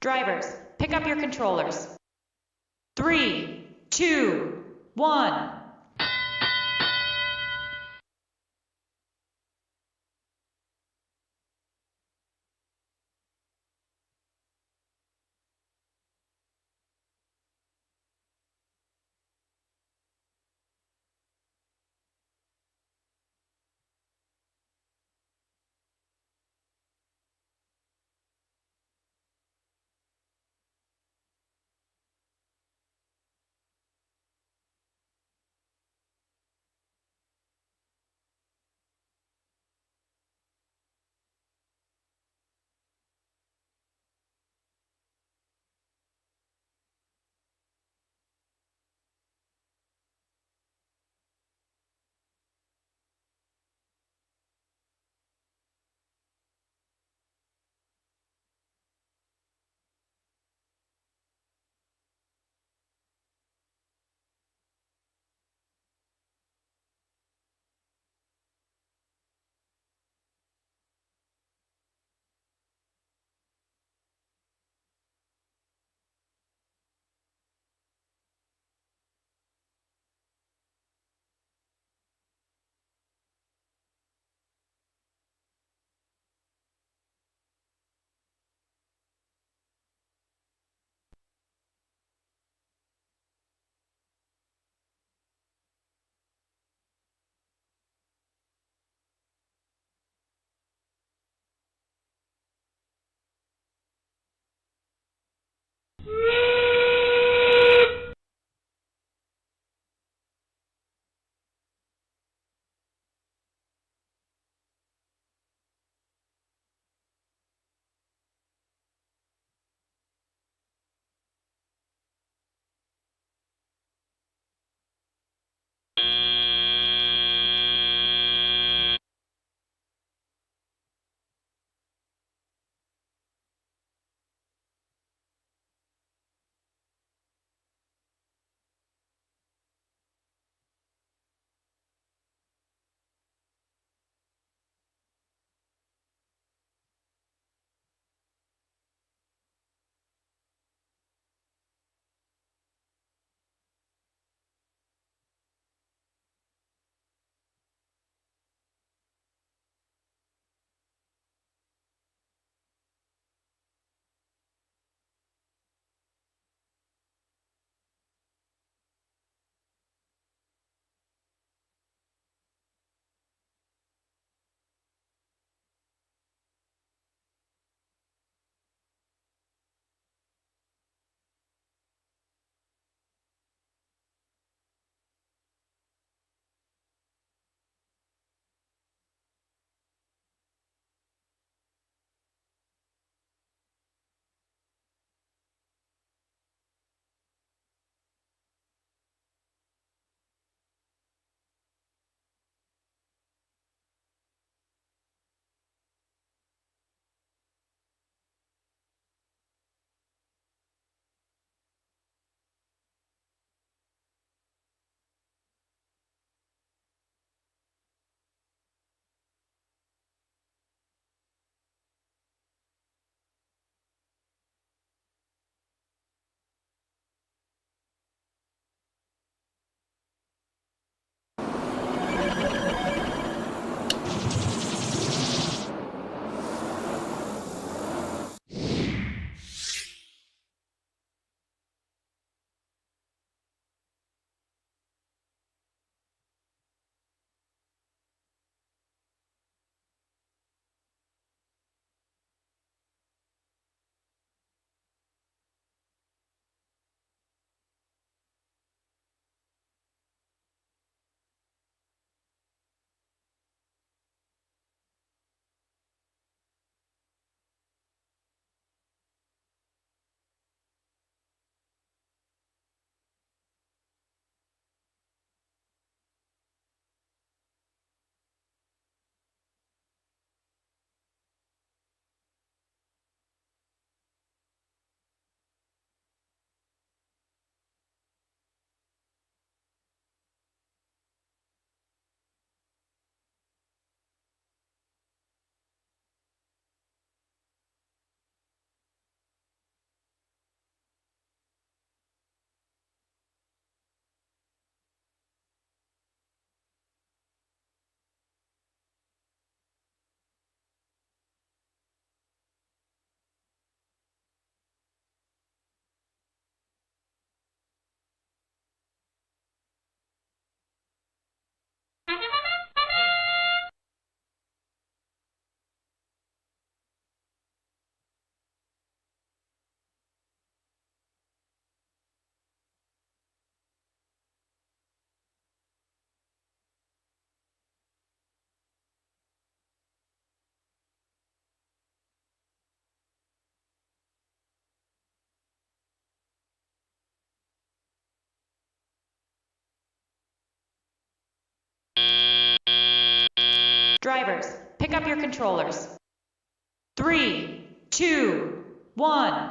Drivers, pick up your controllers. 3, 2, 1. Drivers, pick up your controllers. 3, 2, 1.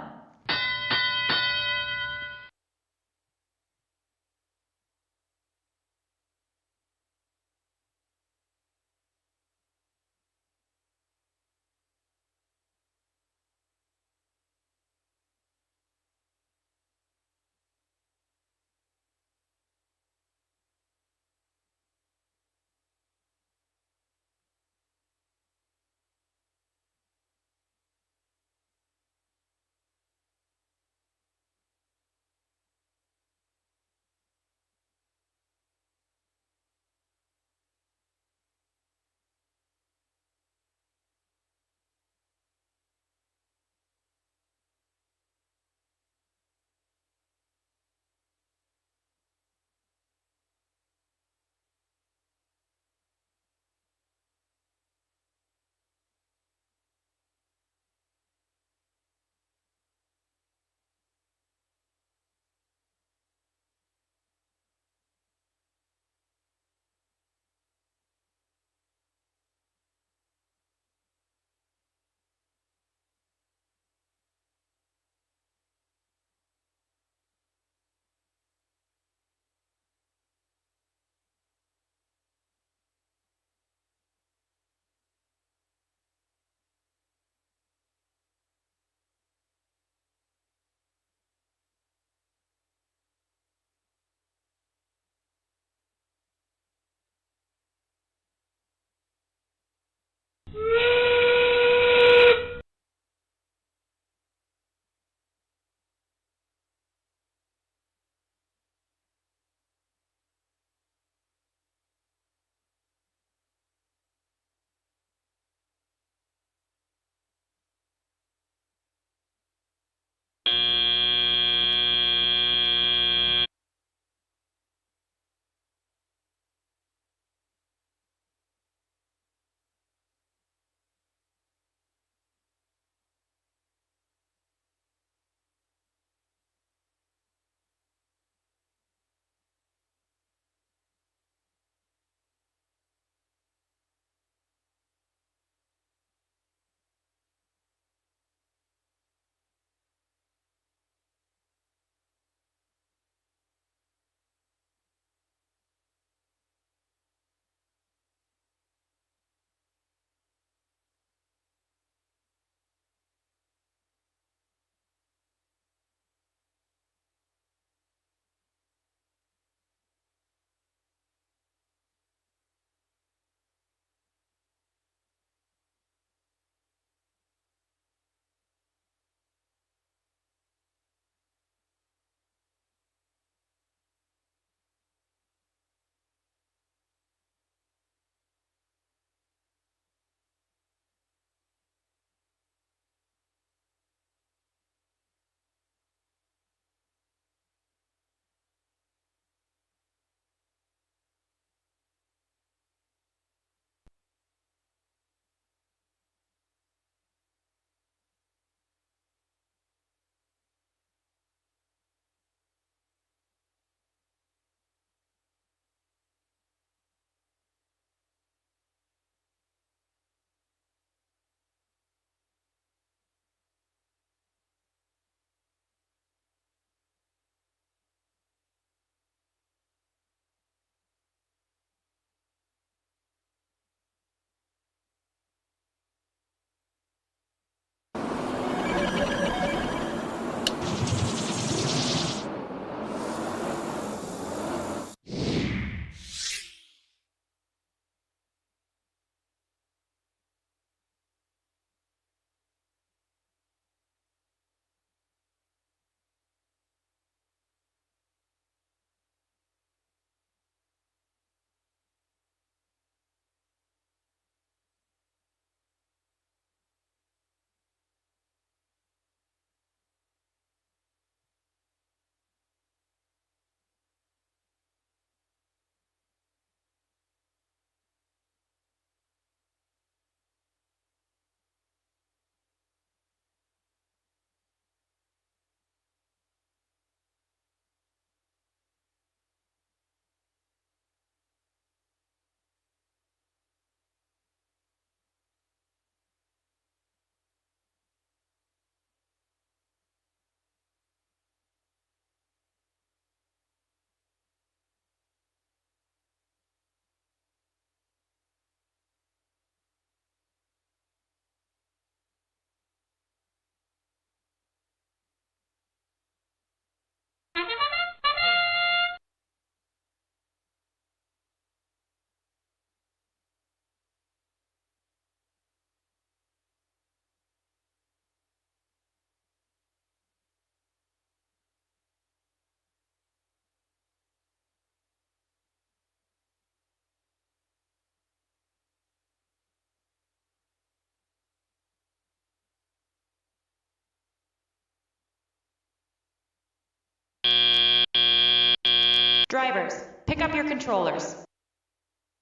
Drivers, pick up your controllers.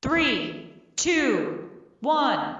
3, 2, 1.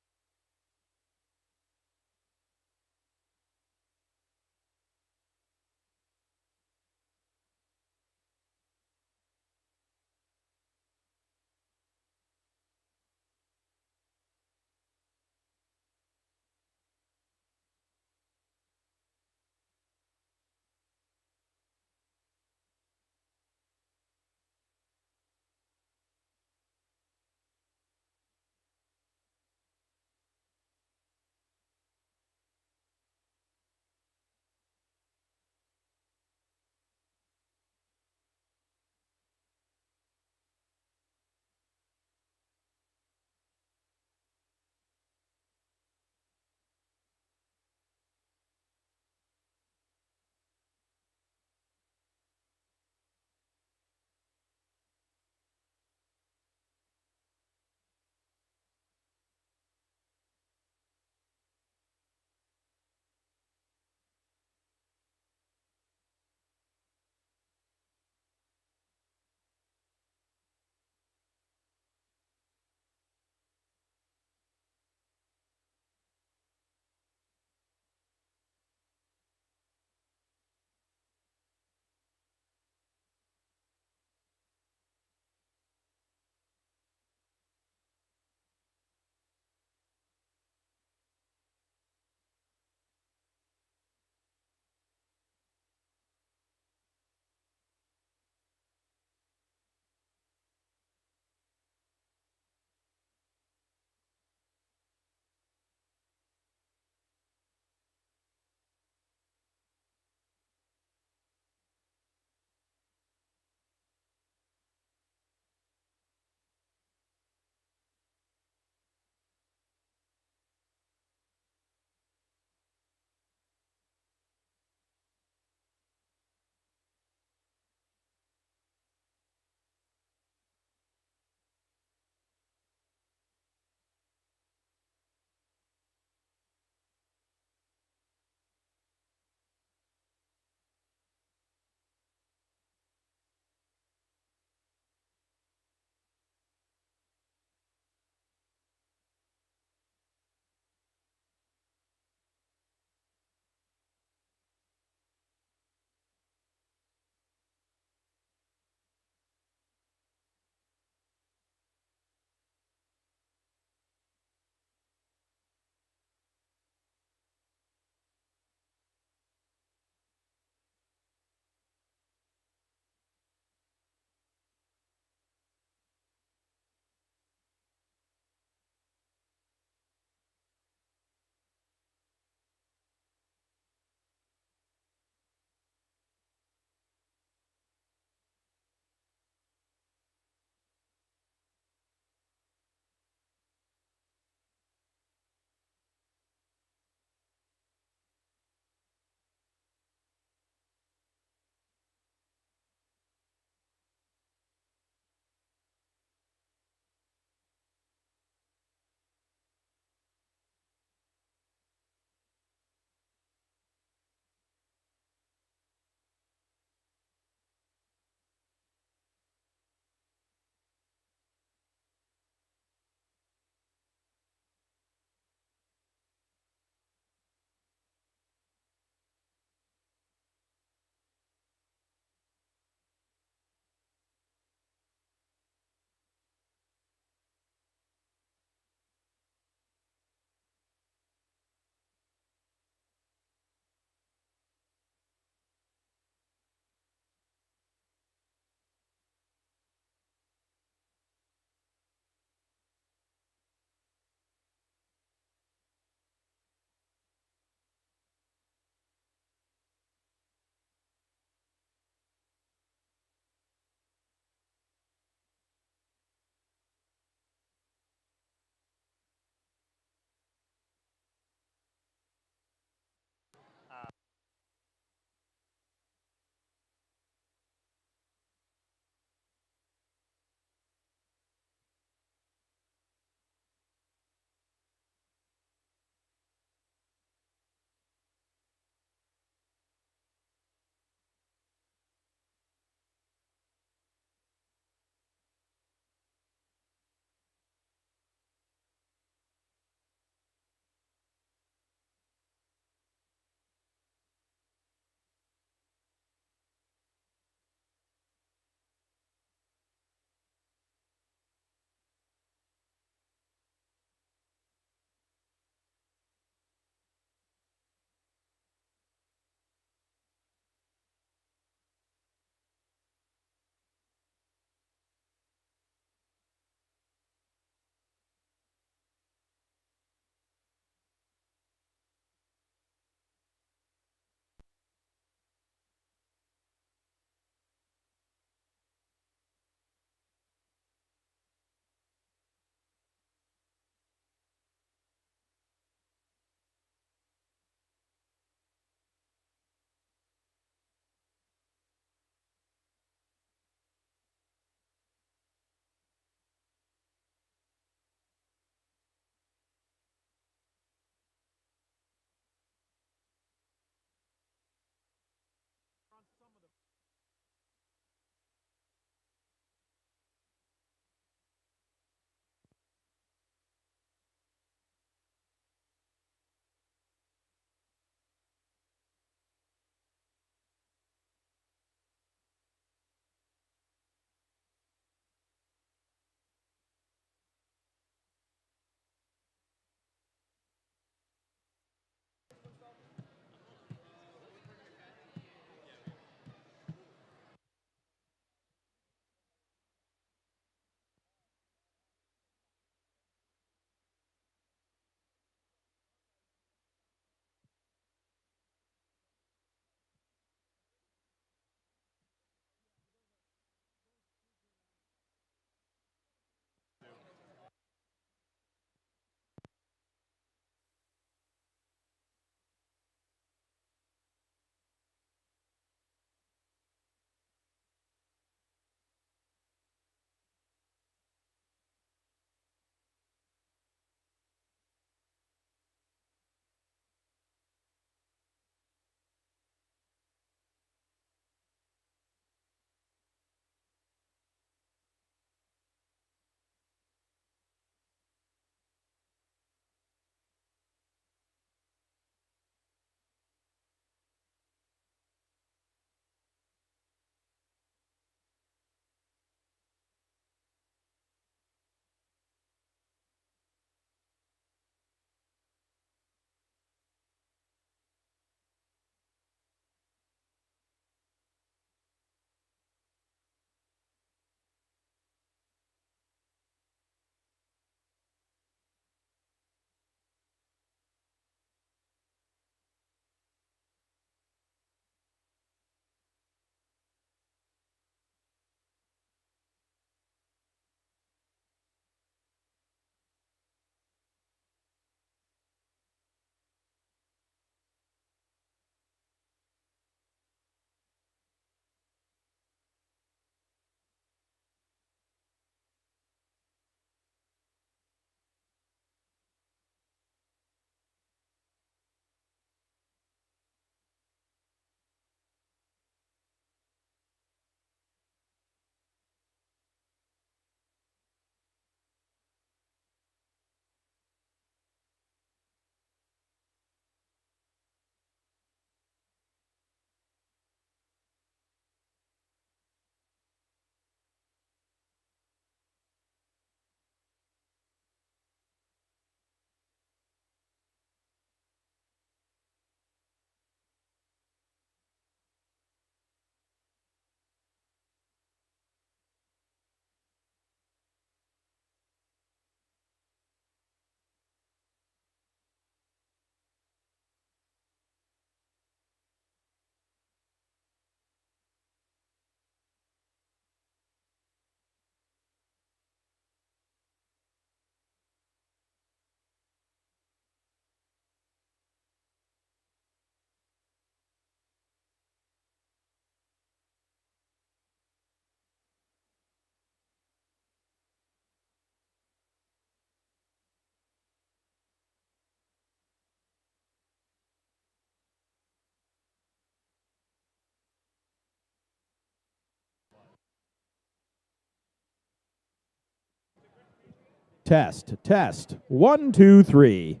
Test, test. 1, 2, 3.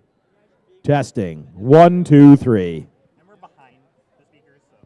Testing. 1, 2, 3. And we're behind the speakers, so.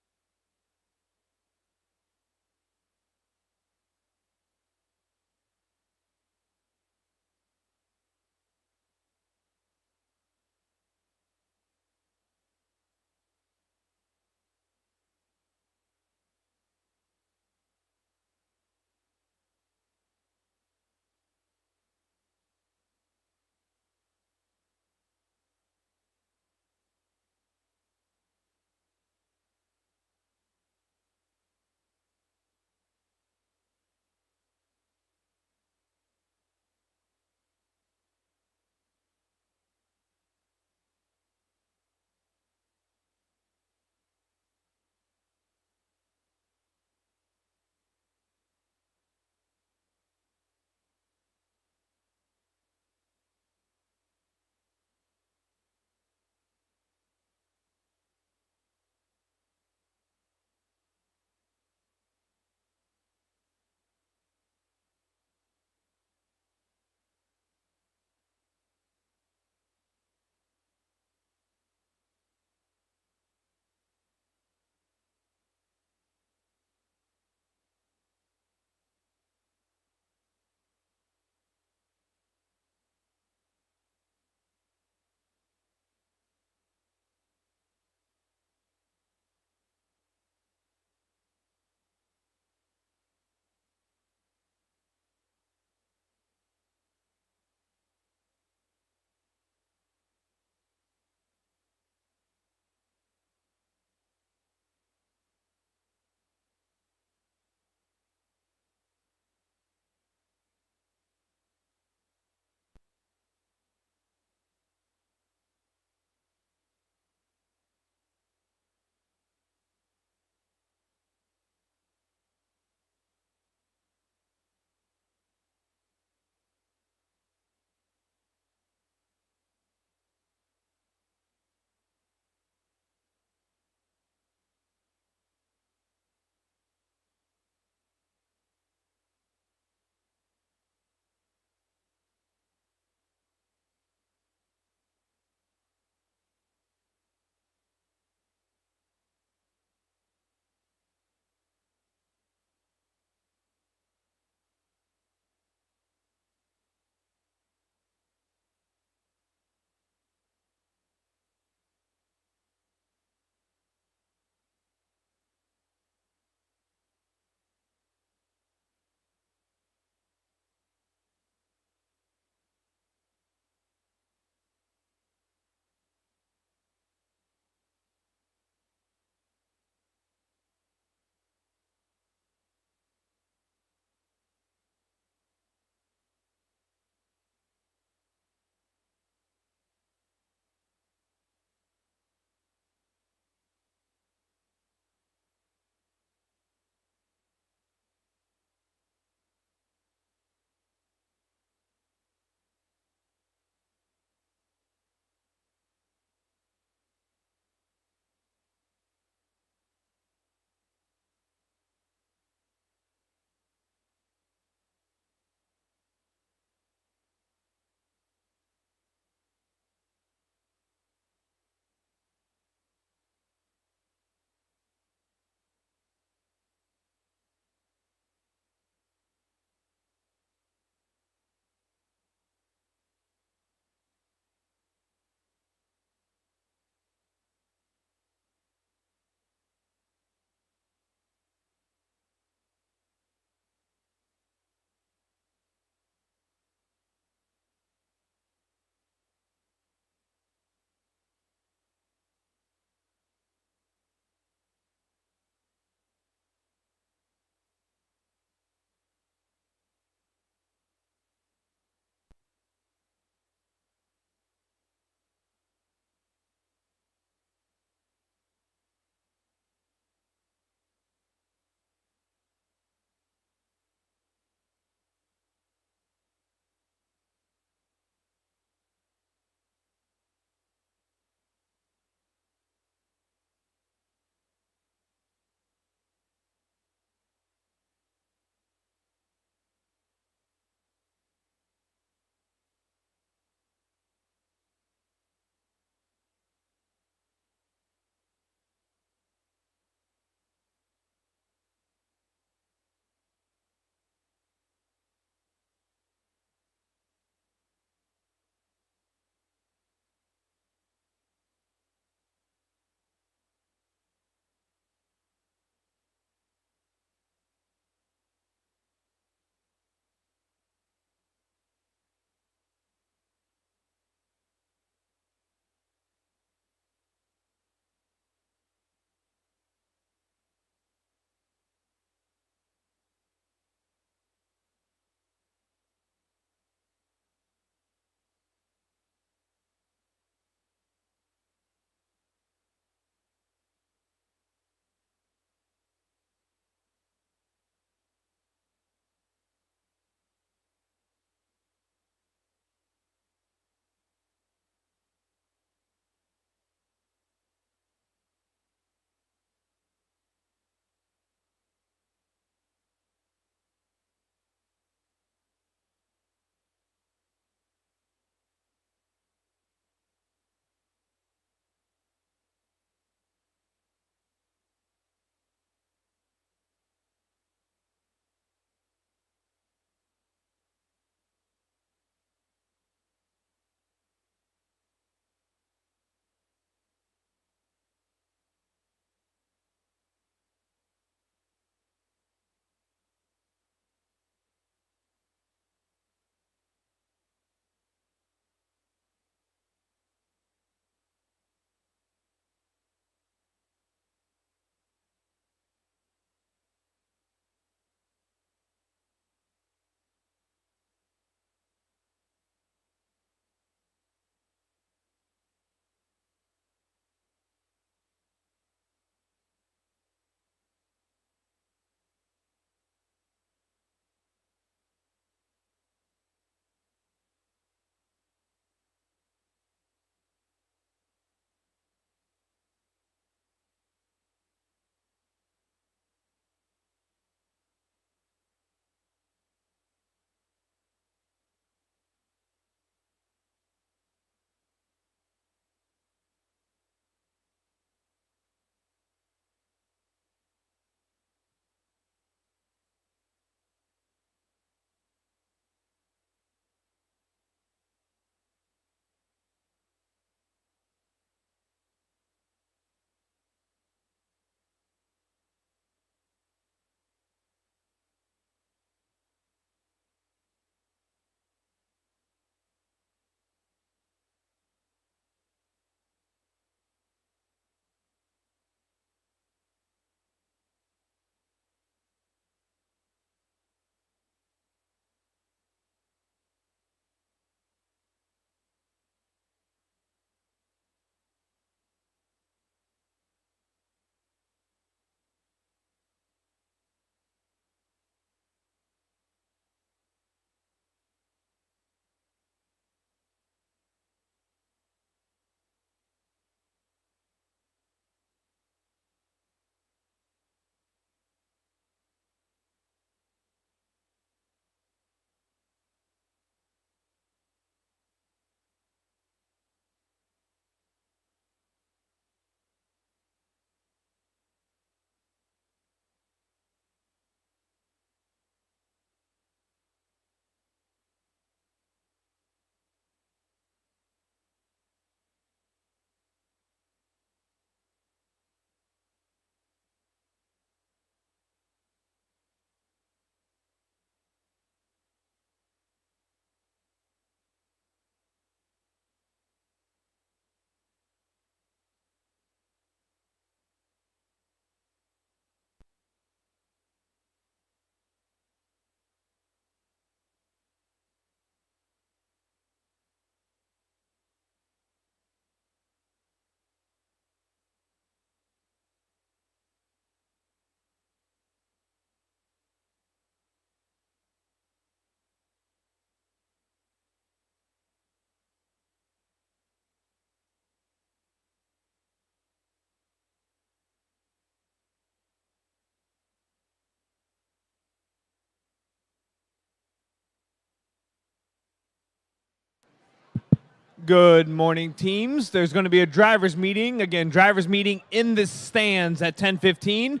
Good morning, teams. There's going to be a driver's meeting. Again, driver's meeting in the stands at 10:15.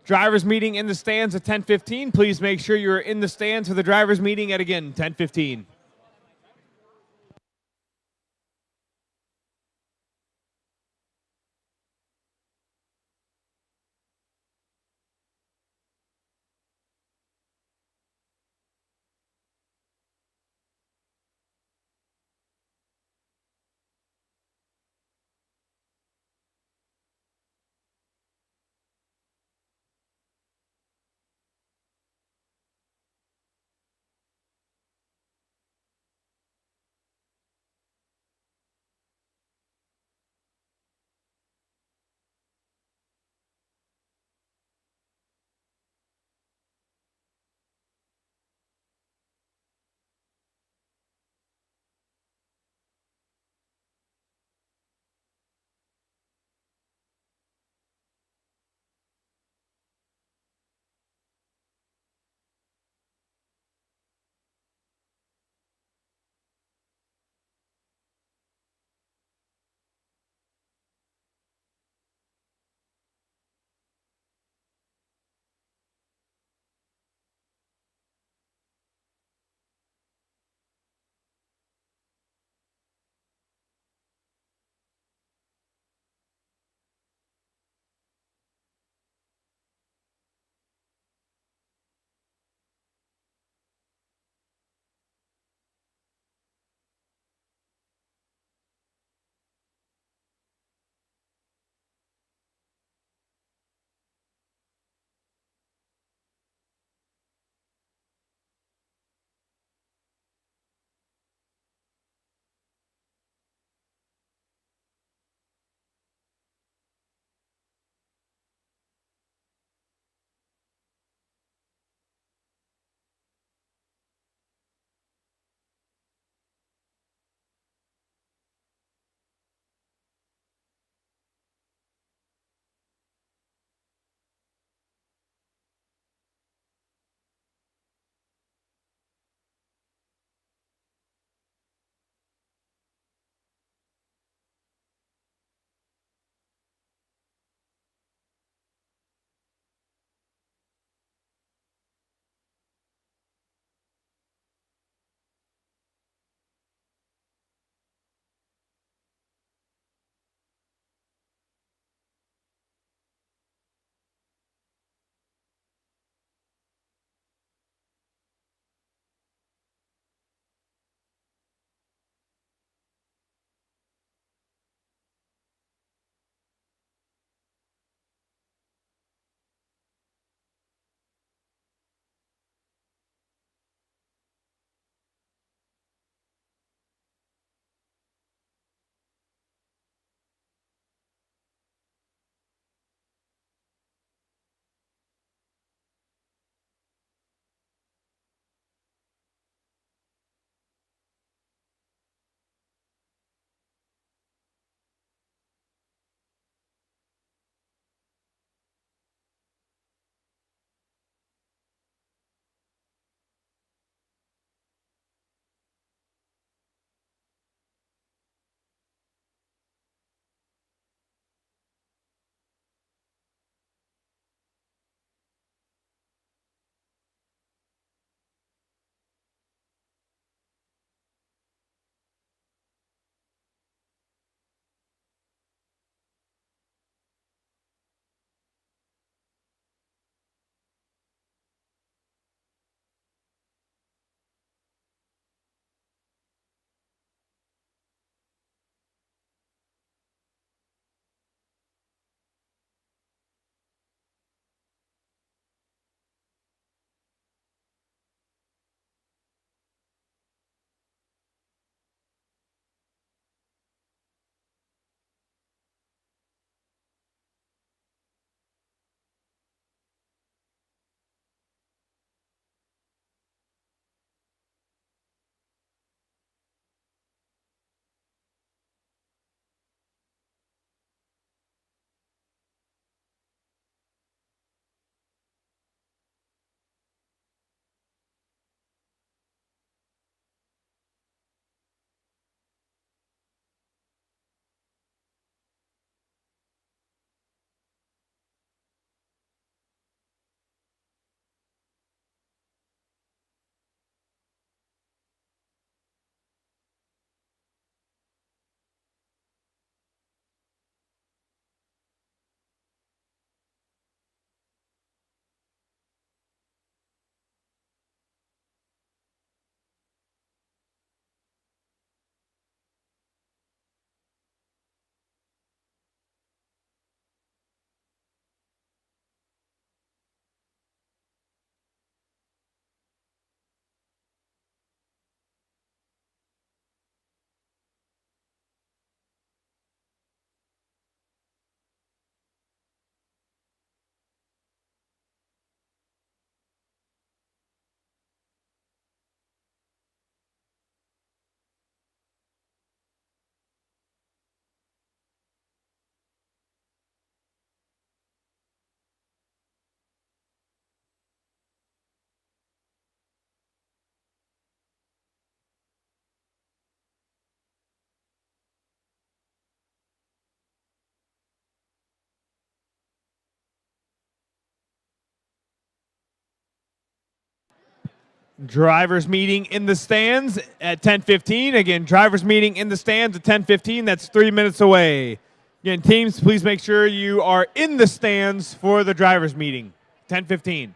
Driver's meeting in the stands at 10:15. Please make sure you're in the stands for the driver's meeting at, again, 10:15. Drivers meeting in the stands at 10:15. Again, drivers meeting in the stands at 10:15. That's 3 minutes away. Again, teams, please make sure you are in the stands for the drivers meeting. 10:15.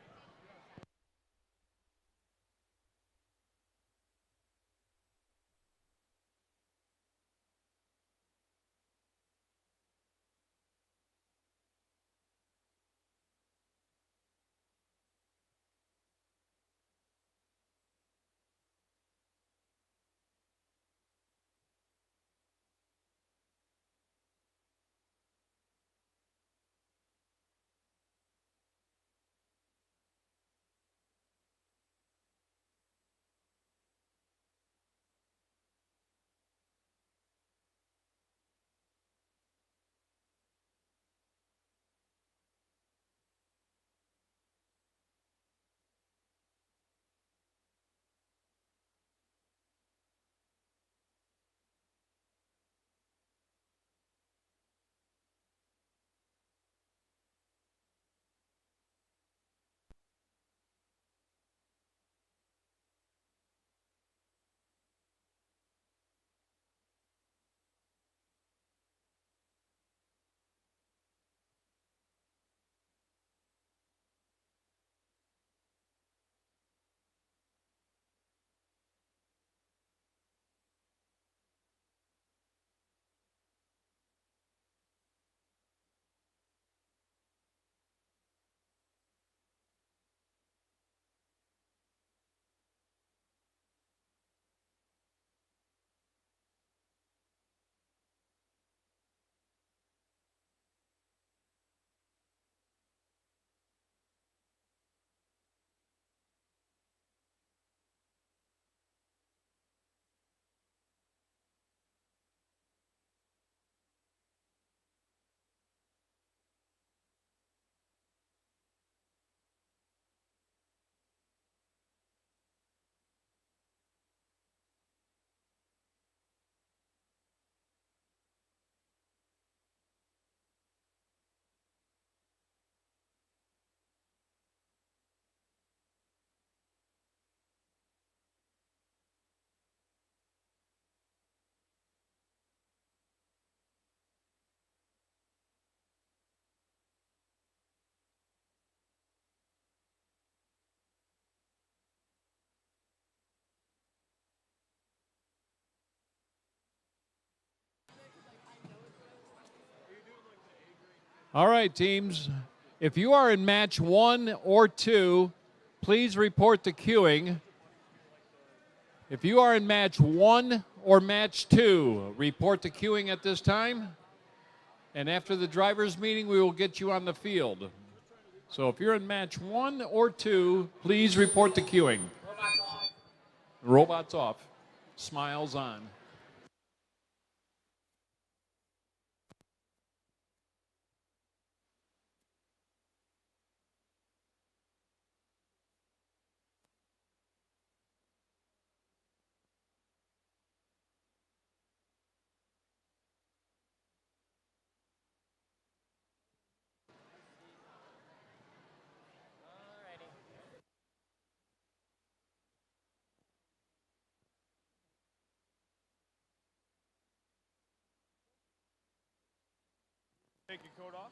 All right, teams. If you are in match 1 or 2, please report to queuing. If you are in match 1 or match 2, report to queuing at this time. And after the drivers' meeting, we will get you on the field. So if you're in match 1 or 2, please report to queuing. Robots off. Smiles on. Take your coat off.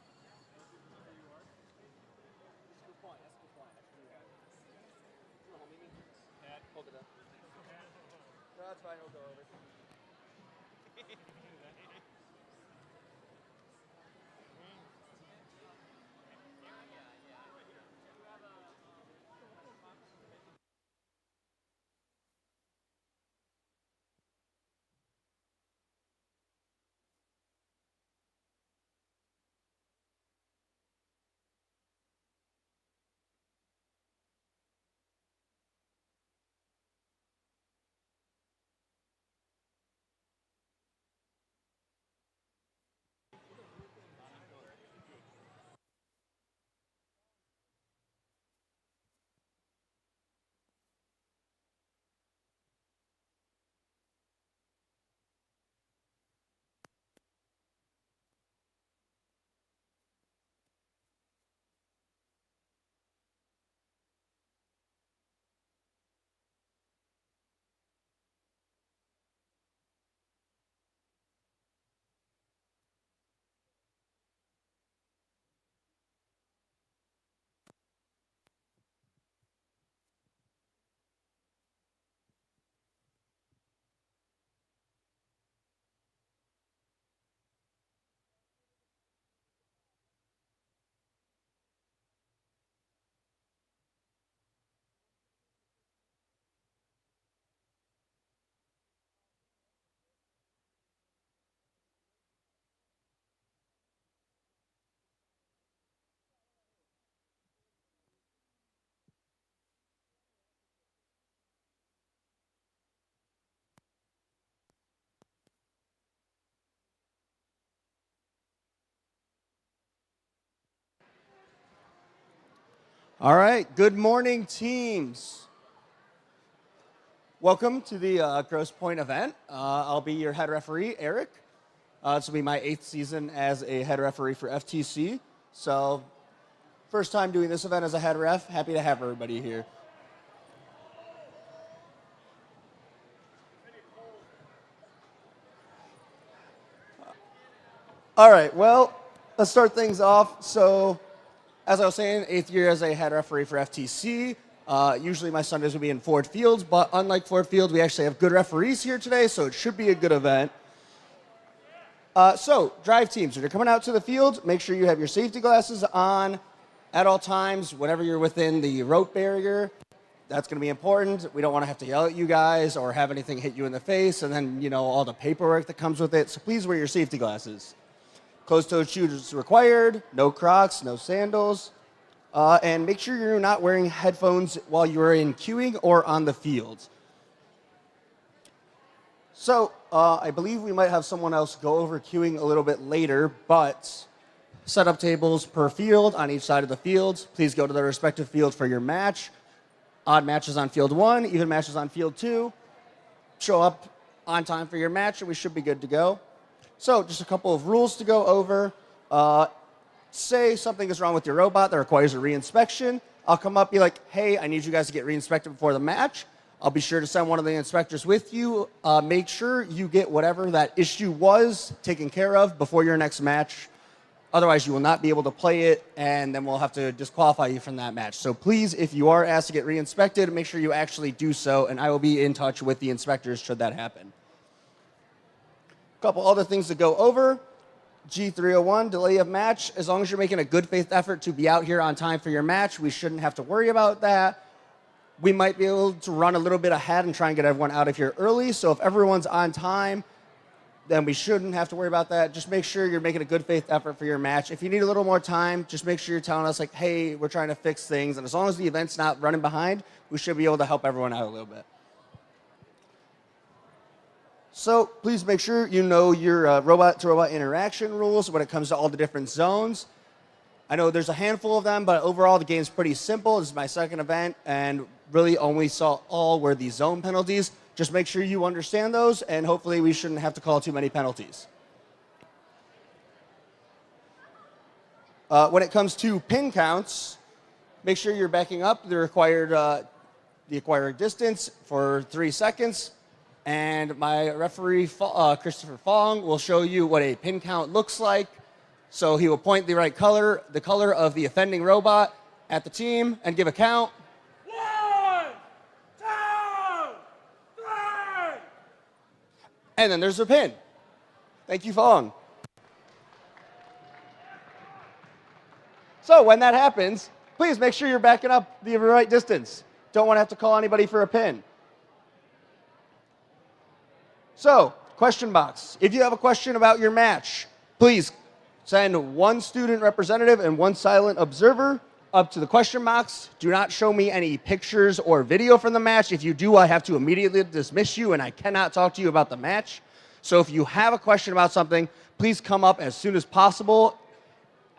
All right, good morning, teams. Welcome to the Grosse Point event. I'll be your head referee, Eric. This will be my 8th season as a head referee for FTC. So, first time doing this event as a head ref. Happy to have everybody here. All right, well, let's start things off. So, as I was saying, 8th year as a head referee for FTC. Usually my Sundays would be in Ford Fields, but unlike Ford Fields, we actually have good referees here today, so it should be a good event. So, drive teams, when you're coming out to the field, make sure you have your safety glasses on at all times, whenever you're within the rope barrier. That's going to be important. We don't want to have to yell at you guys or have anything hit you in the face, and then, you know, all the paperwork that comes with it. So please wear your safety glasses. Closed-toed shoes required, no Crocs, no sandals. And make sure you're not wearing headphones while you're in queuing or on the field. So, I believe we might have someone else go over queuing a little bit later, but set up tables per field on each side of the field. Please go to the respective field for your match. Odd matches on field 1, even matches on field 2. Show up on time for your match, and we should be good to go. So, just a couple of rules to go over. Say something is wrong with your robot that requires a reinspection. I'll come up and be like, hey, I need you guys to get reinspected before the match. I'll be sure to send one of the inspectors with you. Make sure you get whatever that issue was taken care of before your next match. Otherwise, you will not be able to play it, and then we'll have to disqualify you from that match. So please, if you are asked to get reinspected, make sure you actually do so, and I will be in touch with the inspectors should that happen. A couple other things to go over. G301, delay of match. As long as you're making a good faith effort to be out here on time for your match, we shouldn't have to worry about that. We might be able to run a little bit ahead and try and get everyone out of here early. So if everyone's on time, then we shouldn't have to worry about that. Just make sure you're making a good faith effort for your match. If you need a little more time, just make sure you're telling us, like, hey, we're trying to fix things. And as long as the event's not running behind, we should be able to help everyone out a little bit. So please make sure you know your robot-to-robot interaction rules when it comes to all the different zones. I know there's a handful of them, but overall the game's pretty simple. This is my second event, and really only saw all were the zone penalties. Just make sure you understand those, and hopefully we shouldn't have to call too many penalties. When it comes to pin counts, make sure you're backing up the required distance for 3 seconds. And my referee, Christopher Fong, will show you what a pin count looks like. So he will point the right color, the color of the offending robot, at the team and give a count. 1, 2, 3. And then there's the pin. Thank you, Fong. So when that happens, please make sure you're backing up the right distance. Don't want to have to call anybody for a pin. So, question box. If you have a question about your match, please send one student representative and one silent observer up to the question box. Do not show me any pictures or video from the match. If you do, I have to immediately dismiss you, and I cannot talk to you about the match. So if you have a question about something, please come up as soon as possible.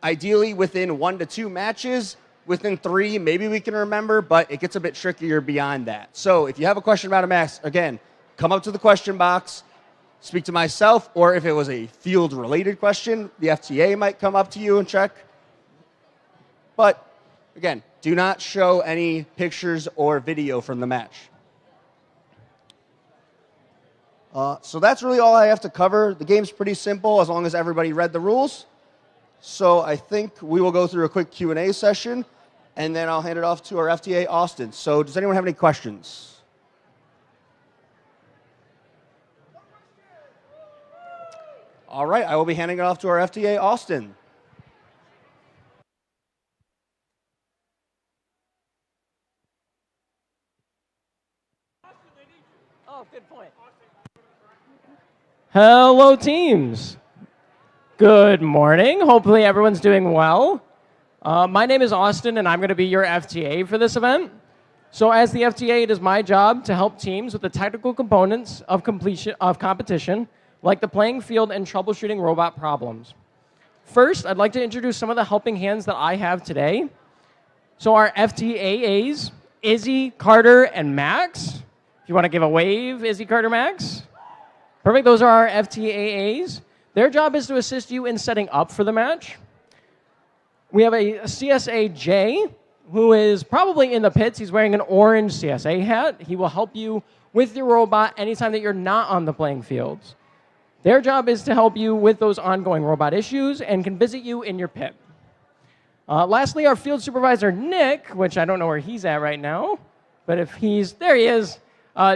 Ideally, within 1 to 2 matches. Within 3, maybe we can remember, but it gets a bit trickier beyond that. So if you have a question about a match, again, come up to the question box, speak to myself, or if it was a field-related question, the FTA might come up to you and check. But, again, do not show any pictures or video from the match. So that's really all I have to cover. The game's pretty simple as long as everybody read the rules. So I think we will go through a quick Q&A session, and then I'll hand it off to our FTA, Austin. So does anyone have any questions? All right, I will be handing it off to our FTA, Austin. Oh, good point. Hello, teams. Good morning. Hopefully everyone's doing well. My name is Austin, and I'm going to be your FTA for this event. So as the FTA, it is my job to help teams with the technical components of competition, like the playing field and troubleshooting robot problems. First, I'd like to introduce some of the helping hands that I have today. So our FTAAs, Izzy, Carter, and Max. If you want to give a wave, Izzy, Carter, Max. Perfect. Those are our FTAAs. Their job is to assist you in setting up for the match. We have a CSAJ, who is probably in the pits. He's wearing an orange CSA hat. He will help you with your robot anytime that you're not on the playing fields. Their job is to help you with those ongoing robot issues and can visit you in your pit. Lastly, our field supervisor, Nick, which I don't know where he's at right now, but if there he is.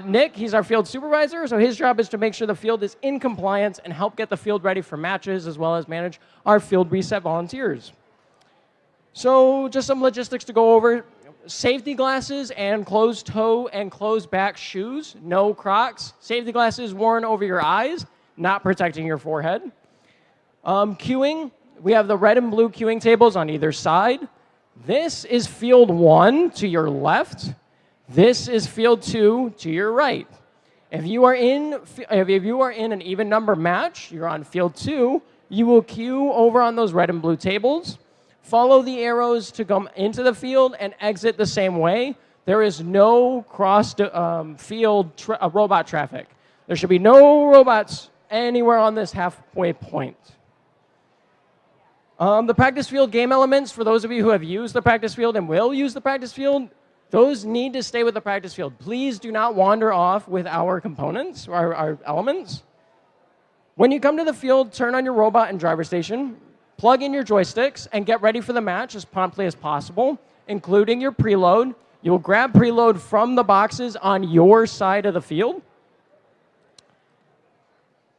Nick, he's our field supervisor, so his job is to make sure the field is in compliance and help get the field ready for matches, as well as manage our field reset volunteers. So just some logistics to go over. Safety glasses and closed toe and closed back shoes, no Crocs. Safety glasses worn over your eyes, not protecting your forehead. Queuing, we have the red and blue queuing tables on either side. This is field 1 to your left. This is field 2 to your right. If you are in an even number match, you're on field 2, you will queue over on those red and blue tables. Follow the arrows to come into the field and exit the same way. There is no cross-field robot traffic. There should be no robots anywhere on this halfway point. The practice field game elements, for those of you who have used the practice field and will use the practice field, those need to stay with the practice field. Please do not wander off with our components, or our elements. When you come to the field, turn on your robot and driver station, plug in your joysticks, and get ready for the match as promptly as possible, including your preload. You'll grab preload from the boxes on your side of the field.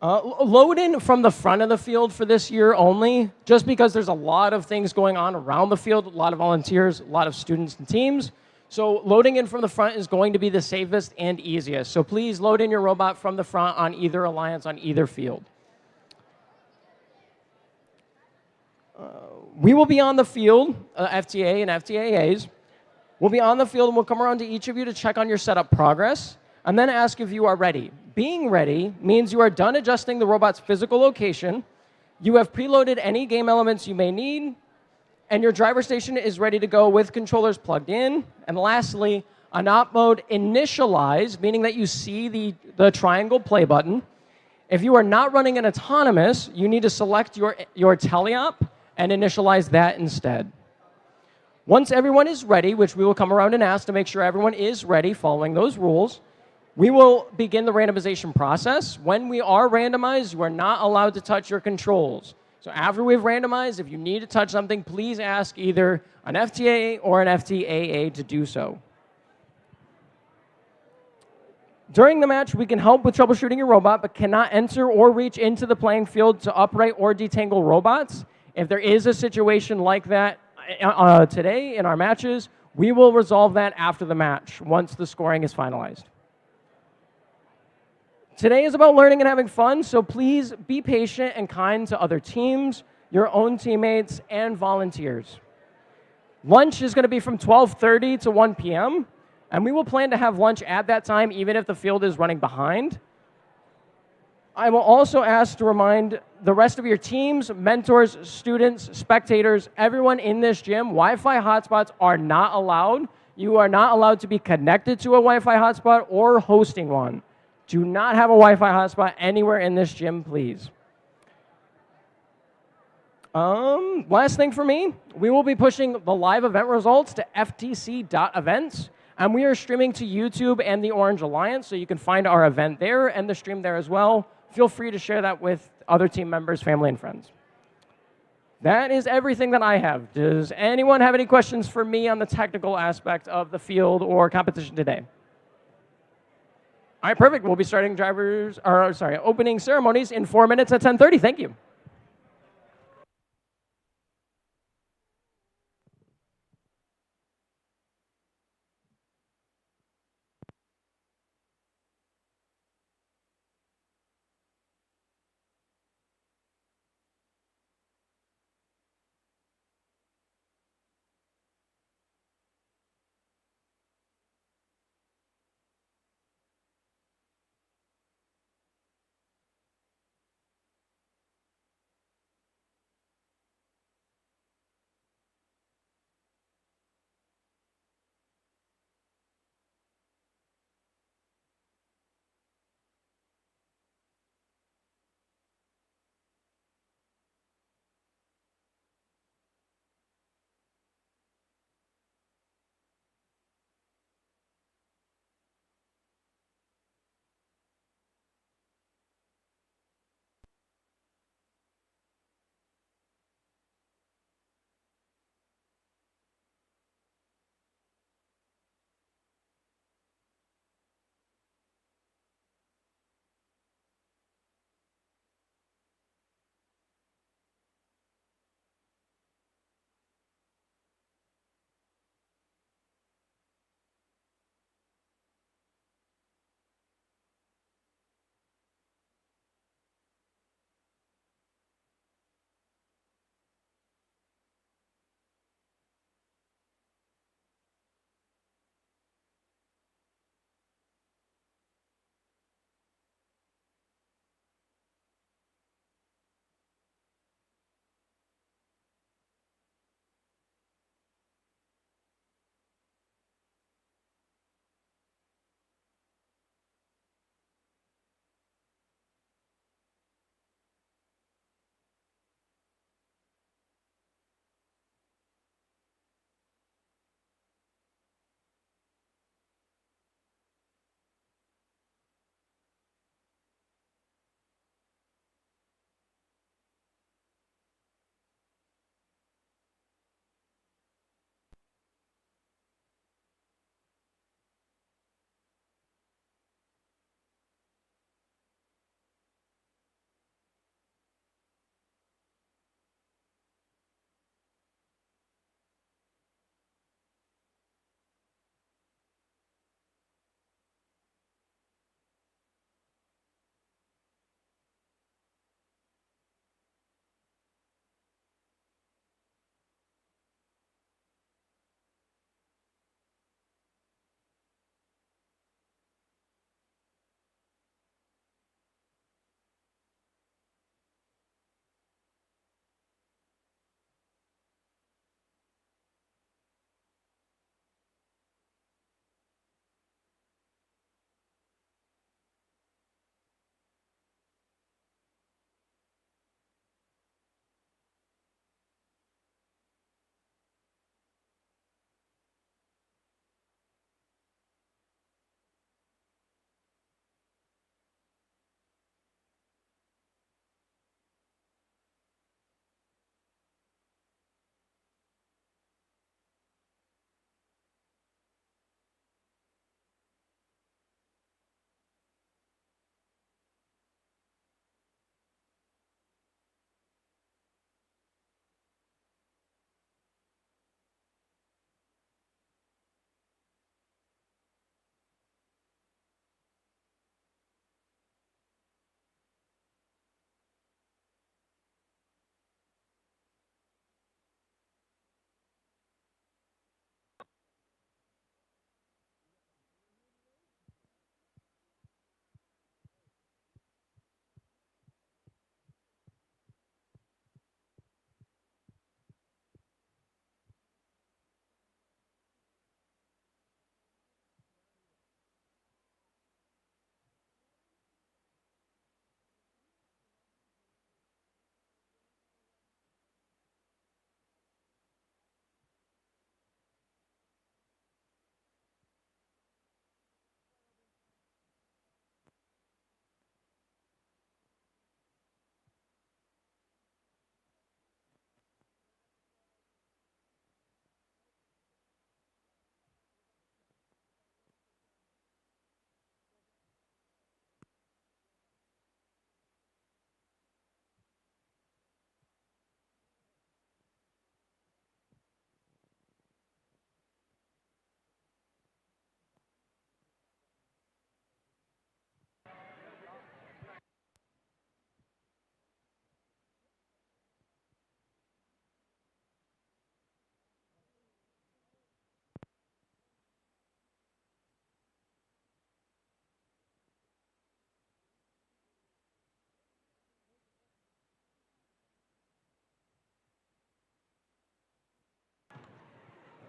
Load in from the front of the field for this year only, just because there's a lot of things going on around the field, a lot of volunteers, a lot of students and teams. So loading in from the front is going to be the safest and easiest. So please load in your robot from the front on either alliance, on either field. We will be on the field, FTA and FTAAs. We'll be on the field, and we'll come around to each of you to check on your setup progress, and then ask if you are ready. Being ready means you are done adjusting the robot's physical location, you have preloaded any game elements you may need, and your driver station is ready to go with controllers plugged in. And lastly, an op mode initialized, meaning that you see the triangle play button. If you are not running an autonomous, you need to select your teleop and initialize that instead. Once everyone is ready, which we will come around and ask to make sure everyone is ready following those rules, we will begin the randomization process. When we are randomized, you are not allowed to touch your controls. So after we've randomized, if you need to touch something, please ask either an FTA or an FTAA to do so. During the match, we can help with troubleshooting your robot, but cannot enter or reach into the playing field to upright or detangle robots. If there is a situation like that today in our matches, we will resolve that after the match, once the scoring is finalized. Today is about learning and having fun, so please be patient and kind to other teams, your own teammates, and volunteers. Lunch is going to be from 12:30 to 1 p.m., and we will plan to have lunch at that time, even if the field is running behind. I will also ask to remind the rest of your teams, mentors, students, spectators, everyone in this gym, Wi-Fi hotspots are not allowed. You are not allowed to be connected to a Wi-Fi hotspot or hosting one. Do not have a Wi-Fi hotspot anywhere in this gym, please. Last thing for me, we will be pushing the live event results to ftc.events, and we are streaming to YouTube and the Orange Alliance, so you can find our event there and the stream there as well. Feel free to share that with other team members, family, and friends. That is everything that I have. Does anyone have any questions for me on the technical aspect of the field or competition today? All right, perfect. We'll be starting opening ceremonies in 4 minutes at 10:30. Thank you.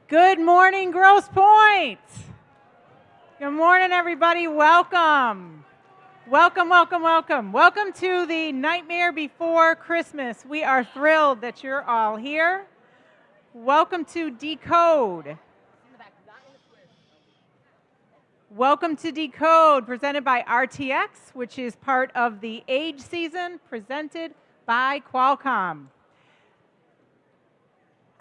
Good morning, Grosse Point. Good morning, everybody. Welcome. Welcome, welcome, welcome. Welcome to the Nightmare Before Christmas. We are thrilled that you're all here. Welcome to Decode. Welcome to Decode, presented by RTX, which is part of the Age season, presented by Qualcomm.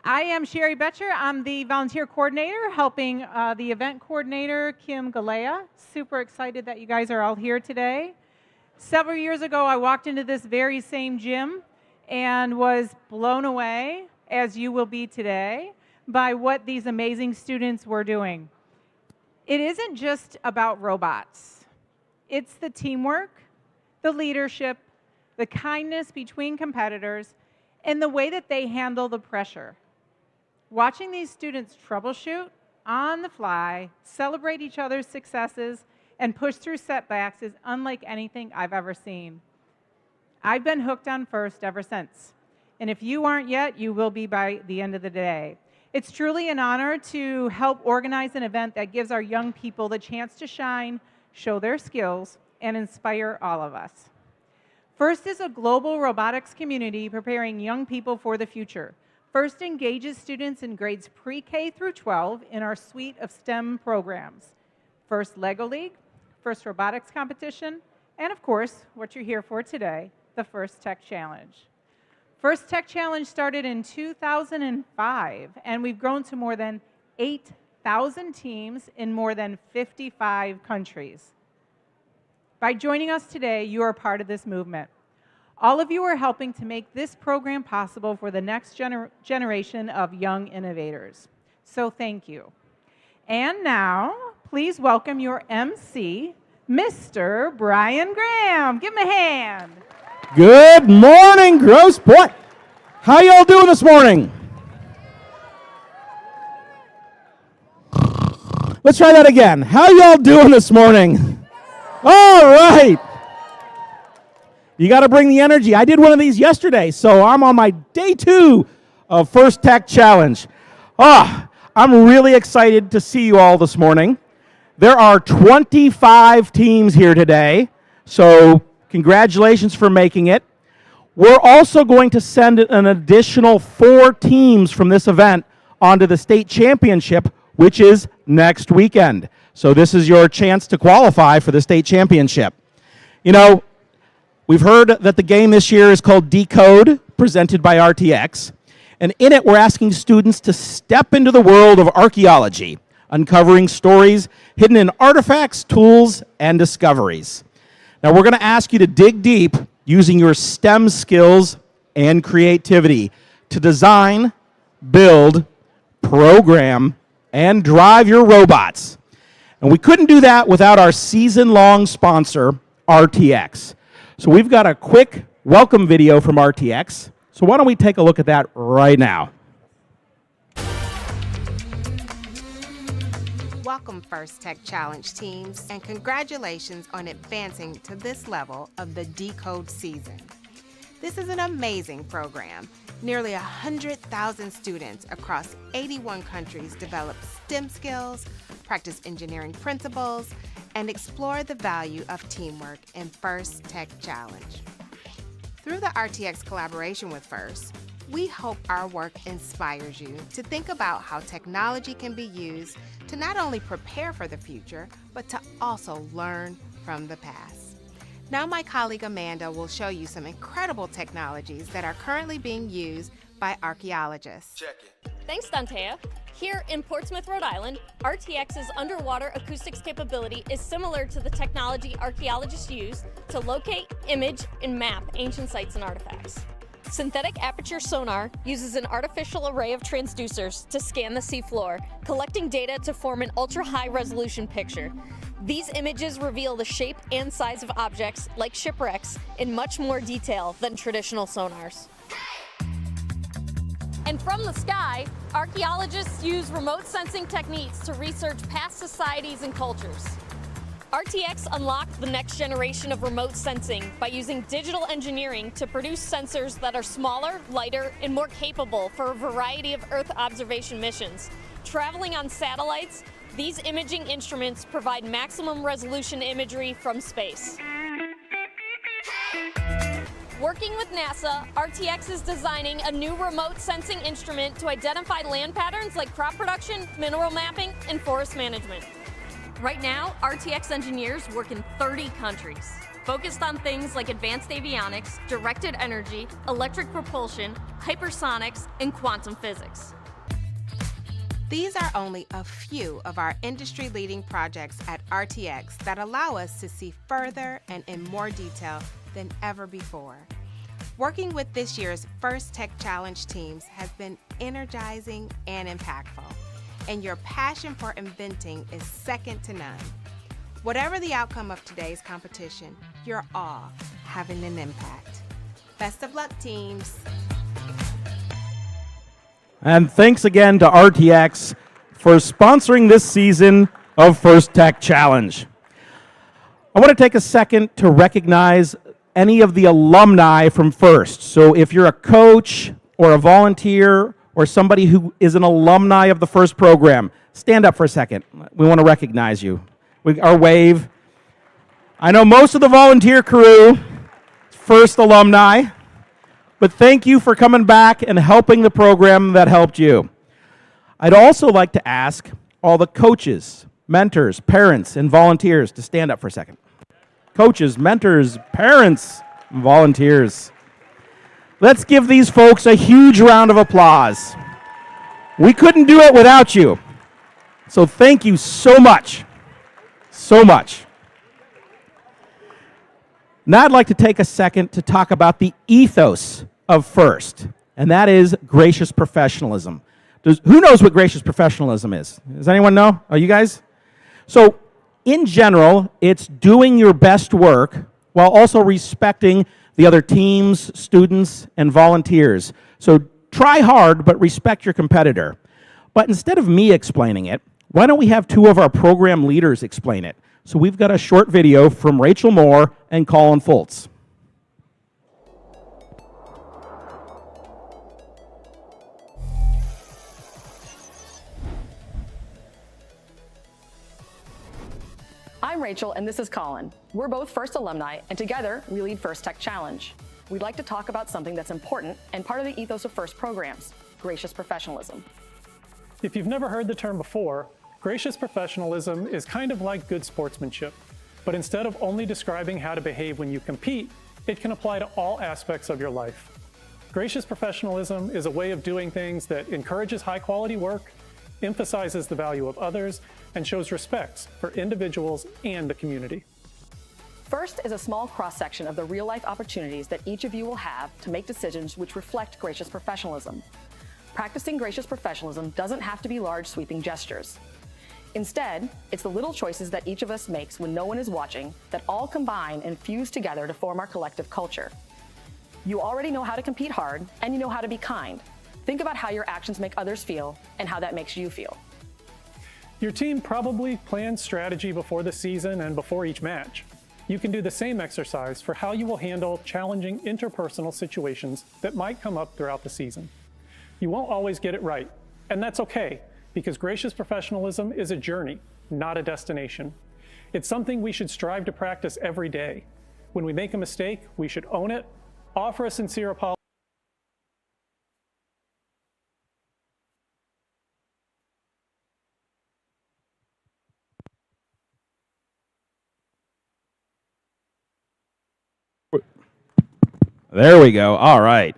I am Sherry Betcher. I'm the volunteer coordinator, helping the event coordinator, Kim Galea. Super excited that you guys are all here today. Several years ago, I walked into this very same gym and was blown away, as you will be today, by what these amazing students were doing. It isn't just about robots. It's the teamwork, the leadership, the kindness between competitors, and the way that they handle the pressure. Watching these students troubleshoot on the fly, celebrate each other's successes, and push through setbacks is unlike anything I've ever seen. I've been hooked on FIRST ever since. And if you aren't yet, you will be by the end of the day. It's truly an honor to help organize an event that gives our young people the chance to shine, show their skills, and inspire all of us. FIRST is a global robotics community preparing young people for the future. FIRST engages students in grades pre-K through 12 in our suite of STEM programs. FIRST Lego League, FIRST Robotics Competition, and of course, what you're here for today, the FIRST Tech Challenge. FIRST Tech Challenge started in 2005, and we've grown to more than 8,000 teams in more than 55 countries. By joining us today, you are part of this movement. All of you are helping to make this program possible for the next generation of young innovators. So thank you. And now, please welcome your MC, Mr. Brian Graham. Give him a hand. Good morning, Grosse Point. How y'all doing this morning? Let's try that again. How y'all doing this morning? All right. You got to bring the energy. I did one of these yesterday, so I'm on my day 2 of FIRST Tech Challenge. I'm really excited to see you all this morning. There are 25 teams here today, so congratulations for making it. We're also going to send an additional 4 teams from this event onto the state championship, which is next weekend. So this is your chance to qualify for the state championship. You know, we've heard that the game this year is called Decode, presented by RTX. And in it, we're asking students to step into the world of archaeology, uncovering stories hidden in artifacts, tools, and discoveries. Now, we're going to ask you to dig deep using your STEM skills and creativity to design, build, program, and drive your robots. And we couldn't do that without our season-long sponsor, RTX. So we've got a quick welcome video from RTX. So why don't we take a look at that right now? Welcome, FIRST Tech Challenge teams, and congratulations on advancing to this level of the Decode season. This is an amazing program. Nearly 100,000 students across 81 countries develop STEM skills, practice engineering principles, and explore the value of teamwork in FIRST Tech Challenge. Through the RTX collaboration with FIRST, we hope our work inspires you to think about how technology can be used to not only prepare for the future, but to also learn from the past. Now my colleague Amanda will show you some incredible technologies that are currently being used by archaeologists. Check it. Thanks, Dantea. Here in Portsmouth, Rhode Island, RTX's underwater acoustics capability is similar to the technology archaeologists use to locate, image, and map ancient sites and artifacts. Synthetic aperture sonar uses an artificial array of transducers to scan the seafloor, collecting data to form an ultra-high resolution picture. These images reveal the shape and size of objects, like shipwrecks, in much more detail than traditional sonars. And from the sky, archaeologists use remote sensing techniques to research past societies and cultures. RTX unlocked the next generation of remote sensing by using digital engineering to produce sensors that are smaller, lighter, and more capable for a variety of Earth observation missions. Traveling on satellites, these imaging instruments provide maximum resolution imagery from space. Working with NASA, RTX is designing a new remote sensing instrument to identify land patterns like crop production, mineral mapping, and forest management. Right now, RTX engineers work in 30 countries, focused on things like advanced avionics, directed energy, electric propulsion, hypersonics, and quantum physics. These are only a few of our industry-leading projects at RTX that allow us to see further and in more detail than ever before. Working with this year's First Tech Challenge teams has been energizing and impactful, and your passion for inventing is second to none. Whatever the outcome of today's competition, you're all having an impact. Best of luck, teams. And thanks again to RTX for sponsoring this season of First Tech Challenge. I want to take a second to recognize any of the alumni from First. So if you're a coach or a volunteer or somebody who is an alumni of the First program, stand up for a second. We want to recognize you. Our wave. I know most of the volunteer crew, First alumni, but thank you for coming back and helping the program that helped you. I'd also like to ask all the coaches, mentors, parents, and volunteers to stand up for a second. Coaches, mentors, parents, and volunteers. Let's give these folks a huge round of applause. We couldn't do it without you. So thank you so much. So much. Now I'd like to take a second to talk about the ethos of First, and that is gracious professionalism. Who knows what gracious professionalism is? Does anyone know? Oh, you guys? So, in general, it's doing your best work while also respecting the other teams, students, and volunteers. So try hard, but respect your competitor. But instead of me explaining it, why don't we have two of our program leaders explain it? So we've got a short video from Rachel Moore and Colin Foltz. I'm Rachel, and this is Colin. We're both First alumni, and together we lead First Tech Challenge. We'd like to talk about something that's important and part of the ethos of First programs, gracious professionalism. If you've never heard the term before, gracious professionalism is kind of like good sportsmanship. But instead of only describing how to behave when you compete, it can apply to all aspects of your life. Gracious professionalism is a way of doing things that encourages high-quality work, emphasizes the value of others, and shows respect for individuals and the community. First is a small cross-section of the real-life opportunities that each of you will have to make decisions which reflect gracious professionalism. Practicing gracious professionalism doesn't have to be large, sweeping gestures. Instead, it's the little choices that each of us makes when no one is watching that all combine and fuse together to form our collective culture. You already know how to compete hard, and you know how to be kind. Think about how your actions make others feel and how that makes you feel. Your team probably plans strategy before the season and before each match. You can do the same exercise for how you will handle challenging interpersonal situations that might come up throughout the season. You won't always get it right, and that's okay, because gracious professionalism is a journey, not a destination. It's something we should strive to practice every day. When we make a mistake, we should own it, offer a sincere apology. There we go. All right.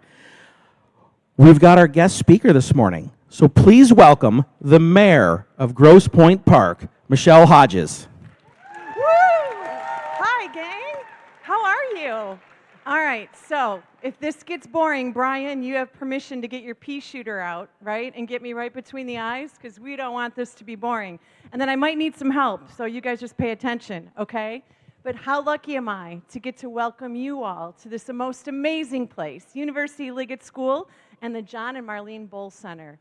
We've got our guest speaker this morning. So please welcome the mayor of Grosse Pointe Park, Michelle Hodges. Woo! Hi, gang. How are you? All right, so if this gets boring, Brian, you have permission to get your pea shooter out, right? And get me right between the eyes, because we don't want this to be boring. And then I might need some help, so you guys just pay attention, okay? But how lucky am I to get to welcome you all to this most amazing place, University Liggett School and the John and Marlene Bull Center.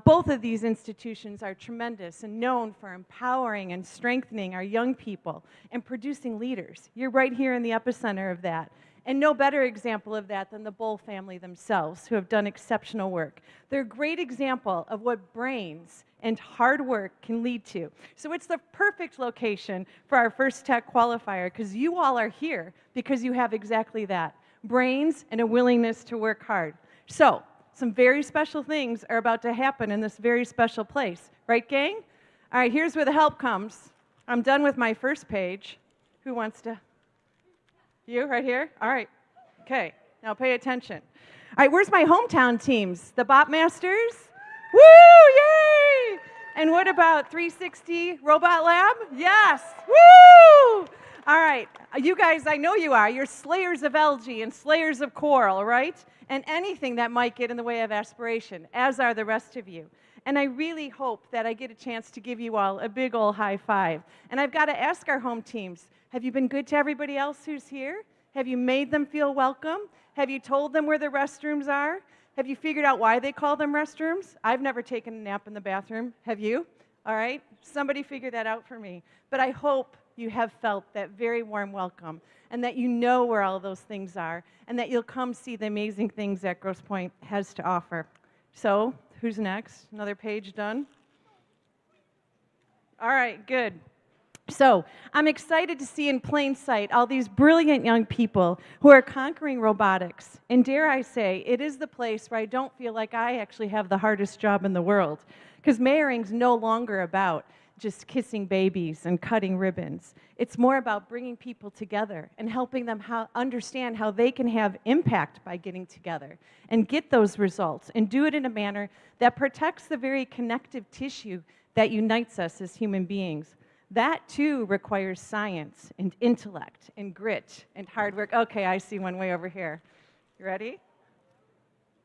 Both of these institutions are tremendous and known for empowering and strengthening our young people and producing leaders. You're right here in the epicenter of that. And no better example of that than the Bull family themselves, who have done exceptional work. They're a great example of what brains and hard work can lead to. So it's the perfect location for our first tech qualifier because you all are here because you have exactly that, brains and a willingness to work hard. So some very special things are about to happen in this very special place. Right, gang? All right, here's where the help comes. I'm done with my first page. Who wants to? You, right here? All right. Okay, now pay attention. All right, where's my hometown teams? The Bot Masters? Woo, yay! And what about 360 Robot Lab? Yes, woo! All right, you guys, I know you are. You're slayers of algae and slayers of coral, right? And anything that might get in the way of aspiration, as are the rest of you. And I really hope that I get a chance to give you all a big ol' high five. And I've got to ask our home teams, have you been good to everybody else who's here? Have you made them feel welcome? Have you told them where the restrooms are? Have you figured out why they call them restrooms? I've never taken a nap in the bathroom. Have you? All right, somebody figure that out for me. But I hope you have felt that very warm welcome and that you know where all those things are and that you'll come see the amazing things that Grosse Pointe has to offer. So, who's next? Another page done? All right, good. So, I'm excited to see in plain sight all these brilliant young people who are conquering robotics. And dare I say, it is the place where I don't feel like I actually have the hardest job in the world. Because mayoring's no longer about just kissing babies and cutting ribbons. It's more about bringing people together and helping them understand how they can have impact by getting together and get those results and do it in a manner that protects the very connective tissue that unites us as human beings. That, too, requires science and intellect and grit and hard work. Okay, I see one way over here. You ready?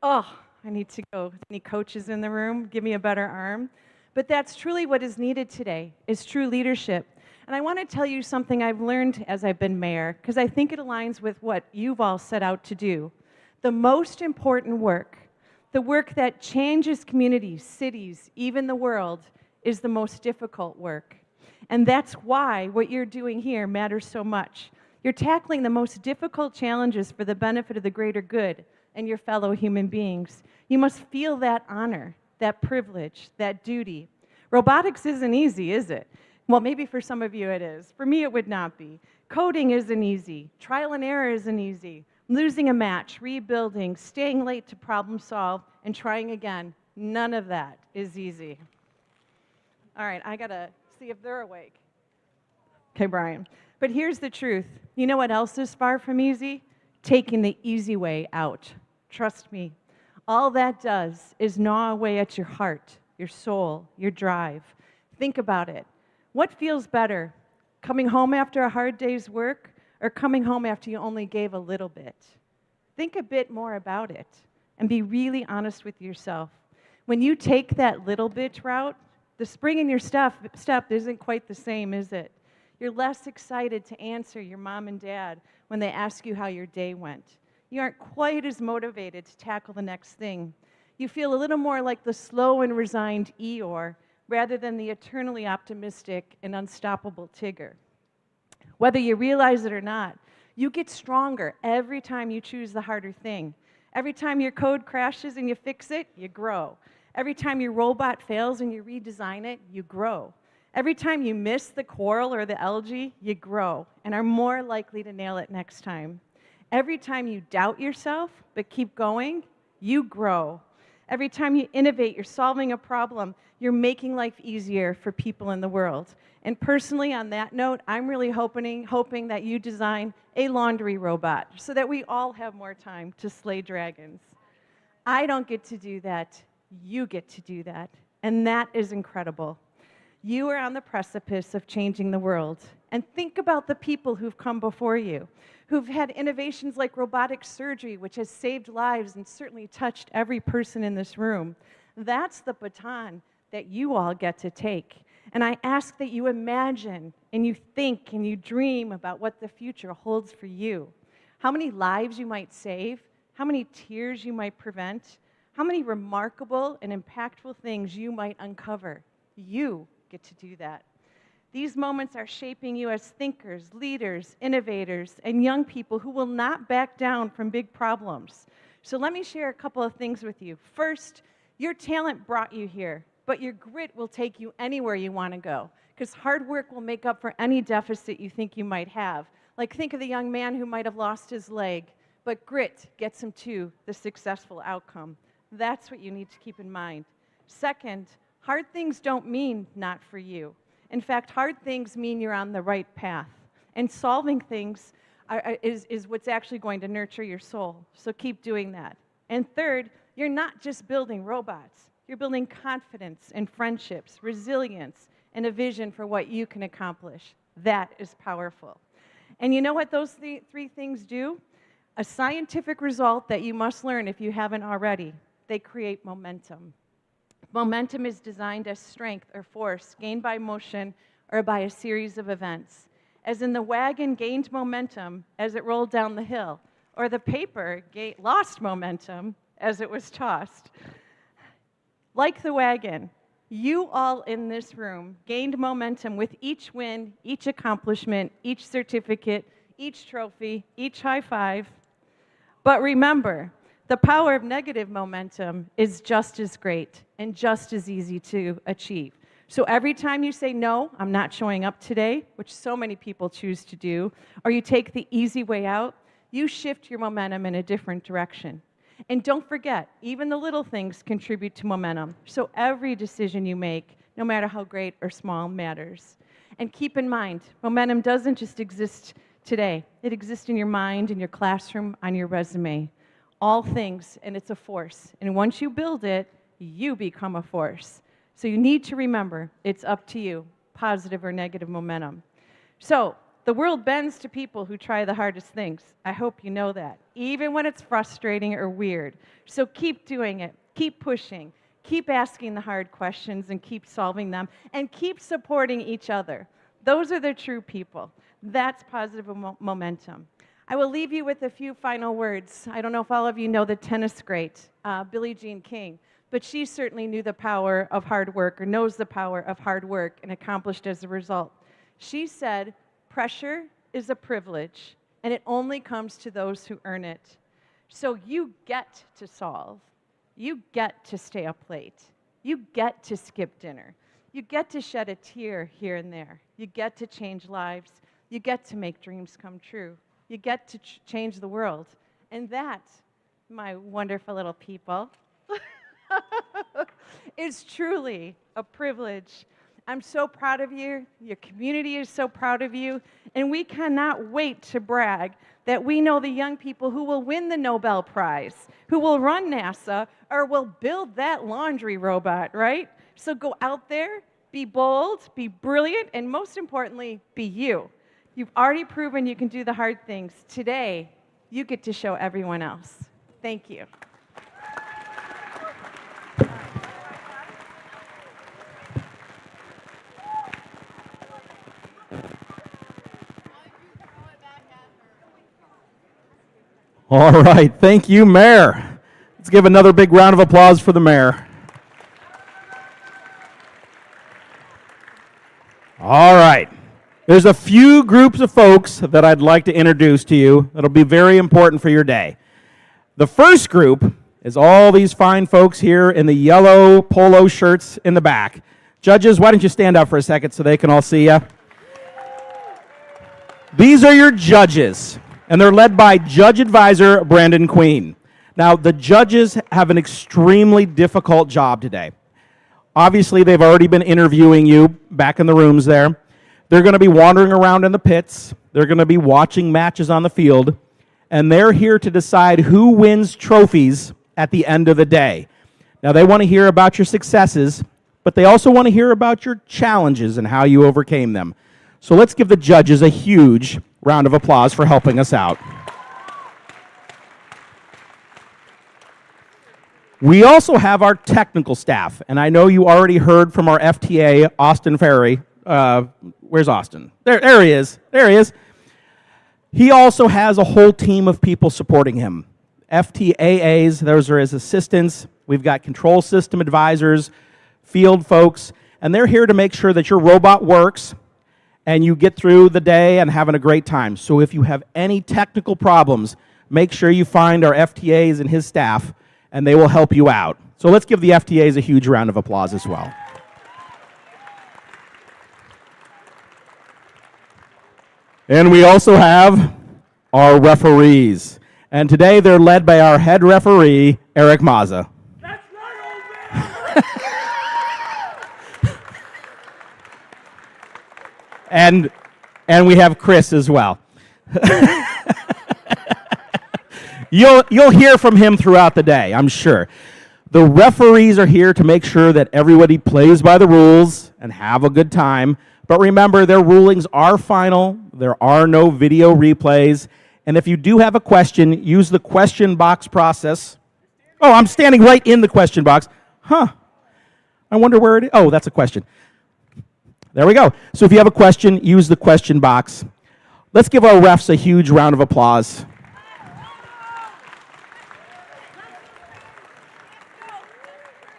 Oh, I need to go. Any coaches in the room? Give me a better arm. But that's truly what is needed today, is true leadership. And I want to tell you something I've learned as I've been mayor, because I think it aligns with what you've all set out to do. The most important work, the work that changes communities, cities, even the world, is the most difficult work. And that's why what you're doing here matters so much. You're tackling the most difficult challenges for the benefit of the greater good and your fellow human beings. You must feel that honor, that privilege, that duty. Robotics isn't easy, is it? Well, maybe for some of you it is. For me, it would not be. Coding isn't easy. Trial and error isn't easy. Losing a match, rebuilding, staying late to problem solve, and trying again. None of that is easy. All right, I gotta see if they're awake. Okay, Brian. But here's the truth. You know what else is far from easy? Taking the easy way out. Trust me. All that does is gnaw away at your heart, your soul, your drive. Think about it. What feels better, coming home after a hard day's work or coming home after you only gave a little bit? Think a bit more about it and be really honest with yourself. When you take that little bit route, the spring in your step isn't quite the same, is it? You're less excited to answer your mom and dad when they ask you how your day went. You aren't quite as motivated to tackle the next thing. You feel a little more like the slow and resigned Eeyore rather than the eternally optimistic and unstoppable Tigger. Whether you realize it or not, you get stronger every time you choose the harder thing. Every time your code crashes and you fix it, you grow. Every time your robot fails and you redesign it, you grow. Every time you miss the coral or the algae, you grow and are more likely to nail it next time. Every time you doubt yourself but keep going, you grow. Every time you innovate, you're solving a problem, you're making life easier for people in the world. And personally, on that note, I'm really hoping that you design a laundry robot so that we all have more time to slay dragons. I don't get to do that. You get to do that. And that is incredible. You are on the precipice of changing the world. And think about the people who've come before you, who've had innovations like robotic surgery, which has saved lives and certainly touched every person in this room. That's the baton that you all get to take. And I ask that you imagine and you think and you dream about what the future holds for you. How many lives you might save, how many tears you might prevent, how many remarkable and impactful things you might uncover. You get to do that. These moments are shaping you as thinkers, leaders, innovators, and young people who will not back down from big problems. So let me share a couple of things with you. First, your talent brought you here, but your grit will take you anywhere you want to go, because hard work will make up for any deficit you think you might have. Like, think of the young man who might have lost his leg, but grit gets him to the successful outcome. That's what you need to keep in mind. Second, hard things don't mean not for you. In fact, hard things mean you're on the right path. And solving things is what's actually going to nurture your soul. So keep doing that. And third, you're not just building robots. You're building confidence and friendships, resilience, and a vision for what you can accomplish. That is powerful. And you know what those three things do? A scientific result that you must learn if you haven't already. They create momentum. Momentum is designed as strength or force gained by motion or by a series of events. As in, the wagon gained momentum as it rolled down the hill, or the paper lost momentum as it was tossed. Like the wagon, you all in this room gained momentum with each win, each accomplishment, each certificate, each trophy, each high five. But remember, the power of negative momentum is just as great and just as easy to achieve. So every time you say, no, I'm not showing up today, which so many people choose to do, or you take the easy way out, you shift your momentum in a different direction. And don't forget, even the little things contribute to momentum. So every decision you make, no matter how great or small, matters. And keep in mind, momentum doesn't just exist today. It exists in your mind, in your classroom, on your resume. All things, and it's a force. And once you build it, you become a force. So you need to remember, it's up to you, positive or negative momentum. So the world bends to people who try the hardest things. I hope you know that, even when it's frustrating or weird. So keep doing it, keep pushing, keep asking the hard questions and keep solving them, and keep supporting each other. Those are the true people. That's positive momentum. I will leave you with a few final words. I don't know if all of you know the tennis great, Billie Jean King, but she certainly knew the power of hard work, or knows the power of hard work, and accomplished as a result. She said, pressure is a privilege, and it only comes to those who earn it. So you get to solve. You get to stay up late. You get to skip dinner. You get to shed a tear here and there. You get to change lives. You get to make dreams come true. You get to change the world. And that, my wonderful little people, is truly a privilege. I'm so proud of you. Your community is so proud of you. And we cannot wait to brag that we know the young people who will win the Nobel Prize, who will run NASA, or will build that laundry robot, right? So go out there, be bold, be brilliant, and most importantly, be you. You've already proven you can do the hard things. Today, you get to show everyone else. Thank you. All right, thank you, Mayor. Let's give another big round of applause for the Mayor. All right. There's a few groups of folks that I'd like to introduce to you that'll be very important for your day. The first group is all these fine folks here in the yellow polo shirts in the back. Judges, why don't you stand up for a second so they can all see you? These are your judges, and they're led by Judge Advisor Brandon Queen. Now, the judges have an extremely difficult job today. Obviously, they've already been interviewing you back in the rooms there. They're going to be wandering around in the pits. They're going to be watching matches on the field. And they're here to decide who wins trophies at the end of the day. Now, they want to hear about your successes, but they also want to hear about your challenges and how you overcame them. So let's give the judges a huge round of applause for helping us out. We also have our technical staff, and I know you already heard from our FTA, Austin Ferry. Where's Austin? There he is. There he is. He also has a whole team of people supporting him. FTAAs, those are his assistants. We've got control system advisors, field folks, and they're here to make sure that your robot works and you get through the day and having a great time. So if you have any technical problems, make sure you find our FTAs and his staff, and they will help you out. So let's give the FTAs a huge round of applause as well. And we also have our referees. And today they're led by our head referee, Eric Mazza. That's right, old man! And we have Chris as well. You'll hear from him throughout the day, I'm sure. The referees are here to make sure that everybody plays by the rules and have a good time. But remember, their rulings are final. There are no video replays. And if you do have a question, use the question box process. Oh, I'm standing right in the question box. Huh. I wonder where it is. Oh, that's a question. There we go. So if you have a question, use the question box. Let's give our refs a huge round of applause.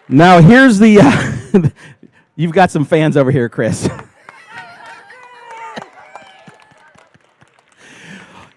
Now here's the, you've got some fans over here, Chris.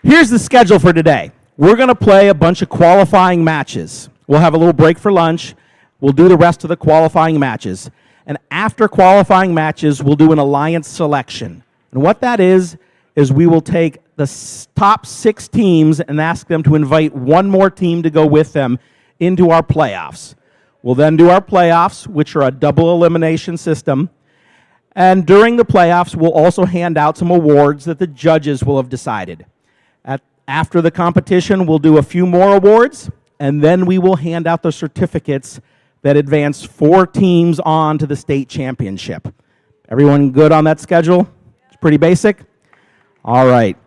Here's the schedule for today. We're going to play a bunch of qualifying matches. We'll have a little break for lunch. We'll do the rest of the qualifying matches. And after qualifying matches, we'll do an alliance selection. And what that is we will take the top 6 teams and ask them to invite one more team to go with them into our playoffs. We'll then do our playoffs, which are a double elimination system. And during the playoffs, we'll also hand out some awards that the judges will have decided. After the competition, we'll do a few more awards, and then we will hand out the certificates that advance 4 teams on to the state championship. Everyone good on that schedule? It's pretty basic? All right.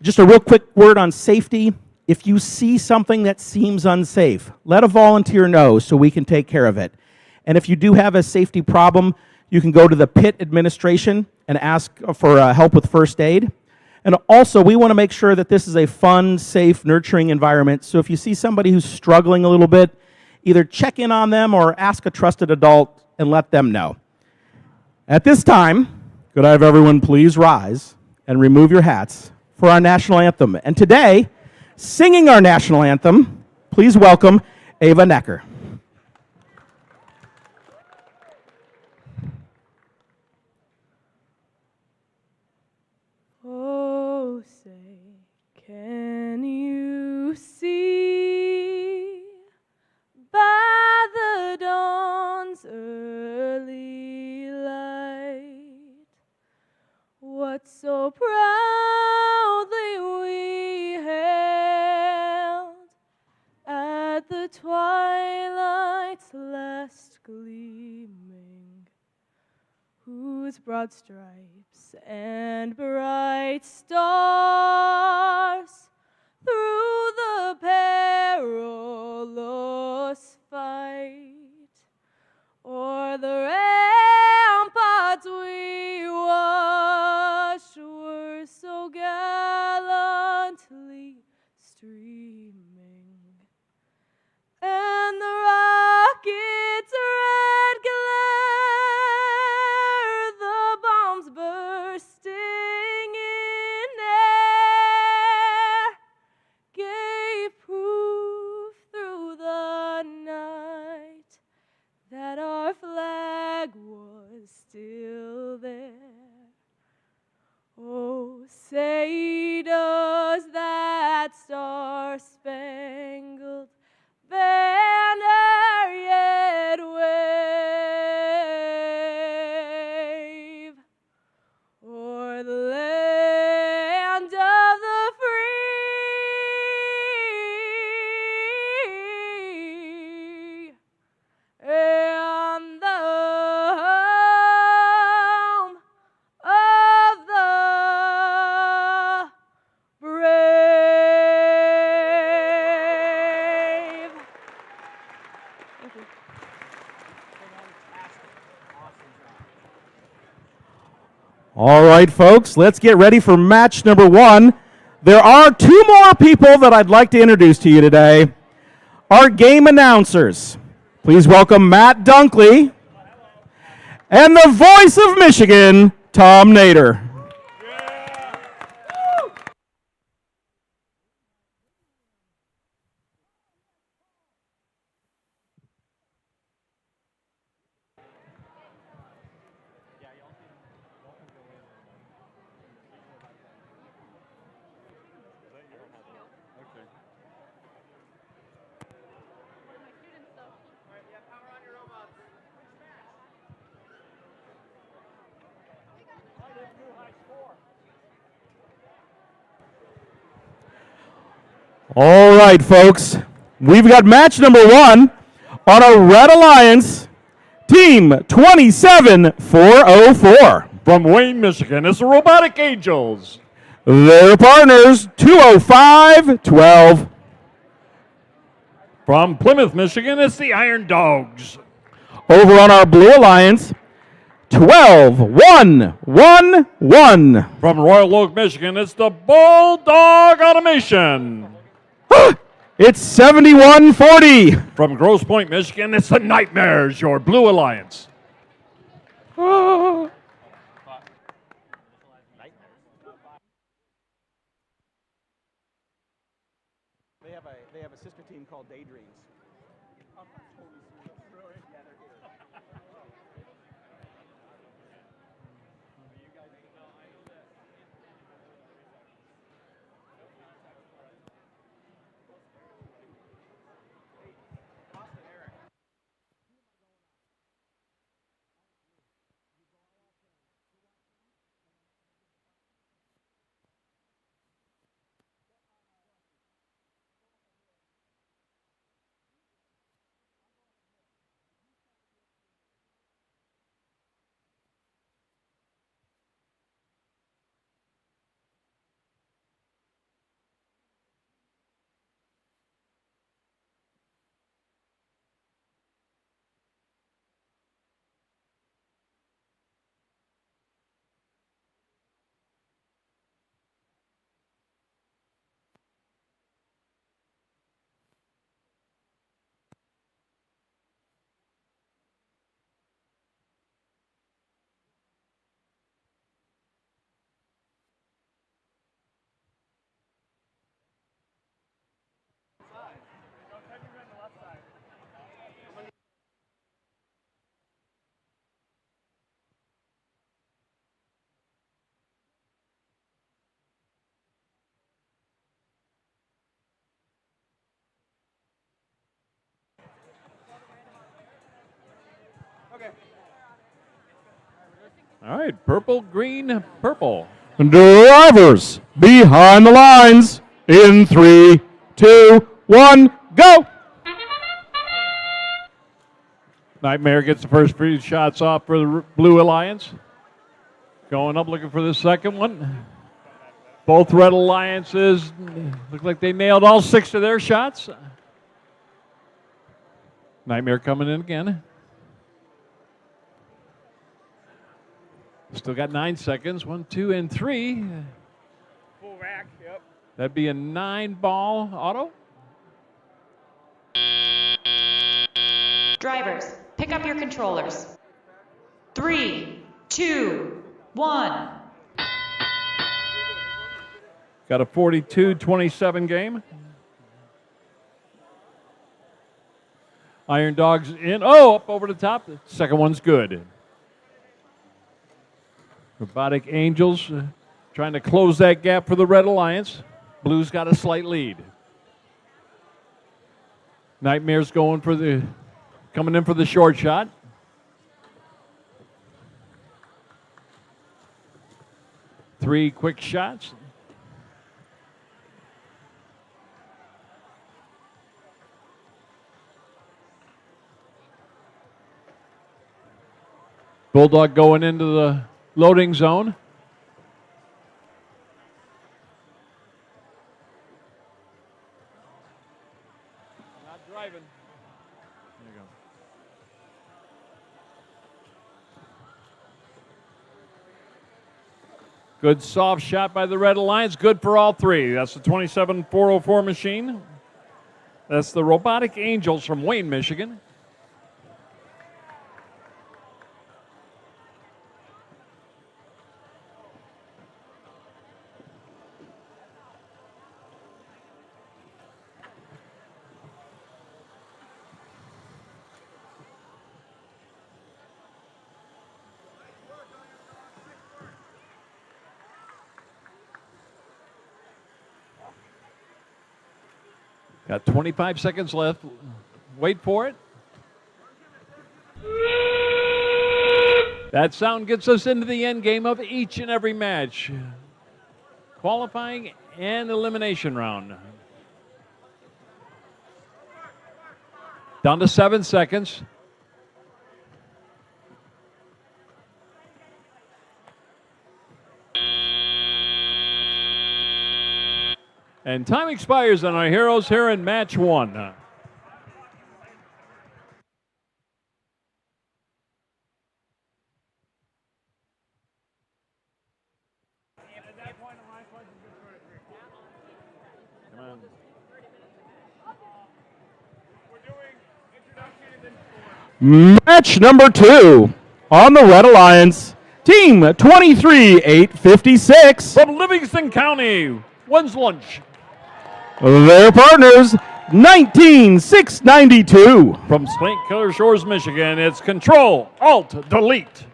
Just a real quick word on safety. If you see something that seems unsafe, let a volunteer know so we can take care of it. And if you do have a safety problem, you can go to the pit administration and ask for help with first aid. And also, we want to make sure that this is a fun, safe, nurturing environment. So if you see somebody who's struggling a little bit, either check in on them or ask a trusted adult and let them know. At this time, could I have everyone please rise and remove your hats for our national anthem. And today, singing our national anthem, please welcome Ava Necker. Oh, say, can you see by the dawn's early light what so proudly we hailed at the twilight's last gleaming, whose broad stripes and bright stars through the perilous fight o'er the ramparts we watched were so gallantly streaming, and the rocket's red glare, the bombs bursting in air, gave proof through the night that our flag was still there. Oh, say does that star-spangled banner yet wave o'er the land of the free and the home of the brave. Thank you. All right, folks, let's get ready for match number 1. There are 2 more people that I'd like to introduce to you today. Our game announcers. Please welcome Matt Dunkley and the voice of Michigan, Tom Nader. All right, folks. We've got match number 1 on a Red Alliance, Team 27404. From Wayne, Michigan, it's the Robotic Angels. Their partners, 20512. From Plymouth, Michigan, it's the Iron Dogs. Over on our Blue Alliance, 12111. From Royal Oak, Michigan, it's the Bulldog Automation. It's 7140. From Grosse Point, Michigan, it's the Nightmares, your Blue Alliance. They have a sister team called Daydreams. All right, purple, green, purple. Drivers behind the lines in 3, 2, 1, go! Nightmare gets the first few shots off for the Blue Alliance. Going up looking for the second one. Both Red Alliances look like they nailed all 6 of their shots. Nightmare coming in again. Still got 9 seconds. 1, 2, and 3. Full rack, yep. That'd be a 9-ball auto. Drivers, pick up your controllers. 3, 2, 1. Got a 42-27 game. Iron Dogs in. Oh, up over the top. The second one's good. Robotic Angels trying to close that gap for the Red Alliance. Blue's got a slight lead. Nightmare's coming in for the short shot. Three quick shots. Bulldog going into the loading zone. Not driving. There you go. Good soft shot by the Red Alliance. Good for all 3. That's the 27404 machine. That's the Robotic Angels from Wayne, Michigan. Got 25 seconds left. Wait for it. That sound gets us into the end game of each and every match. Qualifying and elimination round. Down to 7 seconds. And time expires on our heroes here in match 1. Match number 2 on the Red Alliance. Team 23-856. From Livingston County, wins lunch. Their partners, 19-692. From St. Clair Shores, Michigan, it's Control, Alt, Delete.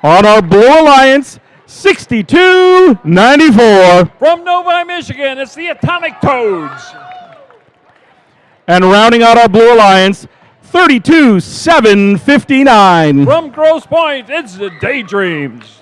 On our Blue Alliance, 62-94. From Novi, Michigan, it's the Atomic Toads. And rounding out our Blue Alliance, 32-759. From Grosse Point, it's the Daydreams.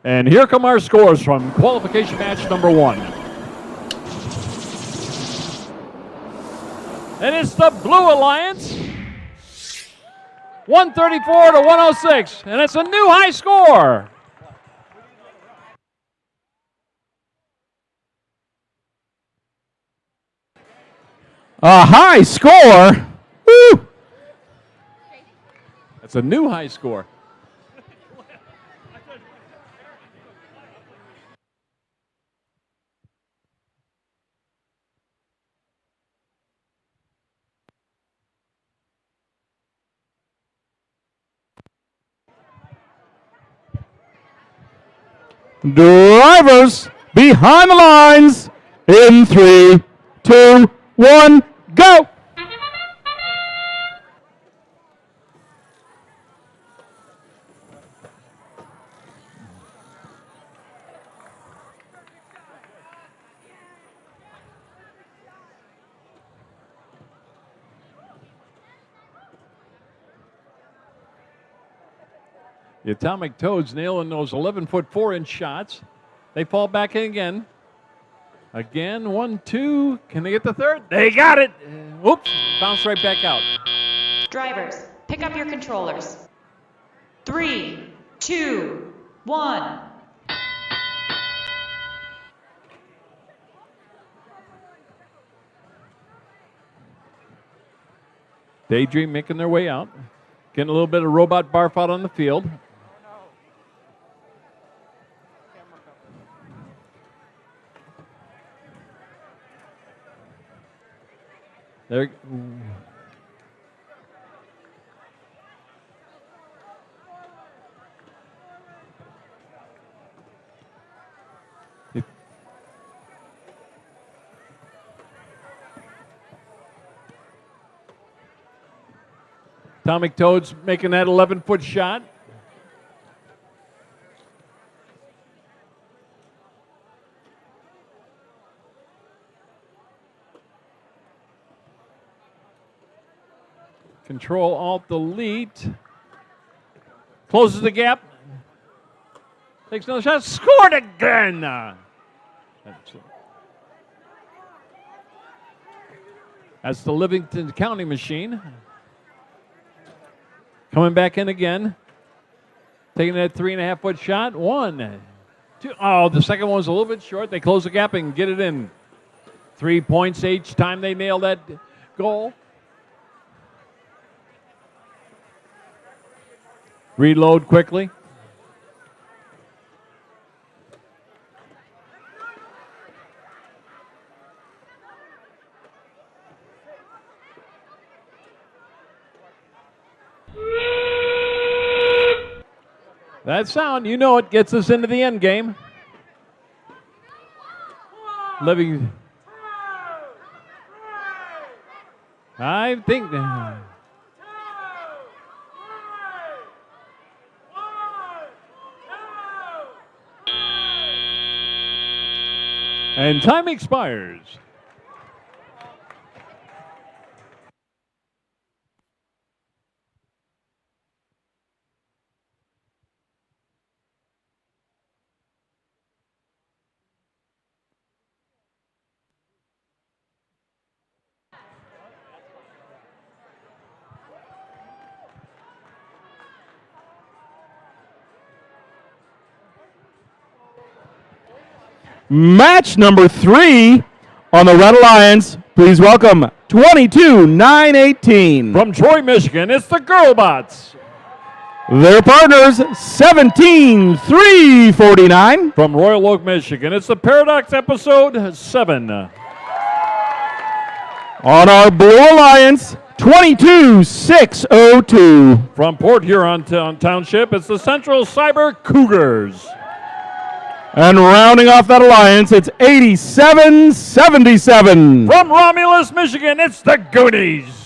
And here come our scores from qualification match number 1. And it's the Blue Alliance, 134 to 106, and it's a new high score. A high score. Woo! That's a new high score. Drivers behind the lines in 3, 2, 1, go! The Atomic Toads nailing those 11-foot 4-inch shots. They fall back in again. Again, 1, 2. Can they get the third? They got it. Whoops, bounced right back out. Drivers, pick up your controllers. 3, 2, 1. Daydream making their way out. Getting a little bit of robot barf out on the field. There. Atomic Toads making that 11-foot shot. Control, Alt, Delete. Closes the gap. Takes another shot. Scored again. That's the Livingston County machine. Coming back in again. Taking that 3.5-foot shot. 1, 2. Oh, the second one was a little bit short. They close the gap and get it in. 3 points each time they nail that goal. Reload quickly. That sound, you know it, gets us into the end game. I think. And time expires. Match number 3 on the Red Alliance. Please welcome 22-9-18. From Troy, Michigan, it's the Girlbots. Their partners, 17-3-49. From Royal Oak, Michigan, it's the Paradox Episode 7. On our Blue Alliance, 22-6-02. From Port Huron Township, it's the Central Cyber Cougars. And rounding off that alliance, it's 87-77. From Romulus, Michigan, it's the Goonies.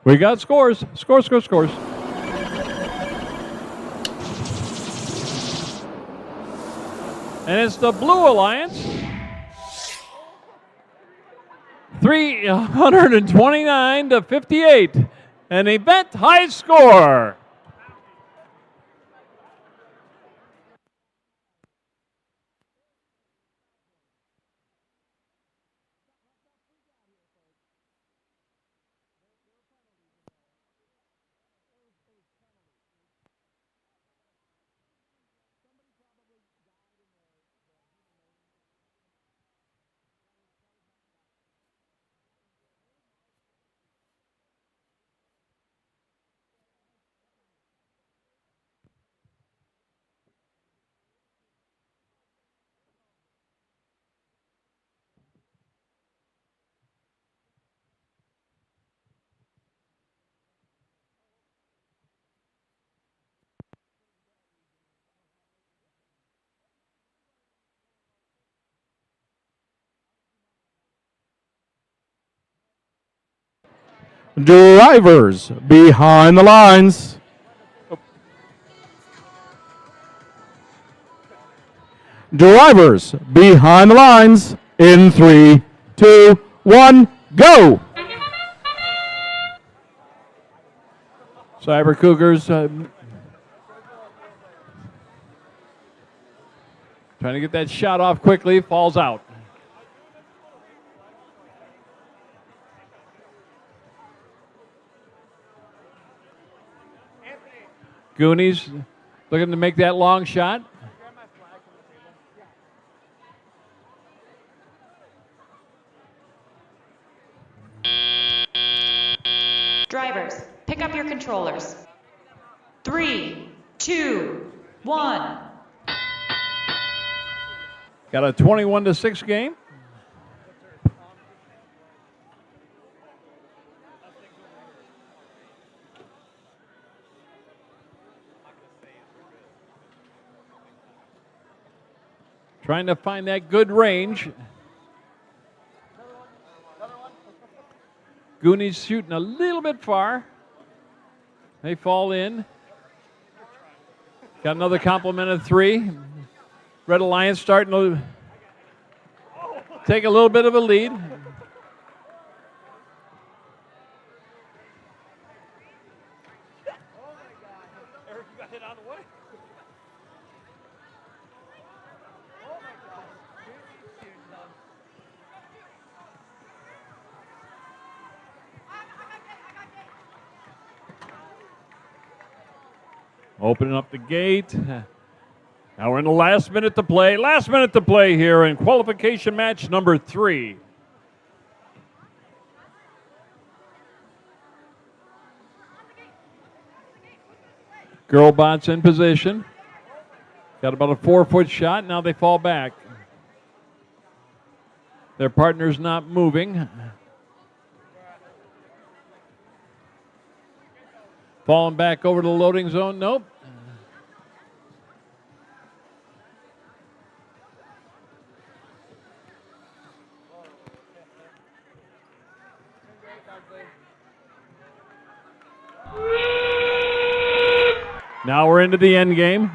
We got scores. Scores. And it's the Blue Alliance. 329-58. An event high score. Drivers behind the lines. Drivers behind the lines in 3, 2, 1, go. Cyber Cougars trying to get that shot off quickly, falls out. Goonies Looking to make that long shot. Drivers, pick up your controllers. 3, 2, 1. Got a 21-6 game. Trying to find that good range. Goonies shooting a little bit far. They fall in. Got another complement of 3. Red Alliance starting to take a little bit of a lead. Opening up the gate. Now we're in the last minute to play. Last minute to play here in qualification match number 3. Girlbots in position. Got about a 4-foot shot. Now they fall back. Their partner's not moving. Falling back over to the loading zone. Nope. Now we're into the end game.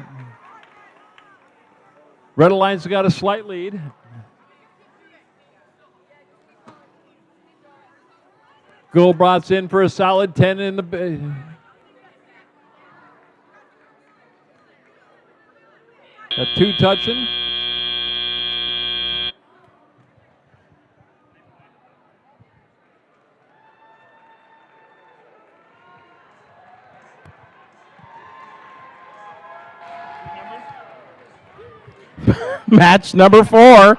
Red Alliance got a slight lead. Girlbots in for a solid 10 in the... Got 2 touching. Match number 4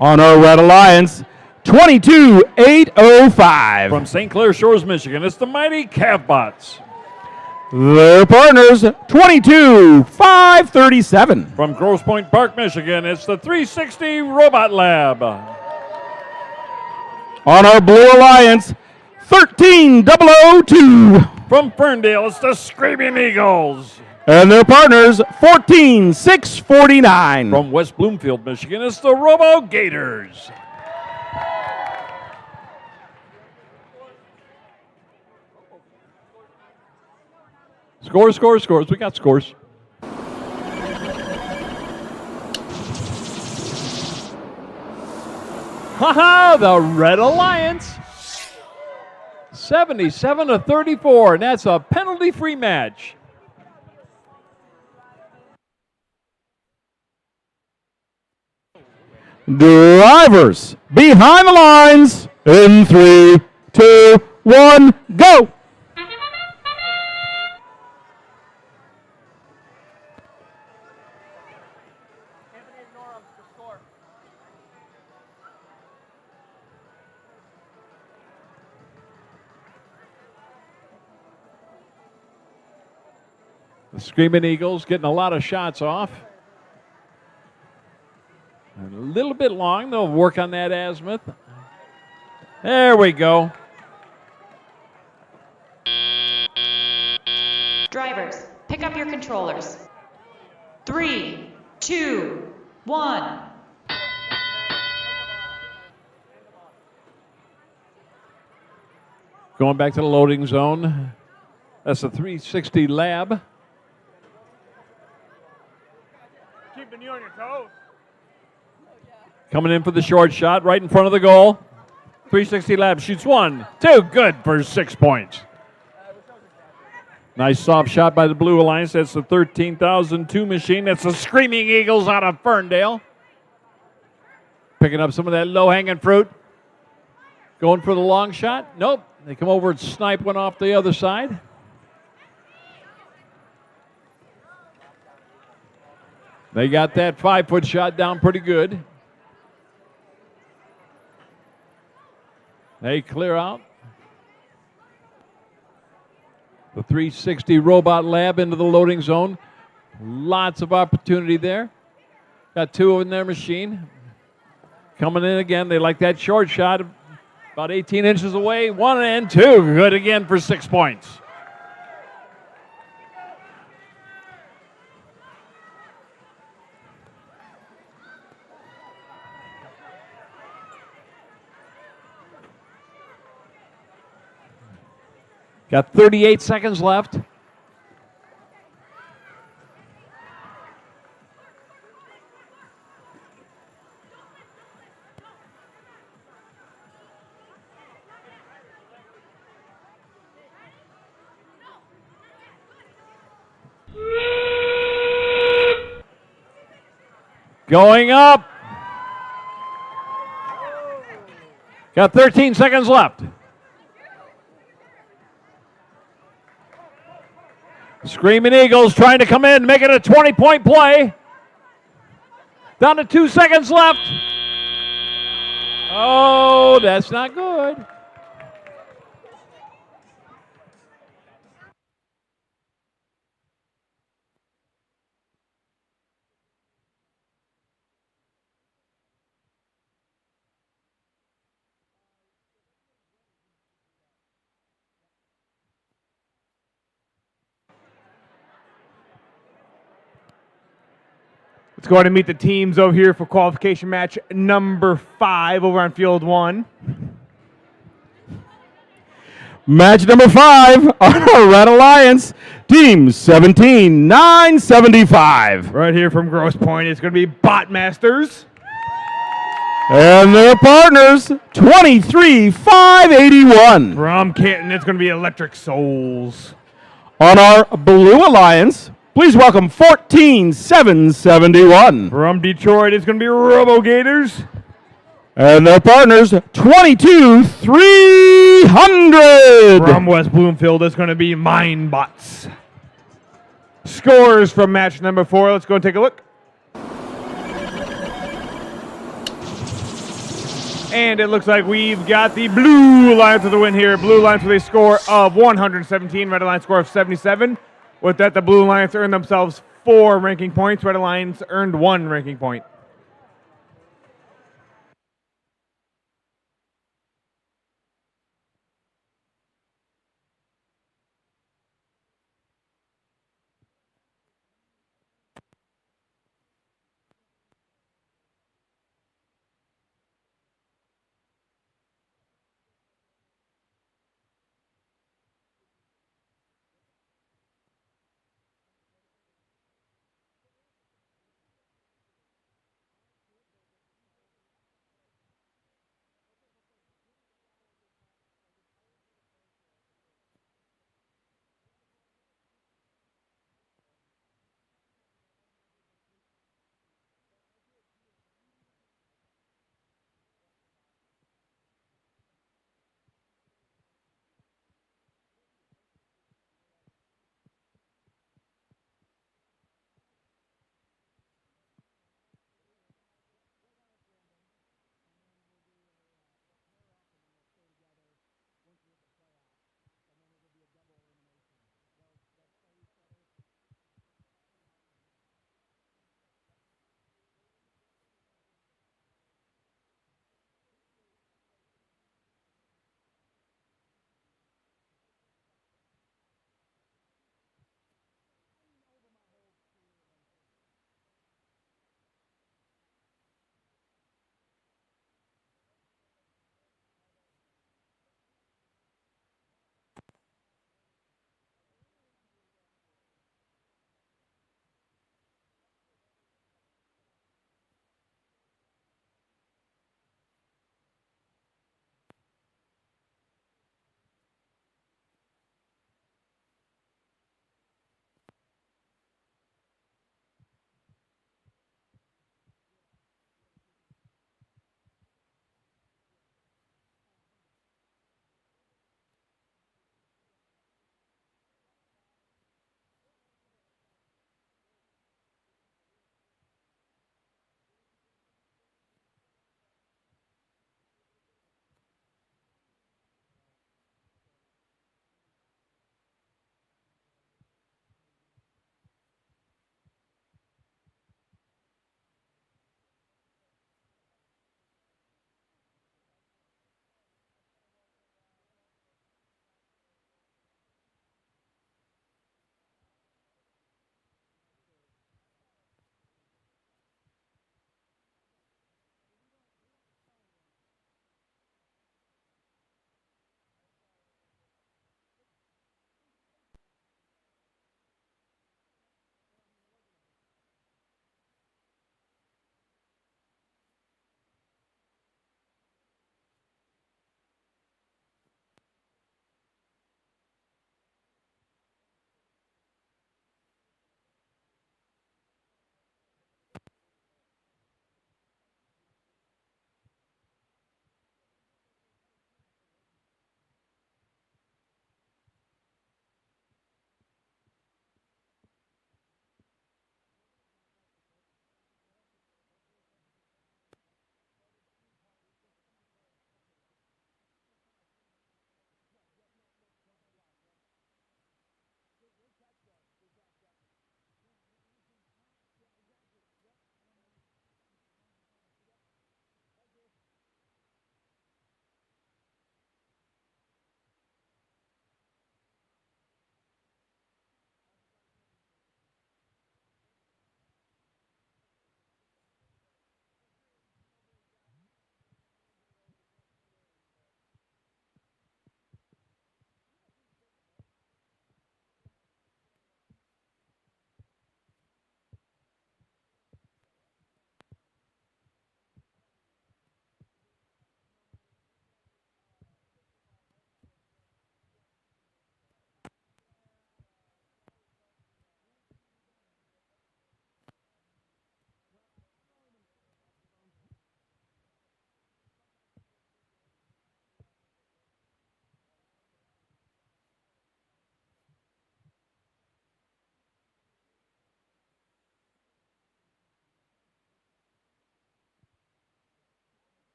on our Red Alliance, 22-805. From St. Clair Shores, Michigan, it's the mighty Cavbots. Their partners, 22-537. From Grosse Pointe Park, Michigan, it's the 360 Robot Lab. On our Blue Alliance, 13002. From Ferndale, it's the Screaming Eagles. And their partners, 14649. From West Bloomfield, Michigan, it's the Robo Gators. Scores, scores, scores. We got scores. Haha, the Red Alliance. 77-34, and that's a penalty-free match. Drivers behind the lines in 3, 2, 1, go. The Screaming Eagles getting a lot of shots off. And a little bit long. They'll work on that azimuth. There we go. Drivers, pick up your controllers. 3, 2, 1. Going back to the loading zone. That's the 360 Lab. Keeping you on your toes. Coming in for the short shot right in front of the goal. 360 Lab shoots 1, 2, good for 6 points. Nice soft shot by the Blue Alliance. That's the 13,002 machine. That's the Screaming Eagles out of Ferndale. Picking up some of that low-hanging fruit. Going for the long shot. Nope. They come over and snipe one off the other side. They got that 5-foot shot down pretty good. They clear out. The 360 robot lab into the loading zone. Lots of opportunity there. Got two in their machine. Coming in again. They like that short shot. About 18 inches away. 1 and 2. Good again for 6 points. Got 38 seconds left. Going up. Got 13 seconds left. Screaming Eagles trying to come in, make it a 20-point play. Down to 2 seconds left. Oh, that's not good. Let's go ahead and meet the teams over here for qualification match number 5 over on field 1. Match number 5 on our Red Alliance, Team 17-975. Right here from Grosse Point, it's going to be Botmasters. And their partners, 23-581. From Canton, it's going to be Electric Souls. On our Blue Alliance, please welcome 14-771. From Detroit, it's going to be Robo Gators. And their partners, 22-300. From West Bloomfield, it's going to be Mine Bots. Scores from match number 4. Let's go and take a look. And it looks like we've got the Blue Alliance with the win here. Blue Alliance with a score of 117, Red Alliance score of 77. With that, the Blue Alliance earned themselves 4 ranking points. Red Alliance earned 1 ranking point.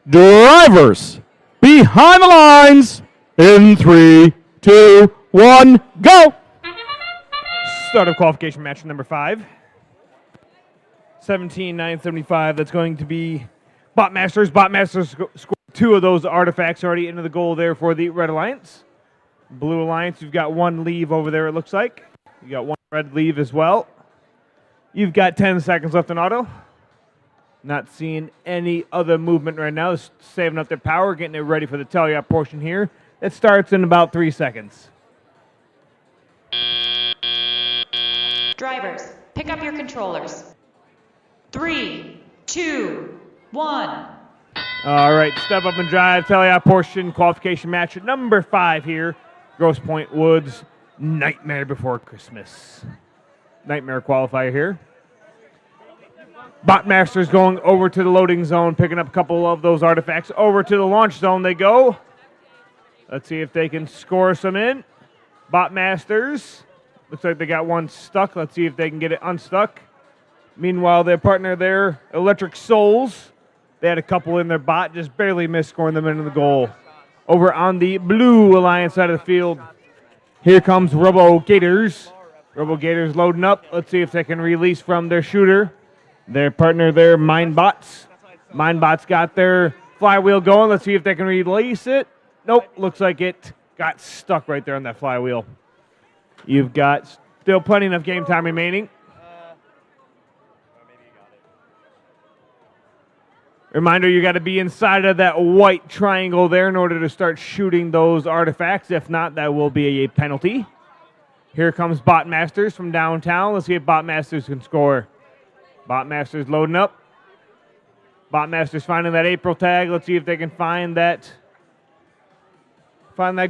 Drivers, behind the lines in 3, 2, 1, go! Start of qualification match number 5. 17,975. That's going to be Botmasters. Botmasters scored 2 of those artifacts already into the goal there for the Red Alliance. Blue Alliance, you've got 1 leave over there, it looks like. You got 1 red leave as well. You've got 10 seconds left in auto. Not seeing any other movement right now. Just saving up their power, getting it ready for the tally-up portion here. It starts in about 3 seconds. Drivers, pick up your controllers. 3, 2, 1. All right, step up and drive, tally-up portion, qualification match at number 5 here. Grosse Point Woods, Nightmare Before Christmas. Nightmare qualifier here. Botmasters going over to the loading zone, picking up a couple of those artifacts. Over to the launch zone they go. Let's see if they can score some in. Botmasters, looks like they got 1 stuck. Let's see if they can get it unstuck. Meanwhile, their partner there, Electric Souls, they had a couple in their bot, just barely missed scoring them into the goal. Over on the Blue Alliance side of the field, here comes Robo Gators. Robo Gators loading up. Let's see if they can release from their shooter. Their partner there, Mindbots. Mindbots got their flywheel going. Let's see if they can release it. Nope, looks like it got stuck right there on that flywheel. You've got still plenty enough game time remaining. Reminder, you got to be inside of that white triangle there in order to start shooting those artifacts. If not, that will be a penalty. Here comes Botmasters from downtown. Let's see if Botmasters can score. Botmasters loading up. Botmasters finding that April tag. Let's see if they can find that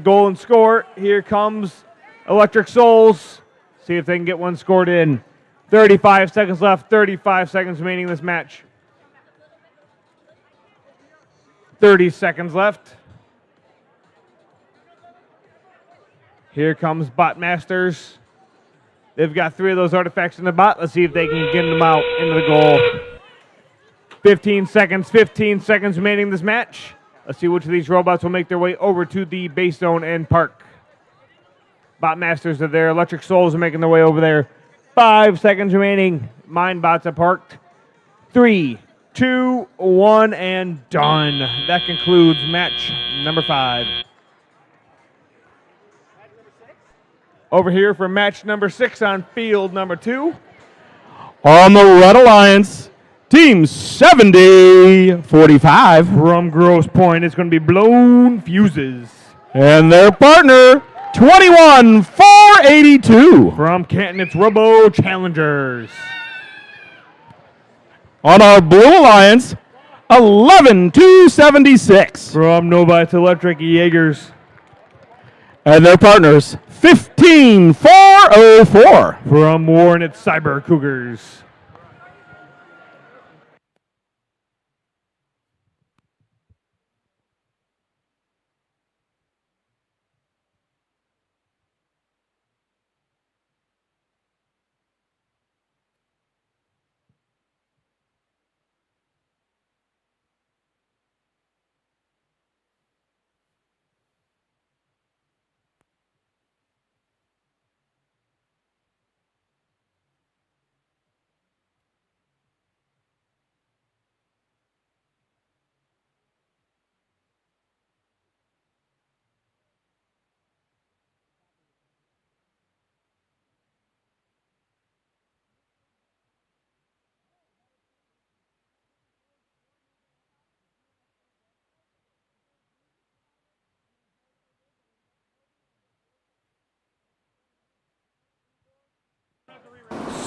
goal and score. Here comes Electric Souls. See if they can get one scored in. 35 seconds left. 35 seconds remaining in this match. 30 seconds left. Here comes Botmasters. They've got 3 of those artifacts in the bot. Let's see if they can get them out into the goal. 15 seconds remaining in this match. Let's see which of these robots will make their way over to the base zone and park. Botmasters are there. Electric Souls are making their way over there. 5 seconds remaining. Mindbots are parked. 3, 2, 1, and done. That concludes match number 5. Over here for match number 6 on field number 2. On the Red Alliance, Team 70-45. From Grosse Point, it's going to be Blown Fuses. And their partner, 21-482. From Canton, it's Robo Challengers. On our Blue Alliance, 11-276. From Novites Electric Jaegers. And their partners, 15-404. From Warren, it's Cyber Cougars.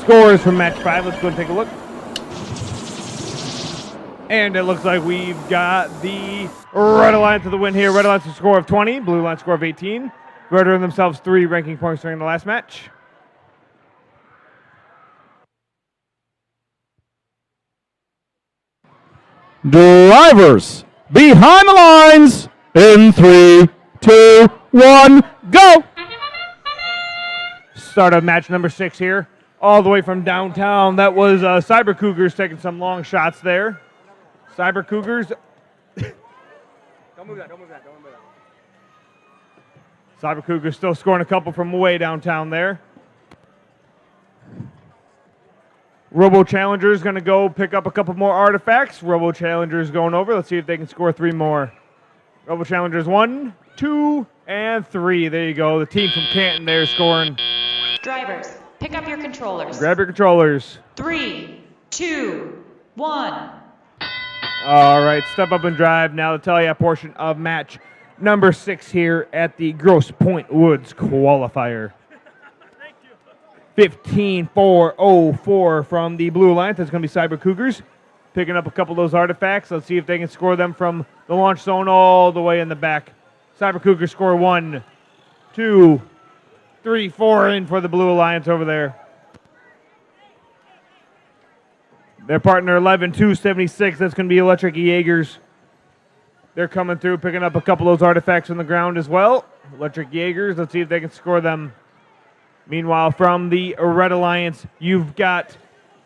Scores from match 5. Let's go and take a look. And it looks like we've got the Red Alliance to the win here. Red Alliance a score of 20, Blue Alliance score of 18. Red earned themselves 3 ranking points during the last match. Drivers, behind the lines in 3, 2, 1, go! Start of match number 6 here. All the way from downtown. That was Cyber Cougars taking some long shots there. Cyber Cougars Don't move that. Don't move that. Don't move that. Cyber Cougars still scoring a couple from way downtown there. Robo Challenger's going to go pick up a couple more artifacts. Robo Challenger's going over. Let's see if they can score 3 more. Robo Challengers 1, 2, and 3. There you go. The team from Canton there scoring. Drivers, pick up your controllers. Grab your controllers. 3, 2, 1. All right, step up and drive. Now the tell-ya portion of match number 6 here at the Grosse Point Woods Qualifier. 15-4-0-4 from the Blue Alliance. That's going to be Cyber Cougars. Picking up a couple of those artifacts. Let's see if they can score them from the launch zone all the way in the back. Cyber Cougars score 1, 2, 3, 4 in for the Blue Alliance over there. Their partner 11-2-76. That's going to be Electric Jaegers. They're coming through, picking up a couple of those artifacts on the ground as well. Electric Jaegers. Let's see if they can score them. Meanwhile, from the Red Alliance, you've got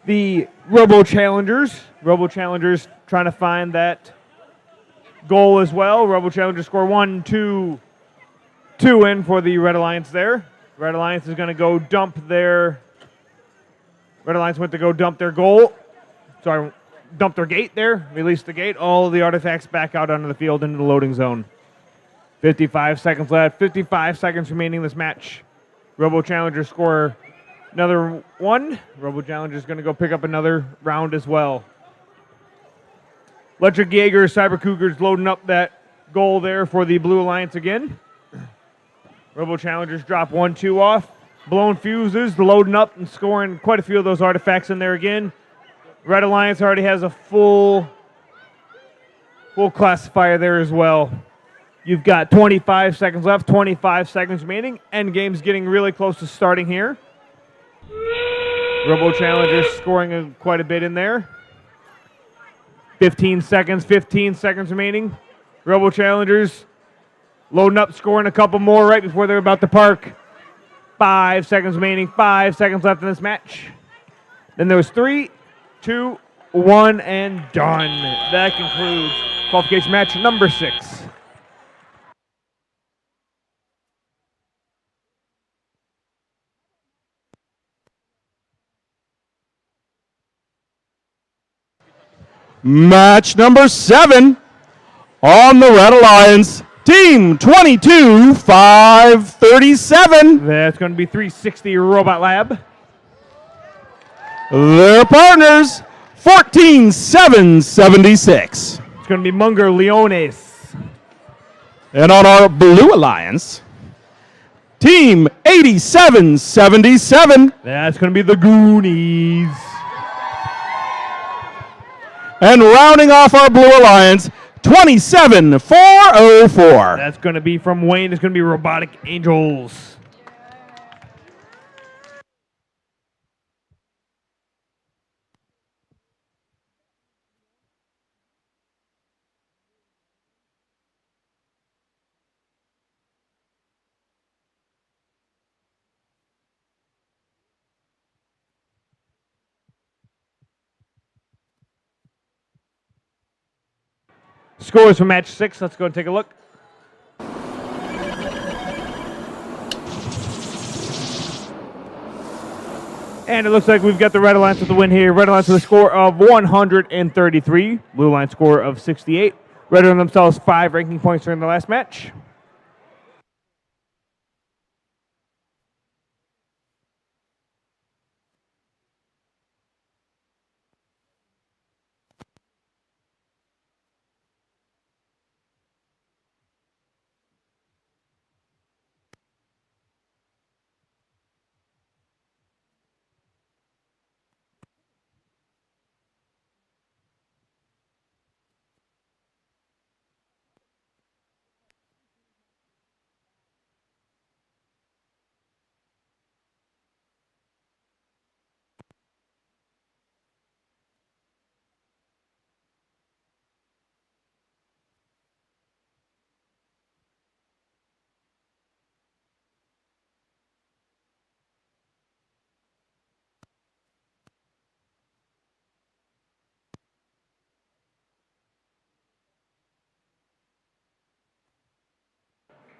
the Robo Challengers. Robo Challengers trying to find that goal as well. Robo Challengers score 1, 2, 2 in for the Red Alliance there. Red Alliance is going to go dump their... Red Alliance went to go dump their goal. Sorry, dump their gate there. Release the gate. All of the artifacts back out onto the field into the loading zone. 55 seconds left. 55 seconds remaining in this match. Robo Challengers score another 1. Robo Challengers going to go pick up another round as well. Electric Jaegers, Cyber Cougars loading up that goal there for the Blue Alliance again. Robo Challengers drop 1, 2 off. Blown fuses, loading up and scoring quite a few of those artifacts in there again. Red Alliance already has a full classifier there as well. You've got 25 seconds left, 25 seconds remaining. Endgame's getting really close to starting here. Robo Challengers scoring quite a bit in there. 15 seconds remaining. Robo Challengers loading up, scoring a couple more right before they're about to park. 5 seconds remaining, 5 seconds left in this match. Then there was 3, 2, 1, and done. That concludes qualification match number 6. Match number 7 on the Red Alliance. Team 22-537. That's going to be 360 Robot Lab. Their partners 14-7-76. It's going to be Munger Leones. And on our Blue Alliance, Team 87-77. That's going to be the Goonies. And rounding off our Blue Alliance, 27-4-0-4. That's going to be from Wayne. It's going to be Robotic Angels. Scores for match 6. Let's go and take a look. And it looks like we've got the Red Alliance with the win here. Red Alliance with a score of 133. Blue Alliance score of 68. Red earned themselves 5 ranking points during the last match.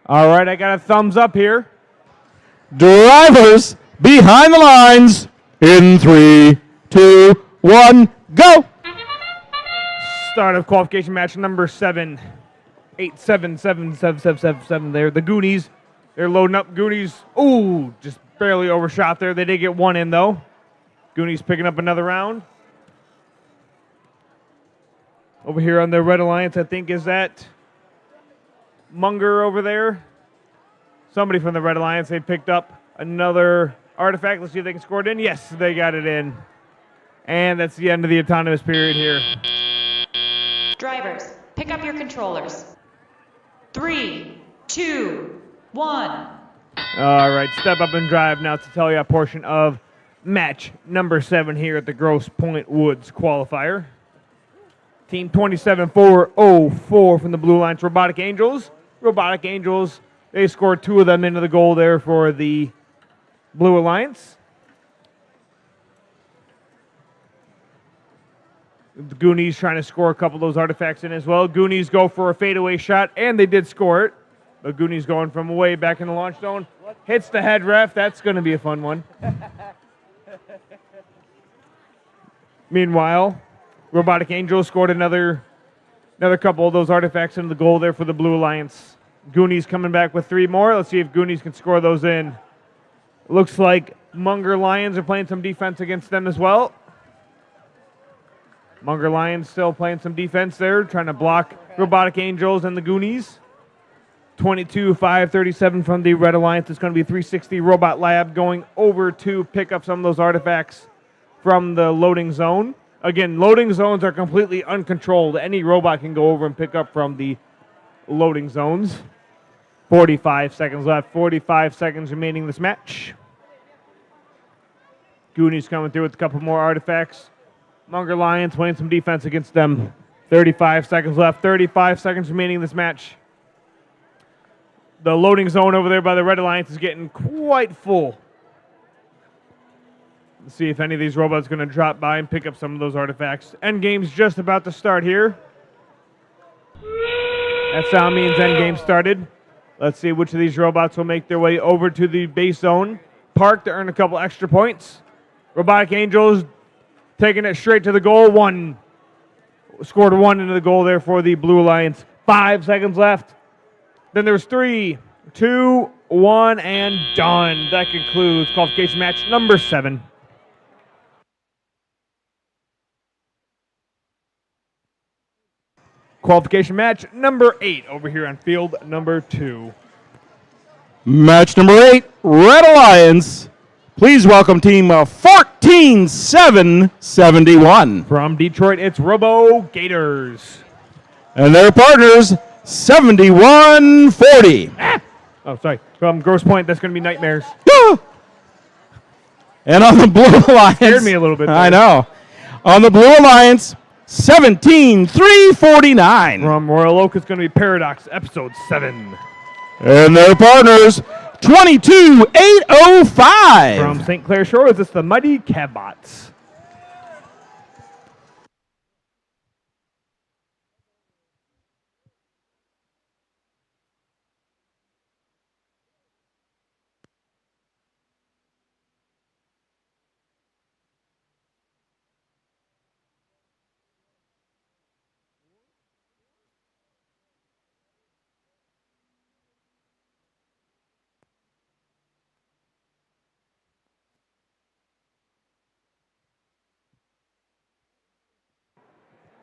All right, I got a thumbs up here. Drivers behind the lines in 3, 2, 1, go! Start of qualification match number 7. 8, 7, 7, 7, 7, 7, 7 there. The Goonies, they're loading up. Goonies, ooh, just barely overshot there. They did get one in, though. Goonies picking up another round. Over here on the Red Alliance, I think, is that Munger over there? Somebody from the Red Alliance, they picked up another artifact. Let's see if they can score it in. Yes, they got it in. And that's the end of the autonomous period here. Drivers, pick up your controllers. 3, 2, 1. All right, step up and drive now to tell you a portion of match number 7 here at the Grosse Point Woods qualifier. Team 27-4-0-4 from the Blue Alliance Robotic Angels. Robotic Angels, they scored 2 of them into the goal there for the Blue Alliance. The Goonies trying to score a couple of those artifacts in as well. Goonies go for a fadeaway shot, and they did score it. The Goonies going from way back in the launch zone. Hits the head ref. That's going to be a fun one. Meanwhile, Robotic Angels scored another couple of those artifacts into the goal there for the Blue Alliance. Goonies coming back with 3 more. Let's see if Goonies can score those in. Looks like Munger Lions are playing some defense against them as well. Munger Lions still playing some defense there, trying to block Robotic Angels and the Goonies. 22-5-37 from the Red Alliance. It's going to be 360 Robot Lab going over to pick up some of those artifacts from the loading zone. Again, loading zones are completely uncontrolled. Any robot can go over and pick up from the loading zones. 45 seconds left. 45 seconds remaining in this match. Goonies coming through with a couple more artifacts. Munger Lions playing some defense against them. 35 seconds left. 35 seconds remaining in this match. The loading zone over there by the Red Alliance is getting quite full. Let's see if any of these robots are going to drop by and pick up some of those artifacts. Endgame's just about to start here. That sound means endgame started. Let's see which of these robots will make their way over to the base zone park to earn a couple extra points. Robotic Angels taking it straight to the goal. Scored 1 into the goal there for the Blue Alliance. 5 seconds left. Then there's 3, 2, 1, and done. That concludes qualification match number 7. Qualification match number 8 over here on field number 2. Match number 8, Red Alliance. Please welcome team 14-7-71. From Detroit, it's Robo Gators. And their partners, 71-40. Oh, sorry. From Grosse Point, that's going to be Nightmares. And on the Blue Alliance. Scared me a little bit there. I know. On the Blue Alliance, 17-3-49. From Royal Oak, it's going to be Paradox, episode 7. And their partners, 22-8-05. From St. Clair Shores, it's the Mighty Cabbots.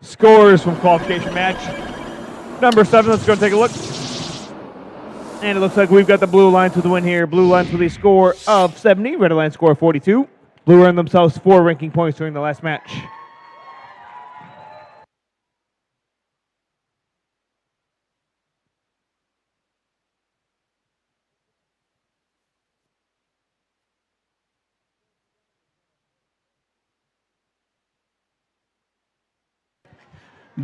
Scores from qualification match number 7. Let's go take a look. And it looks like we've got the Blue Alliance with the win here. Blue Alliance with a score of 70. Red Alliance score of 42. Blue earned themselves 4 ranking points during the last match.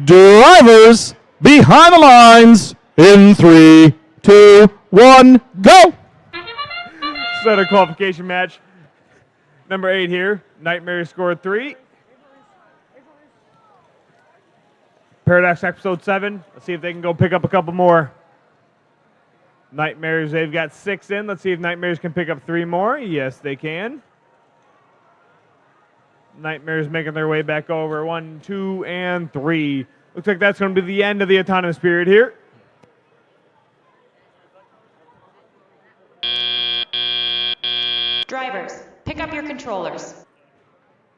Drivers behind the lines in 3, 2, 1, go! Center qualification match number 8 here. Nightmare scored 3. Paradox episode 7. Let's see if they can go pick up a couple more. Nightmares, they've got 6 in. Let's see if Nightmares can pick up 3 more. Yes, they can. Nightmares making their way back over. 1, 2, and 3. Looks like that's going to be the end of the autonomous period here. Drivers, pick up your controllers.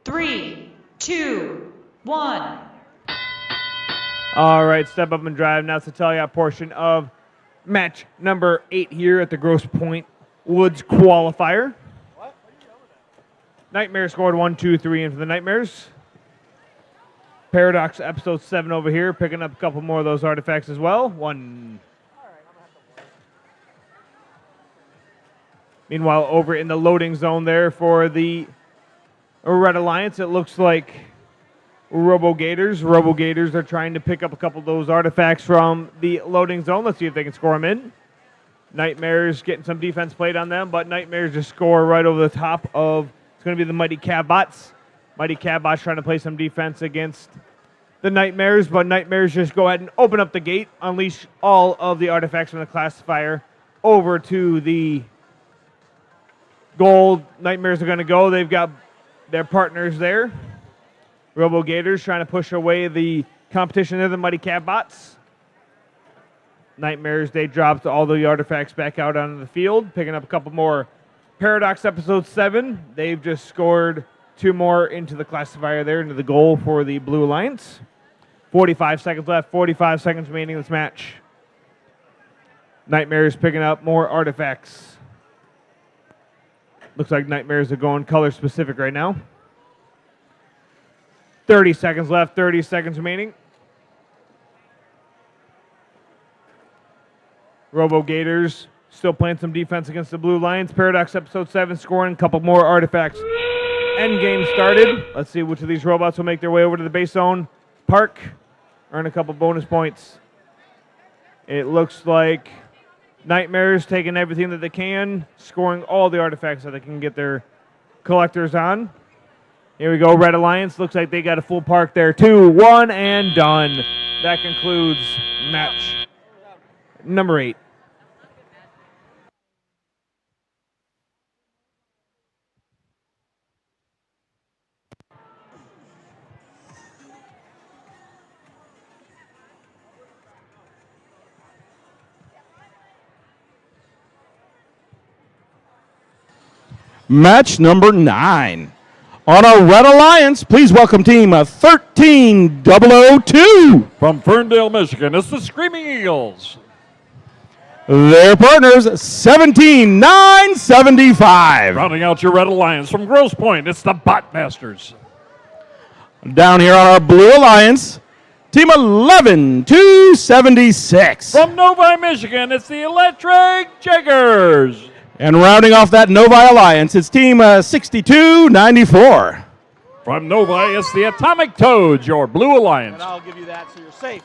3, 2, 1. All right, step up and drive. Now it's the tell-you portion of match number 8 here at the Grosse Point Woods Qualifier. Nightmare scored 1, 2, 3 in for the Nightmares. Paradox episode 7 over here, picking up a couple more of those artifacts as well. 1. Meanwhile, over in the loading zone there for the Red Alliance, it looks like Robo-Gators. Robo-Gators are trying to pick up a couple of those artifacts from the loading zone. Let's see if they can score them in. Nightmares getting some defense played on them, but Nightmares just score right over the top of, it's going to be the Mighty Cabbots. Mighty Cabbots trying to play some defense against the Nightmares, but Nightmares just go ahead and open up the gate, unleash all of the artifacts from the classifier over to the gold. Nightmares are going to go. They've got their partners there. Robo-Gators trying to push away the competition there, the Mighty Cabbots. Nightmares, they dropped all the artifacts back out onto the field, picking up a couple more. Paradox episode 7, they've just scored 2 more into the classifier there, into the goal for the Blue Alliance. 45 seconds left, 45 seconds remaining in this match. Nightmares picking up more artifacts. Looks like Nightmares are going color specific right now. 30 seconds left, 30 seconds remaining. Robo-Gators still playing some defense against the Blue Lions. Paradox episode 7 scoring a couple more artifacts. Endgame started. Let's see which of these robots will make their way over to the base zone. Park, earn a couple bonus points. It looks like Nightmares taking everything that they can, scoring all the artifacts that they can get their collectors on. Here we go, Red Alliance. Looks like they got a full park there. 2, 1, and done. That concludes match number 8. Match number 9. On our Red Alliance, please welcome team 13002. From Ferndale, Michigan, it's the Screaming Eagles. Their partners, 17975. Rounding out your Red Alliance from Grosse Point, it's the Botmasters. Down here on our Blue Alliance, team 11276. From Novi, Michigan, it's the Electric Jaggers. And rounding off that Novi Alliance, it's team 6294. From Novi, it's the Atomic Toads, your Blue Alliance. And I'll give you that so you're safe.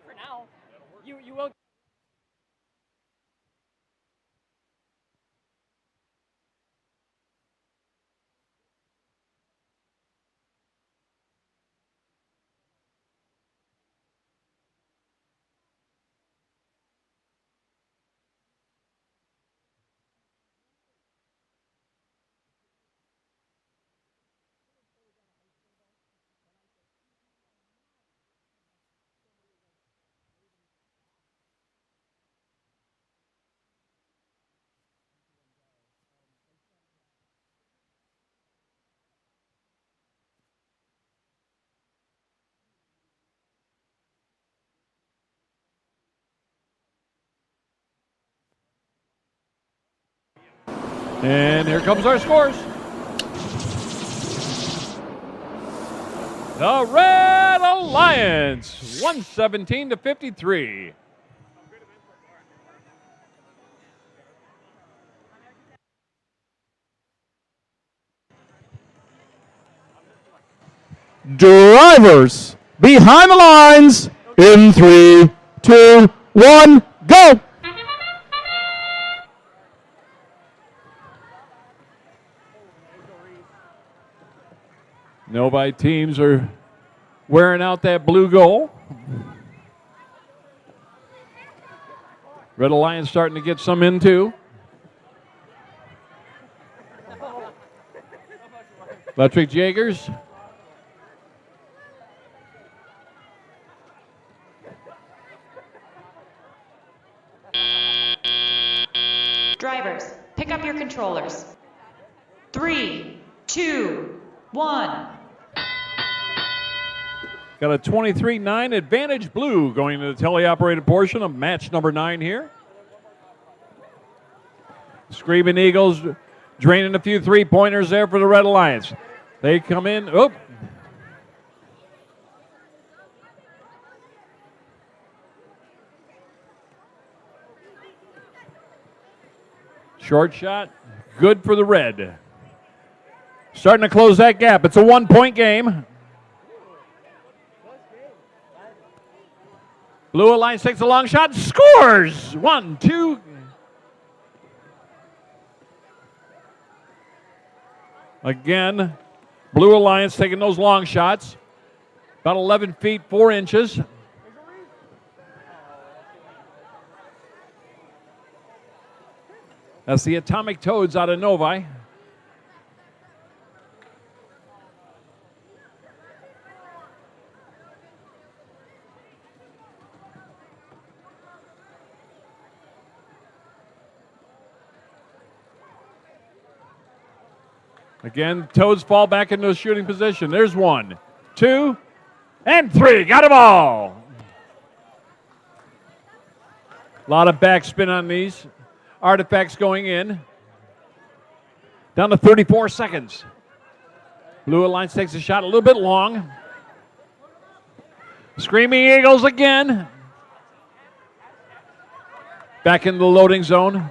For now, you will. And here comes our scores. The Red Alliance, 117-53. Drivers behind the lines in 3, 2, 1, go. Novi teams are wearing out that blue goal. Red Alliance starting to get some in too. Electric Jaegers. Drivers, pick up your controllers. 3, 2, 1. Got a 23-9 advantage blue going to the teleoperated portion of match number 9 here. Screaming Eagles draining a few three-pointers there for the Red Alliance. They come in. Oh. Short shot, good for the Red. Starting to close that gap. It's a 1-point game. Blue Alliance takes a long shot, scores! 1, 2. Again, Blue Alliance taking those long shots. About 11 feet, 4 inches. That's the Atomic Toads out of Novi. Again, Toads fall back into a shooting position. There's 1, 2, and 3. Got them all. A lot of backspin on these. Artifacts going in. Down to 34 seconds. Blue Alliance takes a shot a little bit long. Screaming Eagles again. Back in the loading zone.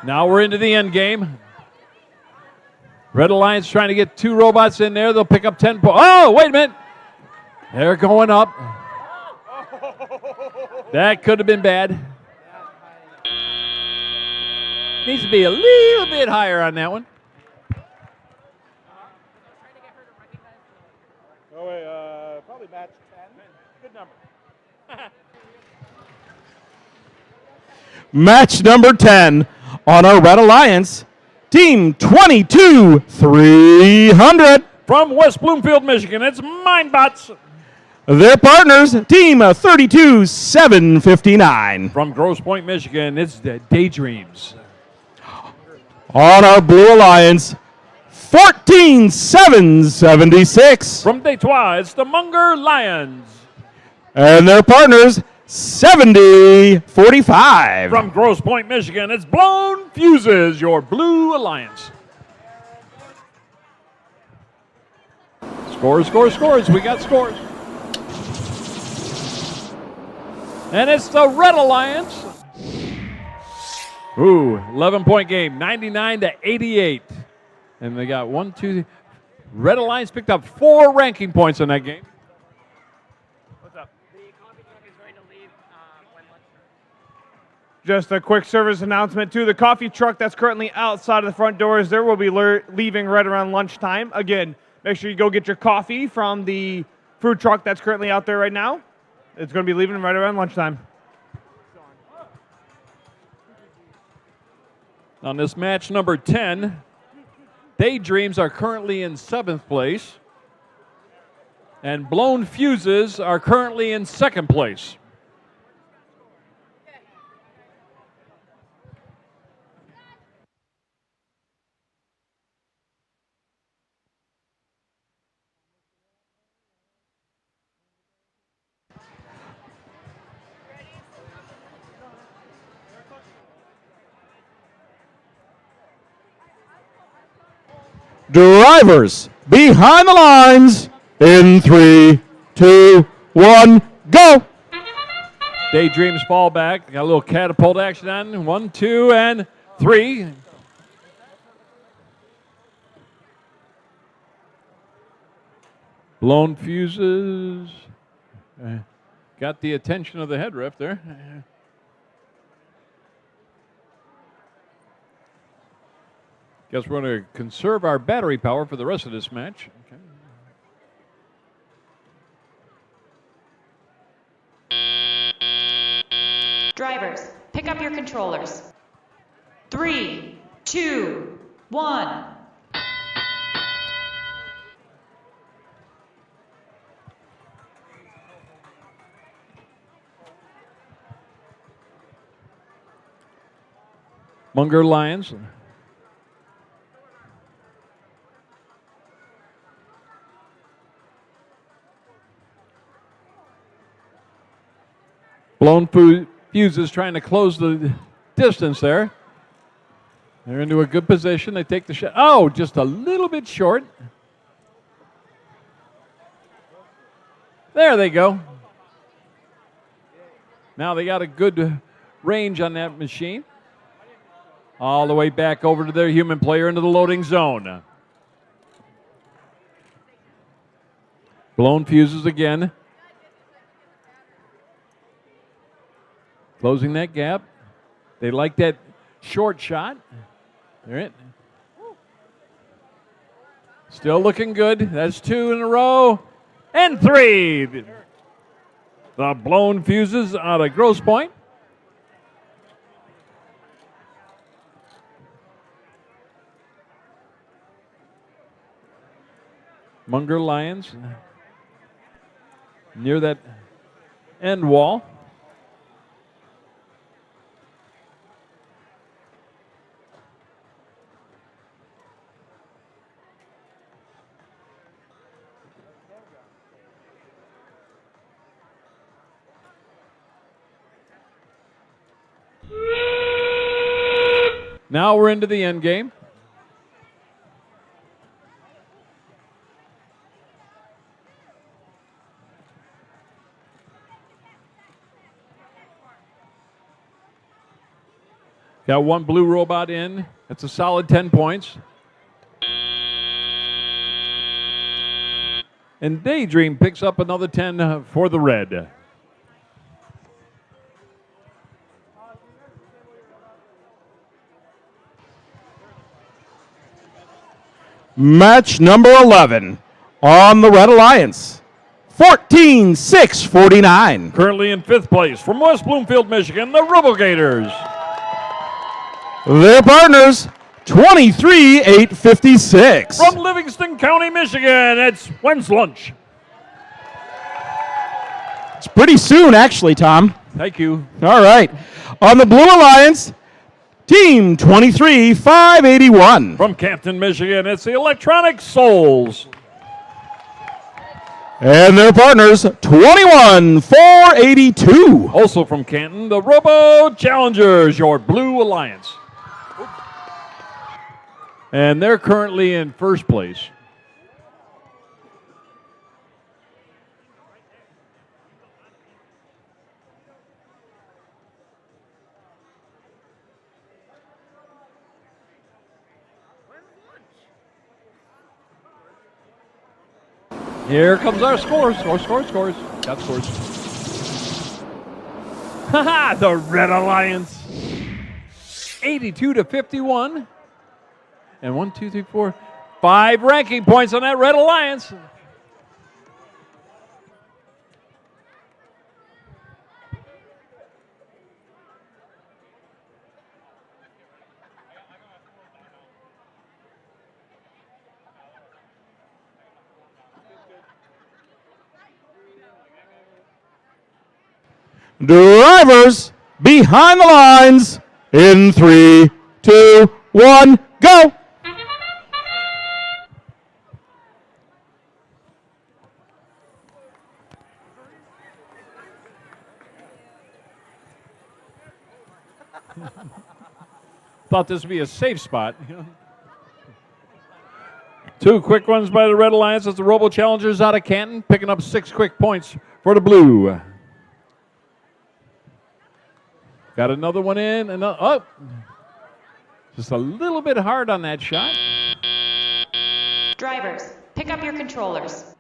Now we're into the end game. Red Alliance trying to get 2 robots in there. They'll pick up 10 points. Oh, wait a minute. They're going up. That could have been bad. Needs to be a little bit higher on that one. Oh, wait, probably match 10. Good number. Match number 10 on our Red Alliance. Team 22-300. From West Bloomfield, Michigan, it's Mindbots. Their partners, Team 32-759. From Grosse Pointe, Michigan, it's the Daydreams. On our Blue Alliance, 14-776. From Detroit, it's the Munger Lions. And their partners, 70-45. From Grosse Pointe, Michigan, it's Blown Fuses, your Blue Alliance. Scores, scores, scores. We got scores. And it's the Red Alliance. Ooh, 11-point game, 99-88. And they got 1, 2. Red Alliance picked up 4 ranking points in that game. What's up? The coffee truck is going to leave when lunch. Just a quick service announcement too. The coffee truck that's currently outside of the front doors there will be leaving right around lunchtime. Again, make sure you go get your coffee from the food truck that's currently out there right now. It's going to be leaving right around lunchtime. On this match number 10, Daydreams are currently in 7th place, and Blown Fuses are currently in 2nd place. Drivers behind the lines in 3, 2, 1, go. Daydreams fall back. Got a little catapult action on. 1, 2, and 3. Blown Fuses. Got the attention of the head ref there. Guess we're going to conserve our battery power for the rest of this match. Okay. Drivers, pick up your controllers. 3, 2, 1. Munger Lions. Blown fuses trying to close the distance there. They're into a good position. They take the shot. Oh, just a little bit short. There they go. Now they got a good range on that machine. All the way back over to their human player into the loading zone. Blown fuses again. Closing that gap. They like that short shot. They're it. Still looking good. That's 2 in a row. And 3. The blown fuses out of Grosse Point. Munger Lions near that end wall. Now we're into the end game. Got one blue robot in. That's a solid 10 points. And Daydream picks up another 10 for the red. Match number 11 on the Red Alliance. 14-6-49. Currently in 5th place from West Bloomfield, Michigan, the RoboGators. Their partners, 23-8-56. From Livingston County, Michigan, it's When's Lunch. It's pretty soon, actually, Tom. Thank you. All right. On the Blue Alliance, Team 23-5-81. From Canton, Michigan, it's the Electronic Souls. And their partners, 21-4-82. Also from Canton, the Robo Challengers, your Blue Alliance. And they're currently in 1st place. Here comes our scores. Scores. Got scores. Haha, the Red Alliance. 82-51. And 1, 2, 3, 4, 5 ranking points on that Red Alliance. Drivers behind the lines in 3, 2, 1, go. Thought this would be a safe spot. 2 quick ones by the Red Alliance as the Robo Challengers out of Canton, picking up 6 quick points for the blue. Got another one in. Oh, just a little bit hard on that shot. Drivers, pick up your controllers.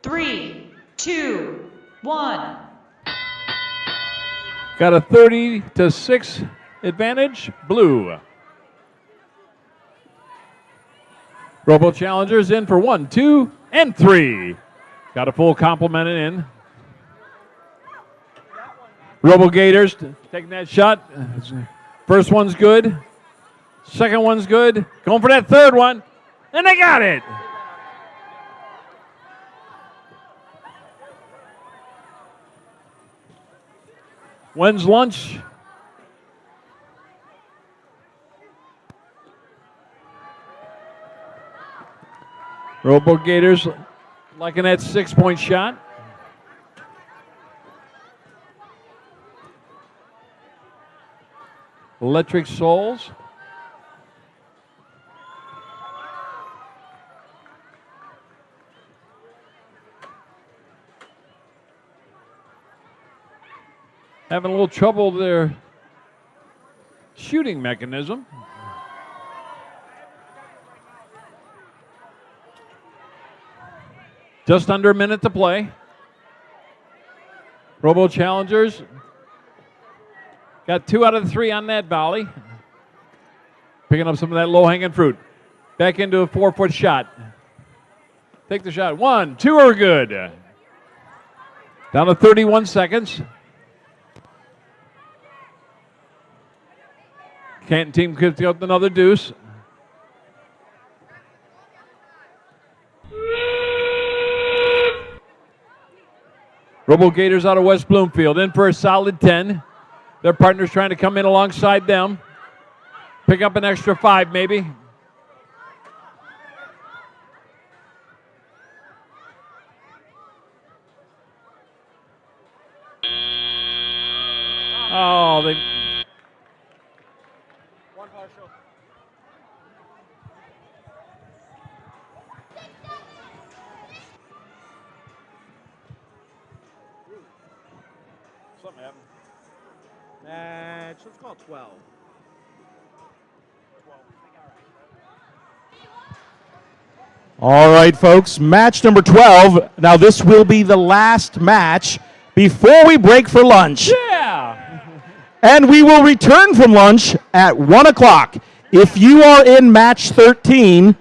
3, 2, 1. Got a 30-6 advantage, blue. Robo Challengers in for 1, 2, and 3. Got a full complement in. Robo Gators taking that shot. First one's good. Second one's good. Going for that third one. And they got it. When's lunch? Robo Gators liking that 6-point shot. Electric Souls. Having a little trouble with their shooting mechanism. Just under a minute to play. Robo Challengers got 2 out of the 3 on that volley. Picking up some of that low-hanging fruit. Back into a 4-foot shot. Take the shot. 1, 2 are good. Down to 31 seconds. Canton team could get another deuce. Robo Gators out of West Bloomfield in for a solid 10. Their partners trying to come in alongside them. Pick up an extra 5 maybe. Oh, they... One partial. Something happened. Let's call it 12. All right, folks, match number 12. Now, this will be the last match before we break for lunch. Yeah! And we will return from lunch at 1 o'clock. If you are in match 13,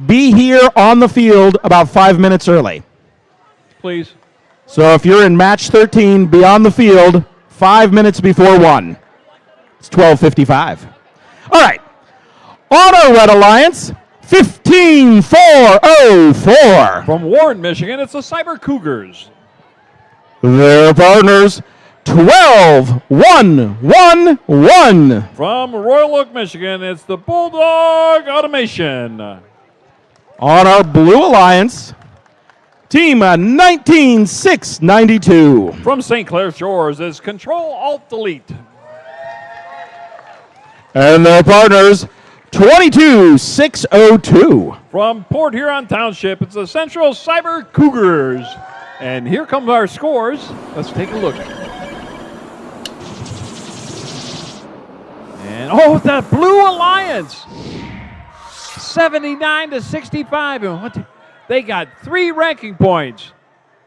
be here on the field about 5 minutes early. Please. So if you're in match 13, be on the field 5 minutes before 1. It's 12:55. All right. On our Red Alliance, 15-4-0-4. From Warren, Michigan, it's the Cyber Cougars. Their partners, 12-1-1-1. From Royal Oak, Michigan, it's the Bulldog Automation. On our Blue Alliance, team 19-6-92. From St. Clair Shores, it's Control-Alt-Delete. And their partners, 22-6-02. From Port Huron Township, it's the Central Cyber Cougars. And here come our scores. Let's take a look. And oh, the Blue Alliance, 79-65. And what? They got 3 ranking points.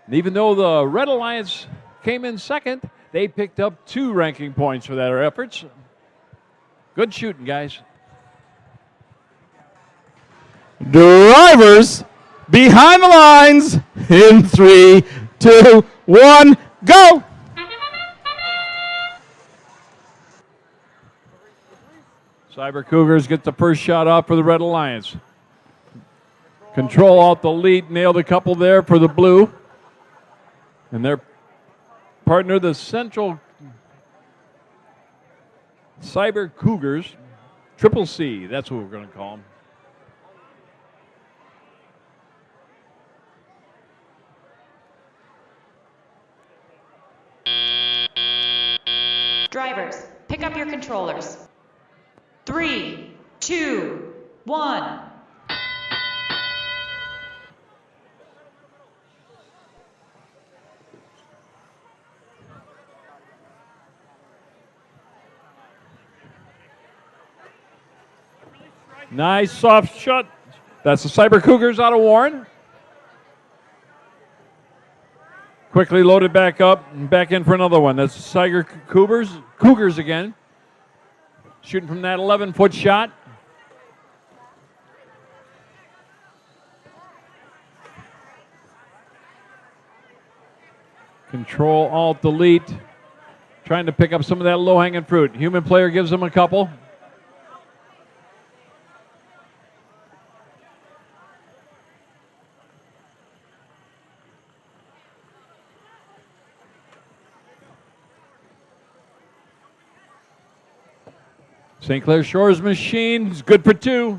And even though the Red Alliance came in second, they picked up 2 ranking points for their efforts. Good shooting, guys. Drivers behind the lines in 3, 2, 1, go! Cyber Cougars get the first shot off for the Red Alliance. Control-Alt-Delete nailed a couple there for the Blue. And their partner, the Central Cyber Cougars, Triple C, that's what we're going to call them. Drivers, pick up your controllers. 3, 2, 1. Nice soft shot. That's the Cyber Cougars out of Warren. Quickly loaded back up and back in for another one. That's the Cyber Cougars again. Shooting from that 11-foot shot. Control, Alt, Delete. Trying to pick up some of that low-hanging fruit. Human player gives them a couple. St. Clair Shores machine is good for 2.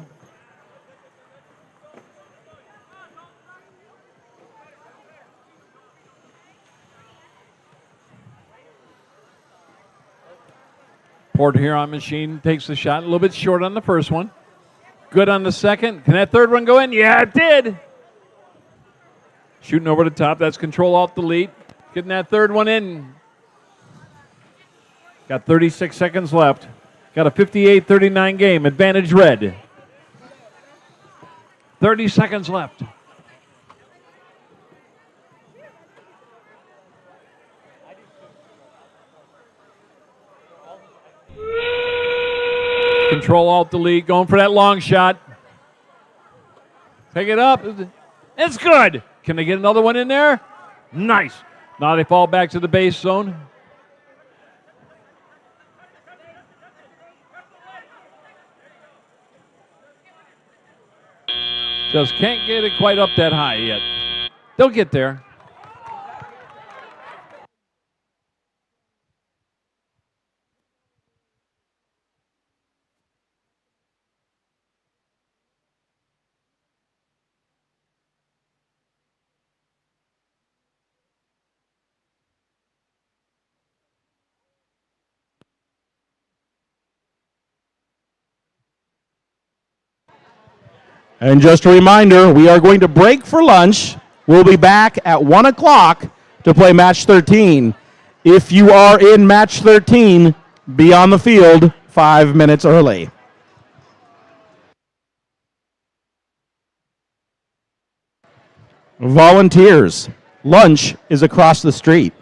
Port Huron machine takes the shot. A little bit short on the first one. Good on the second. Can that third one go in? Yeah, it did. Shooting over the top. That's Control Alt Delete. Getting that third one in. Got 36 seconds left. Got a 58-39 game. Advantage red. 30 seconds left. Control Alt Delete, going for that long shot. Pick it up. It's good. Can they get another one in there? Nice. Now they fall back to the base zone. Just can't get it quite up that high yet. They'll get there. And just a reminder, we are going to break for lunch. We'll be back at 1 o'clock to play match 13. If you are in match 13, be on the field 5 minutes early. Volunteers, lunch is across the street.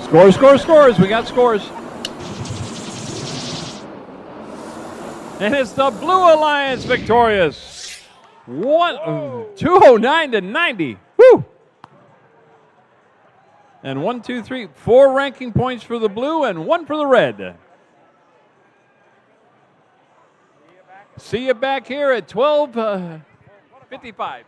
Scores, scores, scores. We got scores. And it's the Blue Alliance victorious. 209 to 90. Woo! And 1, 2, 3, 4 ranking points for the blue and 1 for the red. See you back here at 12:55.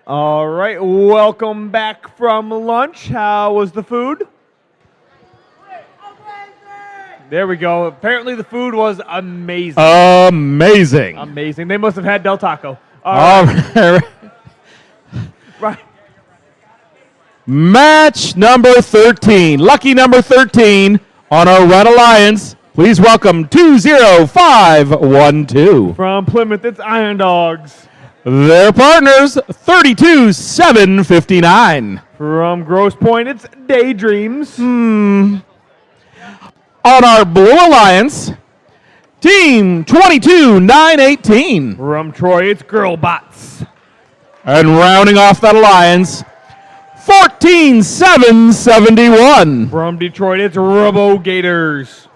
All right, welcome back from lunch. How was the food? There we go. Apparently the food was amazing. Amazing. Amazing. They must have had Del Taco. All right. right. Right. Match number 13. Lucky number 13 on our Red Alliance. Please welcome 20512. From Plymouth, it's Iron Dogs. Their partners, 32759. From Grosse Point, it's Daydreams. On our Blue Alliance, Team 22918. From Troy, it's Girlbots. And rounding off that alliance, 14771. From Detroit, it's Robo Gators.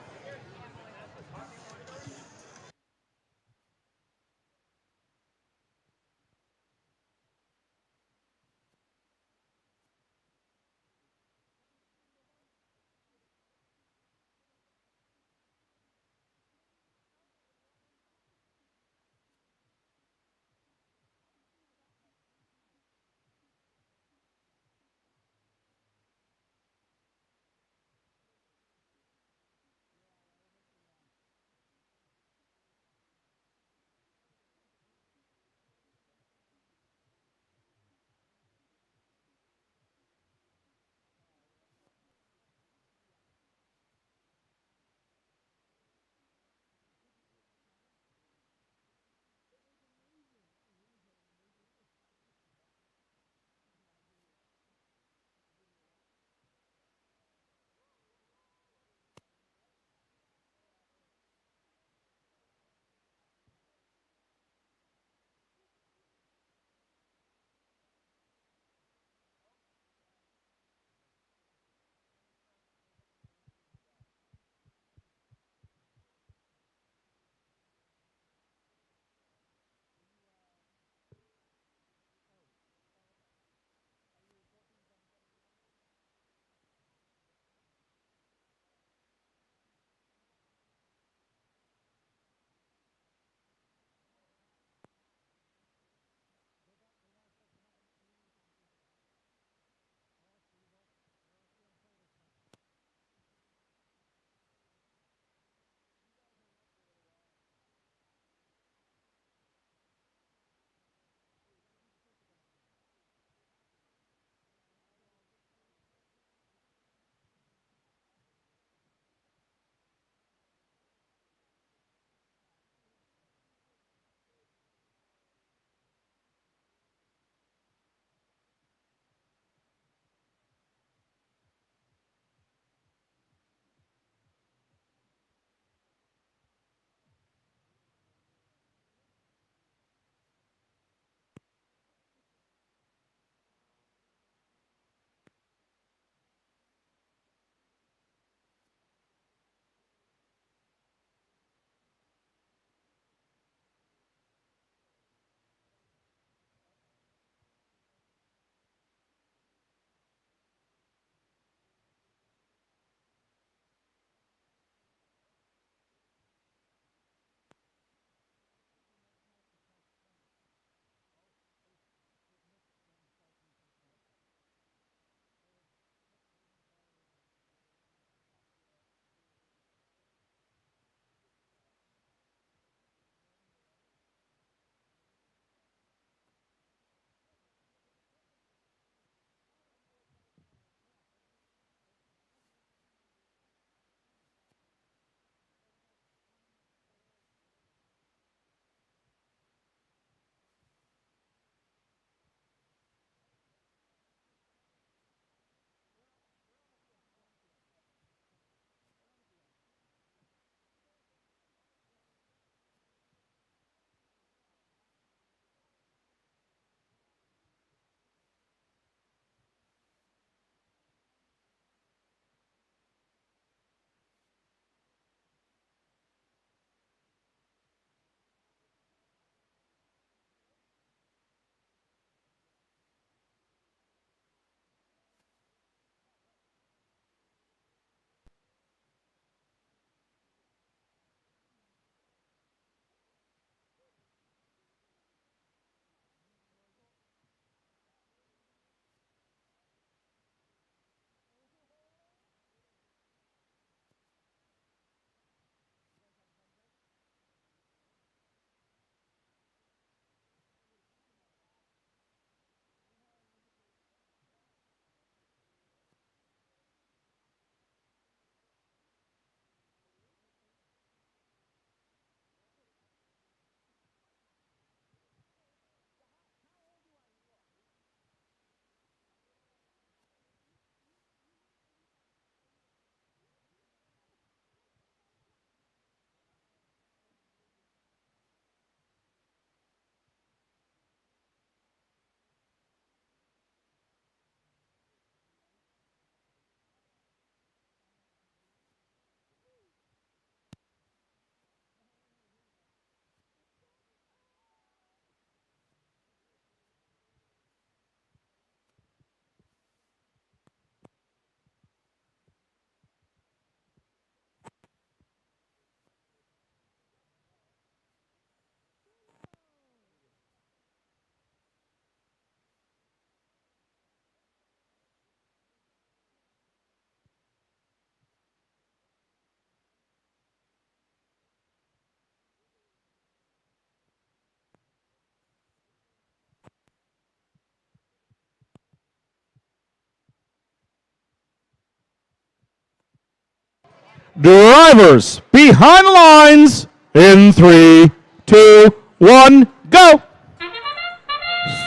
Drivers behind the lines in 3, 2, 1, go.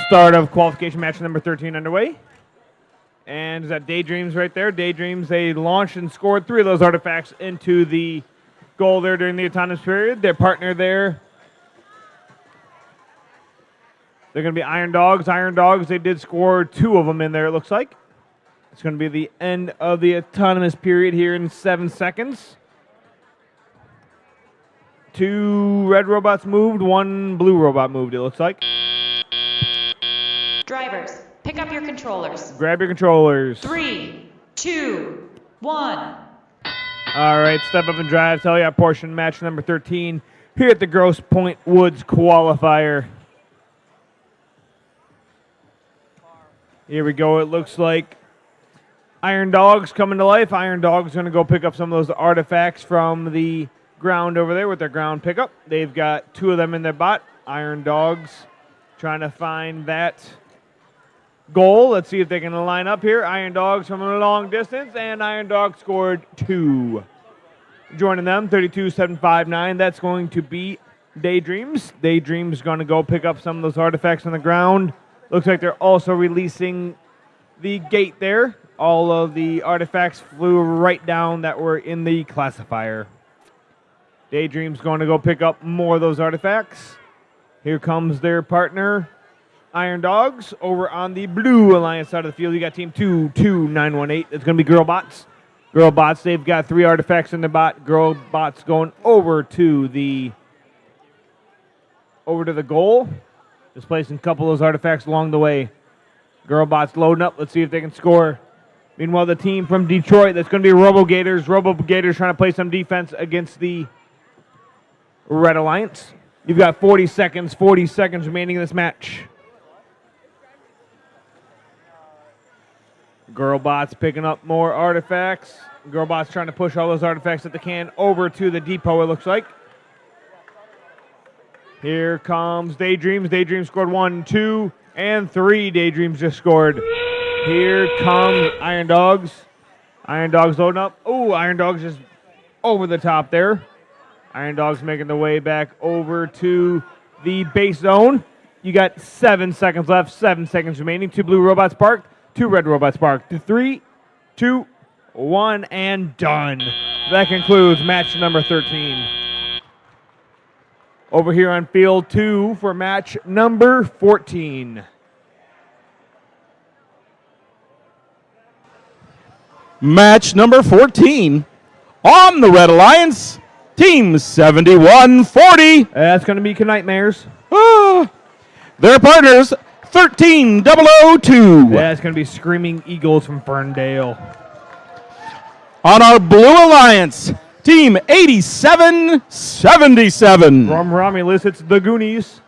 Start of qualification match number 13 underway. And is that Daydreams right there? Daydreams, they launched and scored 3 of those artifacts into the goal there during the autonomous period. Their partner there, they're going to be Iron Dogs. Iron Dogs, they did score 2 of them in there, it looks like. It's going to be the end of the autonomous period here in 7 seconds. 2 red robots moved, 1 blue robot moved, it looks like. Drivers, pick up your controllers. Grab your controllers. 3, 2, 1. All right, step up and drive. Tell you portion match number 13 here at the Grosse Point Woods Qualifier. Here we go. It looks like Iron Dog's coming to life. Iron Dog's going to go pick up some of those artifacts from the ground over there with their ground pickup. They've got 2 of them in their bot. Iron Dogs trying to find that goal. Let's see if they can line up here. Iron Dogs from a long distance, and Iron Dog scored 2. Joining them, 32-759. That's going to be Daydreams. Daydreams going to go pick up some of those artifacts on the ground. Looks like they're also releasing the gate there. All of the artifacts flew right down that were in the classifier. Daydreams going to go pick up more of those artifacts. Here comes their partner, Iron Dogs, over on the blue alliance side of the field. You got team 22918. It's going to be Girl Bots. Girl Bots, they've got 3 artifacts in the bot. Girl Bots going over to the goal. Displacing a couple of those artifacts along the way. Girl Bots loading up. Let's see if they can score. Meanwhile, the team from Detroit, that's going to be Robo-Gators. Robo-Gators trying to play some defense against the Red Alliance. You've got 40 seconds remaining in this match. Girlbots picking up more artifacts. Girlbots trying to push all those artifacts that they can over to the depot, it looks like. Here comes Daydreams. Daydreams scored 1, 2, and 3. Daydreams just scored. Here comes Iron Dogs. Iron Dogs loading up. Oh, Iron Dogs just over the top there. Iron Dogs making the way back over to the base zone. You got 7 seconds left, 7 seconds remaining. 2 blue robots parked, 2 red robots parked. 3, 2, 1, and done. That concludes match number 13. Over here on field 2 for match number 14. Match number 14 on the Red Alliance, Team 7140. That's going to be Nightmares. Their partners, 13002. That's going to be Screaming Eagles from Ferndale. On our Blue Alliance, Team 8777. From Romulus, it's the Goonies.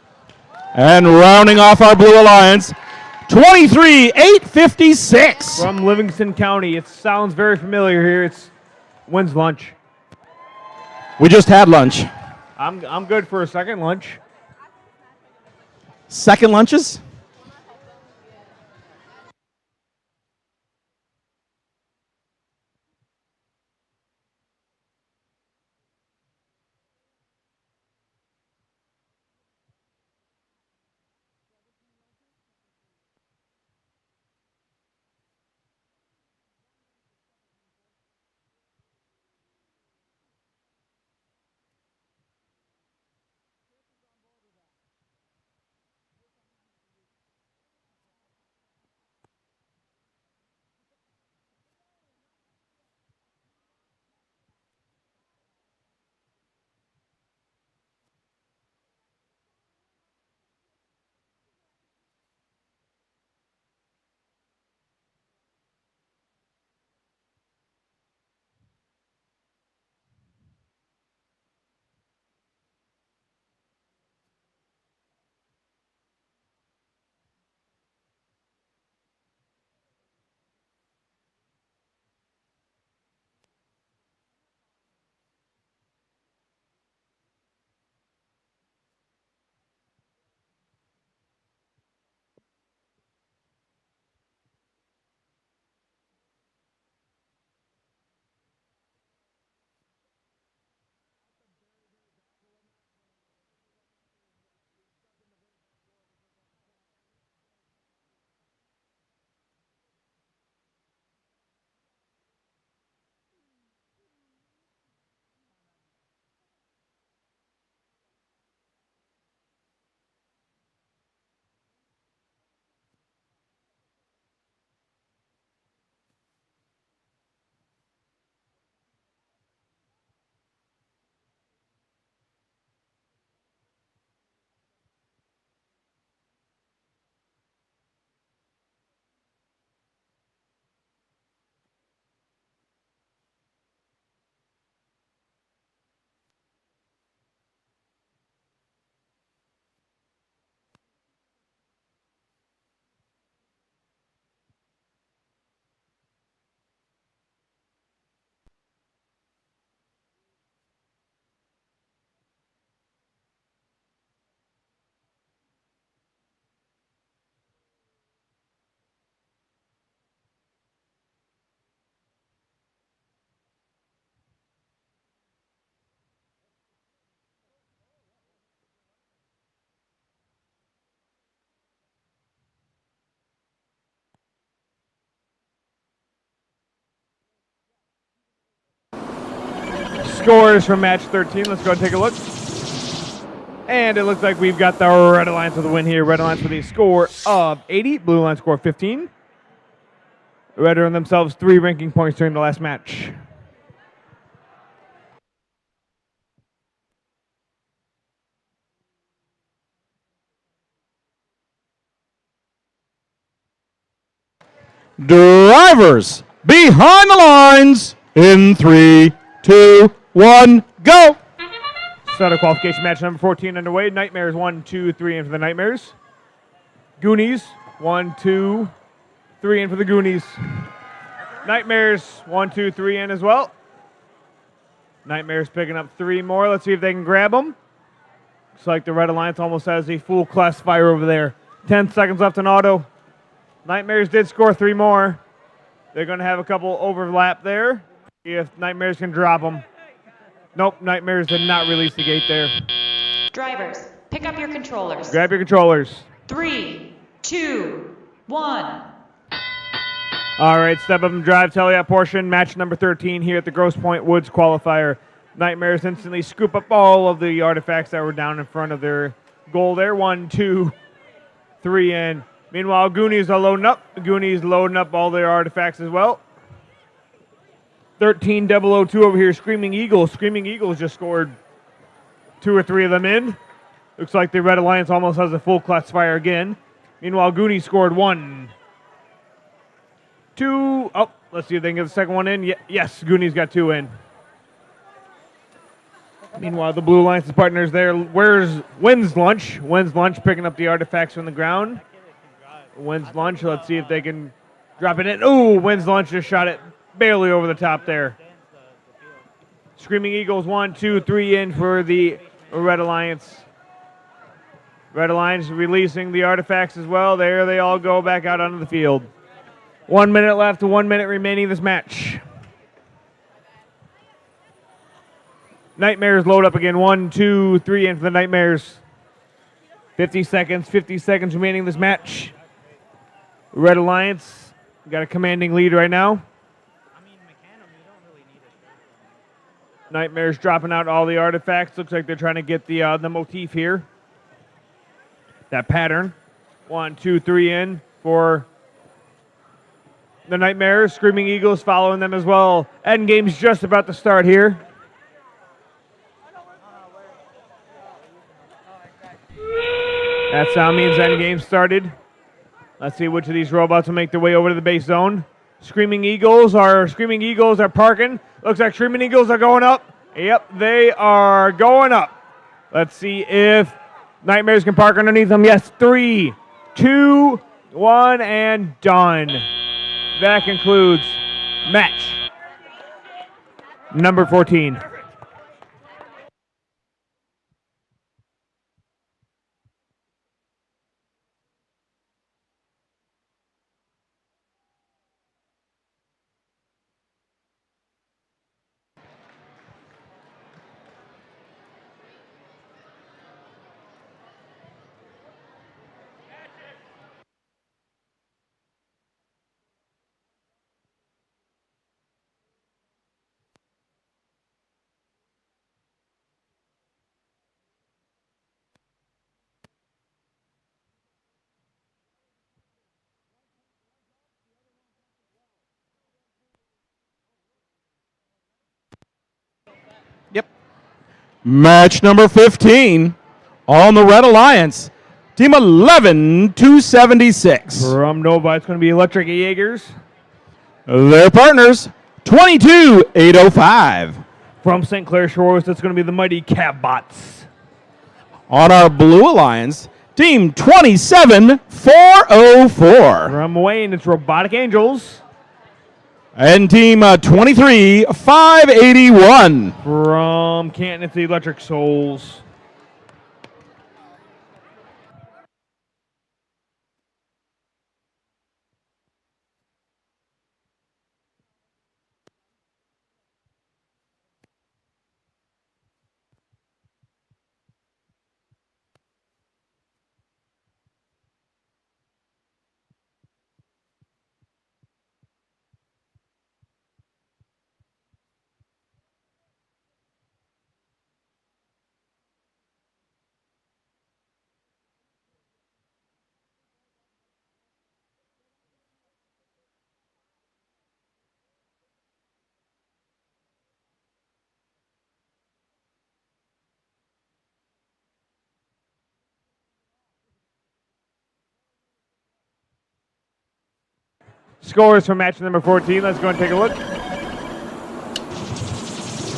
And rounding off our Blue Alliance, 23856. From Livingston County. It sounds very familiar here. It's when's lunch? We just had lunch. I'm good for a second lunch. Second lunches? scores from match 13. Let's go and take a look. And it looks like we've got the Red Alliance with the win here. Red Alliance with a score of 80. Blue Alliance score of 15. Red earned themselves 3 ranking points during the last match. Drivers behind the lines in 3, 2, 1, go. Start of qualification match number 14 underway. Nightmares 1, 2, 3 in for the Nightmares. Goonies 1, 2, 3 in for the Goonies. Nightmares 1, 2, 3 in as well. Nightmares picking up 3 more. Let's see if they can grab them. Looks like the Red Alliance almost has a full classifier over there. 10 seconds left in auto. Nightmares did score 3 more. They're going to have a couple overlap there. If Nightmares can drop them. Nope, Nightmares did not release the gate there. Drivers, pick up your controllers. Grab your controllers. 3, 2, 1. All right, step up and drive teleop portion. Match number 13 here at the Grosse Point Woods qualifier. Nightmares instantly scoop up all of the artifacts that were down in front of their goal there. 1, 2, 3 in. Meanwhile, Goonies are loading up. Goonies loading up all their artifacts as well. 13002 over here, Screaming Eagles. Screaming Eagles just scored 2 or 3 of them in. Looks like the Red Alliance almost has a full classifier again. Meanwhile, Goonies scored 1, 2. Oh, let's see if they can get the second one in. Yes, Goonies got 2 in. Meanwhile, the Blue Alliance's partners there. Where's Wins Lunch? Wins Lunch picking up the artifacts from the ground. Wins Lunch. Let's see if they can drop it in. Ooh, Wins Lunch just shot it barely over the top there. Screaming Eagles 1, 2, 3 in for the Red Alliance. Red Alliance releasing the artifacts as well. There they all go back out onto the field. 1 minute left, 1 minute remaining in this match. Nightmares load up again. 1, 2, 3 in for the Nightmares. 50 seconds remaining in this match. Red Alliance got a commanding lead right now. Nightmares dropping out all the artifacts. Looks like they're trying to get the motif here. That pattern. 1, 2, 3 in for the Nightmares. Screaming Eagles following them as well. Endgame's just about to start here. That sound means Endgame started. Let's see which of these robots will make their way over to the base zone. Screaming Eagles are parking. Looks like Screaming Eagles are going up. Yep, they are going up. Let's see if Nightmares can park underneath them. Yes, 3, 2, 1, and done. That concludes match number 14. Match number 15 on the Red Alliance. Team 11-276. From Nova, it's going to be Electric Jaegers. Their partners, 22-805. From St. Clair Shores, it's going to be the Mighty Cabbots. On our Blue Alliance, Team 27-404. From Wayne, it's Robotic Angels. And Team 23-581. From Canton, it's the Electric Souls. Scores for match number 14. Let's go and take a look.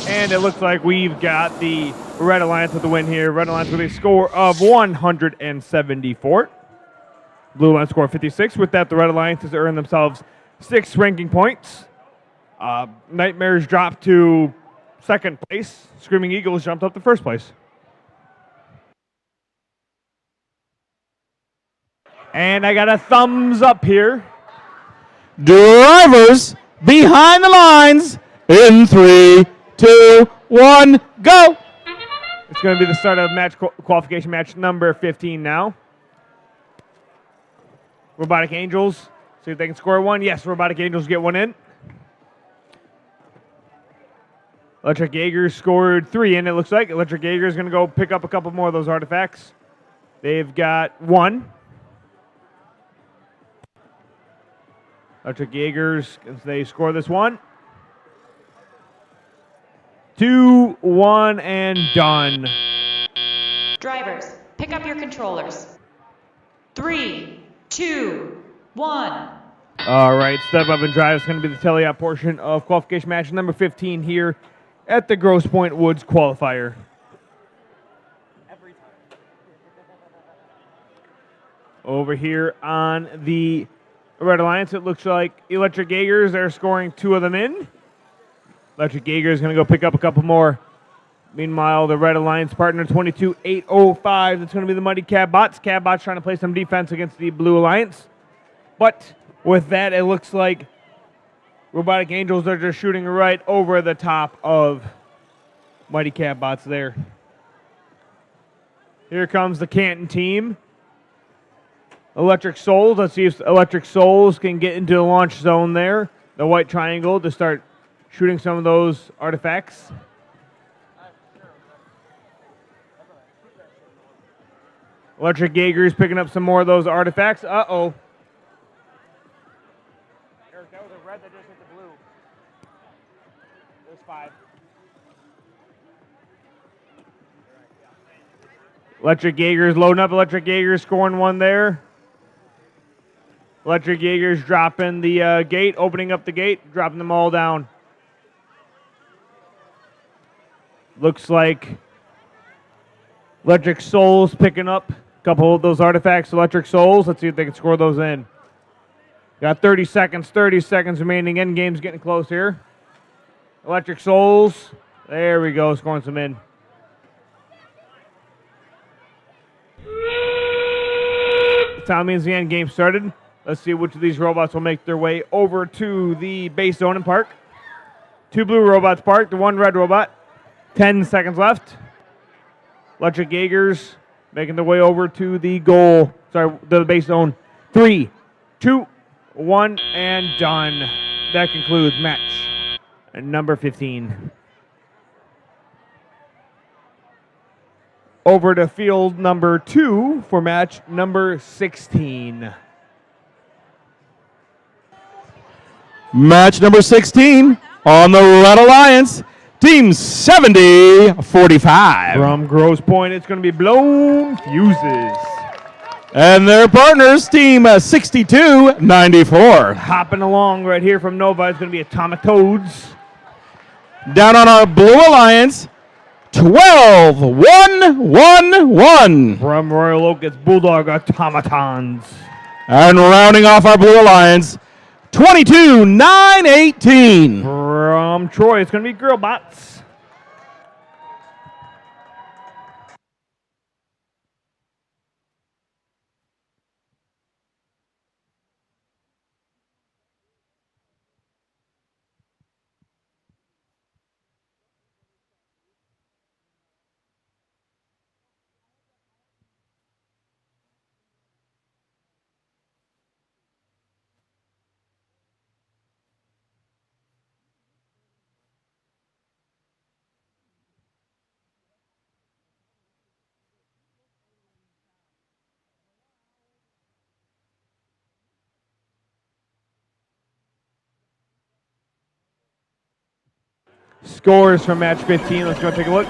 And it looks like we've got the Red Alliance with the win here. Red Alliance with a score of 174. Blue Alliance score 56. With that, the Red Alliance has earned themselves 6 ranking points. Nightmares dropped to second place. Screaming Eagles jumped up to first place. And I got a thumbs up here. Drivers behind the lines in 3, 2, 1, go. It's going to be the start of qualification match number 15 now. Robotic Angels, see if they can score one. Yes, Robotic Angels get one in. Electric Jaegers scored 3 in, it looks like. Electric Jaeger is going to go pick up a couple more of those artifacts. They've got 1. Electric Jaegers, they score this one. 2, 1, and done. Drivers, pick up your controllers. 3, 2, 1. All right, step up and drive is going to be the tele-op portion of qualification match number 15 here at the Grosse Pointe Woods Qualifier. Over here on the Red Alliance, it looks like Electric Jaegers, they're scoring 2 of them in. Electric Jaeger is going to go pick up a couple more. Meanwhile, the Red Alliance partner 22-805, that's going to be the Mighty Cab Bots. Cab Bots trying to play some defense against the Blue Alliance. But with that, it looks like Robotic Angels are just shooting right over the top of Mighty Cab Bots there. Here comes the Canton team. Electric Souls, let's see if Electric Souls can get into the launch zone there. The white triangle to start shooting some of those artifacts. Electric Jaegers picking up some more of those artifacts. Uh-oh. Eric, that was a red that just hit the blue. There's 5. Electric Jaegers loading up. Electric Jaegers scoring 1 there. Electric Jaegers dropping the gate, opening up the gate, dropping them all down. Looks like Electric Souls picking up a couple of those artifacts. Electric Souls, let's see if they can score those in. Got 30 seconds remaining. End game's getting close here. Electric Souls, there we go, scoring some in. Time means the end game started. Let's see which of these robots will make their way over to the base zone and park. 2 blue robots parked, 1 red robot. 10 seconds left. Electric Jaegers making their way over to the goal. Sorry, the base zone. 3, 2, 1, and done. That concludes match number 15. Over to field number 2 for match number 16. Match number 16 on the Red Alliance, Team 70-45. From Grosse Pointe, it's going to be Blown Fuses. And their partners, Team 62-94. Hopping along right here from Nova, it's going to be Atomic Toads. Down on our Blue Alliance, 12-1-1-1. From Royal Oak, it's Bulldog Automatons. And rounding off our Blue Alliance, 22-9-18. From Troy, it's going to be Girl Bots. Scores from match 15. Let's go take a look.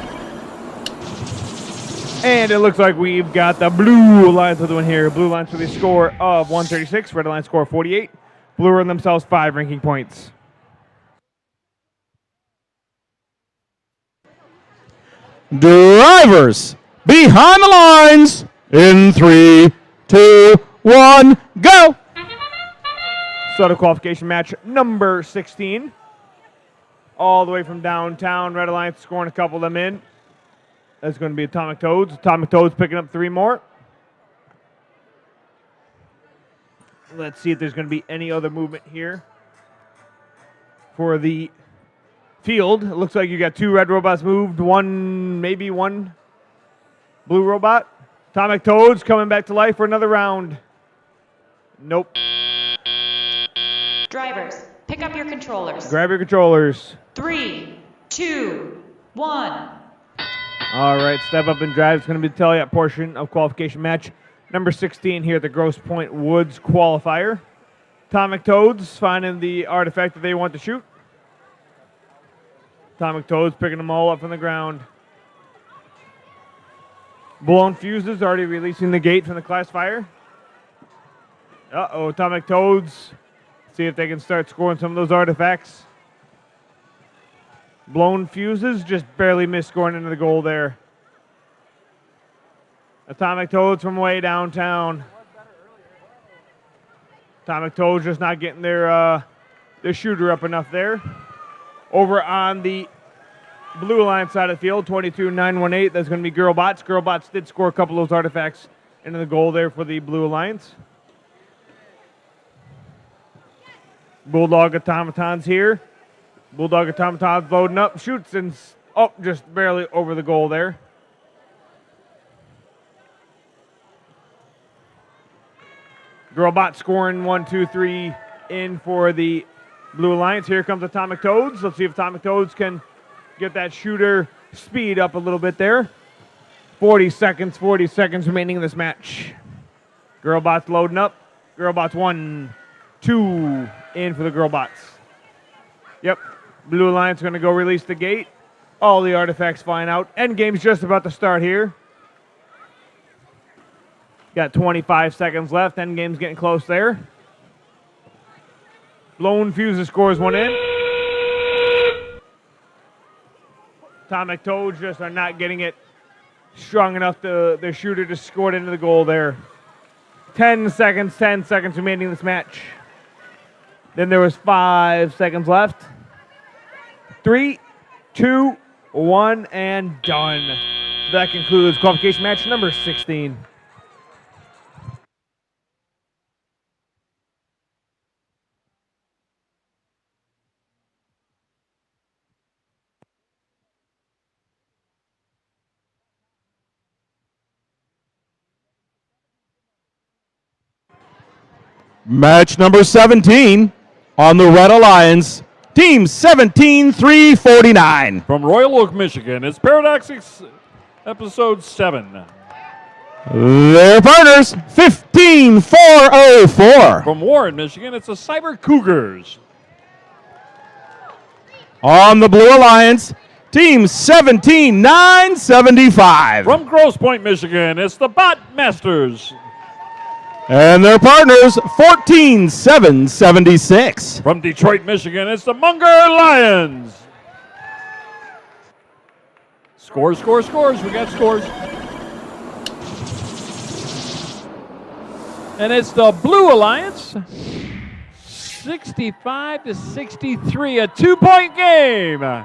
And it looks like we've got the Blue Alliance with the win here. Blue Alliance with a score of 136. Red Alliance score of 48. Blue earn themselves 5 ranking points. Drivers behind the lines in 3, 2, 1, go. So the qualification match number 16. All the way from downtown. Red Alliance scoring a couple of them in. That's going to be Atomic Toads. Atomic Toads picking up 3 more. Let's see if there's going to be any other movement here for the field. It looks like you got 2 red robots moved, maybe one blue robot. Atomic Toads coming back to life for another round. Nope. Drivers, pick up your controllers. Grab your controllers. 3, 2, 1. All right, step up and drive. It's going to be the tail portion of qualification match number 16 here at the Grosse Point Woods qualifier. Atomic Toads finding the artifact that they want to shoot. Atomic Toads picking them all up from the ground. Blown fuses already releasing the gate from the classifier. Uh-oh, Atomic Toads. See if they can start scoring some of those artifacts. Blown fuses just barely missed scoring into the goal there. Atomic Toads from way downtown. Atomic Toads just not getting their shooter up enough there. Over on the Blue Alliance side of the field, 22-918, that's going to be Girlbots. Girlbots did score a couple of those artifacts into the goal there for the Blue Alliance. Bulldog Automatons here. Bulldog Automatons loading up, shoots, and just barely over the goal there. Girlbot scoring 1, 2, 3 in for the Blue Alliance. Here comes Atomic Toads. Let's see if Atomic Toads can get that shooter speed up a little bit there. 40 seconds remaining in this match. Girlbots loading up. Girlbots 1, 2 in for the Girlbots. Yep. Blue Alliance going to go release the gate. All the artifacts flying out. Endgame's just about to start here. Got 25 seconds left. Endgame's getting close there. Blown Fuses scores one in. Atomic Toads just are not getting it strong enough to their shooter to score it into the goal there. 10 seconds remaining in this match. Then there was 5 seconds left. 3, 2, 1, and done. That concludes qualification match number 16. Match number 17 on the Red Alliance. Team 17-349. From Royal Oak, Michigan, it's Paradox Episode 7. Their partners, 15-404. From Warren, Michigan, it's the Cyber Cougars. On the Blue Alliance, Team 17-975. From Grosse Point, Michigan, it's the Bot Masters. And their partners, 14-776. From Detroit, Michigan, it's the Munger Lions. Scores. We got scores. And it's the Blue Alliance, 65-63, a 2-point game.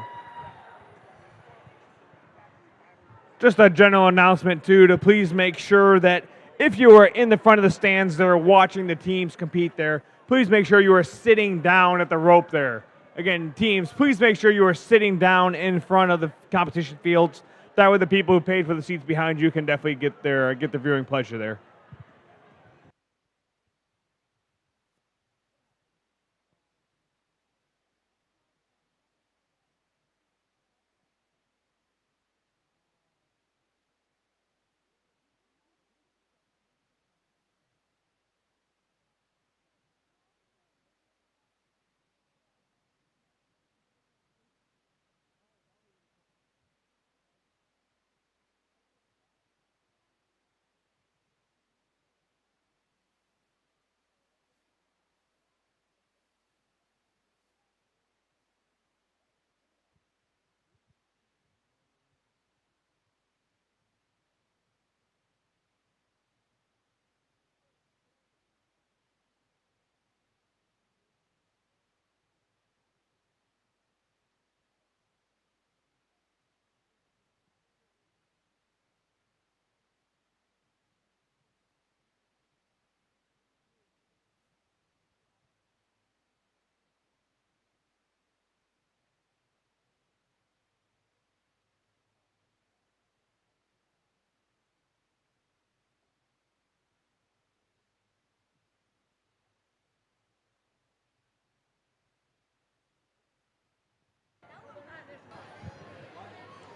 Just a general announcement, too, to please make sure that if you are in the front of the stands that are watching the teams compete there, please make sure you are sitting down at the rope there. Again, teams, please make sure you are sitting down in front of the competition fields. That way the people who paid for the seats behind you can definitely get their viewing pleasure there.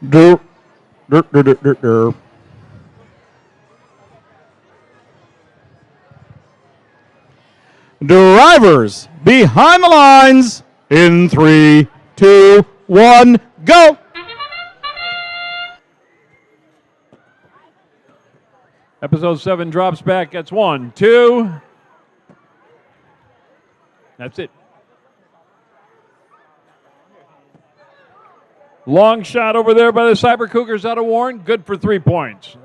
Dur, dur, dur, dur, dur, dur. Drivers behind the lines in 3, 2, 1, go. Episode 7 drops back. That's 1, 2. That's it. Long shot over there by the Cyber Cougars out of Warren. Good for 3 points.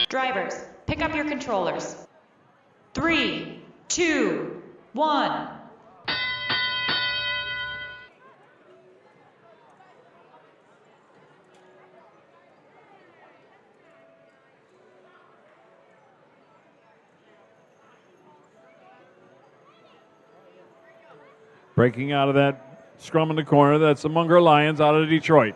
Drivers, pick up your controllers. 3, 2, 1. Breaking out of that scrum in the corner, that's the Munger Lions out of Detroit.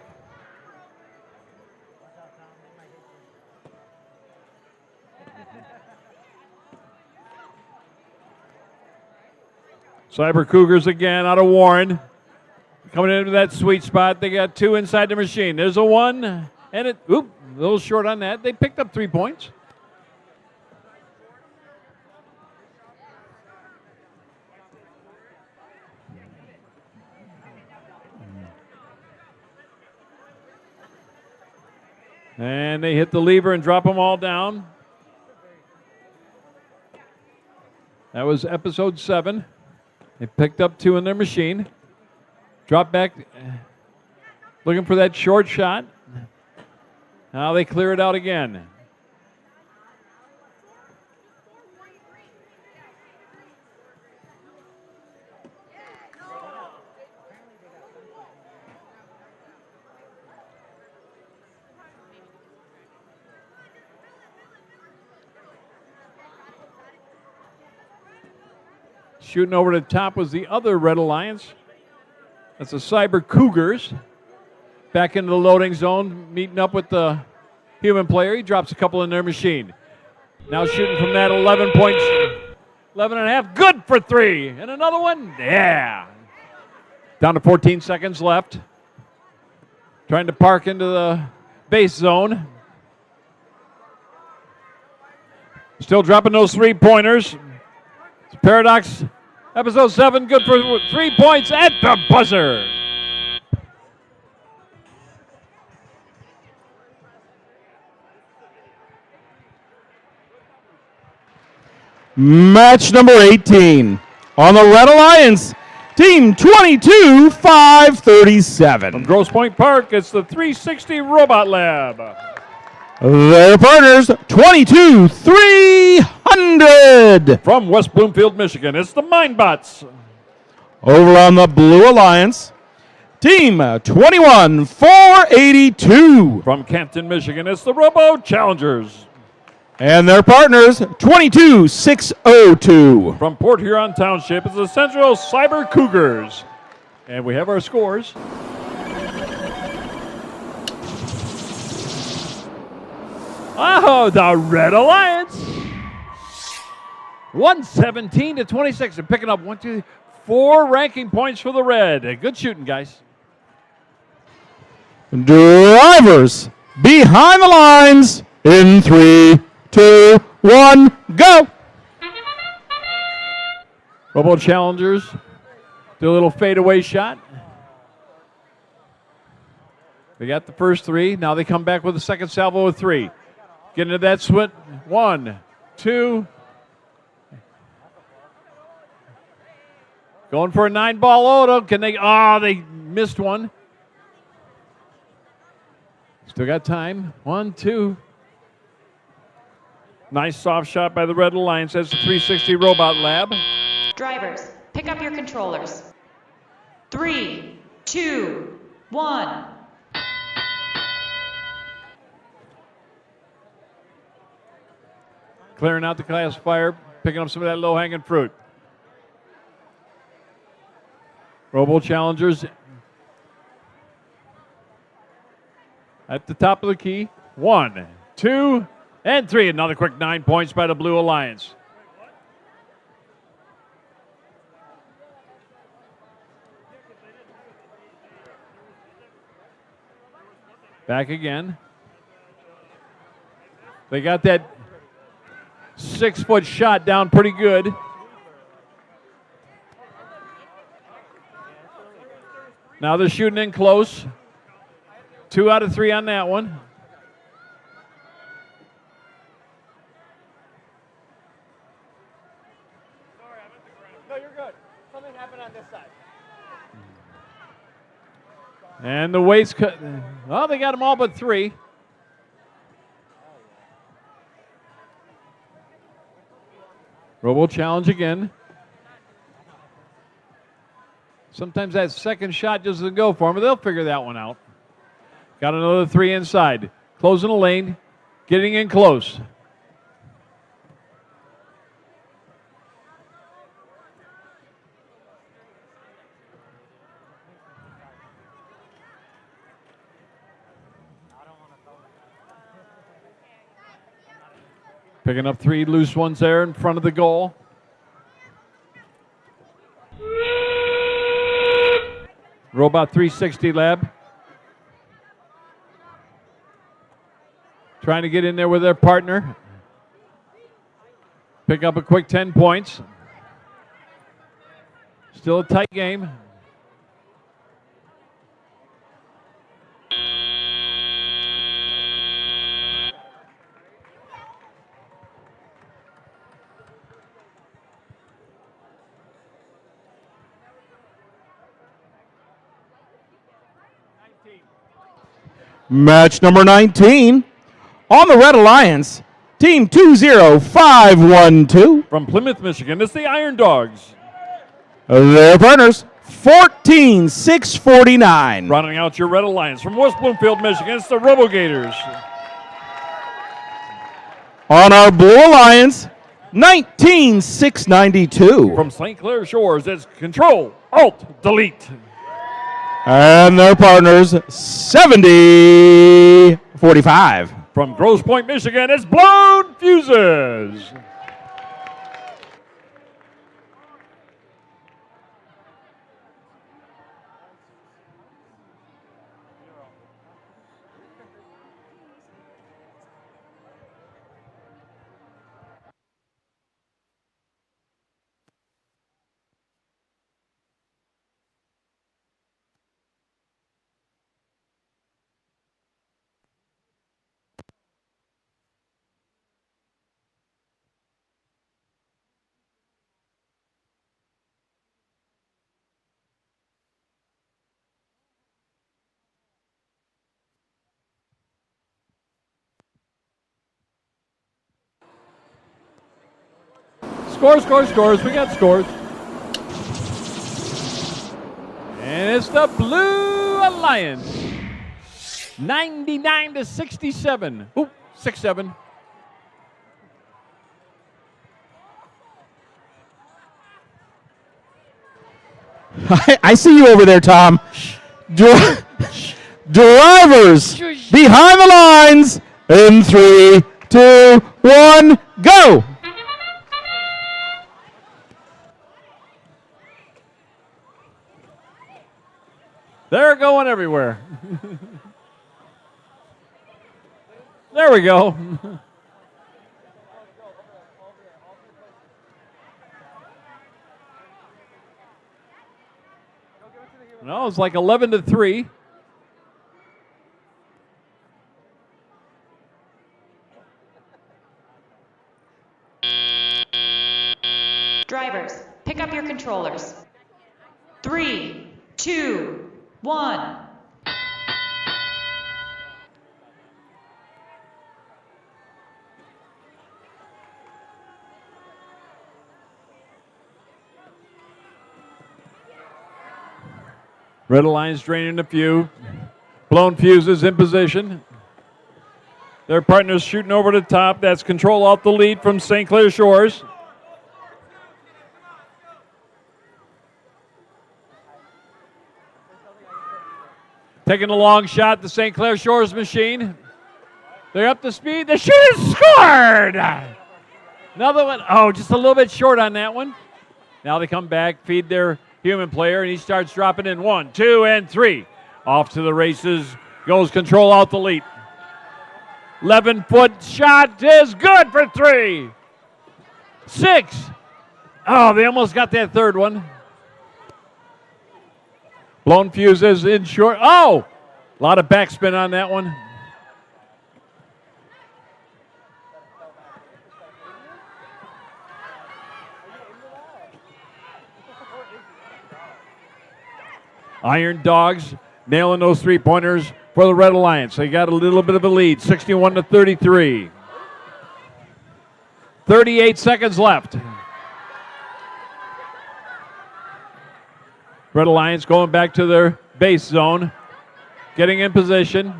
Cyber Cougars again out of Warren. Coming into that sweet spot. They got 2 inside the machine. There's a 1, and a little short on that. They picked up 3 points. And they hit the lever and drop them all down. That was episode 7. They picked up 2 in their machine. Drop back, looking for that short shot. Now they clear it out again. Shooting over the top was the other Red Alliance. That's the Cyber Cougars. Back into the loading zone, meeting up with the human player. He drops a couple in their machine. Now shooting from that 11 points, 11 and a half. Good for 3. And another one. Yeah. Down to 14 seconds left. Trying to park into the base zone. Still dropping those 3-pointers. It's Paradox. Episode 7, good for 3 points at the buzzer. Match number 18 on the Red Alliance, Team 22, 537. From Grosse Point Park, it's the 360 Robot Lab. Their partners, 22, 300. From West Bloomfield, Michigan, it's the Mindbots. Over on the Blue Alliance, Team 21, 482. From Canton, Michigan, it's the Robo Challengers. And their partners, 22, 602. From Port Huron Township, it's the Central Cyber Cougars. And we have our scores. Oh, the Red Alliance. 117 to 26. They're picking up 1, 2, 4 ranking points for the Red. Good shooting, guys. Drivers behind the lines in 3, 2, 1, go. Robo Challengers do a little fadeaway shot. They got the first 3. Now they come back with a second salvo of 3. Get into that swing. 1, 2. Going for a 9-ball auto. Can they? Oh, they missed one. Still got time. 1, 2. Nice soft shot by the Red Alliance. That's the 360 Robot Lab. Drivers, pick up your controllers. 3, 2, 1. Clearing out the classifier, picking up some of that low-hanging fruit. Robo Challengers at the top of the key. 1, 2, and 3. Another quick 9 points by the Blue Alliance. Back again. They got that 6-foot shot down pretty good. Now they're shooting in close. 2 out of 3 on that one. No, you're good. Something happened on this side. And the waist cut. Well, they got them all but 3. Robo challenge again. Sometimes that second shot just doesn't go for them, but they'll figure that one out. Got another 3 inside. Closing the lane. Getting in close. Picking up 3 loose ones there in front of the goal. Robot 360 lab. Trying to get in there with their partner. Pick up a quick 10 points. Still a tight game. Match number 19. On the Red Alliance, Team 20512. From Plymouth, Michigan, it's the Iron Dogs. Their partners, 14-649. Running out your Red Alliance from West Bloomfield, Michigan, it's the Robo Gators. On our Blue Alliance, 19-692. From St. Clair Shores, it's Control, Alt, Delete. And their partners, 70-45. From Grosse Point, Michigan, it's Blown Fuses. Scores. We got scores. And it's the Blue Alliance. 99-67. Ooh, 6-7. I see you over there, Tom. Drivers behind the lines in 3, 2, 1, go! They're going everywhere. There we go. No, it's like 11-3. Drivers, pick up your controllers. 3, 2, 1. Red Alliance draining a few. Blown Fuses in position. Their partners shooting over the top. That's Control off the lead from St. Clair Shores. Taking a long shot, the St. Clair Shores machine. They're up to speed. The shooter scored! Another one. Oh, just a little bit short on that one. Now they come back, feed their human player, and he starts dropping in 1, 2, and 3. Off to the races. Goes control out the lead. 11-foot shot is good for 3. 6. Oh, they almost got that third one. Blown fuses in short. Oh, a lot of backspin on that one. Iron Dogs nailing those three-pointers for the Red Alliance. They got a little bit of a lead, 61-33. 38 seconds left. Red Alliance going back to their base zone, getting in position.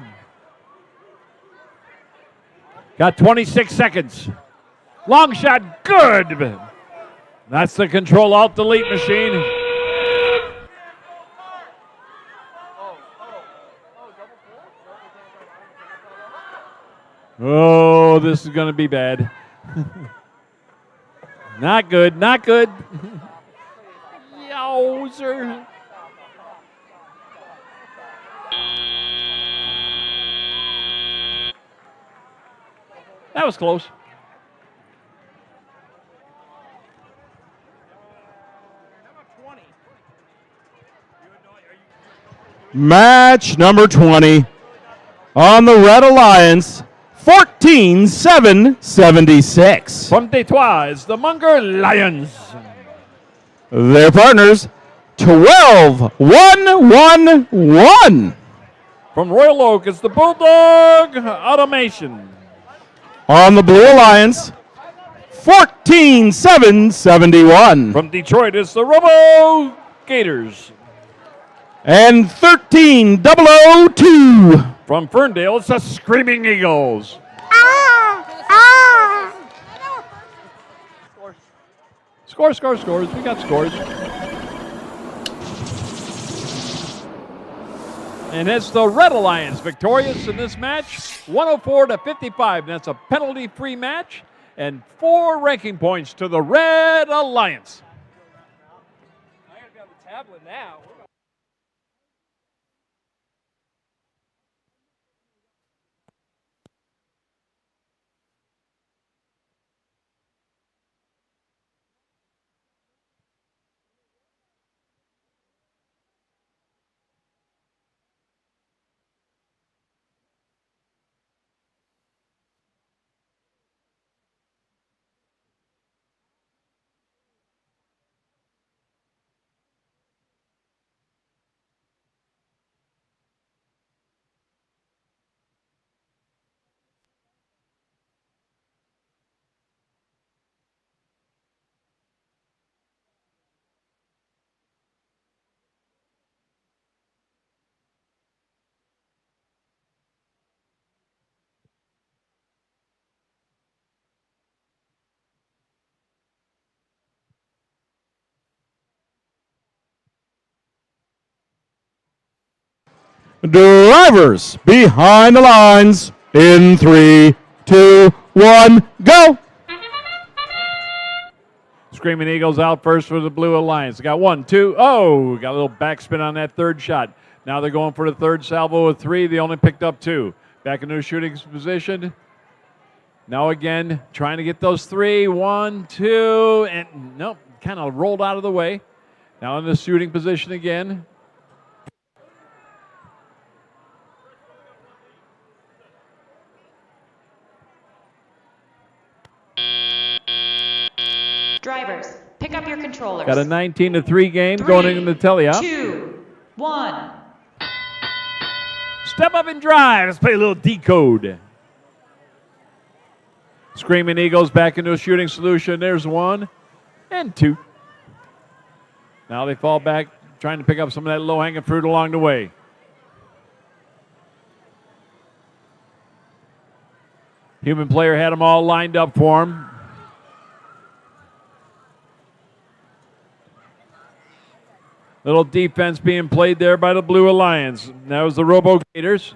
Got 26 seconds. Long shot, good. That's the control alt delete machine. Oh, this is going to be bad. Not good, not good. Yowzer. That was close. Match number 20 on the Red Alliance. 14-7-76. From Detroit is the Munger Lions. Their partners, 12-1-1-1. From Royal Oak is the Bulldog Automation. On the Blue Alliance, 14-7-71. From Detroit is the Robo Gators. And 13-002. From Ferndale, it's the Screaming Eagles. Scores. We got scores. And it's the Red Alliance victorious in this match, 104-55. And that's a penalty-free match and 4 ranking points to the Red Alliance. I gotta be on the tablet now. Drivers behind the lines in 3, 2, 1, go. Screaming Eagles out first for the Blue Alliance. Got 1, 2, oh, got a little backspin on that third shot. Now they're going for the third salvo with 3. They only picked up 2. Back into shooting position. Now again, trying to get those 3. 1, 2, and nope, kind of rolled out of the way. Now in the shooting position again. Drivers, pick up your controllers. Got a 19-3 game going into the teleop. 2, 1. Step up and drive. Let's play a little decode. Screaming Eagles back into a shooting solution. There's 1 and 2. Now they fall back, trying to pick up some of that low-hanging fruit along the way. Human player had them all lined up for him. Little defense being played there by the Blue Alliance. That was the Robo Gators.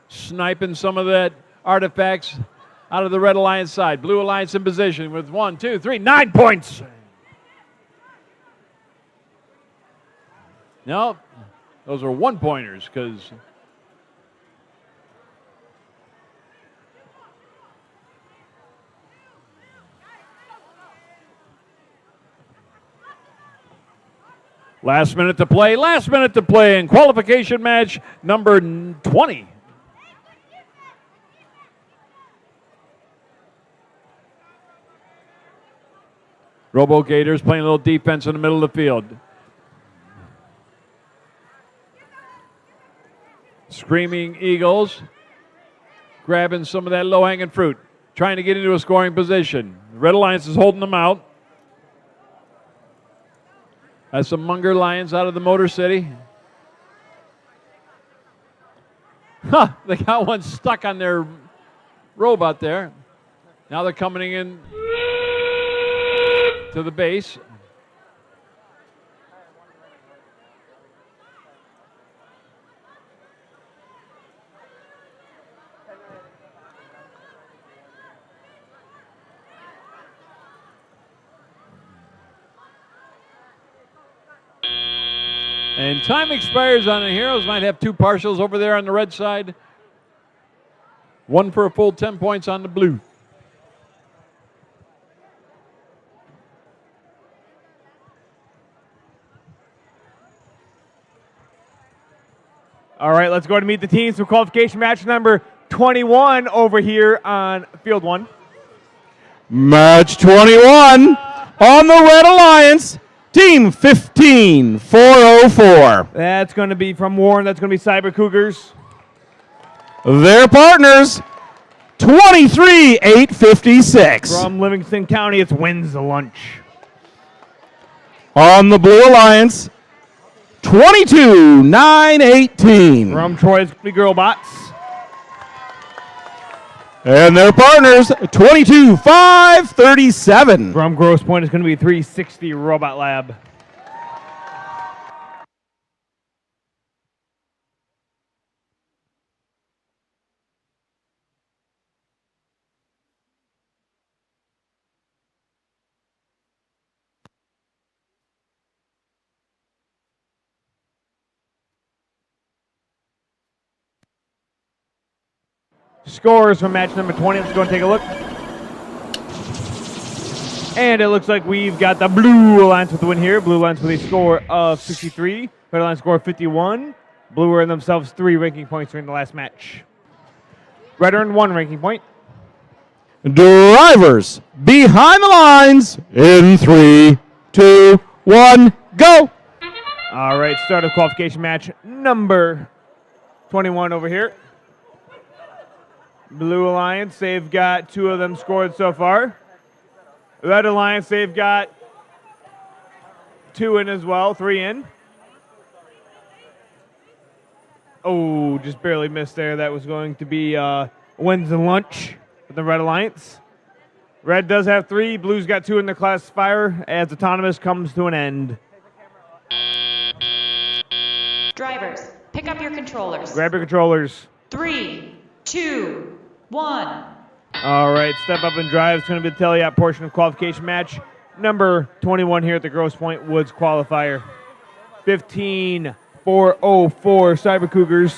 sniping some of that artifacts out of the Red Alliance side. Blue Alliance in position with 1, 2, 3, 9 points. No, those are 1-pointers because last minute to play in qualification match number 20. Robo Gators playing a little defense in the middle of the field. Screaming Eagles grabbing some of that low-hanging fruit, trying to get into a scoring position. Red Alliance is holding them out. That's some Munger Lions out of the Motor City. Huh, they got one stuck on their robot there. Now they're coming in to the base. And time expires on the Heroes. Might have 2 partials over there on the red side. 1 for a full 10 points on the blue. All right, let's go to meet the teams for qualification match number 21 over here on field 1. Match 21 on the Red Alliance. Team 15-404. That's going to be from Warren. That's going to be Cyber Cougars. Their partners, 23-856. From Livingston County, it's Wins the Lunch. On the Blue Alliance, 22-918. From Troy, it's going to be Girl Bots. And their partners, 22-537. From Grosse Point, it's going to be 360 Robot Lab. Scores from match number 20. Let's go and take a look. And it looks like we've got the Blue Alliance with the win here. Blue Alliance with a score of 63. Red Alliance score of 51. Blue earned themselves 3 ranking points during the last match. Red earned 1 ranking point. Drivers behind the lines in 3, 2, 1, go. All right, start of qualification match number 21 over here. Blue Alliance, they've got 2 of them scored so far. Red Alliance, they've got 2 in as well, 3 in. Oh, just barely missed there. That was going to be Wins the Lunch for the Red Alliance. Red does have 3. Blue's got 2 in the classifier as Autonomous comes to an end. Drivers, pick up your controllers. Grab your controllers. 3, 2, 1. All right, step up and drive. It's going to be the tele-op portion of qualification match number 21 here at the Grosse Point Woods qualifier. 15-404 Cyber Cougars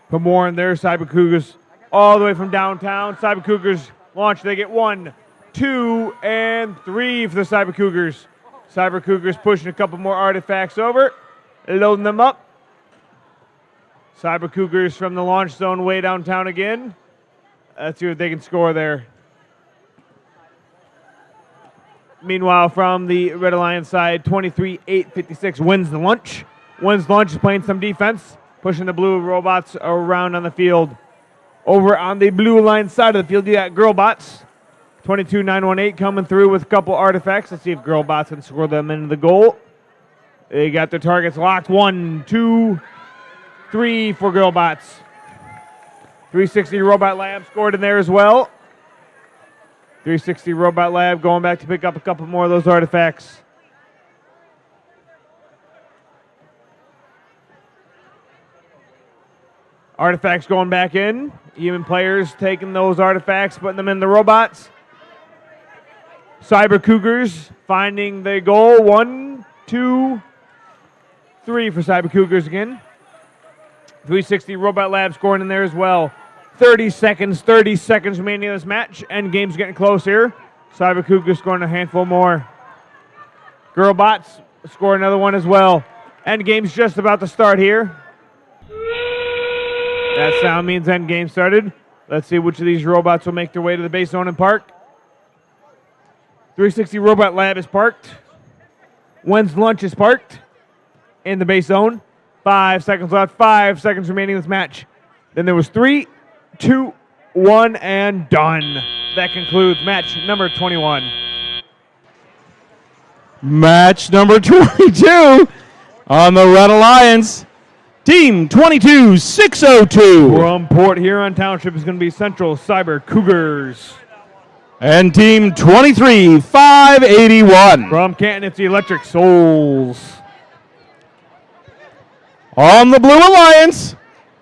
from Warren. There, Cyber Cougars all the way from downtown. Cyber Cougars launch. They get 1, 2, and 3 for the Cyber Cougars. Cyber Cougars pushing a couple more artifacts over, loading them up. Cyber Cougars from the launch zone way downtown again. Let's see what they can score there. Meanwhile, from the Red Alliance side, 23-856 Wins the Lunch. Wins the Lunch is playing some defense, pushing the blue robots around on the field. Over on the Blue Alliance side of the field, you got Girl Bots. 22-918 coming through with a couple artifacts. Let's see if Girl Bots can score them into the goal. They got their targets locked. 1, 2, 3 for Girl Bots. 360 Robot Lab scored in there as well. 360 Robot Lab going back to pick up a couple more of those artifacts. Artifacts going back in. Even players taking those artifacts, putting them in the robots. Cyber Cougars finding the goal. 1, 2, 3 for Cyber Cougars again. 360 Robot Lab scoring in there as well. 30 seconds remaining in this match. End game's getting close here. Cyber Cougars scoring a handful more. Girl Bots score another one as well. End game's just about to start here. That sound means end game started. Let's see which of these robots will make their way to the base zone and park. 360 Robot Lab is parked. When's Lunch is parked in the base zone. 5 seconds left. 5 seconds remaining in this match. Then there was 3, 2, 1, and done. That concludes match number 21. Match number 22 on the Red Alliance. Team 22-602. From Port Huron Township is going to be Central Cyber Cougars. And Team 23-581. From Canton, it's the Electric Souls. On the Blue Alliance,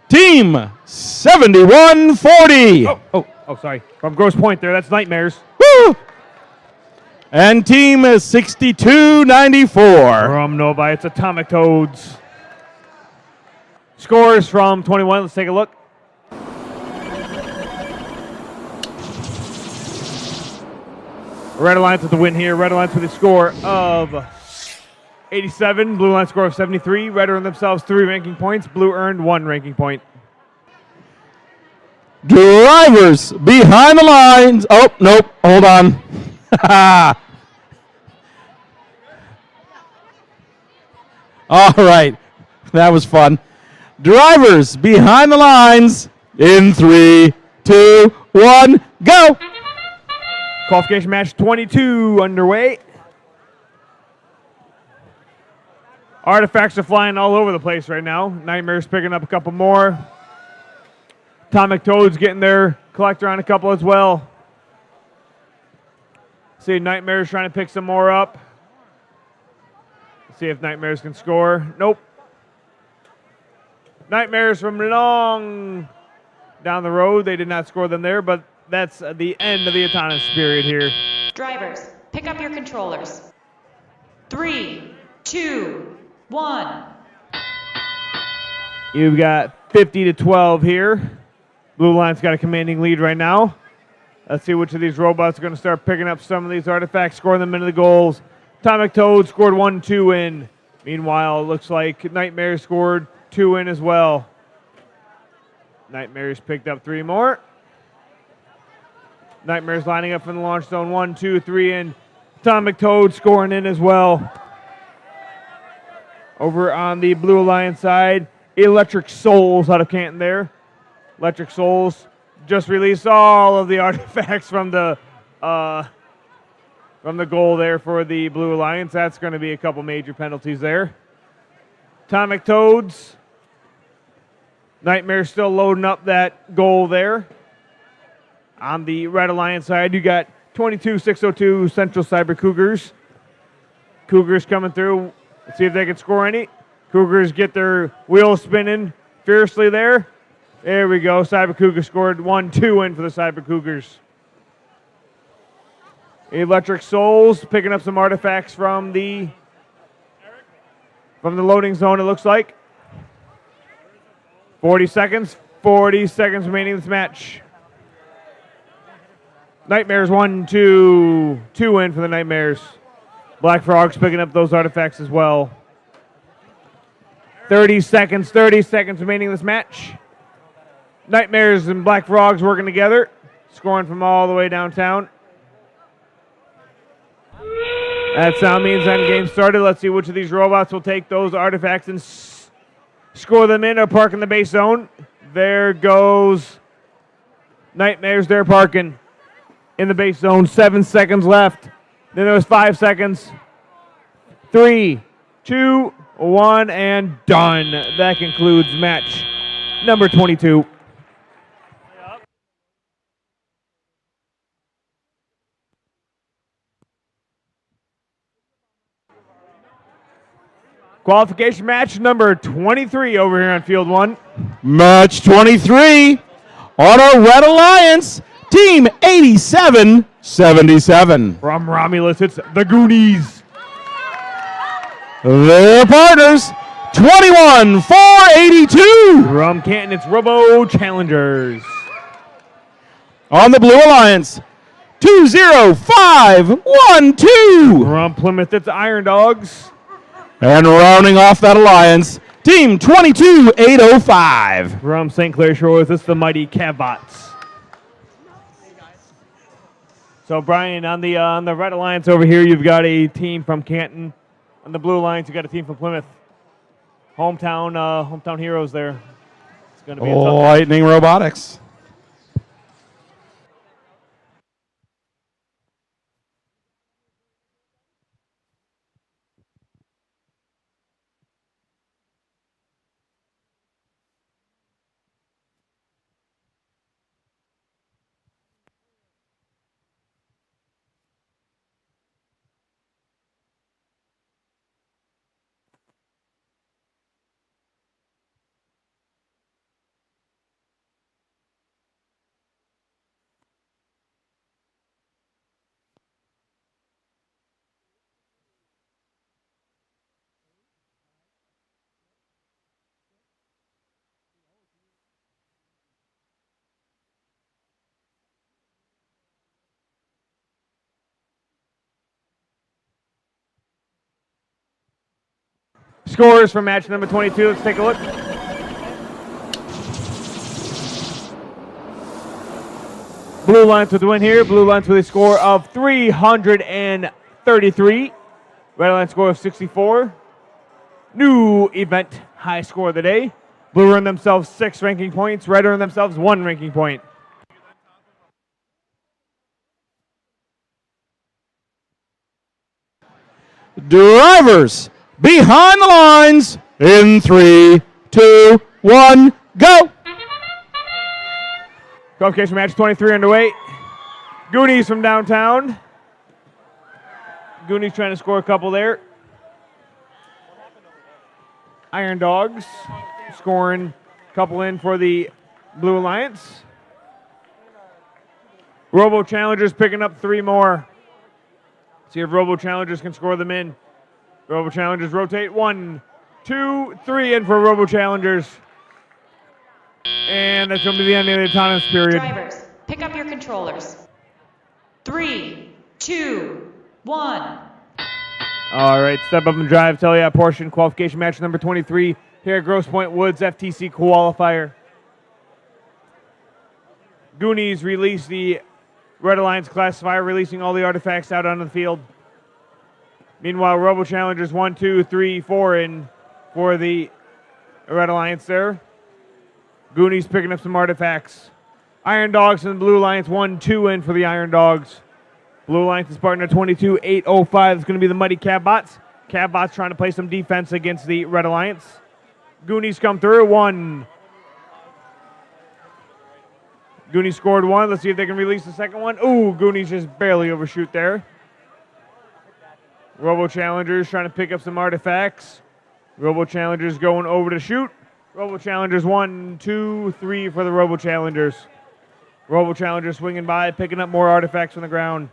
Team 7140. Oh, sorry. From Grosse Point there, that's Nightmares. Woo! And Team 6294. From Novi, it's Atomic Toads. Scores from 21, let's take a look. Red Alliance with the win here. Red Alliance with a score of 87. Blue Alliance score of 73. Red earned themselves 3 ranking points. Blue earned 1 ranking point. Drivers behind the lines. Oh, nope. Hold on. All right. That was fun. Drivers behind the lines in 3, 2, 1, go. Qualification match 22 underway. Artifacts are flying all over the place right now. Nightmares picking up a couple more. Atomic Toads getting their collector on a couple as well. See Nightmares trying to pick some more up. See if Nightmares can score. Nope. Nightmares from long down the road. They did not score them there, but that's the end of the autonomous period here. Drivers, pick up your controllers. 3, 2, 1. You've got 50-12 here. Blue Line's got a commanding lead right now. Let's see which of these robots are going to start picking up some of these artifacts, scoring them into the goals. Atomic Toad scored 1-2 in. Meanwhile, it looks like Nightmares scored 2 in as well. Nightmares picked up 3 more. Nightmares lining up from the launch zone. 1, 2, 3 in. Atomic Toad scoring in as well. Over on the Blue Alliance side, Electric Souls out of Canton there. Electric Souls just released all of the artifacts from the goal there for the Blue Alliance. That's going to be a couple major penalties there. Atomic Toads. Nightmare still loading up that goal there. On the Red Alliance side, you got 22-602 Central Cyber Cougars. Cougars coming through. Let's see if they can score any. Cougars get their wheels spinning fiercely there. There we go. Cyber Cougars scored 1-2 in for the Cyber Cougars. Electric Souls picking up some artifacts from the loading zone, it looks like. 40 seconds remaining in this match. Nightmares 1-2 in for the Nightmares. Black Frogs picking up those artifacts as well. 30 seconds remaining in this match. Nightmares and Black Frogs working together, scoring from all the way downtown. That sound means end game started. Let's see which of these robots will take those artifacts and score them in or park in the base zone. There goes Nightmares. They're parking in the base zone. 7 seconds left. Then there was 5 seconds. 3, 2, 1, and done. That concludes match number 22. Qualification match number 23 over here on Field 1. Match 23 on our Red Alliance, Team 8777. From Romulus, it's the Goonies. Their partners, 21-482. From Canton, it's Robo Challengers. On the Blue Alliance, 20512. From Plymouth, it's Iron Dogs. And rounding off that alliance, Team 22805. From St. Clair Shores, it's the Mighty Cavbots. So Brian, on the Red Alliance over here, you've got a team from Canton. On the Blue Alliance, you've got a team from Plymouth. Hometown heroes there. It's going to be a tough match. Lightning Robotics. Scores for match number 22. Let's take a look. Blue Alliance with the win here. Blue Alliance with a score of 333. Red Alliance score of 64. New event high score of the day. Blue earned themselves 6 ranking points. Red earned themselves 1 ranking point. Drivers behind the lines in 3, 2, 1, go. Qualification match 23 underway. Goonies from downtown. Goonies trying to score a couple there. Iron Dogs scoring a couple in for the Blue Alliance. Robo Challengers picking up 3 more. See if Robo Challengers can score them in. Robo Challengers rotate 1, 2, 3 in for Robo Challengers. And that's going to be the end of the autonomous period. Drivers, pick up your controllers. 3, 2, 1. All right, step up and drive. Tell you that portion. Qualification match number 23 here at Grosse Pointe Woods FTC Qualifier. Goonies release the Red Alliance classifier, releasing all the artifacts out onto the field. Meanwhile, Robo Challengers 1, 2, 3, 4 in for the Red Alliance there. Goonies picking up some artifacts. Iron Dogs and the Blue Alliance 1, 2 in for the Iron Dogs. Blue Alliance's partner 22-805 is going to be the Mighty Cavbots. Cavbots trying to play some defense against the Red Alliance. Goonies come through. 1. Goonies scored 1. Let's see if they can release the second one. Ooh, Goonies just barely overshoot there. Robo Challengers trying to pick up some artifacts. Robo Challengers going over to shoot. Robo Challengers 1, 2, 3 for the Robo Challengers. Robo Challengers swinging by, picking up more artifacts from the ground.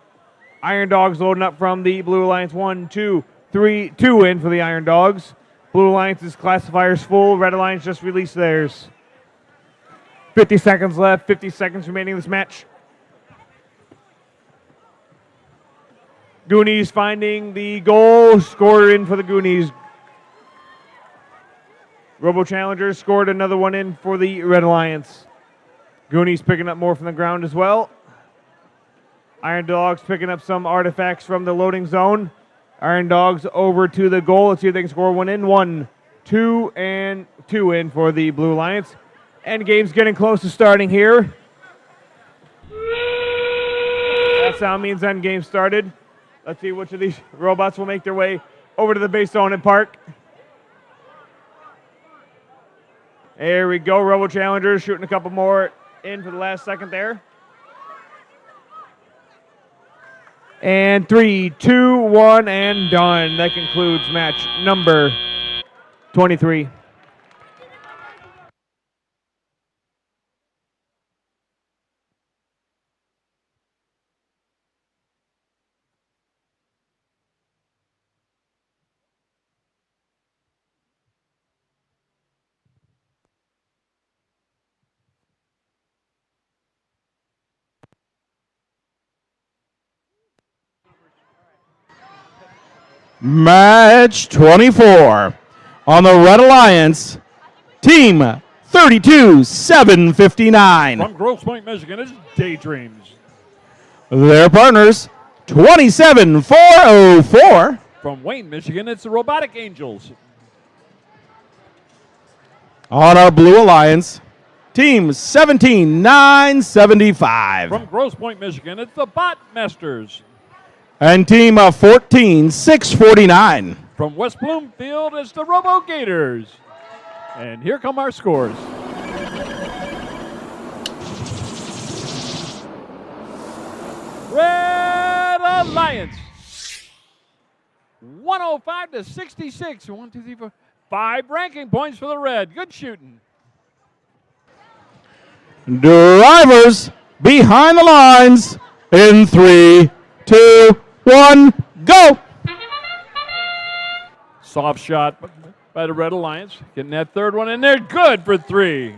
Iron Dogs loading up from the Blue Alliance 1, 2, 3, 2 in for the Iron Dogs. Blue Alliance's classifier's full. Red Alliance just released theirs. 50 seconds left. 50 seconds remaining in this match. Goonies finding the goal. Scored in for the Goonies. Robo Challengers scored another one in for the Red Alliance. Goonies picking up more from the ground as well. Iron Dogs picking up some artifacts from the loading zone. Iron Dogs over to the goal. Let's see if they can score one in. 1, 2, and 2 in for the Blue Alliance. End game's getting close to starting here. That sound means end game started. Let's see which of these robots will make their way over to the base zone and park. There we go. Robo Challengers shooting a couple more in for the last second there. And 3, 2, 1, and done. That concludes match number 23. Match 24. On the Red Alliance, Team 32-759. From Grosse Point, Michigan, it's Daydreams. Their partners, 27-404. From Wayne, Michigan, it's the Robotic Angels. On our Blue Alliance, Team 17-975. From Grosse Point, Michigan, it's the Bot Masters. And Team 14-649. From West Bloomfield, it's the Robo Gators. And here come our scores. Red Alliance, 105-66. 1, 2, 3, 4, 5 ranking points for the Red. Good shooting. Drivers behind the lines in 3, 2, 1, go! Soft shot by the Red Alliance. Getting that third one in there. Good for 3.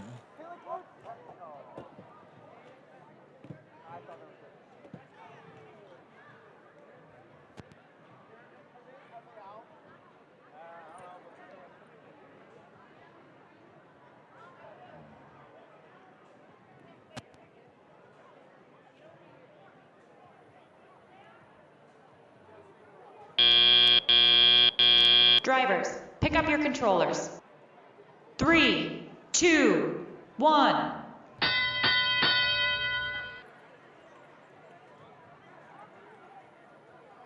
Drivers, pick up your controllers. 3, 2, 1.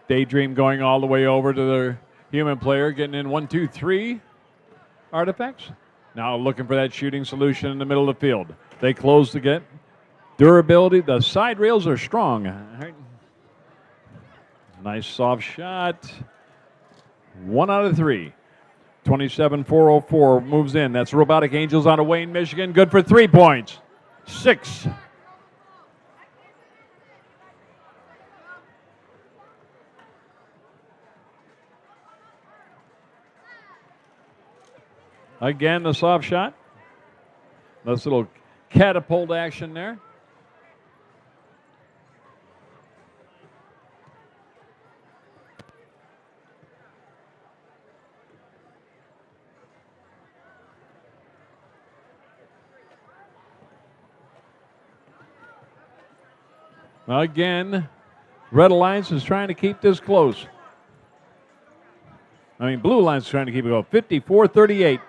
Daydream going all the way over to the human player, getting in 1, 2, 3 artifacts. Now looking for that shooting solution in the middle of the field. They close to get durability. The side rails are strong. All right. Nice soft shot. 1 out of 3. 27-404 moves in. That's Robotic Angels out of Wayne, Michigan. Good for 3 points. 6. Again, the soft shot. Nice little catapult action there. Again, Red Alliance is trying to keep this close. Blue Alliance is trying to keep it going. 54-38.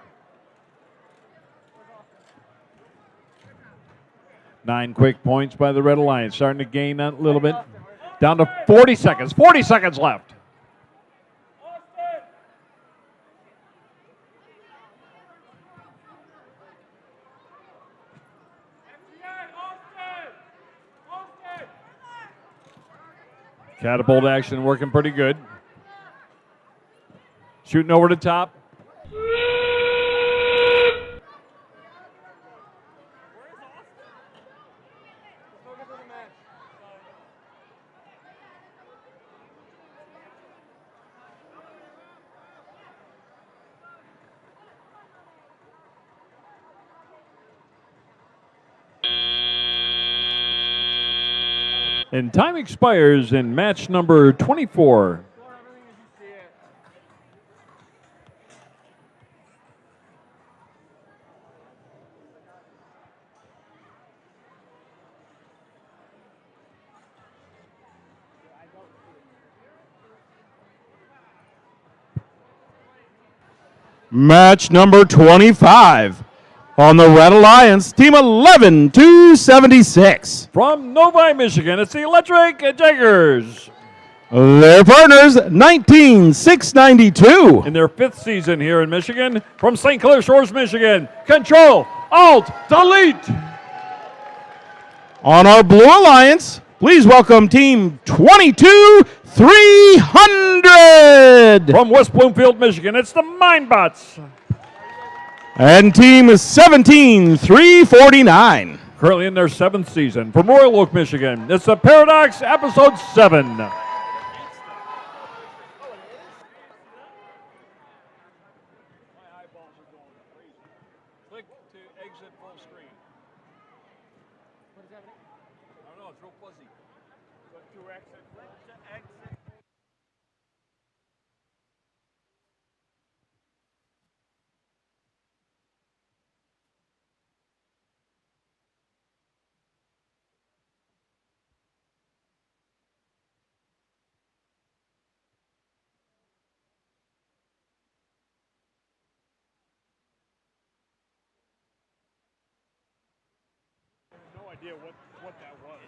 9 quick points by the Red Alliance. Starting to gain that a little bit. Down to 40 seconds. 40 seconds left. Catapult action working pretty good. Shooting over the top. And time expires in match number 24. Match number 25. On the Red Alliance, Team 11-276. From Novi, Michigan, it's the Electric Tigers. Their partners, 19-692. In their 5th season here in Michigan, from St. Clair Shores, Michigan, Control, Alt, Delete. On our Blue Alliance, please welcome Team 22-300. From West Bloomfield, Michigan, it's the Mindbots. And Team 17-349. Currently in their 7th season. From Royal Oak, Michigan, it's the Paradox Episode 7. idea what that was.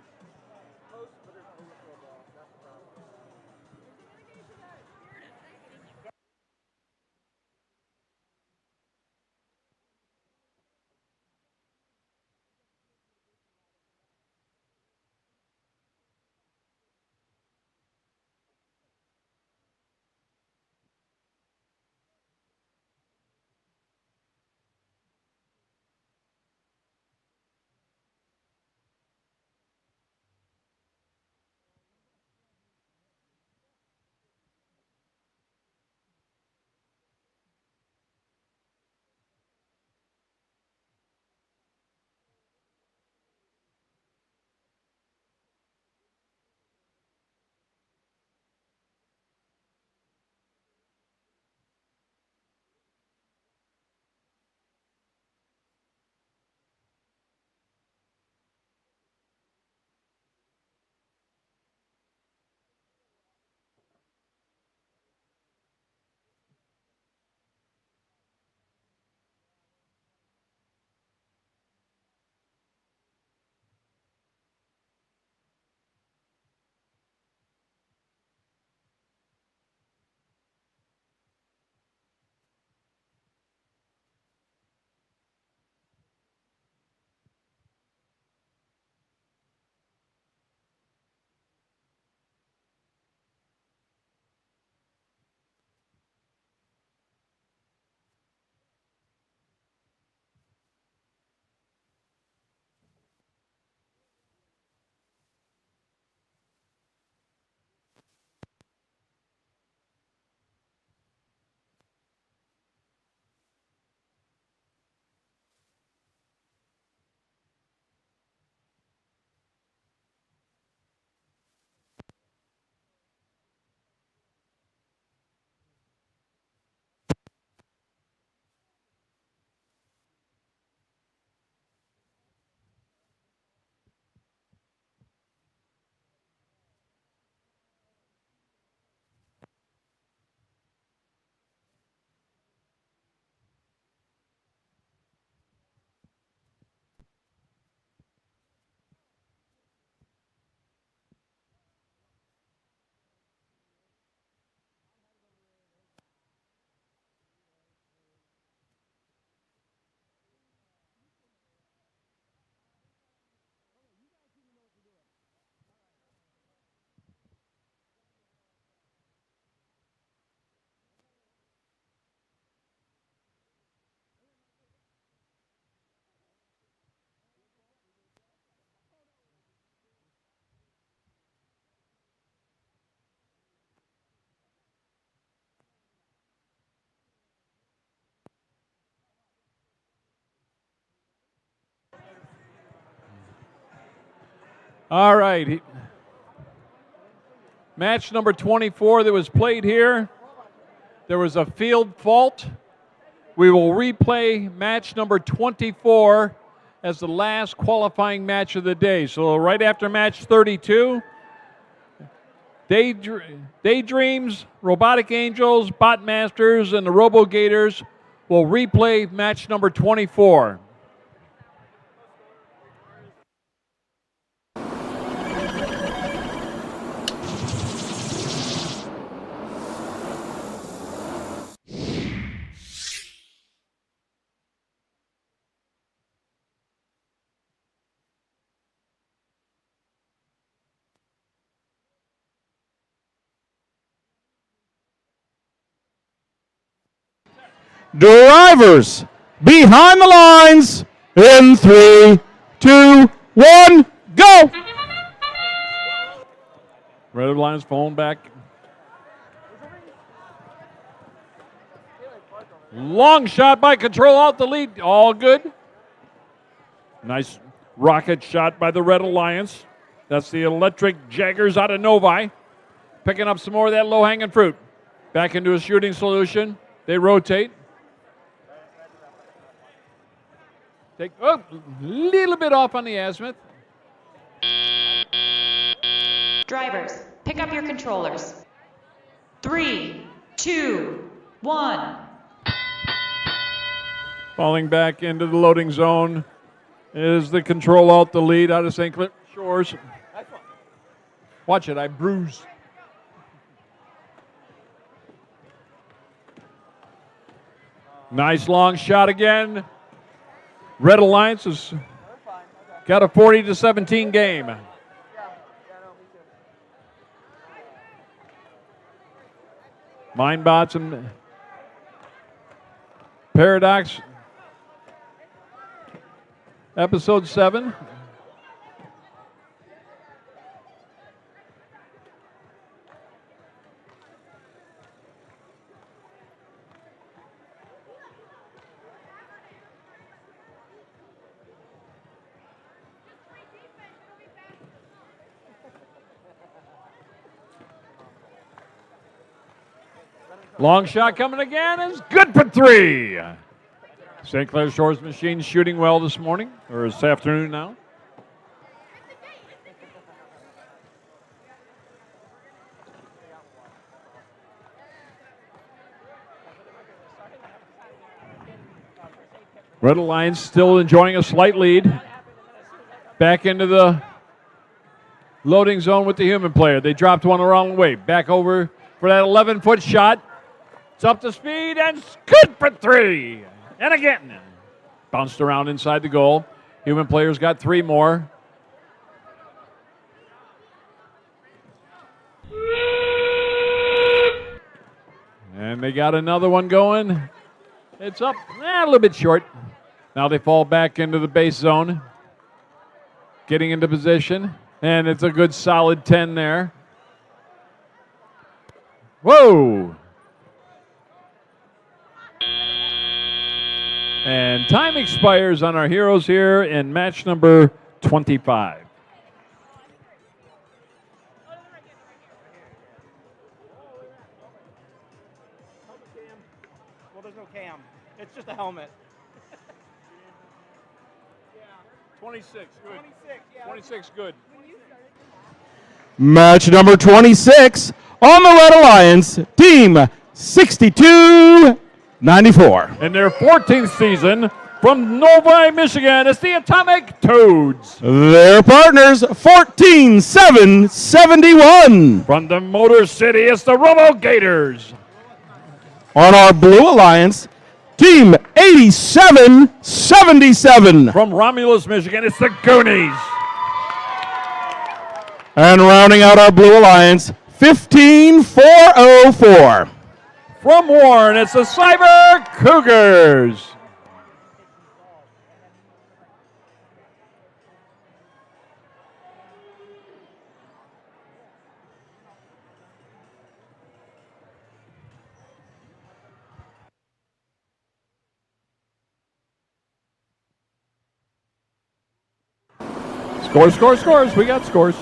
All right. Match number 24 that was played here. There was a field fault. We will replay match number 24 as the last qualifying match of the day. So right after match 32, Daydreams, Robotic Angels, Bot Masters, and the Robo Gators will replay match number 24. Drivers behind the lines in 3, 2, 1, go! Red Lions phone back. Long shot by Control out the lead. All good. Nice rocket shot by the Red Alliance. That's the Electric Jaggers out of Novi. Picking up some more of that low-hanging fruit. Back into a shooting solution. They rotate. Take a little bit off on the azimuth. Drivers, pick up your controllers. 3, 2, 1. Falling back into the loading zone. is the control alt delete out of St. Clair Shores. Watch it, I bruise. Nice long shot again. Red Alliance has got a 40-17 game. Mindbots and Paradox, episode 7. Long shot coming again is good for 3. St. Clair Shores machine shooting well this morning, or this afternoon now. Red Alliance still enjoying a slight lead. Back into the loading zone with the human player. They dropped one the wrong way. Back over for that 11-foot shot. It's up to speed and it's good for 3. And again, bounced around inside the goal. Human players got 3 more. And they got another one going. It's up a little bit short. Now they fall back into the base zone. Getting into position. And it's a good solid 10 there. Whoa! And time expires on our heroes here in match number 25. Well, there's no cam. It's just a helmet. 26, good. 26, good. Match number 26 on the Red Alliance, Team 6294. In their 14th season from Novi, Michigan, it's the Atomic Toads. Their partners, 14-7-71. From the Motor City, it's the Robo Gators. On our Blue Alliance, Team 87-77. From Romulus, Michigan, it's the Goonies. And rounding out our Blue Alliance, 15-4-0-4. From Warren, it's the Cyber Cougars. Scores. We got scores.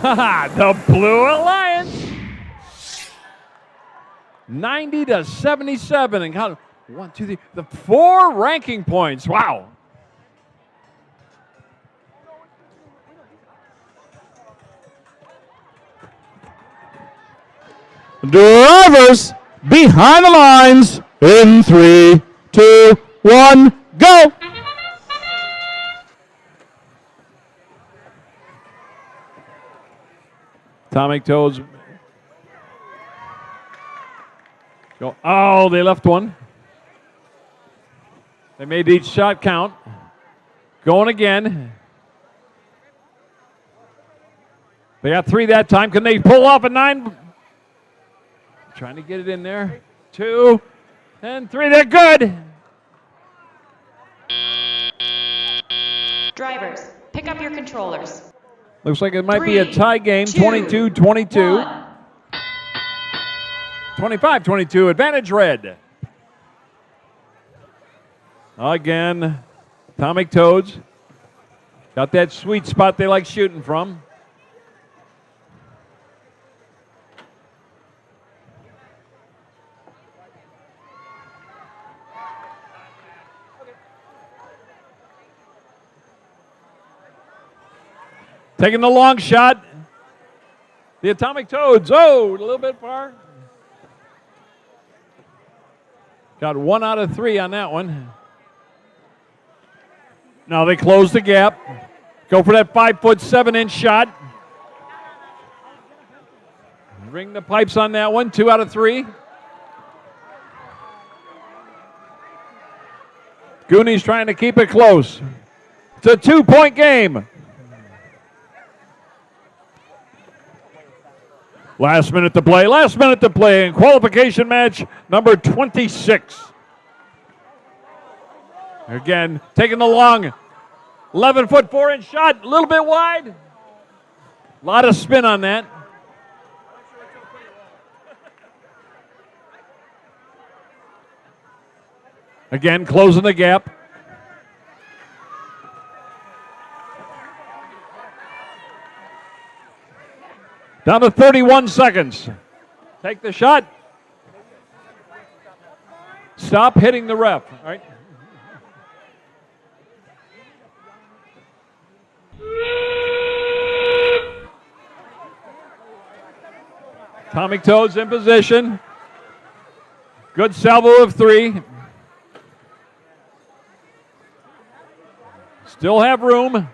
The Blue Alliance. 90-77. And count 1, 2, 3. The 4 ranking points. Wow. Drivers behind the lines in 3, 2, 1, go. Atomic Toads. Go. Oh, they left one. They made each shot count. Going again. They got 3 that time. Can they pull off a 9? Trying to get it in there. 2 and 3. They're good. Drivers, pick up your controllers. Looks like it might be a tie game. 22-22. 25-22. Advantage red. Again, Atomic Toads. Got that sweet spot they like shooting from. Taking the long shot. The Atomic Toads. Oh, a little bit far. Got 1 out of 3 on that one. Now they close the gap. Go for that 5'7" shot. Ring the pipes on that one. 2 out of 3. Goonies trying to keep it close. It's a 2-point game. Last minute to play in qualification match number 26. Again, taking the long 11-foot 4-inch shot, a little bit wide. A lot of spin on that. Again, closing the gap. Down to 31 seconds. Take the shot. Stop hitting the ref. All right. Atomic Toads in position. Good salvo of 3. Still have room.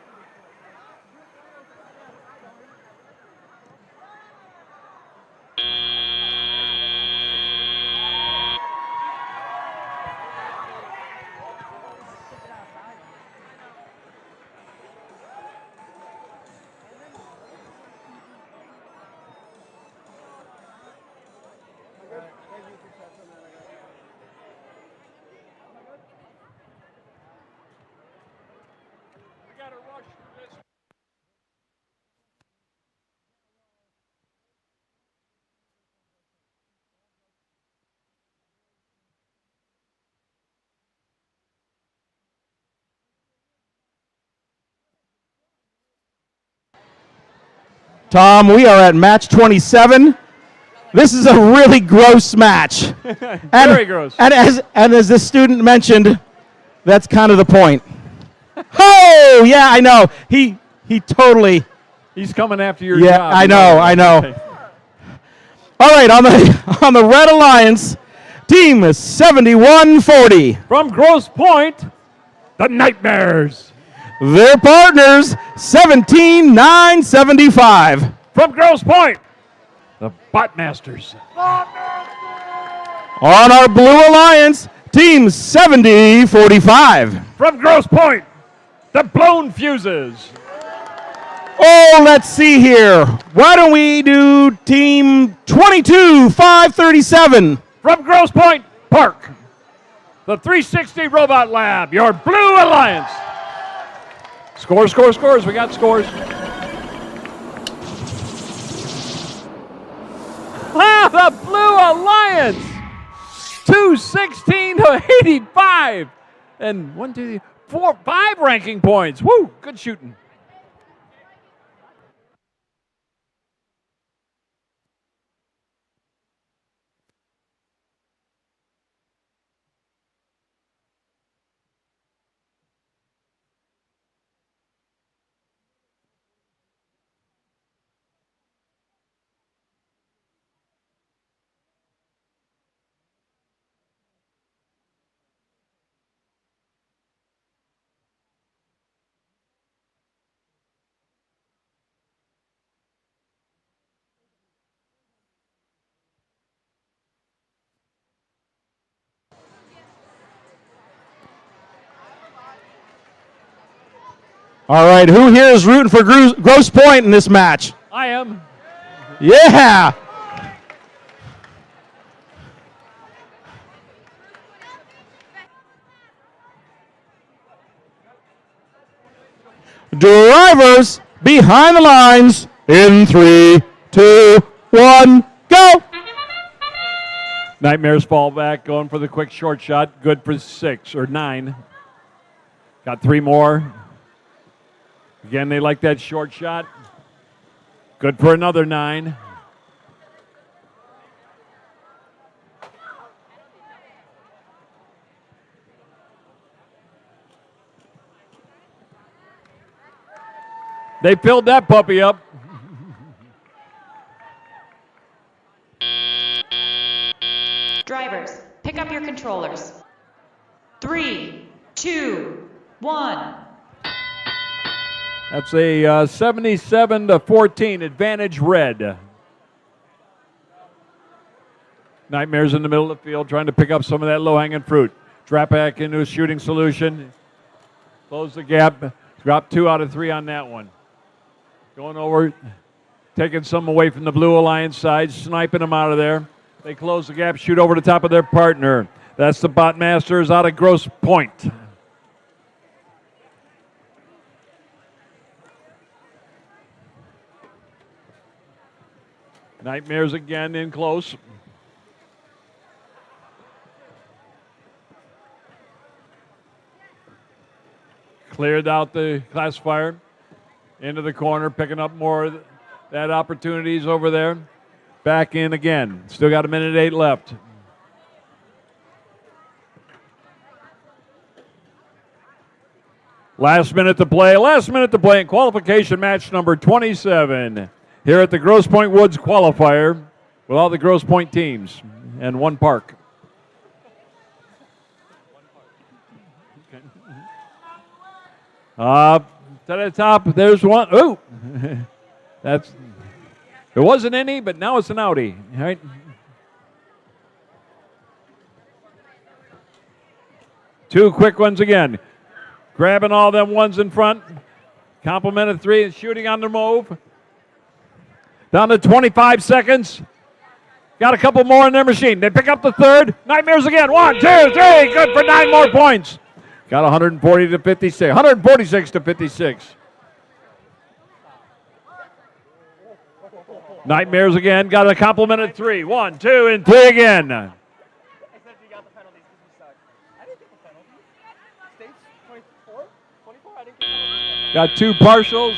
Tom, we are at match 27. This is a really gross match. Very gross. And as this student mentioned, that's kind of the point. Oh, yeah, I know. He totally. He's coming after your yeah, job. I know. Okay. All right, on the Red Alliance, team is 71-40. From Grosse Point, the Nightmares. Their partners, 17-9-75. From Grosse Point, the Botmasters. On our Blue Alliance, team 70-45. From Grosse Point, the Blown Fuses. Oh, let's see here. Why don't we do team 22-5-37? From Grosse Point Park, the 360 Robot Lab, your Blue Alliance. Scores. We got scores. The Blue Alliance. 216-85. And 1, 2, 3, 4, 5 ranking points. Woo, good shooting. All right, who here is rooting for Grosse Point in this match? I am. Yeah. Drivers behind the lines in 3, 2, 1, go. Nightmares fall back, going for the quick short shot. Good for 6 or 9. Got 3 more. Again, they like that short shot. Good for another 9. They filled that puppy up. Drivers, pick up your controllers. 3, 2, 1, That's a 77-14 advantage red. Nightmares in the middle of the field trying to pick up some of that low-hanging fruit. Drop back into a shooting solution. Close the gap. Drop 2 out of 3 on that one. Going over, taking some away from the Blue Alliance side, sniping them out of there. They close the gap, shoot over the top of their partner. That's the Bot Masters out of Grosse Point. Nightmares again in close. Cleared out the classifier into the corner, picking up more of that opportunities over there. Back in again. Still got 1:08 left. Last minute to play in qualification match number 27 here at the Grosse Point Woods Qualifier with all the Grosse Point teams and one park. To the top, there's one. Ooh, that's. It wasn't any, but now it's an outie. All right. Two quick ones again. Grabbing all them ones in front. Complimented 3 and shooting on the move. Down to 25 seconds. Got a couple more in their machine. They pick up the third. Nightmares again. 1, 2, 3. Good for 9 more points. Got 140 to 56. 146 to 56. Nightmares again. Got a complimented 3. 1, 2, and 3 again. Got 2 partials.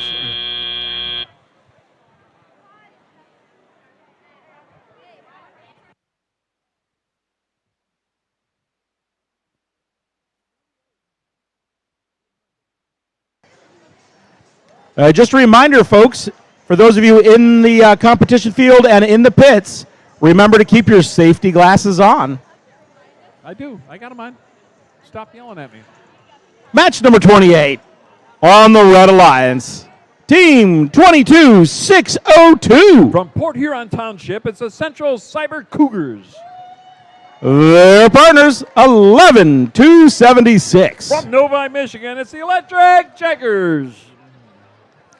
Just a reminder, folks, for those of you in the competition field and in the pits, remember to keep your safety glasses on. I do. I got them on. Stop yelling at me. Match number 28 on the Red Alliance. Team 22602. From Port Huron Township, it's the Central Cyber Cougars. Their partners, 11276. From Novi, Michigan, it's the Electric Checkers.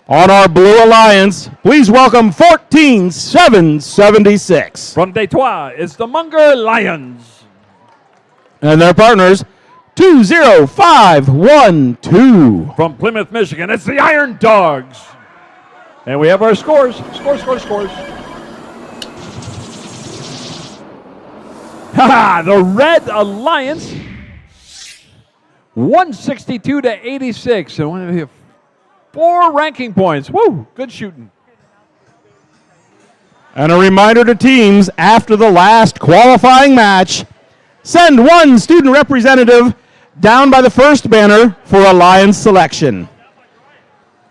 On our Blue Alliance, please welcome 14776. From Detroit, it's the Munger Lions. And their partners, 20512. From Plymouth, Michigan, it's the Iron Dogs. And we have our scores. Scores. The Red Alliance, 162 to 86. And 4 ranking points. Woo, good shooting. And a reminder to teams after the last qualifying match, send 1 student representative down by the first banner for Alliance selection.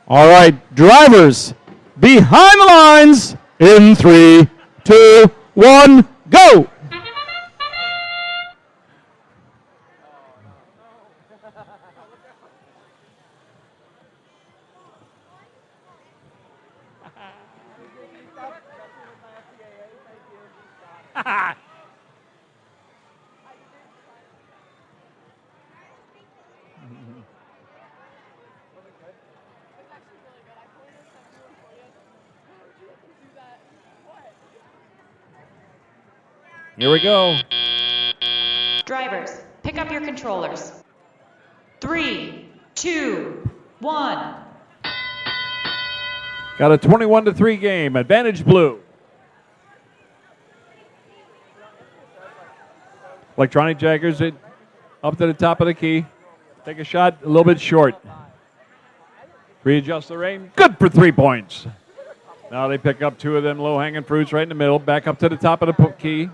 All right, drivers, behind the lines in 3, 2, 1, go! Here we go. Drivers, pick up your controllers. 3, 2, 1. Got a 21-3 game. Advantage blue. Electronic Jackers it up to the top of the key. Take a shot, a little bit short. Readjust the rein. Good for 3 points. Now they pick up 2 of them low-hanging fruits right in the middle. Back up to the top of the key.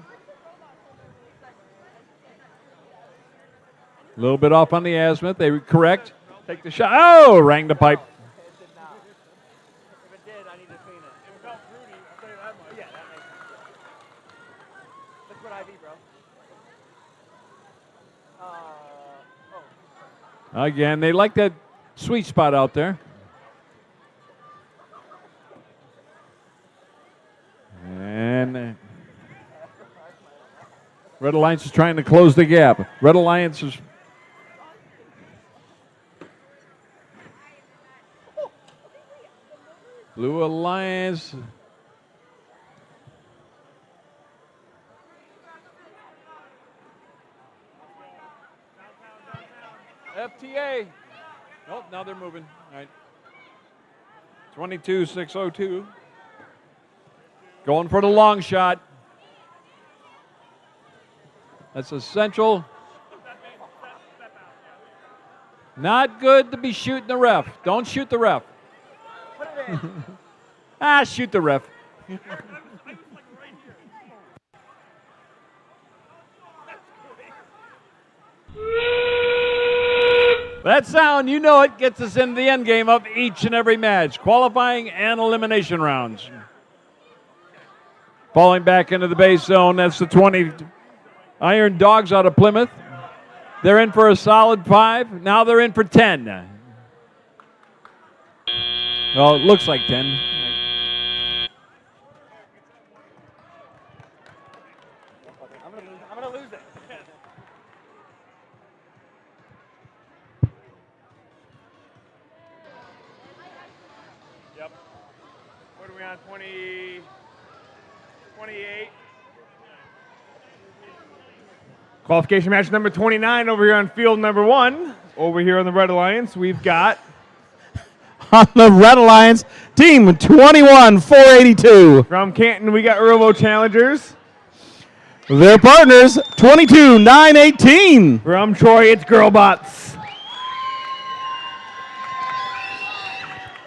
A little bit off on the azimuth. They correct. Take the shot. Oh, rang the pipe. Again, they like that sweet spot out there. Red Alliance is trying to close the gap. Red Alliance is... Blue Alliance... FTA. Nope, now they're moving. All right. 22-602. Going for the long shot. That's essential. Not good to be shooting the ref. Don't shoot the ref. Shoot the ref. That sound, you know it, gets us into the end game of each and every match, qualifying and elimination rounds. Falling back into the base zone, that's the 20 Iron Dogs out of Plymouth. They're in for a solid 5. Now they're in for 10. Well, it looks like 10. I'm gonna lose it. Yep. What are we on? 20, 28. Qualification match number 29 over here on field number 1. Over here on the Red Alliance, we've got On the Red Alliance, team 21-482. from Canton, we got Robo Challengers. Their partners, 22-918. From Troy, it's Girlbots.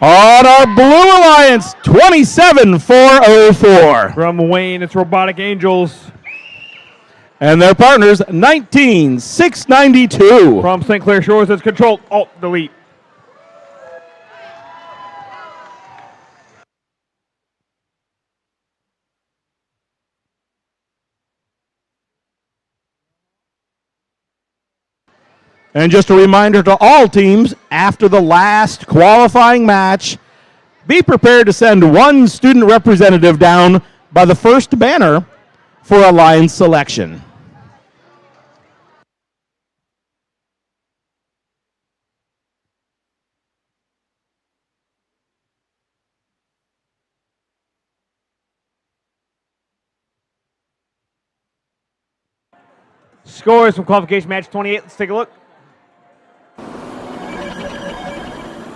On our Blue Alliance, 27-404. From Wayne, it's Robotic Angels. And their partners, 19-692. From St. Clair Shores, it's Control, Alt, Delete. And just a reminder to all teams, after the last qualifying match, be prepared to send one student representative down by the first banner for Alliance selection. Scores from qualification match 28. Let's take a look.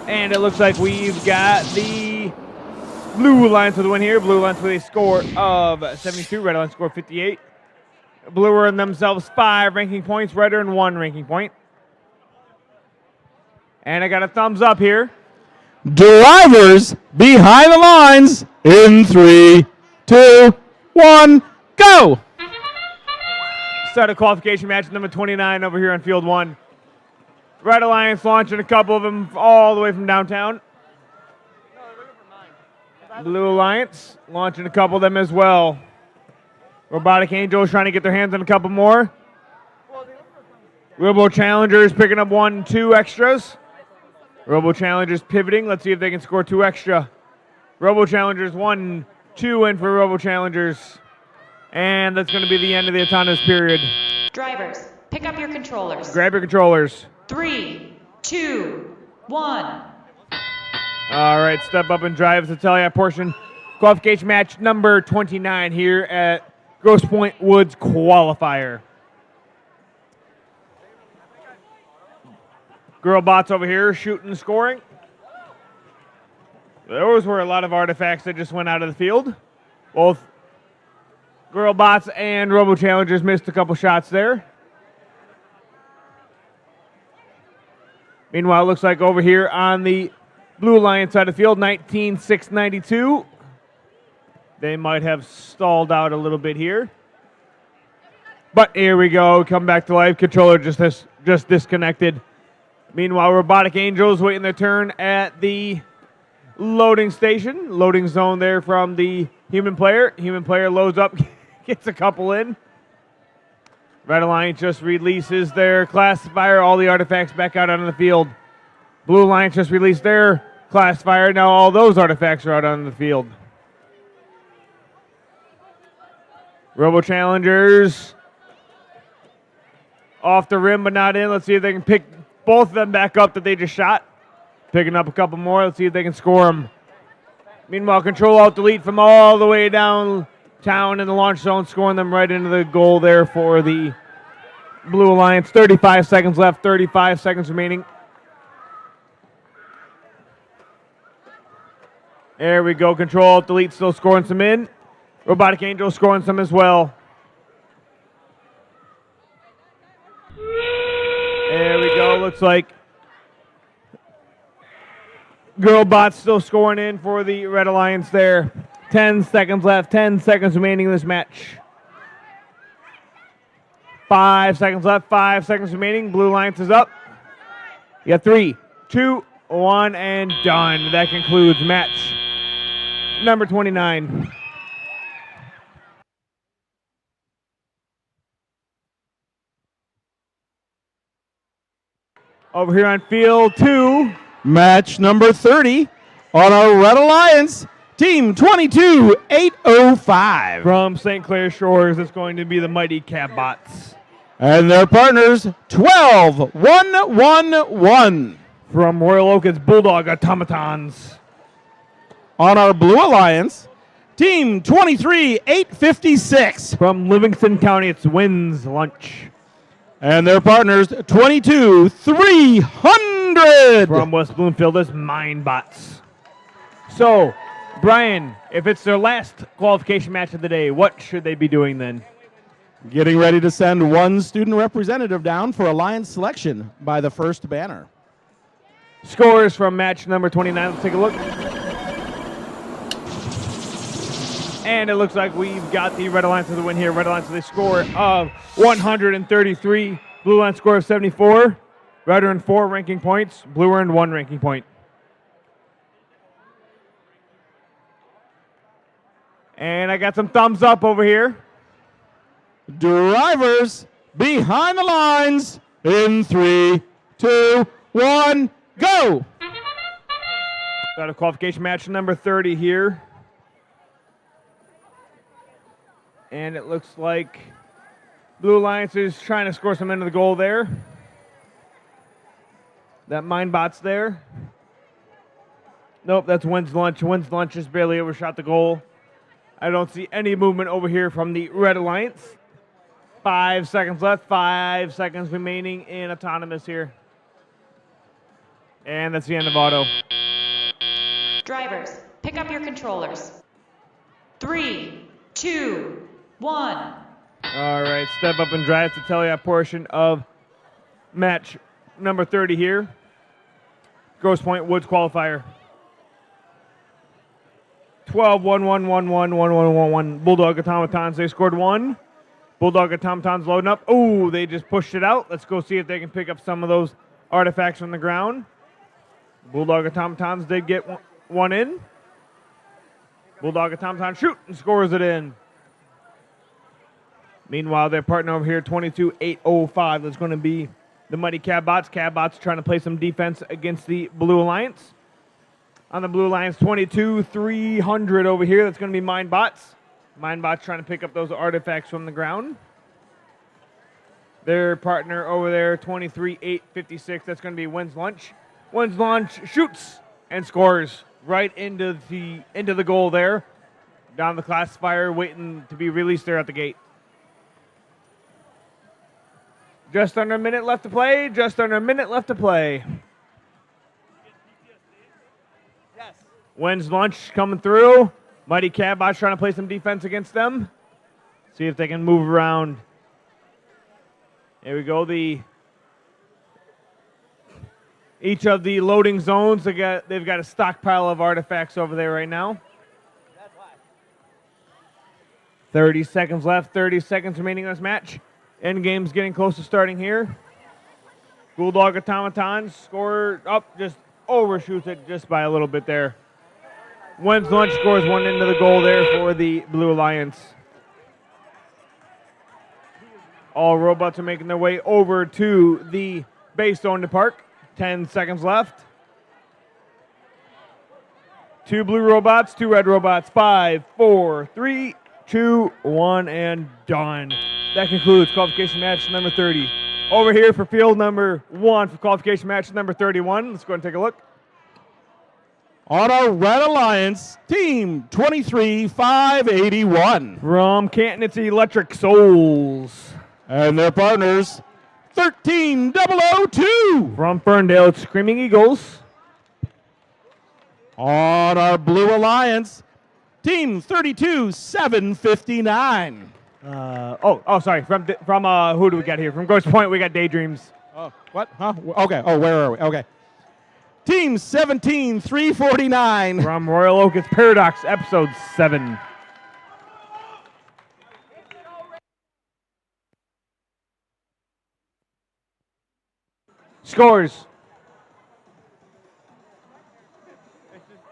And it looks like we've got the Blue Alliance with the win here. Blue Alliance with a score of 72. Red Alliance score 58. Blue earned themselves 5 ranking points. Red earned 1 ranking point. And I got a thumbs up here. Drivers behind the lines in 3, 2, 1, go! Start of qualification match number 29 over here on field 1. Red Alliance launching a couple of them all the way from downtown. Blue Alliance launching a couple of them as well. Robotic Angels trying to get their hands on a couple more. Robo Challengers picking up 1, 2 extras. Robo Challengers pivoting. Let's see if they can score 2 extra. Robo Challengers 1, 2 in for Robo Challengers. And that's going to be the end of the autonomous period. Drivers, pick up your controllers. Grab your controllers. 3, 2, 1. All right, step up and drive the Teliat portion. Qualification match number 29 here at Grosse Pointe Woods Qualifier. Girl bots over here shooting and scoring. Those were a lot of artifacts that just went out of the field. Both Girl bots and Robo Challengers missed a couple shots there. Meanwhile, it looks like over here on the Blue Alliance side of the field, 19-692. They might have stalled out a little bit here. But here we go. Come back to life. Controller just disconnected. Meanwhile, Robotic Angels waiting their turn at the loading station. Loading zone there from the human player. Human player loads up, gets a couple in. Red Alliance just releases their classifier. All the artifacts back out on the field. Blue Alliance just released their classifier. Now all those artifacts are out on the field. Robo Challengers Off the rim, but not in. Let's see if they can pick both of them back up that they just shot. Picking up a couple more. Let's see if they can score them. Meanwhile, Control Alt Delete from all the way downtown in the launch zone, scoring them right into the goal there for the Blue Alliance. 35 seconds left, 35 seconds remaining. There we go. Control Alt Delete still scoring some in. Robotic Angel scoring some as well. There we go. Looks like Girlbot's still scoring in for the Red Alliance there. 10 seconds left. 10 seconds remaining in this match. 5 seconds left. 5 seconds remaining. Blue Alliance is up. You got 3, 2, 1, and done. That concludes match number 29. Over here on field 2. Match number 30 on our Red Alliance, team 22-805. From St. Clair Shores, it's going to be the mighty Catbots. And their partners, 12-1-1-1. From Royal Oak, it's Bulldog Automatons. On our Blue Alliance, team 23-856. From Livingston County, it's Wins Lunch. And their partners, 22-300. From West Bloomfield, it's Mindbots. So, Brian, if it's their last qualification match of the day, what should they be doing then? Getting ready to send one student representative down for Alliance selection by the first banner. Scores from match number 29. Let's take a look. And it looks like we've got the Red Alliance with the win here. Red Alliance with a score of 133. Blue Alliance score of 74. Red earned 4 ranking points. Blue earned 1 ranking point. And I got some thumbs up over here. Drivers behind the lines in 3, 2, 1, go! Got a qualification match number 30 here. And it looks like Blue Alliance is trying to score some into the goal there. That Mindbot's there. Nope, that's Wins Lunch. Wins Lunch just barely overshot the goal. I don't see any movement over here from the Red Alliance. 5 seconds left, 5 seconds remaining in autonomous here. And that's the end of auto. Drivers, pick up your controllers. 3, 2, 1. All right, step up and drive to tell you a portion of match number 30 here. Grosse Point Woods Qualifier. 12-1-1-1-1-1-1-1-1. Bulldog Automatons, they scored 1. Bulldog Automatons loading up. Oh, they just pushed it out. Let's go see if they can pick up some of those artifacts from the ground. Bulldog Automatons did get one in. Bulldog Automaton shoot and scores it in. Meanwhile, their partner over here, 22-805, that's going to be the mighty Catbots. Catbots trying to play some defense against the Blue Alliance. On the Blue Alliance, 22-300 over here, that's going to be Mindbots. Mindbots trying to pick up those artifacts from the ground. Their partner over there, 23-856, that's going to be Wins Lunch. Wins Lunch shoots and scores right into the goal there. Down the classifier, waiting to be released there at the gate. Just under a minute left to play. Just under a minute left to play. Yes. Wins Lunch coming through. Mighty Catbots trying to play some defense against them. See if they can move around. There we go. Each of the loading zones, they've got a stockpile of artifacts over there right now. 30 seconds left. 30 seconds remaining in this match. Endgame's getting close to starting here. Bulldog Automatons score up, just overshoots it just by a little bit there. Wins Lunch scores one into the goal there for the Blue Alliance. All robots are making their way over to the base zone to park. 10 seconds left. 2 blue robots, 2 red robots. 5, 4, 3, 2, 1, and done. That concludes qualification match number 30. over here for field number 1 for qualification match number 31. Let's go ahead and take a look. On our Red Alliance, team 23-581. From Canton, it's Electric Souls. And their partners, 13002. From Ferndale, it's Screaming Eagles. On our Blue Alliance, team 32-759. Sorry. From who do we got here? From Grosse Point, we got Daydreams. Oh, what? Huh? Okay. Oh, where are we? Okay. Team 17-349. From Royal Oak, it's Paradox, episode 7. Scores.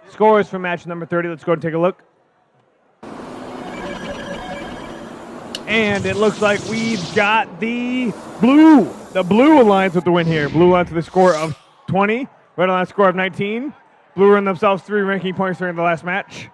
Scores for match number 30. Let's go and take a look. And it looks like we've got the Blue Alliance with the win here. Blue Alliance with a score of 20. Red Alliance score of 19. Blue earned themselves 3 ranking points during the last match.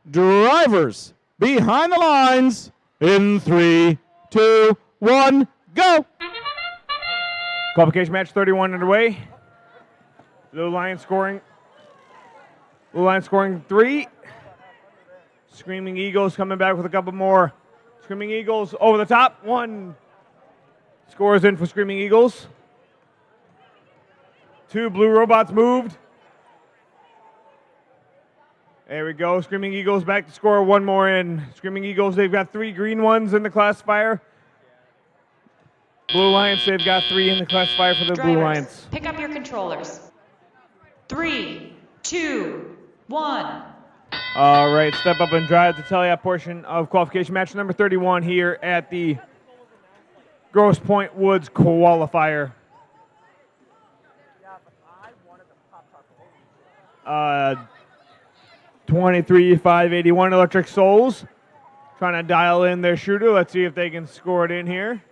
Drivers behind the lines in 3, 2, 1, go. Qualification match 31 underway. Blue Lion scoring 3. Screaming Eagles coming back with a couple more. Screaming Eagles over the top. 1. Scores in for Screaming Eagles. 2 blue robots moved. There we go. Screaming Eagles back to score 1 more in. Screaming Eagles, they've got 3 green ones in the classifier. Blue Lions, they've got 3 in the classifier for the Drivers, Blue Lions. pick up your controllers. 3, 2, 1. All right, step up and drive the tele-op portion of qualification match number 31 here at the Grosse Point Woods Qualifier. 23-581 Electric Souls trying to dial in their shooter. Let's see if they can score it in here.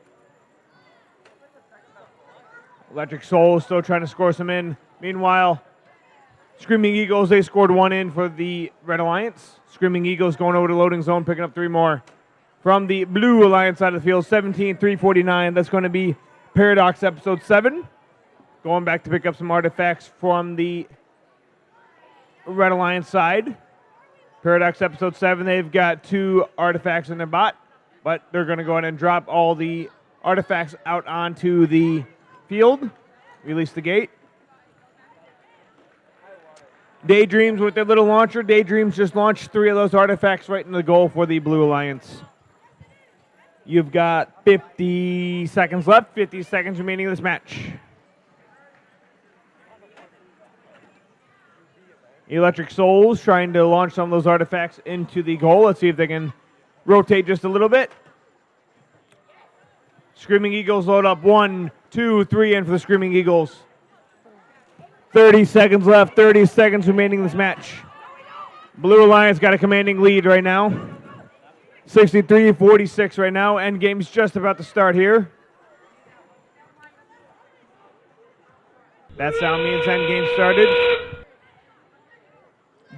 Electric Souls still trying to score some in. Meanwhile, Screaming Eagles, they scored 1 in for the Red Alliance. Screaming Eagles going over to loading zone, picking up 3 more. From the Blue Alliance side of the field, 17-349. That's going to be Paradox episode 7. Going back to pick up some artifacts from the Red Alliance side. Paradox episode 7, they've got 2 artifacts in their bot, but they're going to go ahead and drop all the artifacts out onto the field. Release the gate. Daydreams with their little launcher. Daydreams just launched 3 of those artifacts right into the goal for the Blue Alliance. You've got 50 seconds left, 50 seconds remaining in this match. Electric Souls trying to launch some of those artifacts into the goal. Let's see if they can rotate just a little bit. Screaming Eagles load up 1, 2, 3 in for the Screaming Eagles. 30 seconds left, 30 seconds remaining in this match. Blue Alliance got a commanding lead right now. 63-46 right now. End game's just about to start here. That sound means end game started.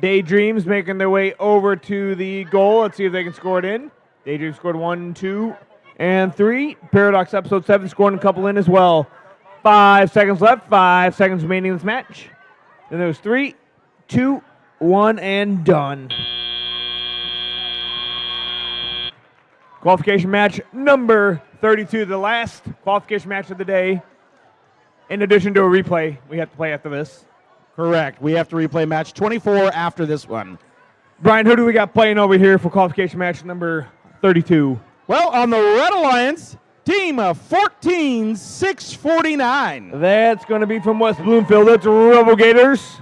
Daydreams making their way over to the goal. Let's see if they can score it in. Daydreams scored 1, 2, and 3. Paradox episode 7 scoring a couple in as well. 5 seconds left. 5 seconds remaining in this match. Then there's 3, 2, 1, and done. Qualification match number 32, the last qualification match of the day. In addition to a replay, we have to play after this. Correct. We have to replay match 24 after this one. Brian, who do we got playing over here for qualification match number 32? Well, on the Red Alliance, team 14649. That's going to be from West Bloomfield. That's Robo Gators.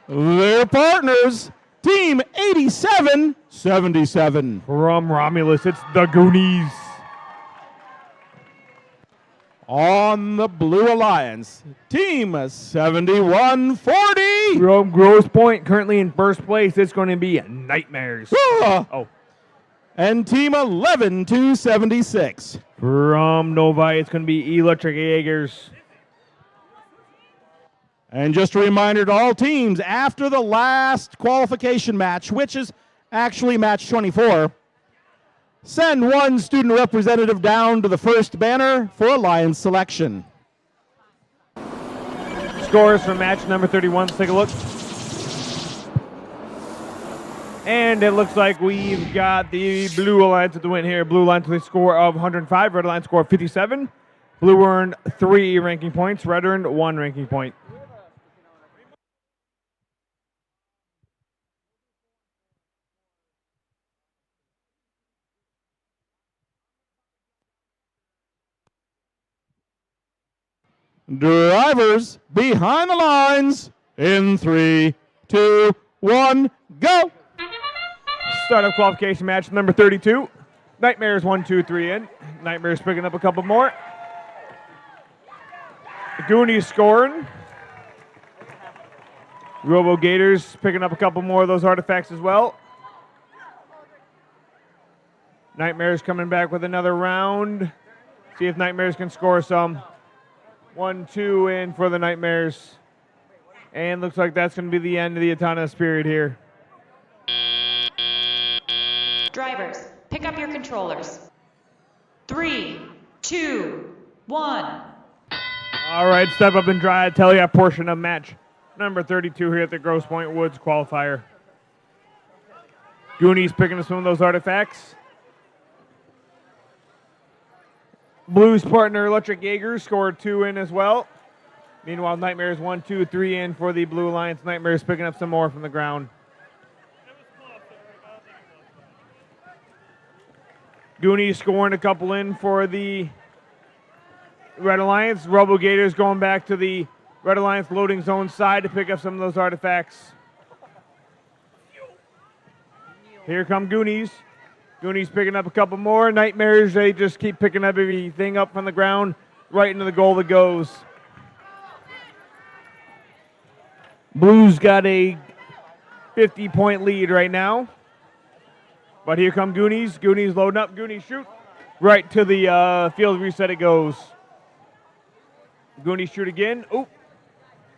Their partners, team 8777. From Romulus, it's the Goonies. On the Blue Alliance, team 7140. From Grosse Point, currently in first place, it's going to be Nightmares. Oh. And team 11276. From Novi, it's going to be Electric Jaegers. And just a reminder to all teams, after the last qualification match, which is actually match 24, send one student representative down to the first banner for Alliance selection. Scores from match number 31. Let's take a look. And it looks like we've got the Blue Alliance at the win here. Blue Alliance with a score of 105. Red Alliance score of 57. Blue earned 3 ranking points. Red earned 1 ranking point. Drivers behind the lines in 3, 2, 1, go. Start of qualification match number 32. Nightmares 1, 2, 3 in. Nightmares picking up a couple more. The Goonies scoring. Robo Gators picking up a couple more of those artifacts as well. Nightmares coming back with another round. See if Nightmares can score some. 1, 2 in for the Nightmares. And looks like that's going to be the end of the autonomous period here. Drivers, pick up your controllers. 3, 2, 1. All right, step up and drive. Tell you a portion of match number 32 here at the Grosse Point Woods qualifier. Goonies picking up some of those artifacts. Blues partner Electric Jaegers scored 2 in as well. Meanwhile, Nightmares 1, 2, 3 in for the Blue Alliance. Nightmares picking up some more from the ground. Goonies scoring a couple in for the Red Alliance. Robo Gators going back to the Red Alliance loading zone side to pick up some of those artifacts. Here come Goonies. Goonies picking up a couple more. Nightmares, they just keep picking up everything up from the ground, right into the goal that goes. Blues got a 50-point lead right now. But here come Goonies. Goonies loading up. Goonies shoot. Right to the field reset it goes. Goonies shoot again. Oh,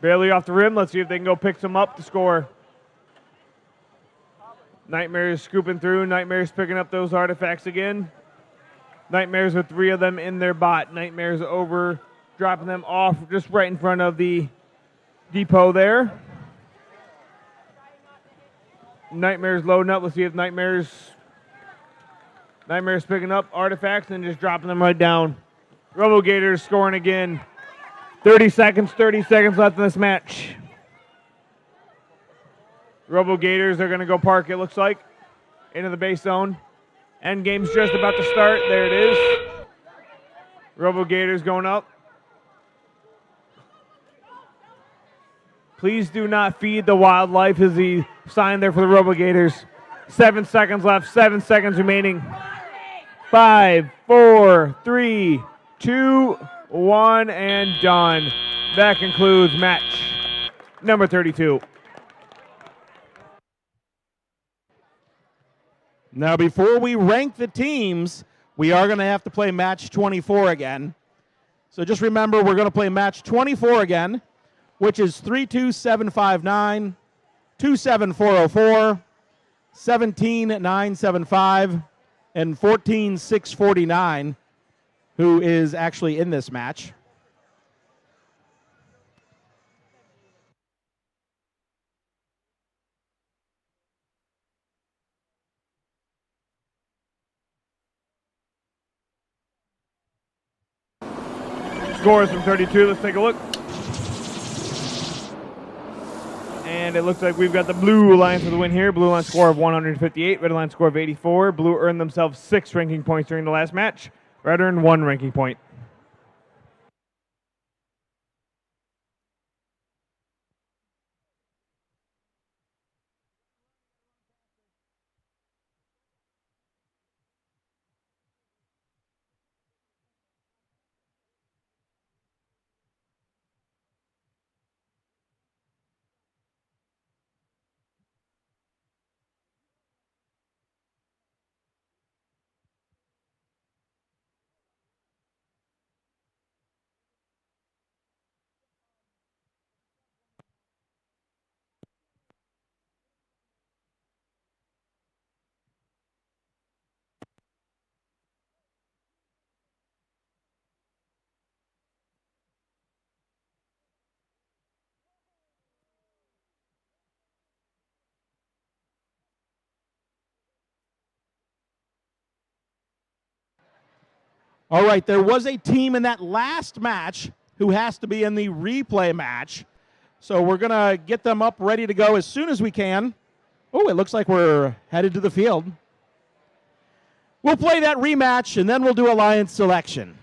barely off the rim. Let's see if they can go pick some up to score. Nightmares scooping through. Nightmares picking up those artifacts again. Nightmares with 3 of them in their bot. Nightmares over, dropping them off just right in front of the depot there. Nightmares loading up. Let's see if Nightmares picking up artifacts and just dropping them right down. Robo Gators scoring again. 30 seconds left in this match. Robo Gators are going to go park, it looks like, into the base zone. End game's just about to start. There it is. Robo Gators going up. Please do not feed the wildlife is the sign there for the Robo Gators. 7 seconds left, 7 seconds remaining. 5, 4, 3, 2, 1, and done. That concludes match number 32. Now, before we rank the teams, we are going to have to play match 24 again. So just remember, we're going to play match 24 again, which is 32759, 27404, 17975, and 14649, who is actually in this match. scores from 32. Let's take a look. And it looks like we've got the Blue Alliance with the win here. Blue Alliance score of 158, Red Alliance score of 84. Blue earned themselves 6 ranking points during the last match. Red earned 1 ranking point. All right, there was a team in that last match who has to be in the replay match. So we're going to get them up ready to go as soon as we can. Oh, it looks like we're headed to the field. We'll play that rematch, and then we'll do alliance selection.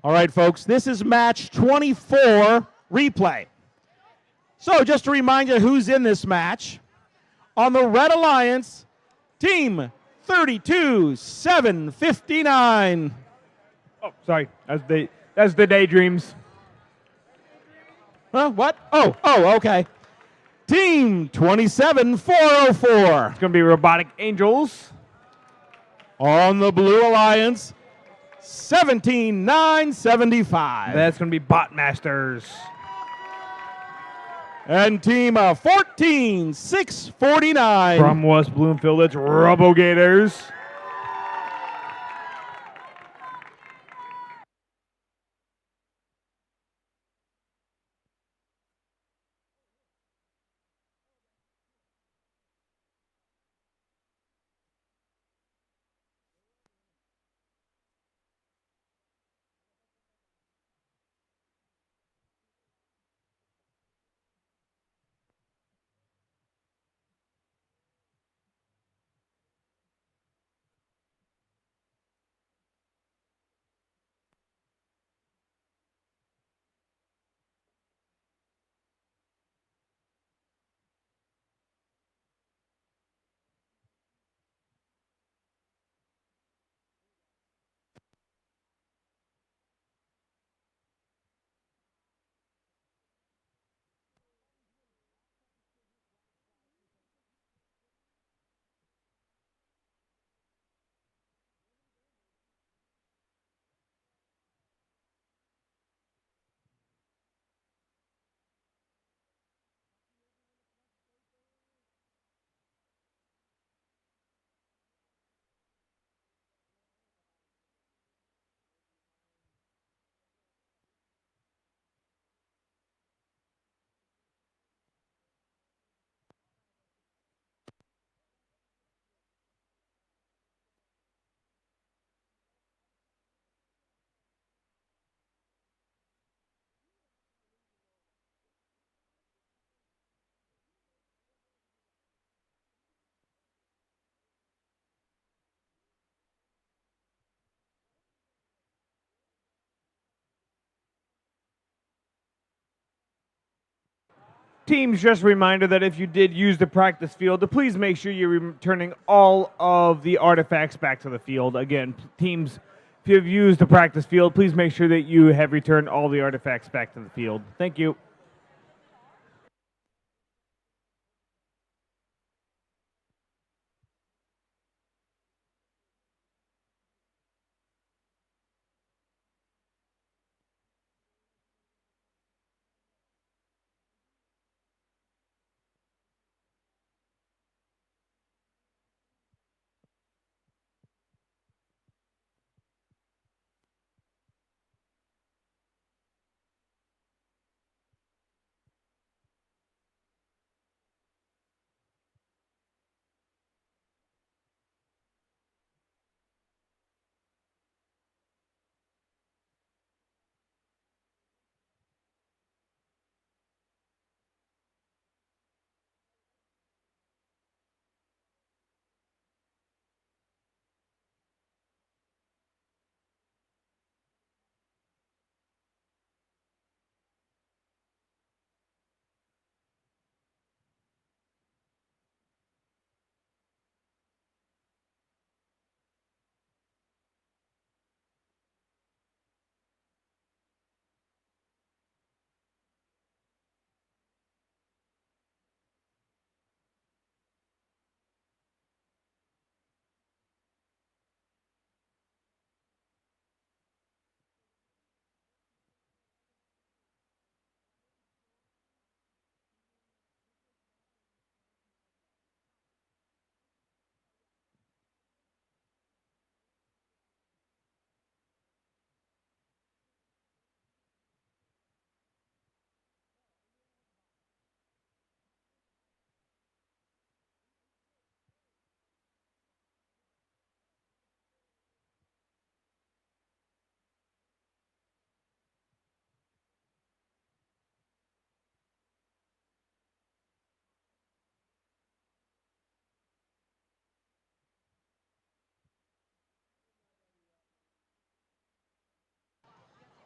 All right, folks, this is match 24 replay. So just to remind you who's in this match, on the Red Alliance, team 32-759. Oh, sorry. That's the Daydreams. Huh? What? Oh, okay. Team 27-404. It's going to be Robotic Angels. On the Blue Alliance, 17-975. That's going to be Bot Masters. And team 14-649. From West Bloomfield, it's Robogators. Teams, just a reminder that if you did use the practice field, to please make sure you're returning all of the artifacts back to the field. Again, teams, if you've used the practice field, please make sure that you have returned all the artifacts back to the field. Thank you.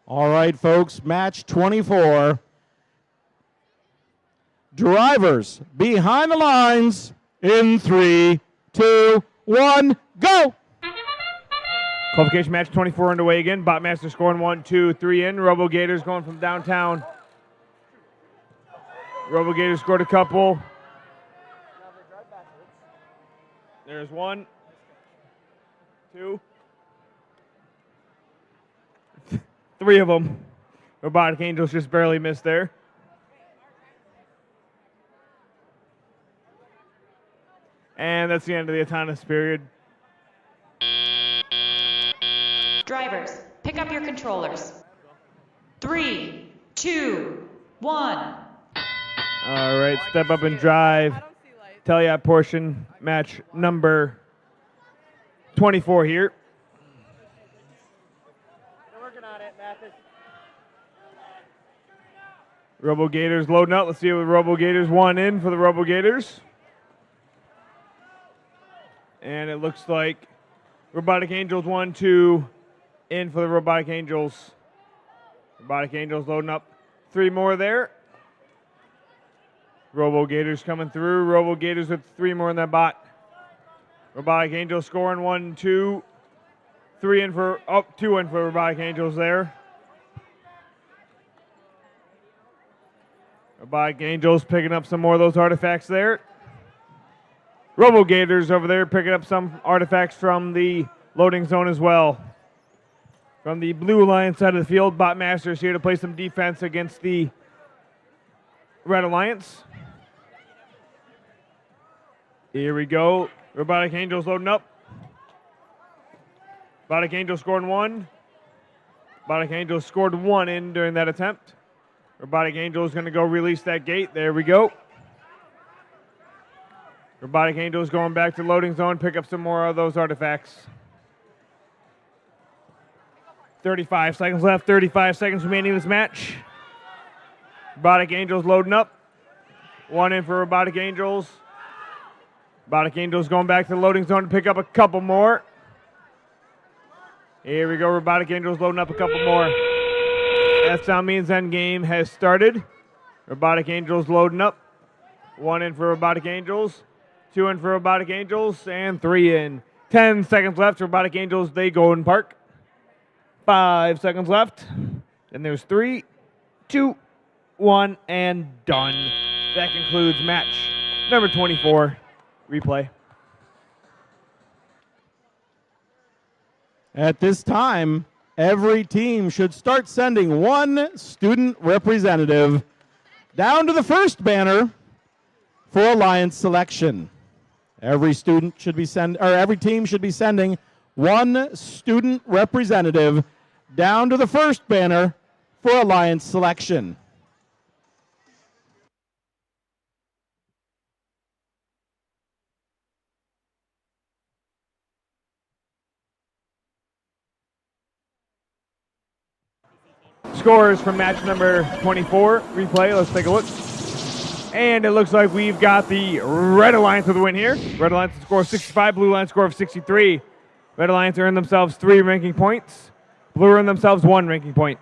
All right, folks, match 24. Drivers behind the lines in 3, 2, 1, go! Qualification match 24 underway again. Botmaster scoring 1, 2, 3 in. Robo Gators going from downtown. Robo Gators scored a couple. There's 1, 2, 3 of them. Robotic Angels just barely missed there. And that's the end of the autonomous period. Drivers, pick up your controllers. 3, 2, 1. All right, step up and drive. Telyap portion, match number 24 here. Robo Gators loading up. Let's see what Robo Gators 1 in for the Robo Gators. And it looks like Robotic Angels 1, 2 in for the Robotic Angels. Robotic Angels loading up 3 more there. Robo Gators coming through. Robo Gators with 3 more in that bot. Robotic Angels scoring 1, 2, 3 in for, 2 in for Robotic Angels there. Robotic Angels picking up some more of those artifacts there. Robo Gators over there picking up some artifacts from the loading zone as well. From the Blue Alliance side of the field, Botmaster is here to play some defense against the Red Alliance. Here we go. Robotic Angels loading up. Robotic Angels scoring 1. Robotic Angels scored 1 in during that attempt. Robotic Angel is going to go release that gate. There we go. Robotic Angel is going back to loading zone, pick up some more of those artifacts. 35 seconds left, 35 seconds remaining in this match. Robotic Angels loading up. 1 in for Robotic Angels. Robotic Angels going back to the loading zone to pick up a couple more. Here we go, Robotic Angels loading up a couple more. That sound means end game has started. Robotic Angels loading up. 1 in for Robotic Angels. 2 in for Robotic Angels. And 3 in. 10 seconds left. Robotic Angels, they go in park. 5 seconds left. And there's 3, 2, 1, and done. That concludes match number 24. Replay. At this time, every team should start sending one student representative down to the first banner for alliance selection. Every team should be sending one student representative down to the first banner for alliance selection. Scores from match number 24. Replay. Let's take a look. And it looks like we've got the Red Alliance with the win here. Red Alliance score of 65, Blue Alliance score of 63. Red Alliance earned themselves 3 ranking points. Blue earned themselves 1 ranking point.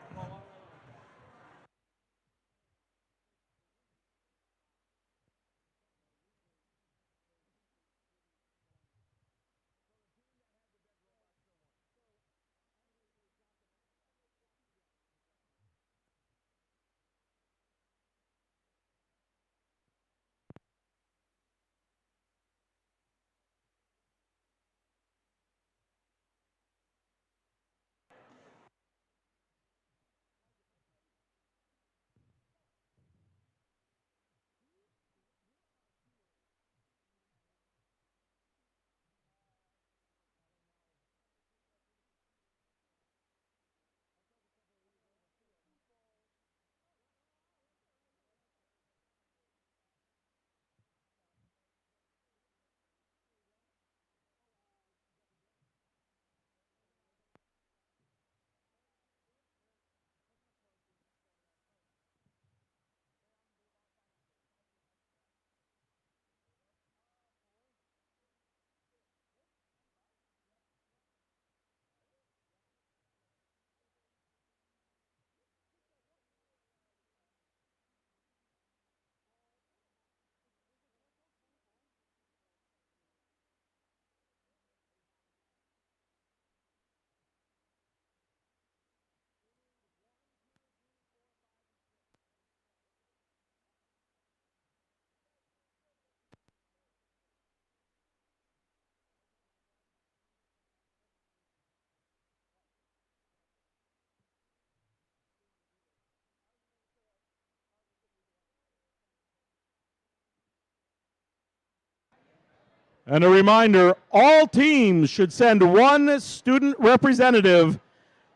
And a reminder, all teams should send one student representative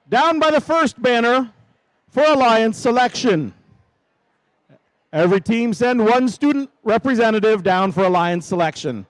down by the first banner for alliance selection. Every team send one student representative down for alliance selection.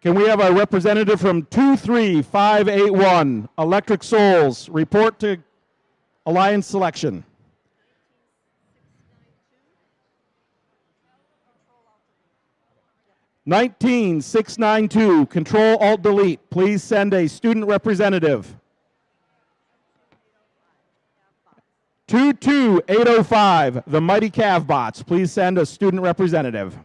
Can we have a representative from 23581, Electric Souls, report to Alliance selection? (19,692), Control Alt Delete. Please send a student representative. 22805, the Mighty Cav Bots. Please send a student representative.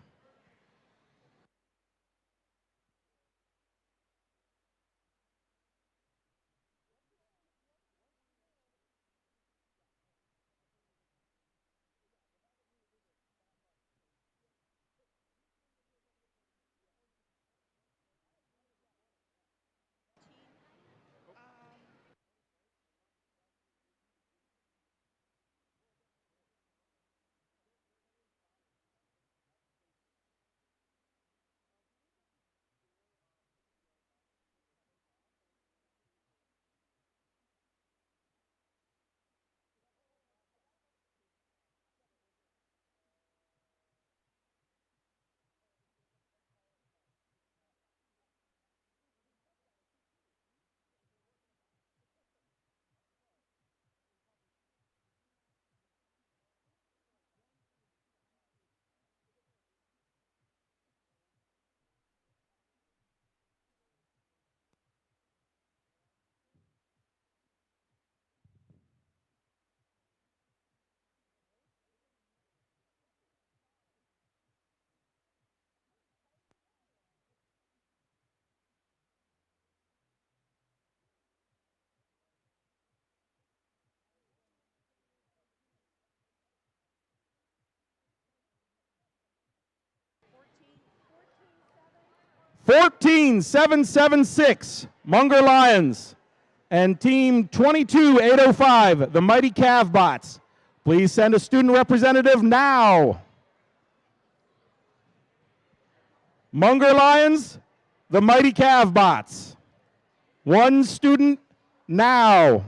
(14,776), Munger Lions, and team 22805, the Mighty Cav Bots. Please send a student representative now. Munger Lions, the Mighty Cav Bots. One student now.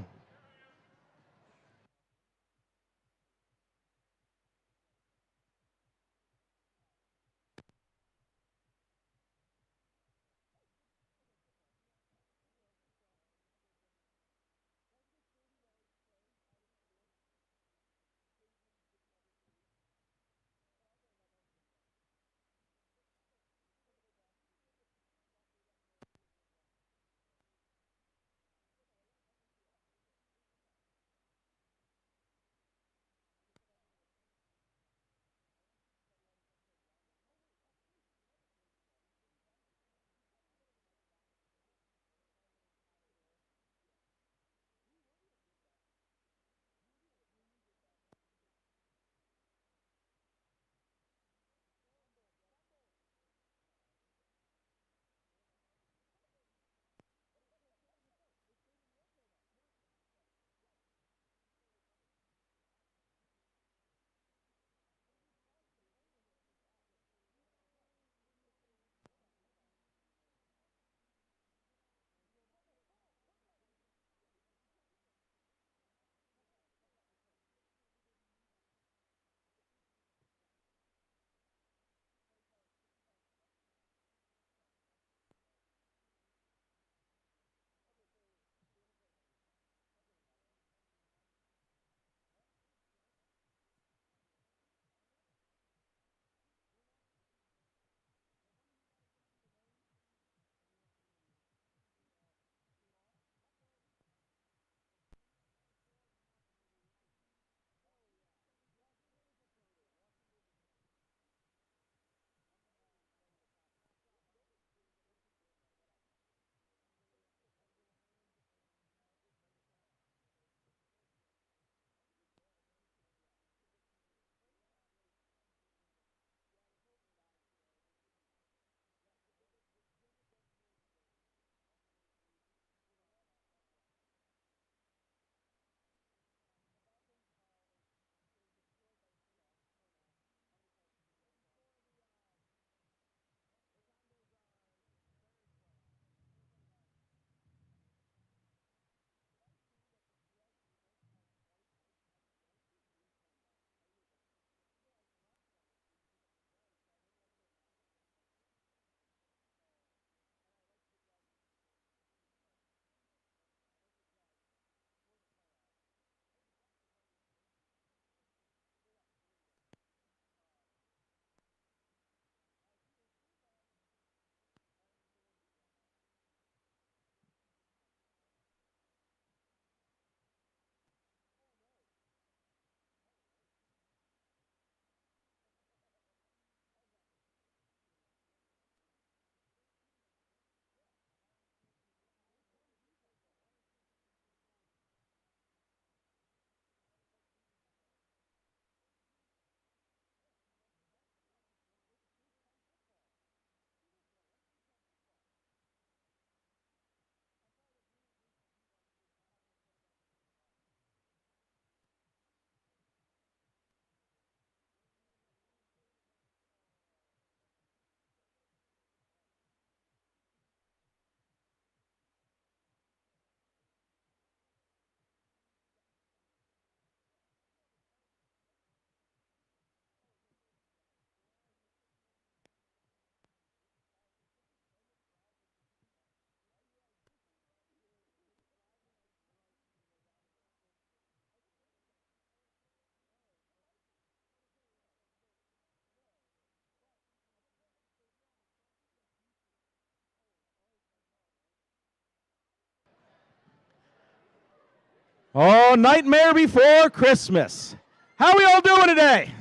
Oh, Nightmare Before Christmas. How we all doing today?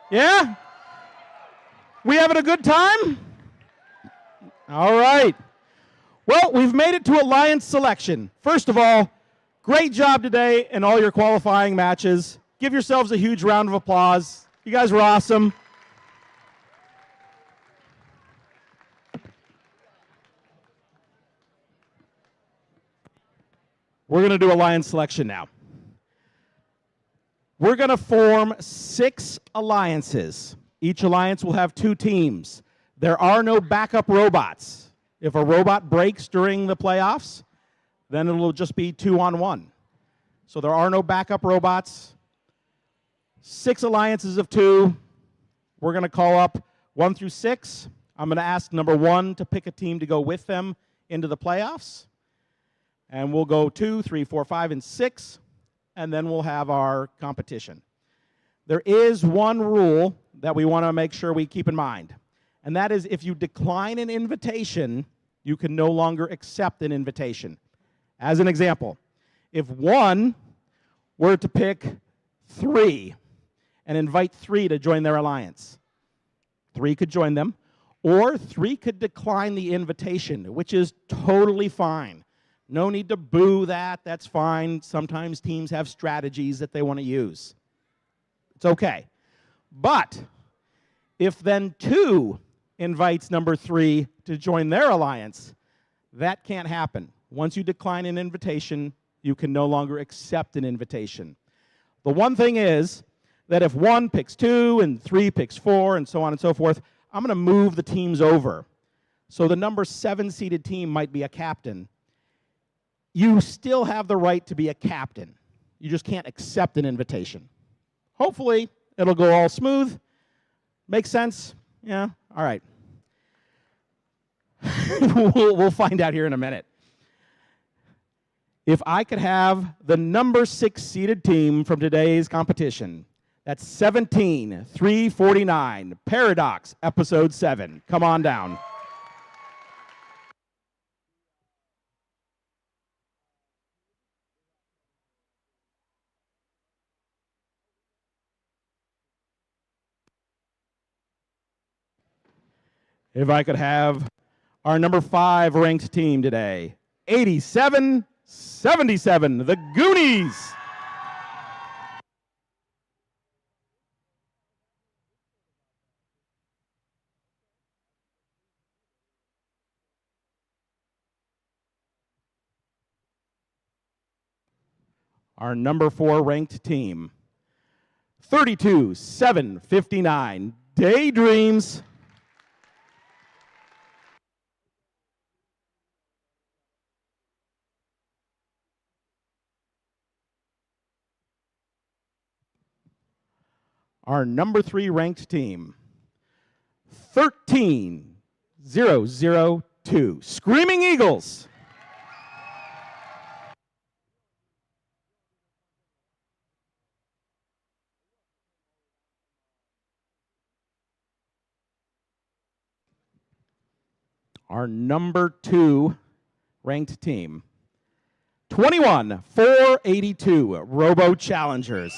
Yeah? We having a good time? All right. Well, we've made it to Alliance selection. First of all, great job today in all your qualifying matches. Give yourselves a huge round of applause. You guys were awesome. We're going to do Alliance selection now. We're going to form 6 alliances. Each alliance will have 2 teams. There are no backup robots. If a robot breaks during the playoffs, then it'll just be 2-on-1. So there are no backup robots. 6 alliances of 2. We're going to call up 1 through 6. I'm going to ask number 1 to pick a team to go with them into the playoffs. And we'll go 2, 3, 4, 5, and 6, and then we'll have our competition. There is one rule that we want to make sure we keep in mind, and that is if you decline an invitation, you can no longer accept an invitation. As an example, if 1 were to pick 3 and invite 3 to join their alliance, 3 could join them, or 3 could decline the invitation, which is totally fine. No need to boo that. That's fine. Sometimes teams have strategies that they want to use. It's okay. But if then 2 invites number 3 to join their alliance, that can't happen. Once you decline an invitation, you can no longer accept an invitation. The one thing is that if 1 picks 2 and 3 picks 4 and so on and so forth, I'm going to move the teams over. So the number 7 seeded team might be a captain. You still have the right to be a captain. You just can't accept an invitation. Hopefully, it'll go all smooth. Make sense? Yeah? All right. We'll find out here in a minute. If I could have the number 6 seeded team from today's competition, that's 17-349, Paradox, Episode 7. Come on down. If I could have our number 5 ranked team today, 87-77, the Goonies. Our number 4 ranked team, 32-759, Daydreams. Our number 3 ranked team, 13-002, Screaming Eagles. Our number 2 ranked team, 21-482, Robo Challengers.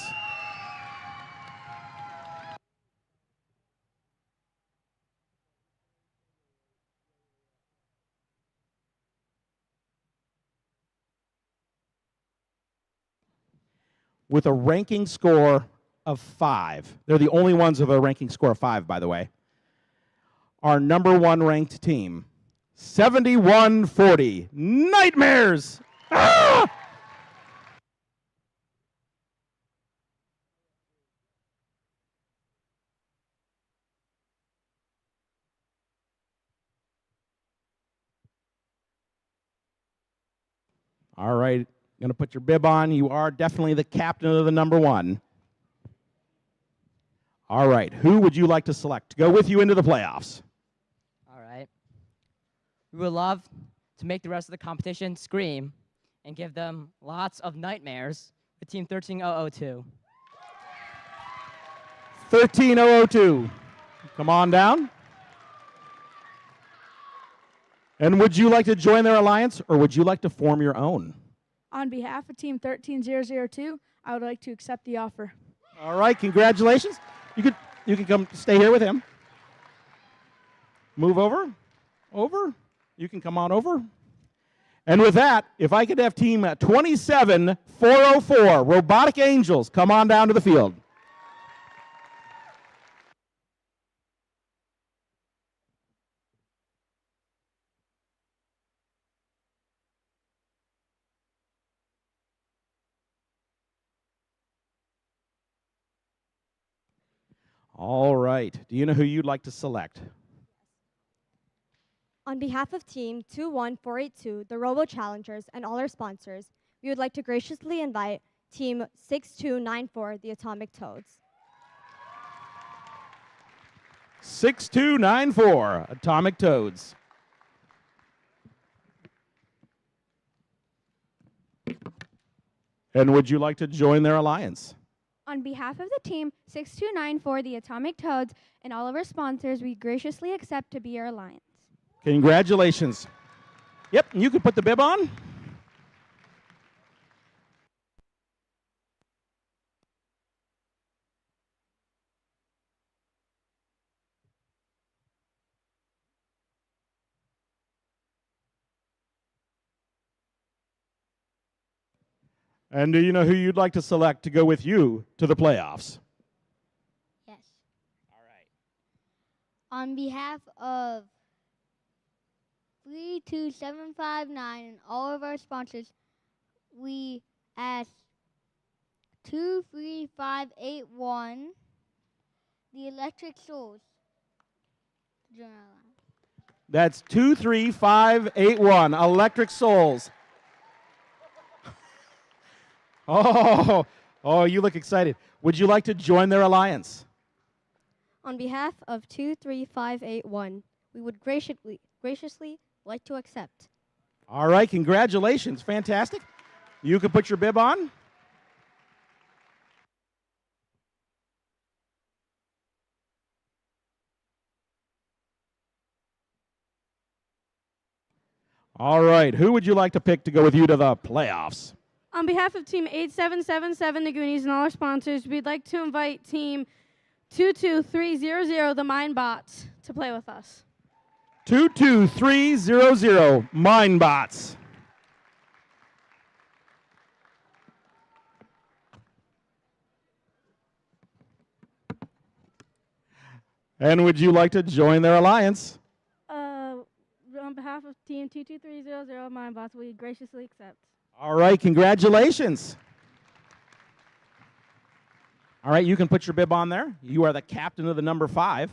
With a ranking score of 5. They're the only ones with a ranking score of 5, by the way. Our number 1 ranked team, 71-40, Nightmares. Ah! All right. Going to put your bib on. You are definitely the captain of the number 1. All right. Who would you like to select to go with you into the playoffs? All right. We would love to make the rest of the competition scream and give them lots of nightmares with Team 13002. 13002. Come on down. And would you like to join their alliance, or would you like to form your own? On behalf of Team 13002, I would like to accept the offer. All right, congratulations. You can come stay here with him. Move over. Over. You can come on over. And with that, if I could have Team 27404, Robotic Angels, come on down to the field. All right. Do you know who you'd like to select? On behalf of Team 21482, the Robo Challengers, and all our sponsors, we would like to graciously invite Team 6294, the Atomic Toads. 6294, Atomic Toads. And would you like to join their alliance? On behalf of the Team 6294, the Atomic Toads, and all of our sponsors, we graciously accept to be your alliance. Congratulations. Yep, you can put the bib on. And do you know who you'd like to select to go with you to the playoffs? Yes. All right. On behalf of 32759 and all of our sponsors, we ask 23581, the Electric Souls, to join our line. That's 23581, Electric Souls. Oh, you look excited. Would you like to join their alliance? On behalf of 23581, we would graciously like to accept. All right, congratulations. Fantastic. You can put your bib on. All right, who would you like to pick to go with you to the playoffs? On behalf of Team 8777, the Goonies, and all our sponsors, we'd like to invite Team 22300, the Mind Bots, to play with us. 22300, Mindbots. And would you like to join their alliance? On behalf of Team 22300, Mind Bots, we graciously accept. All right, congratulations. All right, you can put your bib on there. You are the captain of the number 5.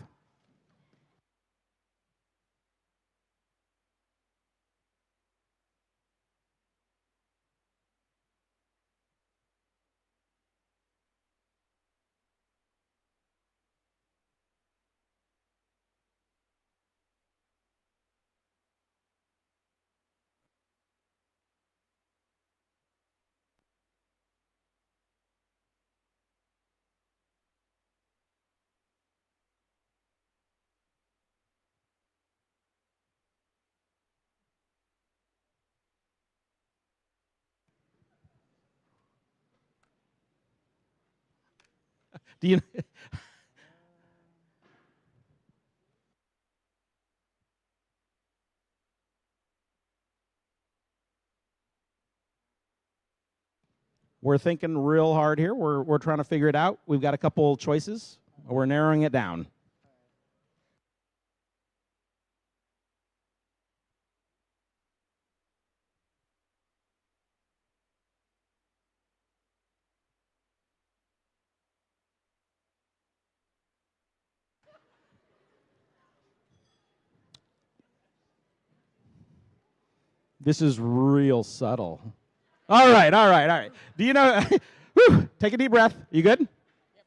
Do you? We're thinking real hard here. We're trying to figure it out. We've got a couple choices. We're narrowing it down. This is real subtle. All right. Do you know? Whew, take a deep breath. You good? Yep.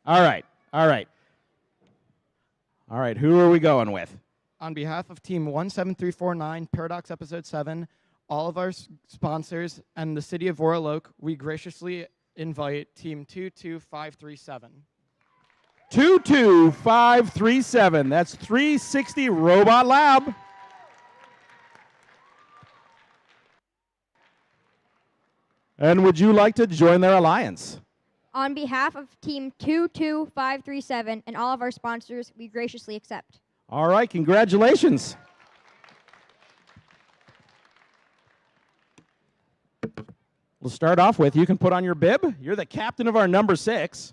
All right. Who are we going with? On behalf of Team 17349, Paradox Episode 7, all of our sponsors, and the City of Royal Oak, we graciously invite Team 22537. 22537. That's 360 Robot Lab. And would you like to join their alliance? On behalf of Team 22537 and all of our sponsors, we graciously accept. All right, congratulations. We'll start off with, you can put on your bib. You're the captain of our number 6.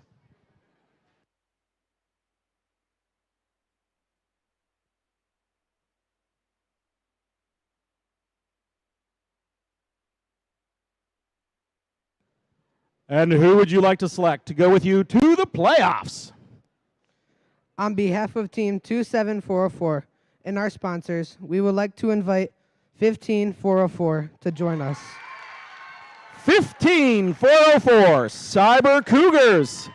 And who would you like to select to go with you to the playoffs? On behalf of Team 27404 and our sponsors, we would like to invite 15404 to join us. 15404, Cyber Cougars.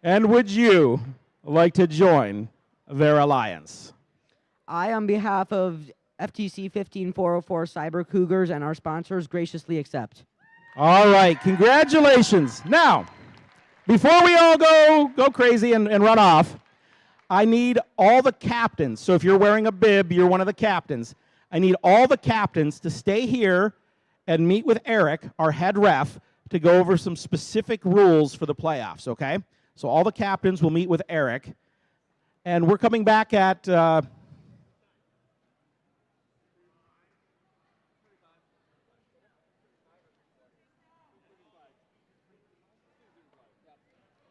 And would you like to join their alliance? I, on behalf of FTC 15404 Cyber Cougars and our sponsors, graciously accept. All right, congratulations. Now, before we all go crazy and run off, I need all the captains. So if you're wearing a bib, you're one of the captains. I need all the captains to stay here and meet with Eric, our head ref, to go over some specific rules for the playoffs, okay? So all the captains will meet with Eric. And we're coming back at...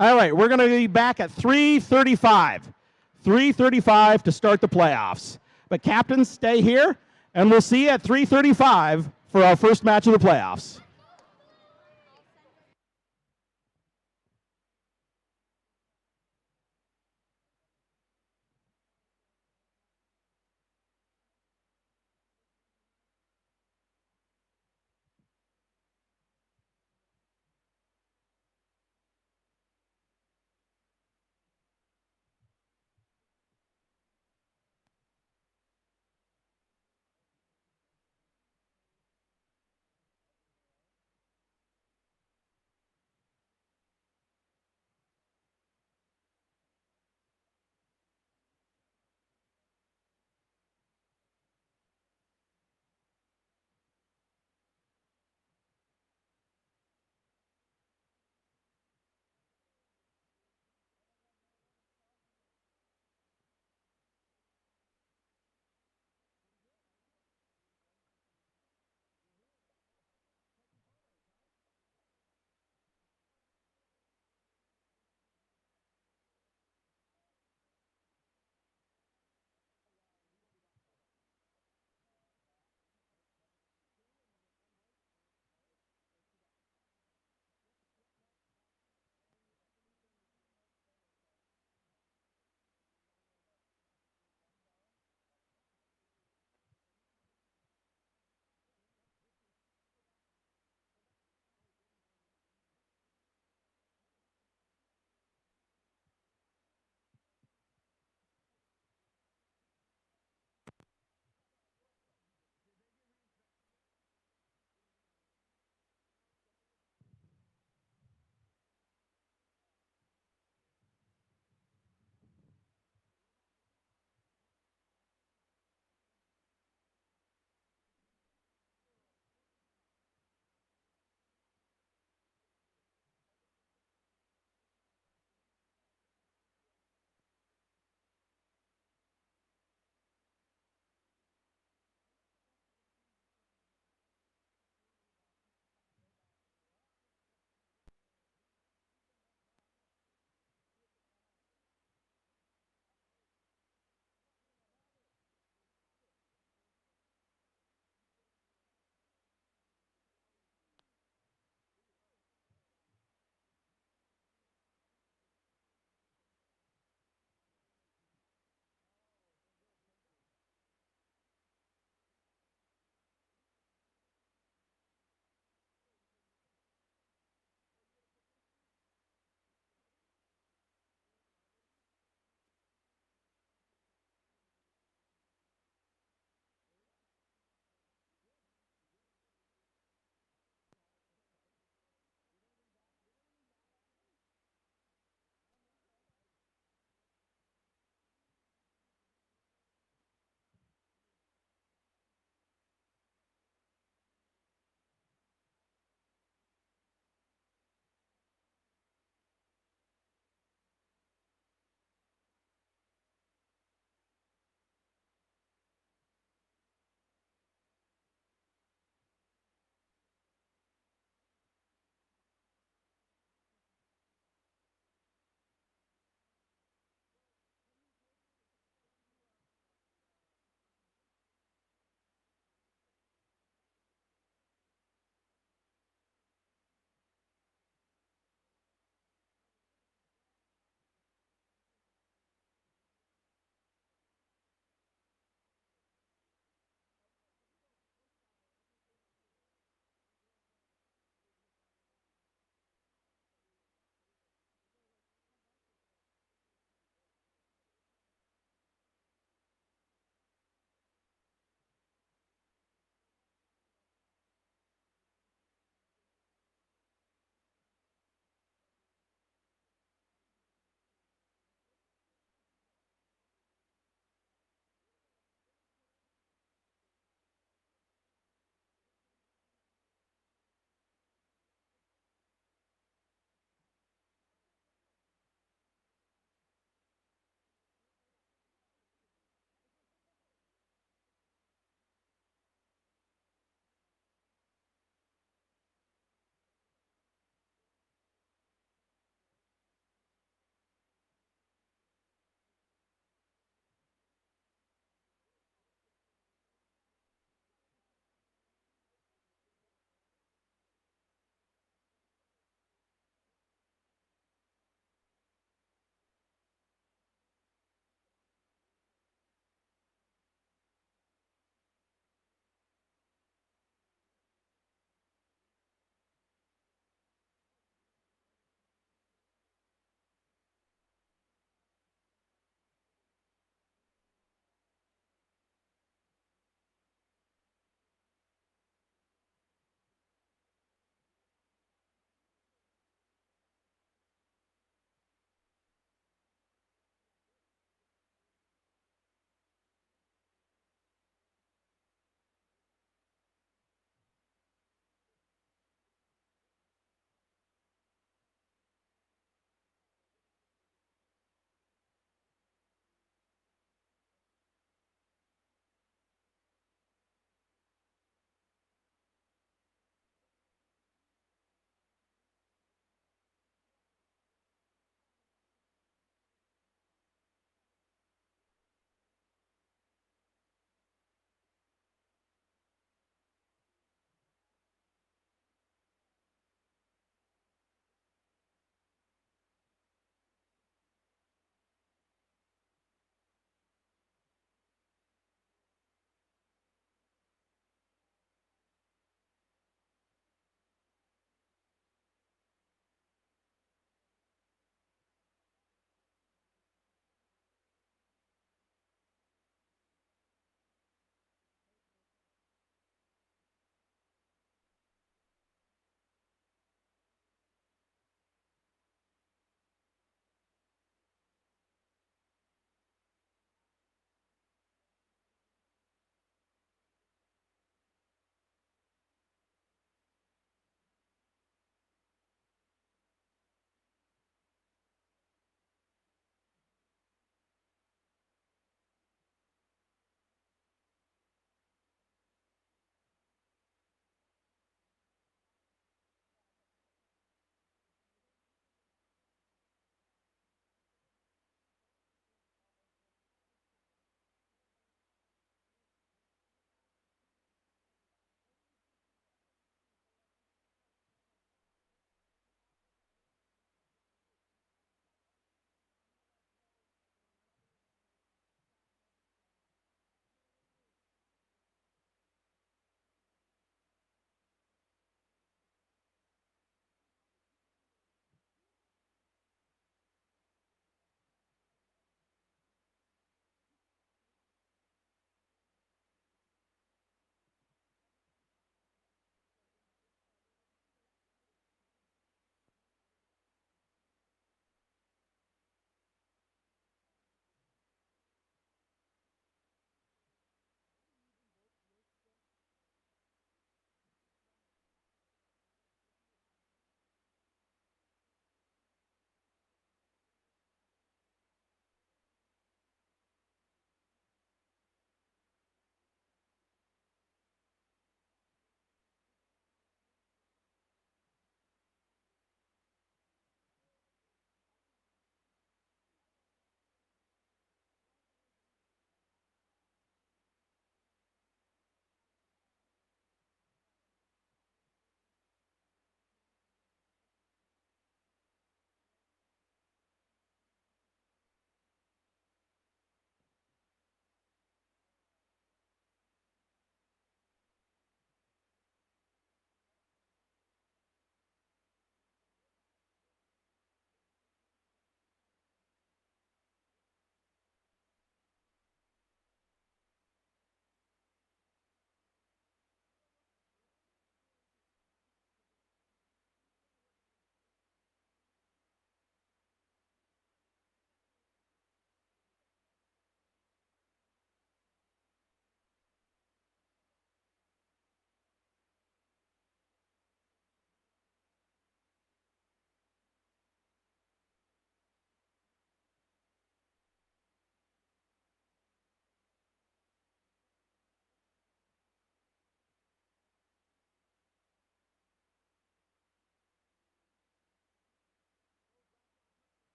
All right, we're going to be back at 3:35. 3:35 to start the playoffs. But captains, stay here, and we'll see you at 3:35 for our first match of the playoffs.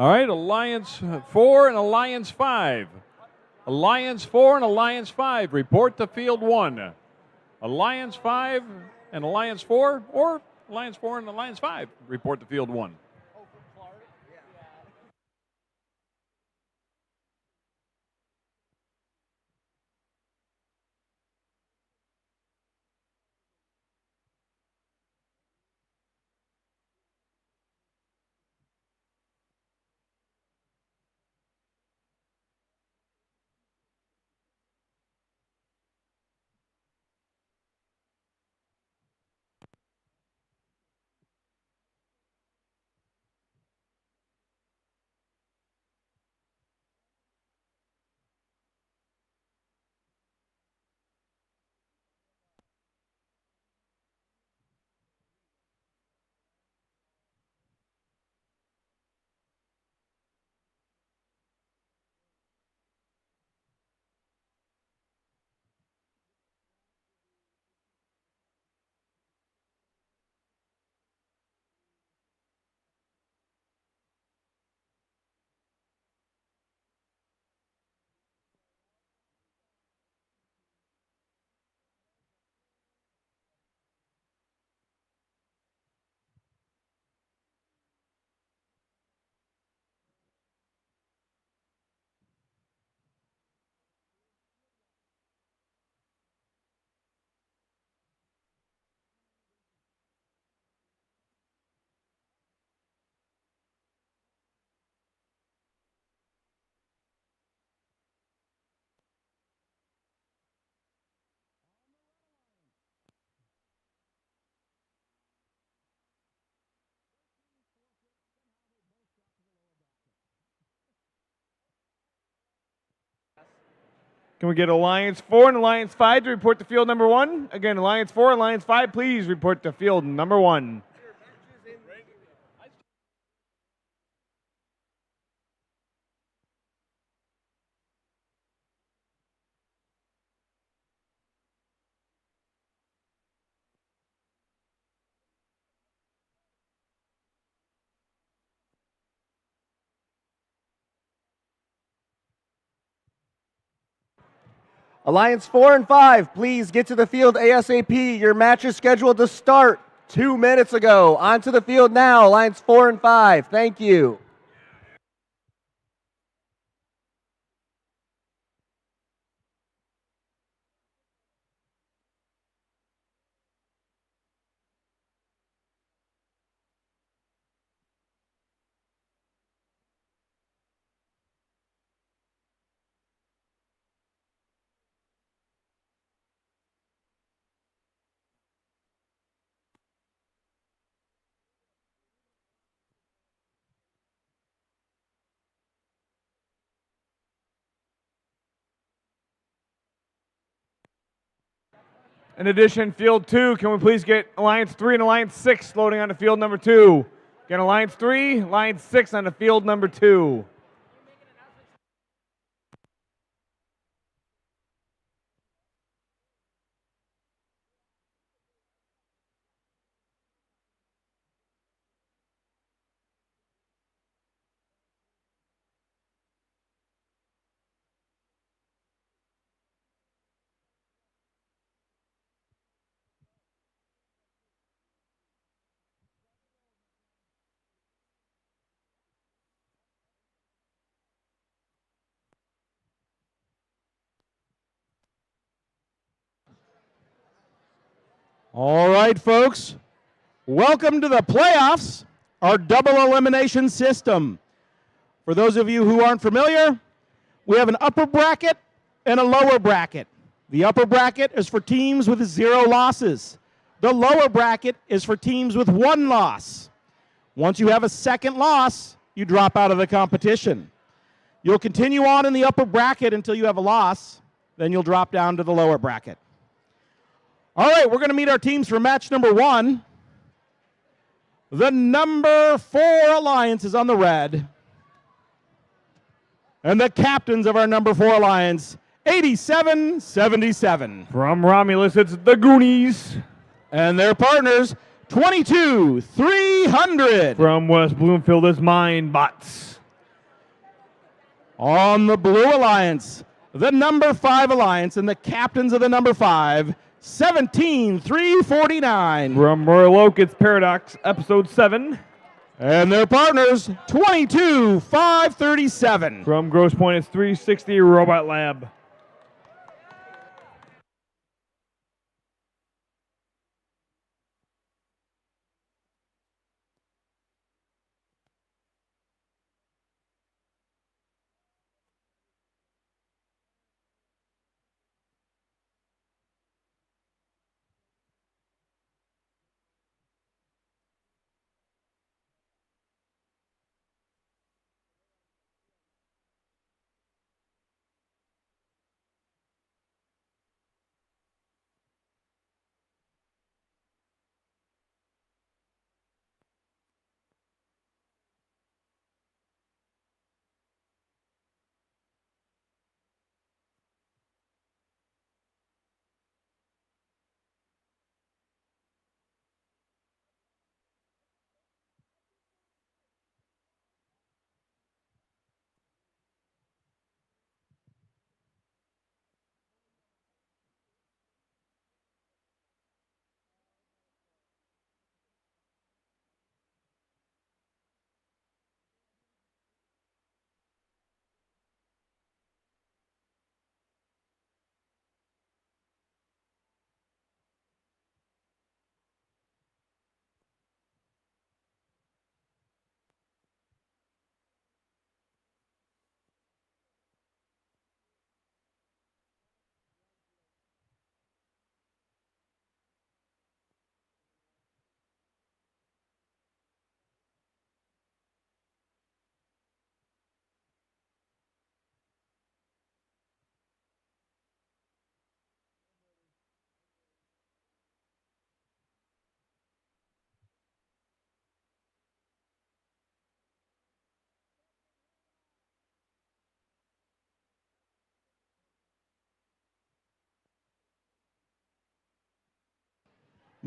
All right, Alliance 4 and Alliance 5. Alliance 4 and Alliance 5, report to field 1. Alliance 5 and Alliance 4, or Alliance 4 and Alliance 5, report to field 1. Can we get Alliance 4 and Alliance 5 to report to field number 1? Again, Alliance 4 and Alliance 5, please report to field number 1. Alliance 4 and 5, please get to the field ASAP. Your match is scheduled to start 2 minutes ago. Onto the field now, Alliance 4 and 5. Thank you. In addition, field 2, can we please get Alliance 3 and Alliance 6 loading onto field number 2? Again, Alliance 3, Alliance 6 onto field number 2. All right, folks. Welcome to the playoffs, our double elimination system. For those of you who aren't familiar, we have an upper bracket and a lower bracket. The upper bracket is for teams with 0 losses. The lower bracket is for teams with 1 loss. Once you have a second loss, you drop out of the competition. You'll continue on in the upper bracket until you have a loss, then you'll drop down to the lower bracket. All right, we're going to meet our teams for match number 1. The number 4 alliance is on the red. And the captains of our number 4 alliance, 8777. From Romulus, it's the Goonies. And their partners, 22300. From West Bloomfield, it's Mind Bots. On the Blue Alliance, the number 5 Alliance and the captains of the number 5, 17-349. From Royal Oak, it's Paradox, Episode 7. And their partners, 22-537. From Grosse Point, it's 360 Robot Lab.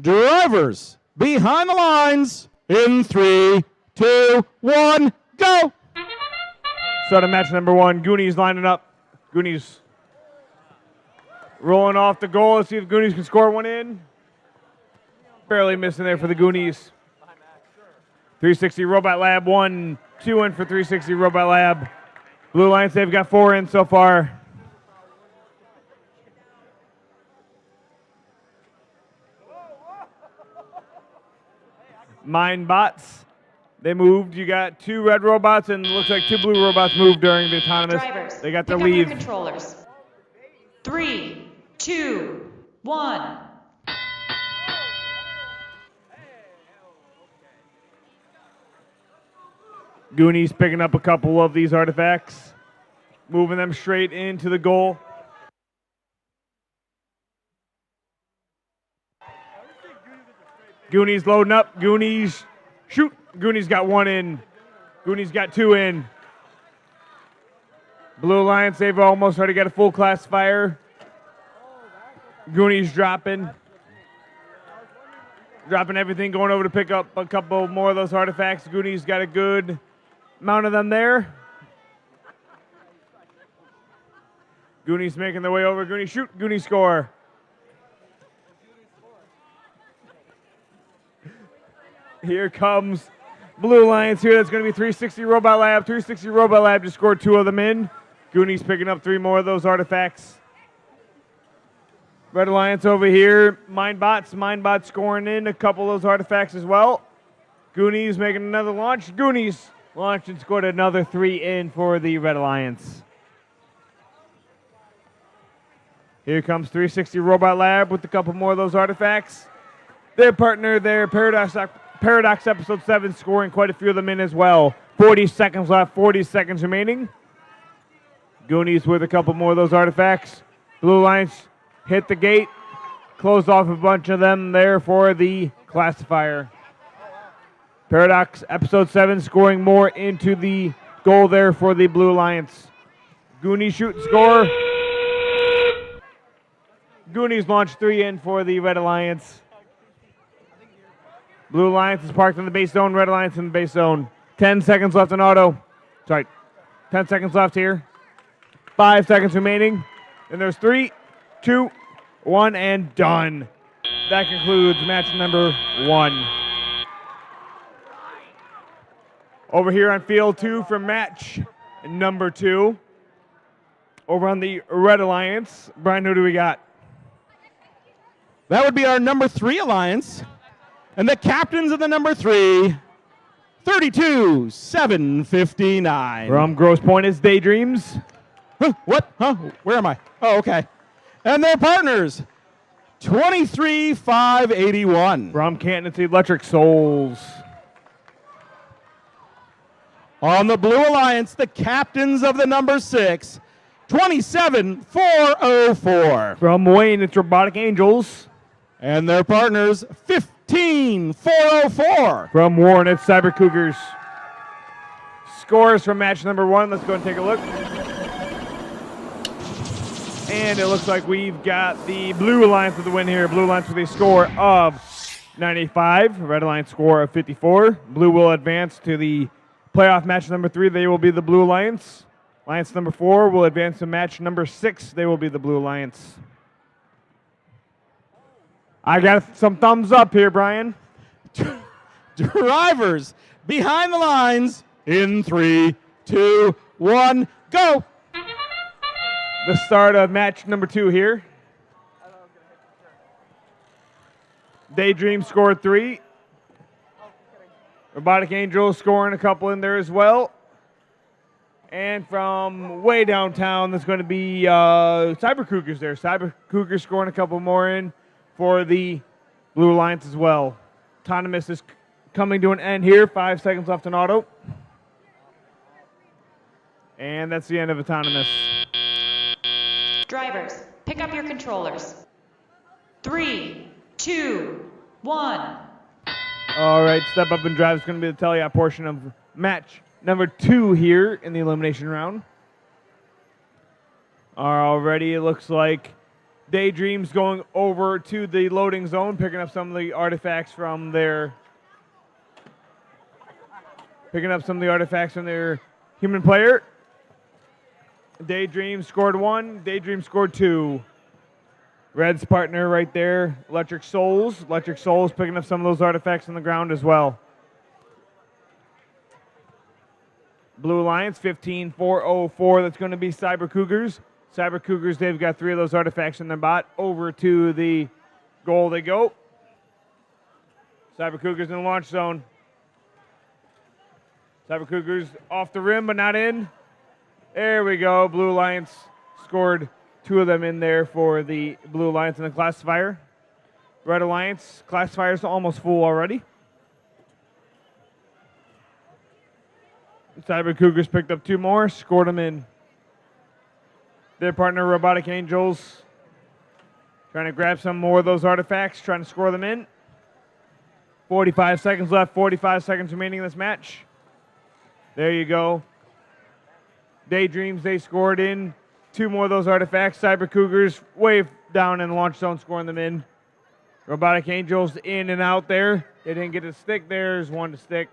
Drivers behind the lines in 3, 2, 1, go! So to match number 1, Goonies lining up. Goonies rolling off the goal. Let's see if Goonies can score one in. Barely missing there for the Goonies. 360 Robot Lab, 1, 2 in for 360 Robot Lab. Blue Alliance, they've got 4 in so far. Mine bots, they moved. You got 2 red robots and looks like 2 blue robots moved during the autonomous. Drivers, They got to pick up your leave. controllers. 3, 2, 1. Goonies picking up a couple of these artifacts, moving them straight into the goal. Goonies loading up. Goonies shoot. Goonies got 1 in. Goonies got 2 in. Blue Alliance, they've almost already got a full classifier. Goonies dropping everything, going over to pick up a couple more of those artifacts. Goonies got a good amount of them there. Goonies making their way over. Goonies shoot. Goonies score. Here comes Blue Alliance here. That's going to be 360 Robot Lab. 360 Robot Lab just scored 2 of them in. Goonies picking up 3 more of those artifacts. Red Alliance over here. Mindbots scoring in a couple of those artifacts as well. Goonies making another launch. Goonies launched and scored another 3 in for the Red Alliance. Here comes 360 Robot Lab with a couple more of those artifacts. Their partner there, Paradox Episode 7, scoring quite a few of them in as well. 40 seconds left, 40 seconds remaining. Goonies with a couple more of those artifacts. Blue Alliance hit the gate, closed off a bunch of them there for the classifier. Paradox Episode 7 scoring more into the goal there for the Blue Alliance. Goonies shoot and score. Goonies launch 3 in for the Red Alliance. Blue Alliance is parked in the base zone. Red Alliance in the base zone. 10 seconds left in auto. Sorry. 10 seconds left here. 5 seconds remaining. And there's 3, 2, 1, and done. That concludes match number 1. Over here on field 2 for match number 2. Over on the Red Alliance, Brian, who do we got? That would be our number 3 alliance. And the captains of the number 3, 32-759. From Grosse Point is Daydreams. Huh, what? Huh? Where am I? Oh, okay. And their partners, 23-581. From Canton, it's Electric Souls. On the Blue Alliance, the captains of the number 6, 27-404. From Wayne, it's Robotic Angels. And their partners, 15-404. From Warren, it's Cyber Cougars. Scores from match number 1. Let's go and take a look. And it looks like we've got the Blue Alliance with the win here. Blue Alliance with a score of 95. Red Alliance score of 54. Blue will advance to the playoff match number 3. They will be the Blue Alliance. Alliance number 4 will advance to match number 6. They will be the Blue Alliance. I got some thumbs up here, Brian. Drivers behind the lines in 3, 2, 1, go. The start of match number 2 here. Daydream scored 3. Robotic Angels scoring a couple in there as well. And from way downtown, there's going to be Cyber Cougars there. Cyber Cougars scoring a couple more in for the Blue Alliance as well. Autonomous is coming to an end here. 5 seconds left in auto. And that's the end of Autonomous. Drivers, pick up your controllers. 3, 2, 1. All right, Step Up and Drive is going to be the tele-op portion of match number 2 here in the elimination round. Already, it looks like Daydream's going over to the loading zone, picking up some of the artifacts from their human player. Daydream scored 1. Daydream scored 2. Red's partner right there, Electric Souls. Electric Souls picking up some of those artifacts on the ground as well. Blue Alliance, 15-404. That's going to be Cyber Cougars. Cyber Cougars, they've got 3 of those artifacts in their bot. Over to the goal they go. Cyber Cougars in the launch zone. Cyber Cougars off the rim, but not in. There we go. Blue Alliance scored 2 of them in there for the Blue Alliance and the Classifier. Red Alliance, Classifier's almost full already. Cyber Cougars picked up 2 more, scored them in. Their partner, Robotic Angels, trying to grab some more of those artifacts, trying to score them in. 45 seconds left, 45 seconds remaining in this match. There you go. Daydreams, they scored in 2 more of those artifacts. Cyber Cougars way down in the launch zone, scoring them in. Robotic Angels in and out there. They didn't get a stick. There's 1 to stick.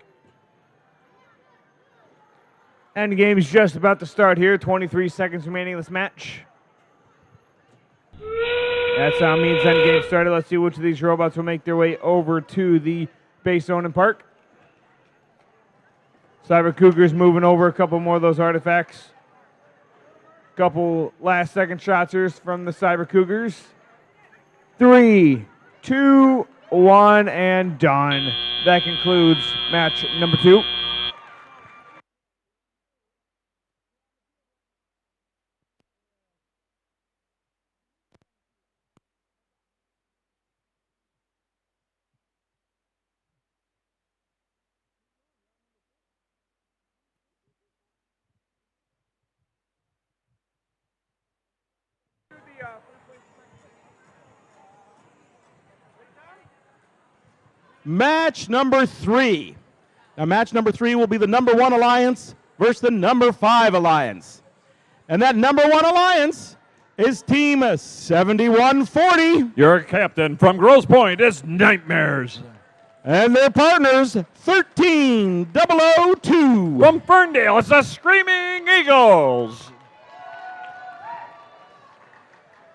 End game's just about to start here. 23 seconds remaining in this match. That's how it means end game started. Let's see which of these robots will make their way over to the base zone and park. Cyber Cougars moving over a couple more of those artifacts. Couple last second shots here from the Cyber Cougars. 3, 2, 1, and done. That concludes match number 2. Match number 3. Now, match number 3 will be the number 1 alliance versus the number 5 alliance. And that number 1 alliance is Team 7140. Your captain from Grosse Point is Nightmares. And their partners, 13002. From Ferndale, it's the Screaming Eagles.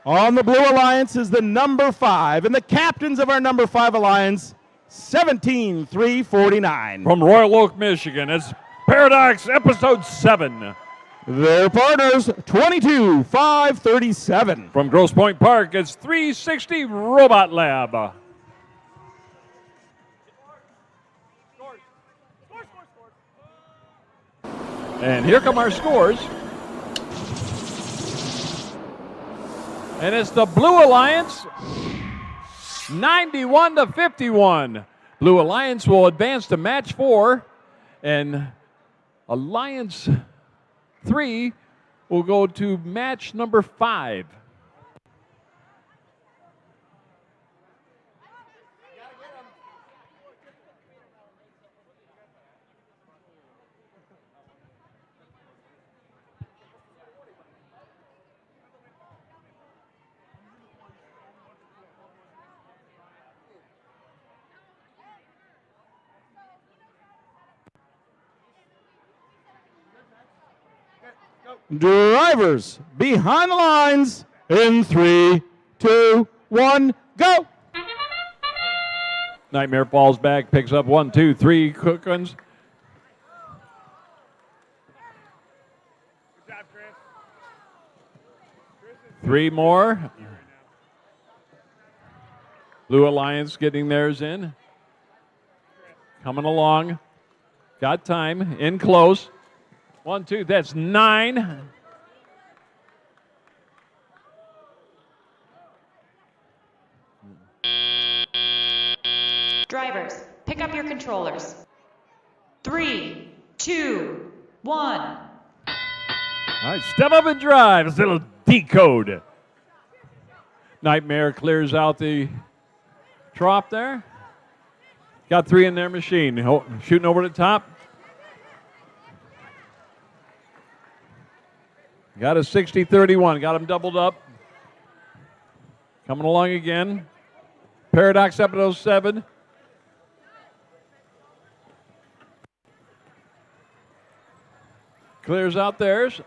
On the Blue Alliance is the number 5, and the captains of our number 5 alliance, 17-349. From Royal Oak, Michigan, it's Paradox Episode 7. Their partners, 22-537. From Grosse Point Park, it's 360 Robot Lab. And here come our scores. And it's the Blue Alliance, 91-51. Blue Alliance will advance to match 4, and Alliance 3 will go to match number 5. Drivers behind the lines in 3, 2, 1, go. Nightmare falls back, picks up 1, 2, 3 quick ones. Three more. Blue Alliance getting theirs in. Coming along. Got time. In close. 1, 2, that's 9. Drivers, pick up your controllers. 3, 2, 1. All right, step up and drive. This little decode. Nightmare clears out the trop there. Got 3 in their machine. Shooting over the top. Got a 60-31. Got them doubled up. Coming along again. Paradox Episode 7. Clears out theirs.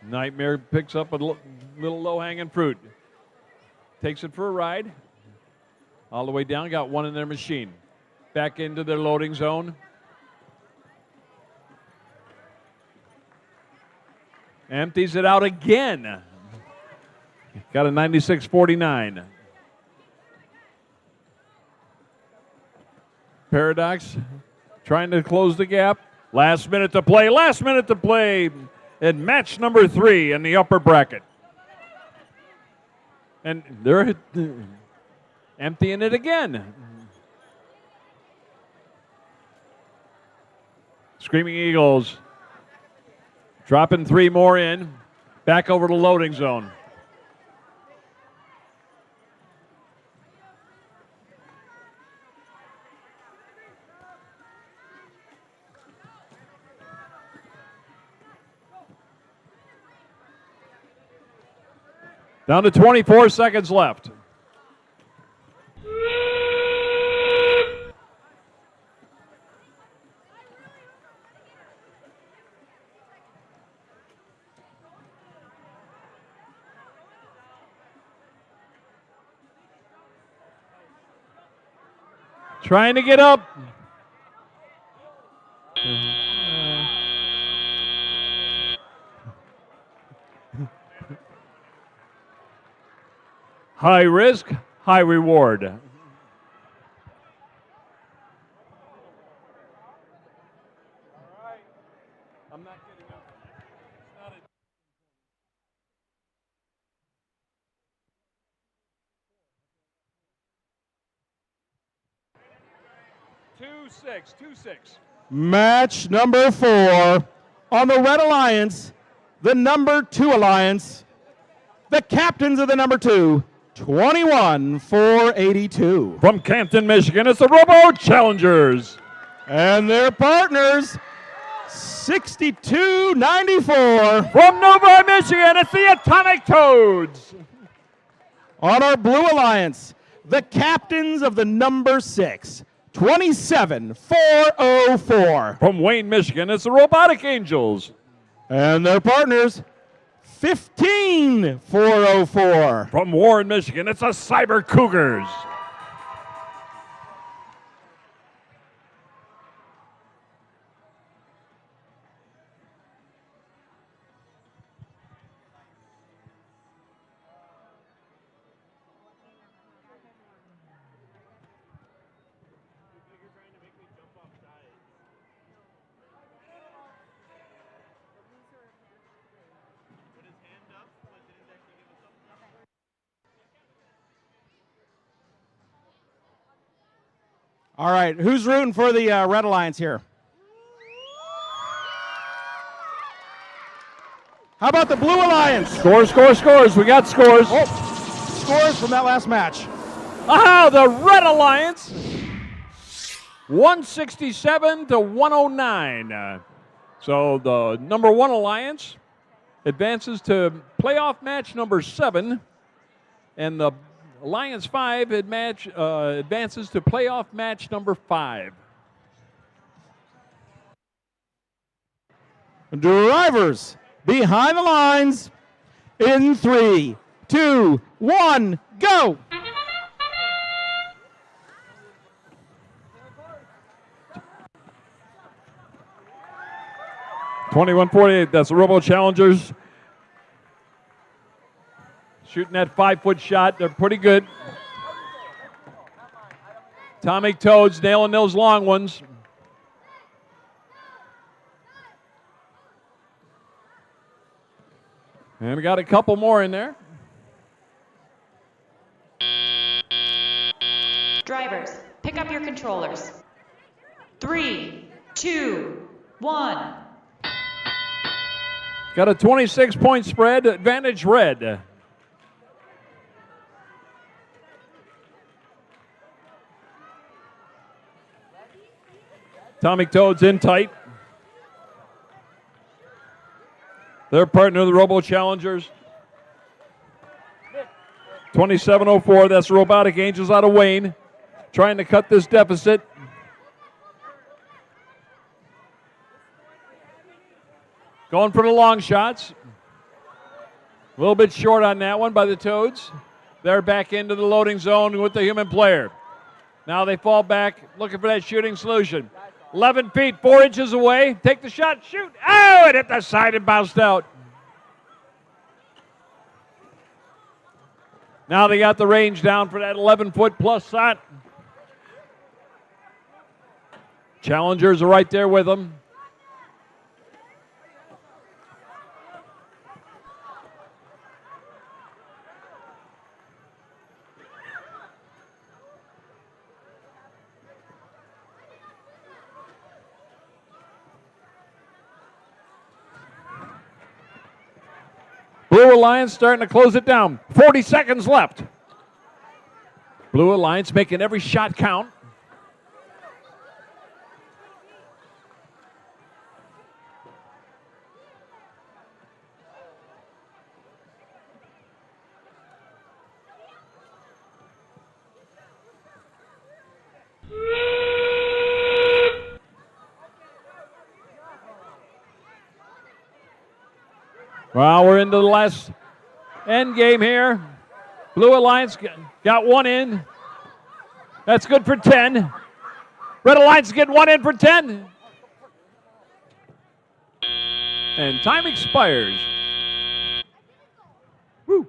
Nightmare picks up a little low-hanging fruit. Takes it for a ride. All the way down. Got 1 in their machine. Back into their loading zone. Empties it out again. Got a 96-49. Paradox trying to close the gap. Last minute to play. Last minute to play in match number 3 in the upper bracket. And they're emptying it again. Screaming Eagles dropping 3 more in. Back over to loading zone. Down to 24 seconds left. Trying to get up. High risk, high reward. I'm not getting up. Not a 2-6, 2-6. Match number 4 on the Red Alliance, the number 2 Alliance, the captains of the number 2, 21-482. From Canton, Michigan, it's the Robo Challengers. And their partners, 62-94. From Novi, Michigan, it's the Atomic Toads. On our Blue Alliance, the captains of the number 6, 27,404. From Wayne, Michigan, it's the Robotic Angels. And their partners, 15,404. From Warren, Michigan, it's the Cyber Cougars. All right, who's rooting for the Red Alliance here? How about the Blue Alliance? Scores. We got scores. Oh, scores from that last match. Ah, the Red Alliance, 167 to 109. So the number 1 Alliance advances to playoff match number 7, and the Alliance 5 advances to playoff match number 5. Drivers behind the lines in 3, 2, 1, go! $21.48. That's the Robo Challengers. Shooting that 5-foot shot. They're pretty good. Atomic Toads nailing those long ones. And we got a couple more in there. Drivers, pick up your controllers. 3, 2, 1. Got a 26-point spread, advantage red. Atomic Toads in tight. Their partner, the Robo Challengers. 27:04, that's the Robotic Angels out of Wayne. Trying to cut this deficit. Going for the long shots. A little bit short on that one by the Toads. They're back into the loading zone with the human player. Now they fall back, looking for that shooting solution. 11 feet, 4 inches away. Take the shot, shoot. Oh, it hit the side and bounced out. Now they got the range down for that 11-foot plus shot. Challengers are right there with them. Blue Alliance starting to close it down. 40 seconds left. Blue Alliance making every shot count. Well, we're into the last end game here. Blue Alliance got one in. That's good for 10. Red Alliance getting one in for 10. And time expires. Woo.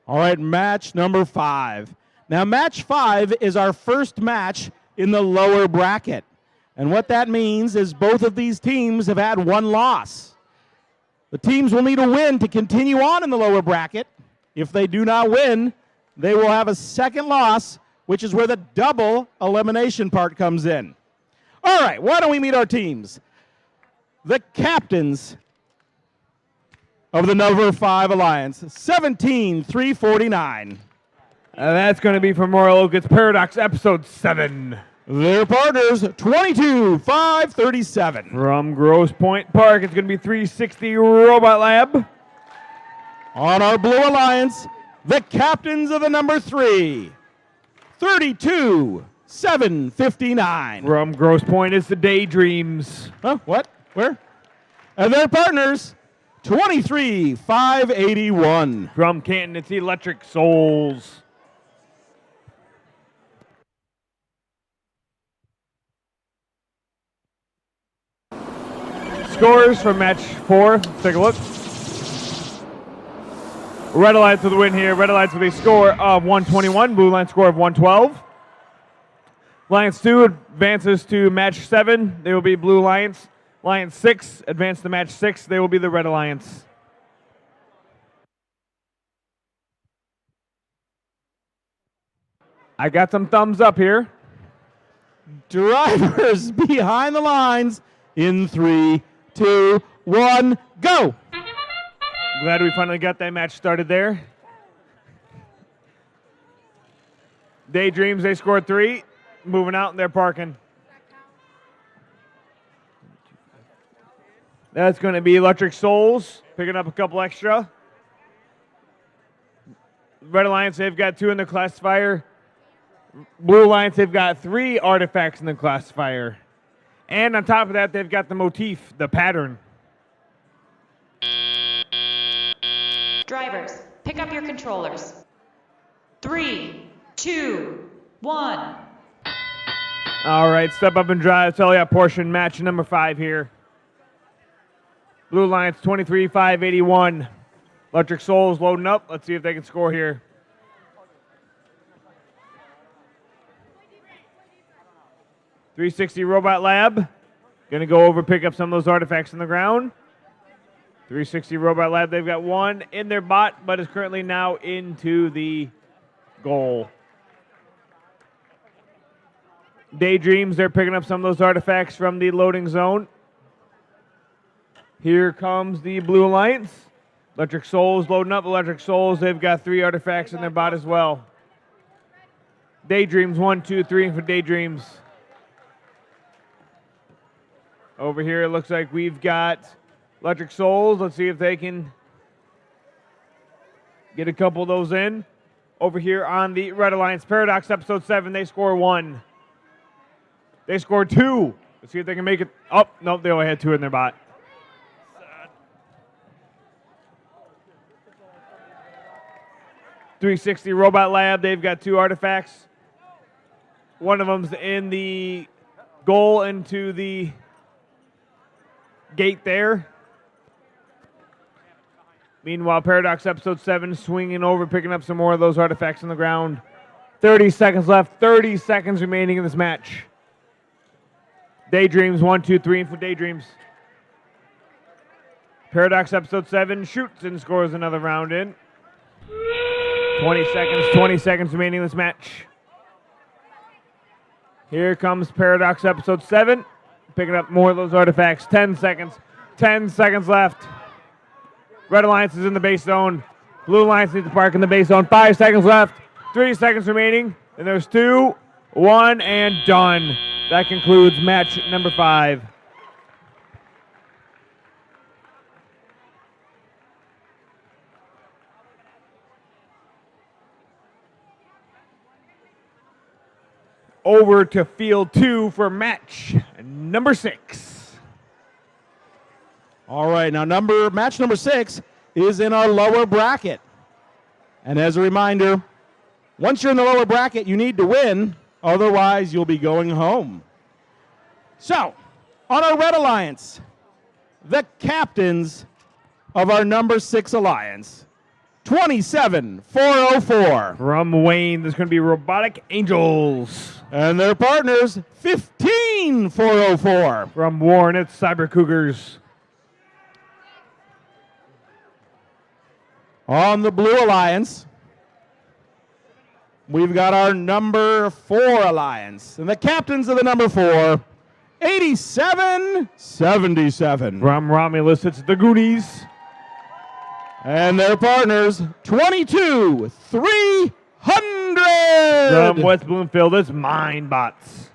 All right, match number 5. Now, match 5 is our first match in the lower bracket. And what that means is both of these teams have had one loss. The teams will need a win to continue on in the lower bracket. If they do not win, they will have a second loss, which is where the double elimination part comes in. All right, why don't we meet our teams? The captains of the number 5 Alliance, 17,349. That's going to be from Royal Oak. It's Paradox Episode 7. Their partners, 22,537. From Grosse Point Park, it's going to be 360 Robot Lab. On our Blue Alliance, the captains of the number 3, 32,759. From Grosse Point is the Daydreams. Huh? What? Where? And their partners, 23,581. From Canton, it's the Electric Souls. Scores from match 4. Let's take a look. Red Alliance with the win here. Red Alliance with a score of 121. Blue Alliance score of 112. Alliance 2 advances to match 7. They will be Blue Alliance. Alliance 6 advance to match 6. They will be the Red Alliance. I got some thumbs up here. Drivers behind the lines in 3, 2, 1, go! Glad we finally got that match started there. Daydreams, they scored 3. Moving out and they're parking. That's going to be Electric Souls, picking up a couple extra. Red Alliance, they've got 2 in the classifier. Blue Alliance, they've got 3 artifacts in the classifier. And on top of that, they've got the motif, the pattern. Drivers, pick up your controllers. 3, 2, 1. All right, step up and drive. Tell portion match number 5 here. Blue Alliance 23,581. Electric Souls loading up. Let's see if they can score here. .360 Robot Lab. Going to go over, pick up some of those artifacts on the ground. .360 Robot Lab, they've got 1 in their bot, but is currently now into the goal. Daydreams, they're picking up some of those artifacts from the loading zone. Here comes the Blue Alliance. Electric Souls loading up. Electric Souls, they've got 3 artifacts in their bot as well. Daydreams, 1, 2, 3 for Daydreams. Over here, it looks like we've got Electric Souls. Let's see if they can get a couple of those in. Over here on the Red Alliance, Paradox Episode 7, they score 1. They scored 2. Let's see if they can make it. Oh, no, they only had 2 in their bot. .360 Robot Lab, they've got 2 artifacts. One of them's in the goal into the gate there. Meanwhile, Paradox Episode 7 swinging over, picking up some more of those artifacts on the ground. 30 seconds left, 30 seconds remaining in this match. Daydreams, 1, 2, 3 for Daydreams. Paradox Episode 7 shoots and scores another round in. 20 seconds remaining in this match. Here comes Paradox Episode 7, picking up more of those artifacts. 10 seconds left. Red Alliance is in the base zone. Blue Alliance needs to park in the base zone. 5 seconds left, 3 seconds remaining, and there's 2, 1, and done. That concludes match number 5. Over to field 2 for match number 6. All right, now match number 6 is in our lower bracket. And as a reminder, once you're in the lower bracket, you need to win, otherwise you'll be going home. So, on our Red Alliance, the captains of our number 6 Alliance, 27,404. From Wayne, there's going to be Robotic Angels. And their partners, 15,404. From Warren, it's Cyber Cougars. On the Blue Alliance, we've got our number 4 Alliance. And the captains of the number 4, 87,77. From Romulus, it's the Goonies. And their partners, 22-300. From West Bloomfield, it's Mindbots.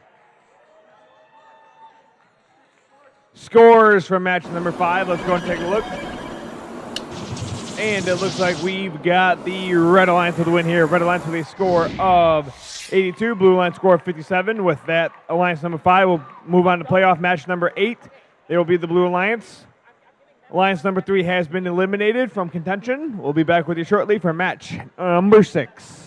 Scores from match number 5. Let's go and take a look. And it looks like we've got the Red Alliance with the win here. Red Alliance with a score of 82, Blue Alliance score of 57. With that, Alliance number 5 will move on to playoff match number 8. They will be the Blue Alliance. Alliance number 3 has been eliminated from contention. We'll be back with you shortly for match number 6.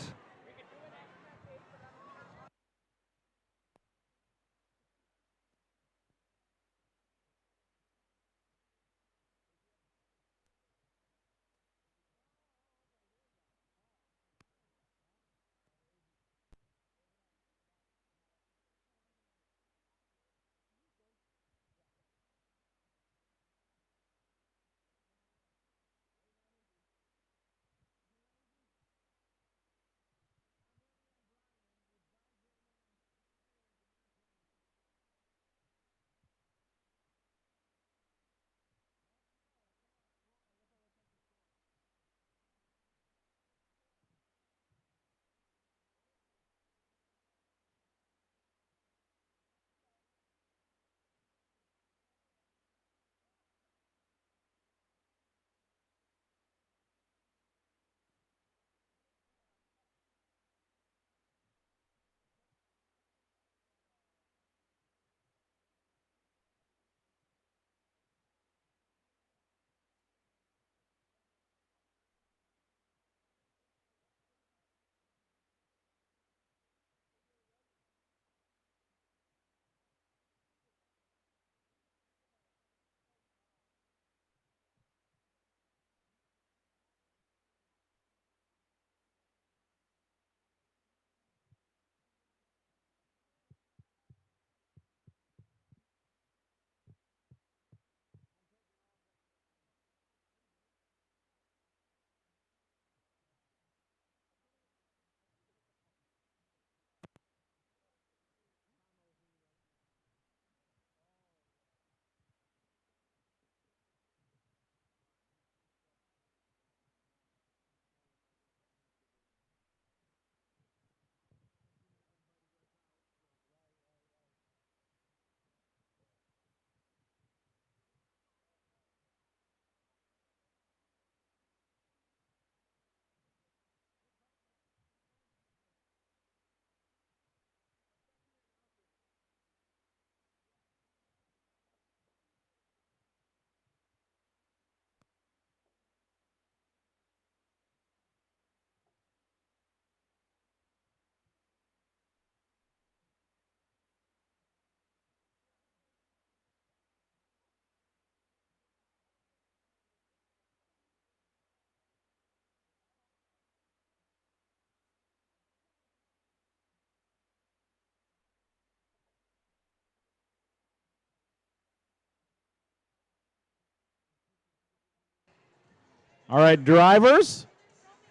All right, drivers,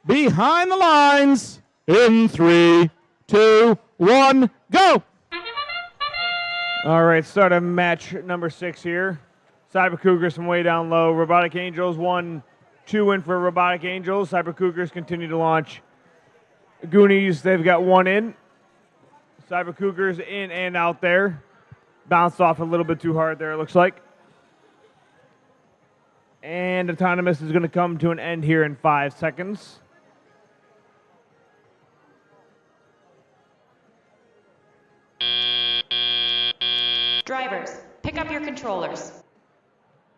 behind the lines in 3, 2, 1, go. All right, start of match number 6 here. Cyber Cougars from way down low. Robotic Angels 1-2 win for Robotic Angels. Cyber Cougars continue to launch. Goonies, they've got 1 in. Cyber Cougars in and out there. Bounced off a little bit too hard there, it looks like. And Autonomous is going to come to an end here in 5 seconds. Drivers, pick up your controllers.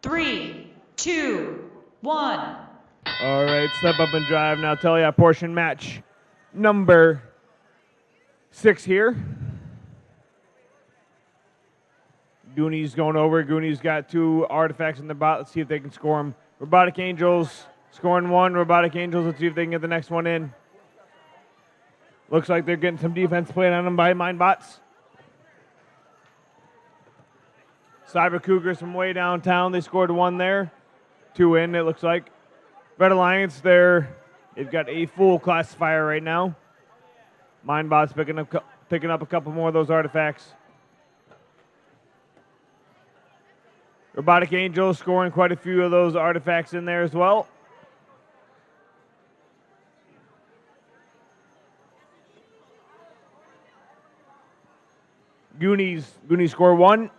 3, 2, 1. All right, step up and drive. Now tell you portion match number 6 here. Goonies going over. Goonies got 2 artifacts in the bot. Let's see if they can score them. Robotic Angels scoring 1. Robotic Angels, let's see if they can get the next one in. Looks like they're getting some defense played on them by Mindbots. Cyber Cougars from way downtown. They scored 1 there. 2 in, it looks like. Red Alliance, they've got a full classifier right now. Mindbots picking up a couple more of those artifacts. Robotic Angels scoring quite a few of those artifacts in there as well. Goonies score 1.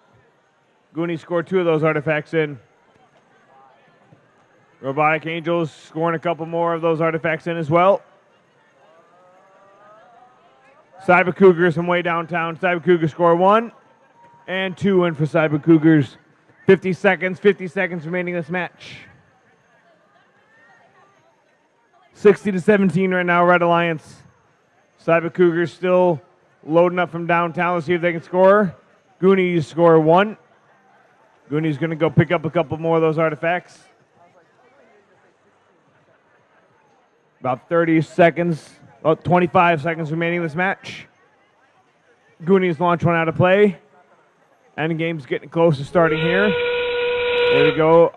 Goonies score 2 of those artifacts in. Robotic Angels scoring a couple more of those artifacts in as well. Cyber Cougars from way downtown. Cyber Cougars score 1 and 2 in for Cyber Cougars. 50 seconds remaining in this match. 60-17 right now, Red Alliance. Cyber Cougars still loading up from downtown. Let's see if they can score. Goonies score 1. Goonies going to go pick up a couple more of those artifacts. About 30 seconds, about 25 seconds remaining in this match. Goonies launch one out of play. And the game's getting close to starting here. There we go.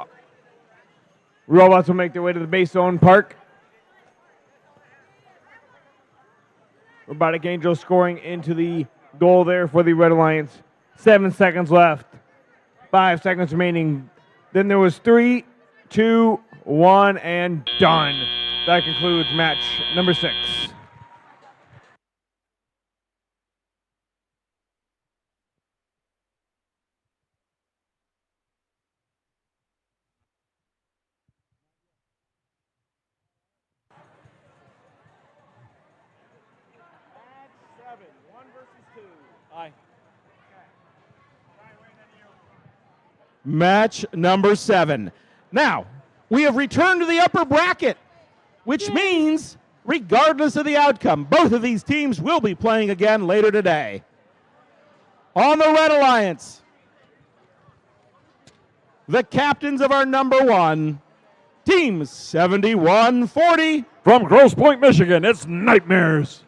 Robots will make their way to the base zone park. Robotic Angel scoring into the goal there for the Red Alliance. 7 seconds left. 5 seconds remaining. Then there was 3, 2, 1, and done. That concludes match number 6. Match number 7. Now, we have returned to the upper bracket, which means, regardless of the outcome, both of these teams will be playing again later today. On the Red Alliance, the captains of our number 1, Team 7140. From Grosse Point, Michigan, it's Nightmares.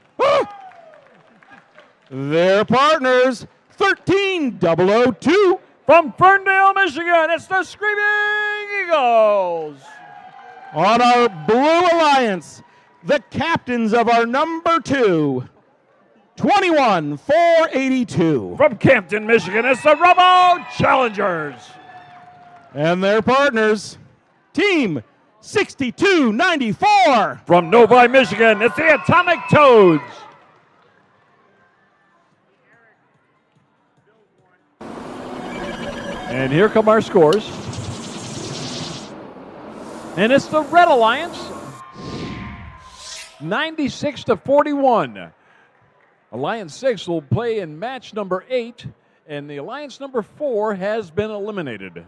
Their partners, 13002. From Ferndale, Michigan, it's the Screaming Eagles. On our Blue Alliance, the captains of our number 2, 21482. From Campton, Michigan, it's the Robo Challengers. And their partners, Team 6294. From Novi, Michigan, it's the Atomic Toads. And here come our scores. And it's the Red Alliance, 96-41. Alliance 6 will play in match number 8, and the Alliance number 4 has been eliminated.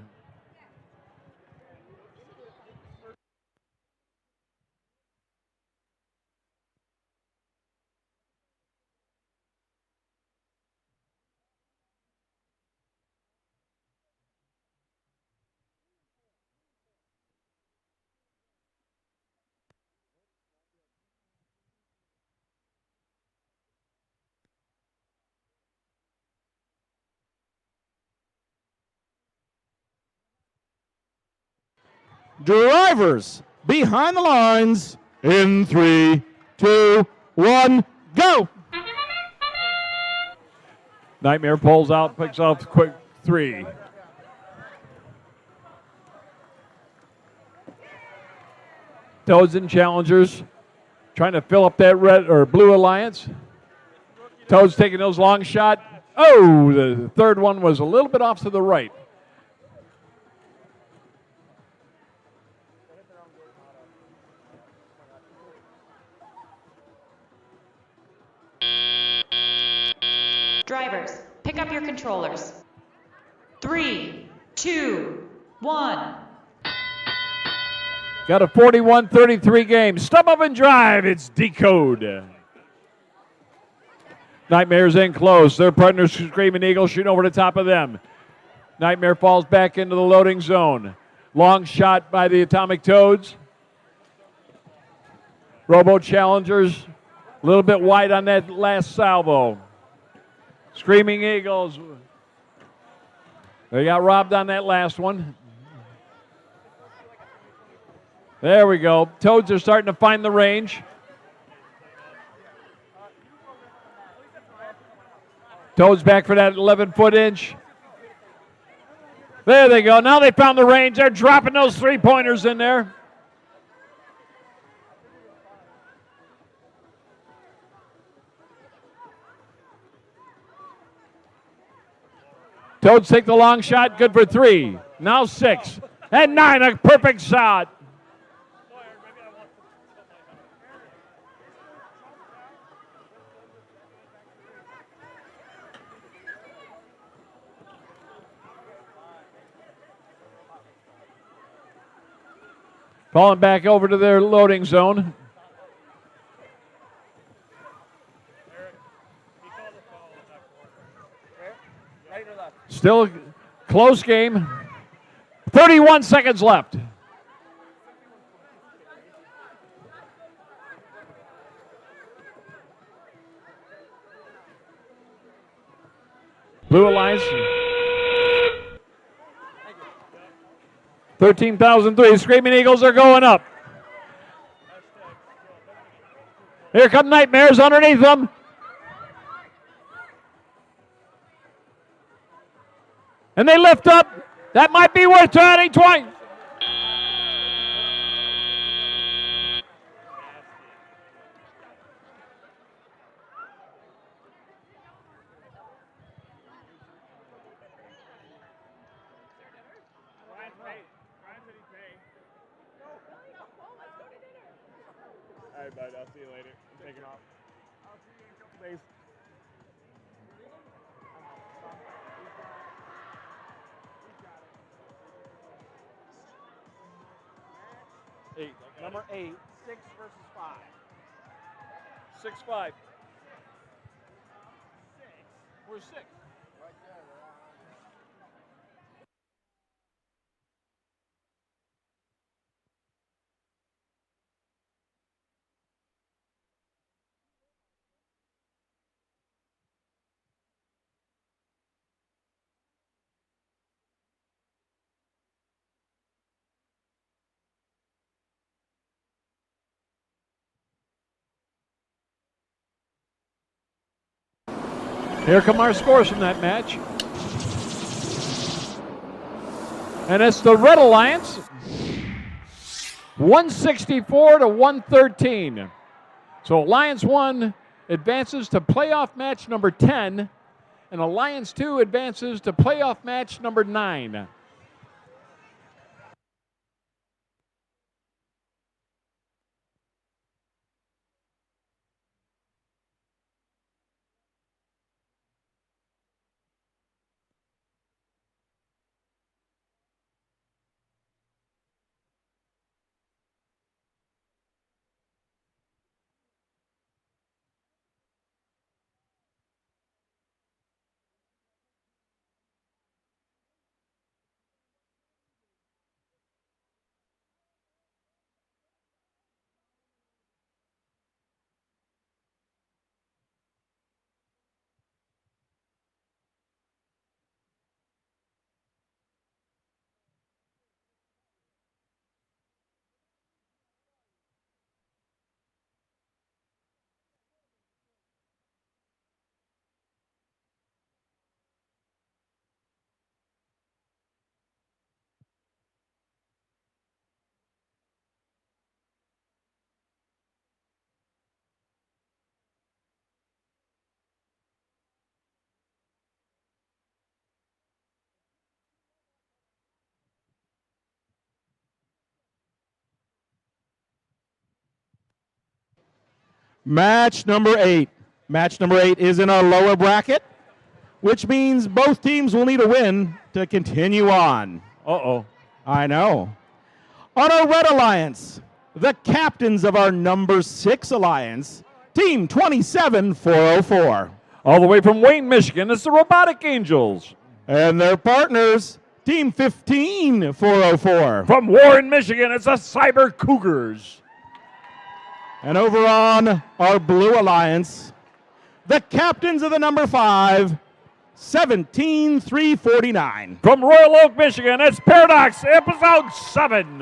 Drivers behind the lines in 3, 2, 1, go! Nightmare pulls out, picks off quick 3. Toads and Challengers trying to fill up that red or blue alliance. Toads taking those long shot. Oh, the third one was a little bit off to the right. Drivers, pick up your controllers. 3, 2, 1. Got a 41-33 game. Step up and drive. It's Decode. Nightmare's in close. Their partners, Screaming Eagle, shooting over the top of them. Nightmare falls back into the loading zone. Long shot by the Atomic Toads. Robo Challengers, a little bit wide on that last salvo. Screaming Eagles, they got robbed on that last one. There we go. Toads are starting to find the range. Toads back for that 11-foot inch. There they go. Now they found the range. They're dropping those three-pointers in there. Toads take the long shot, good for 3. Now 6. And 9, a perfect shot. Falling back over to their loading zone. Still close game. 31 seconds left. Blue Alliance. 13,003. Screaming Eagles are going up. Here come Nightmares underneath them. And they lift up. That might be worth adding 20. All right, bud. I'll see you later. I'm taking off. I'll see you in a couple days. Number 8, 6 versus 5. 6-5. We're 6. Here come our scores from that match. And it's the Red Alliance, 164 to 113. So Alliance 1 advances to playoff match number 10, and Alliance 2 advances to playoff match number 9. Match number 8. Match number 8 is in our lower bracket, which means both teams will need a win to continue on. Uh-oh. I know. On our Red Alliance, the captains of our number 6 Alliance, Team 27404. All the way from Wayne, Michigan, it's the Robotic Angels. And their partners, Team 15404. From Warren, Michigan, it's the Cyber Cougars. And over on our Blue Alliance, the captains of the number 5, 17349. From Royal Oak, Michigan, it's Paradox, episode 7.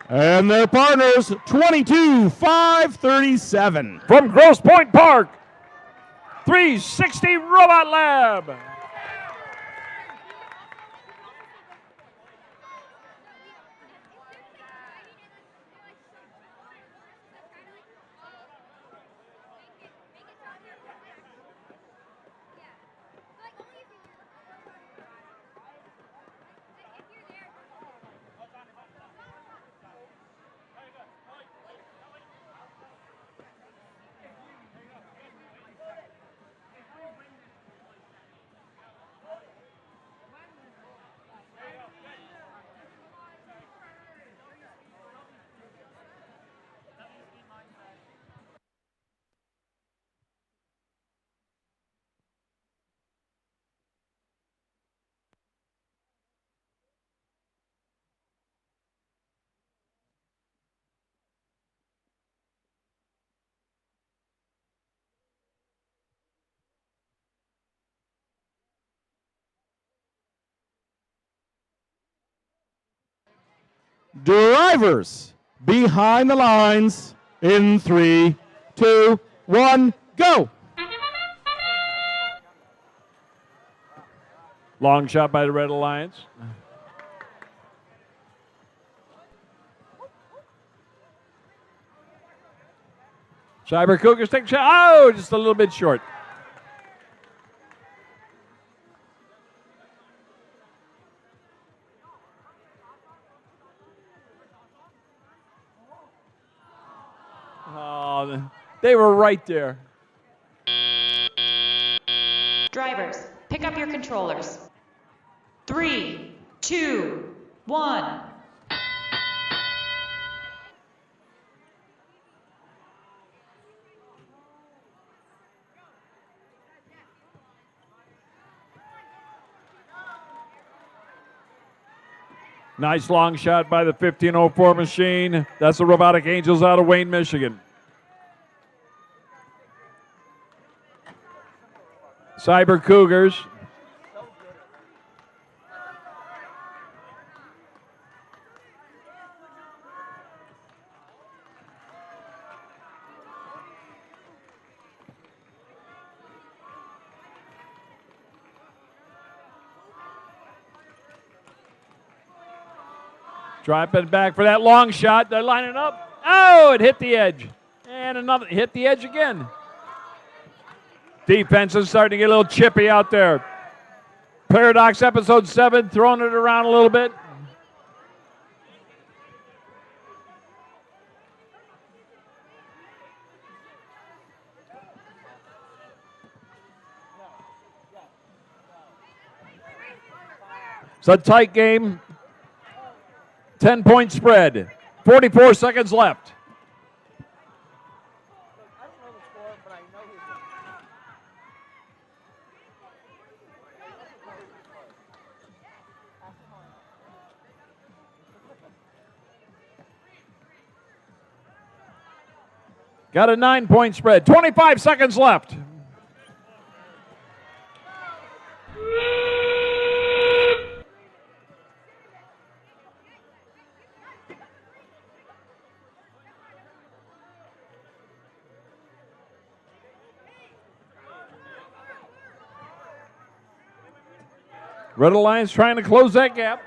And their partners, 22537. From Grosse Point Park, 360 Robot Lab. Drivers behind the lines in 3, 2, 1, go. Long shot by the Red Alliance. Cyber Cougars take a shot. Oh, just a little bit short. Oh, they were right there. Drivers, pick up your controllers. 3, 2, 1. Nice long shot by the 1504 machine. That's the Robotic Angels out of Wayne, Michigan. Cyber Cougars. Dropping back for that long shot. They're lining up. Oh, it hit the edge. And another hit the edge again. Defense is starting to get a little chippy out there. Paradox episode 7 throwing it around a little bit. It's a tight game. 10-point spread. 44 seconds left. Got a 9-point spread. 25 seconds left. Red Alliance trying to close that gap.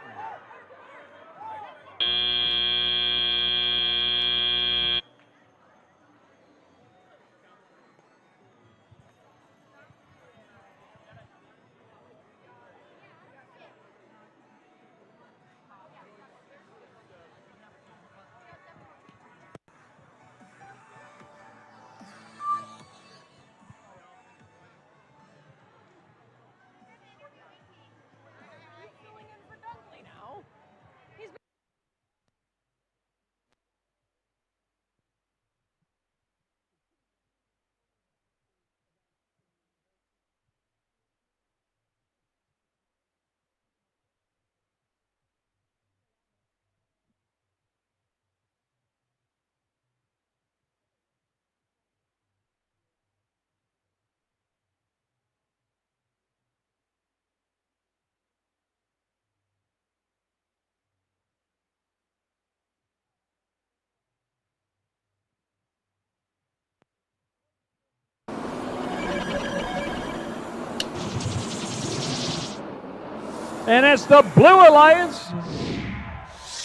And it's the Blue Alliance,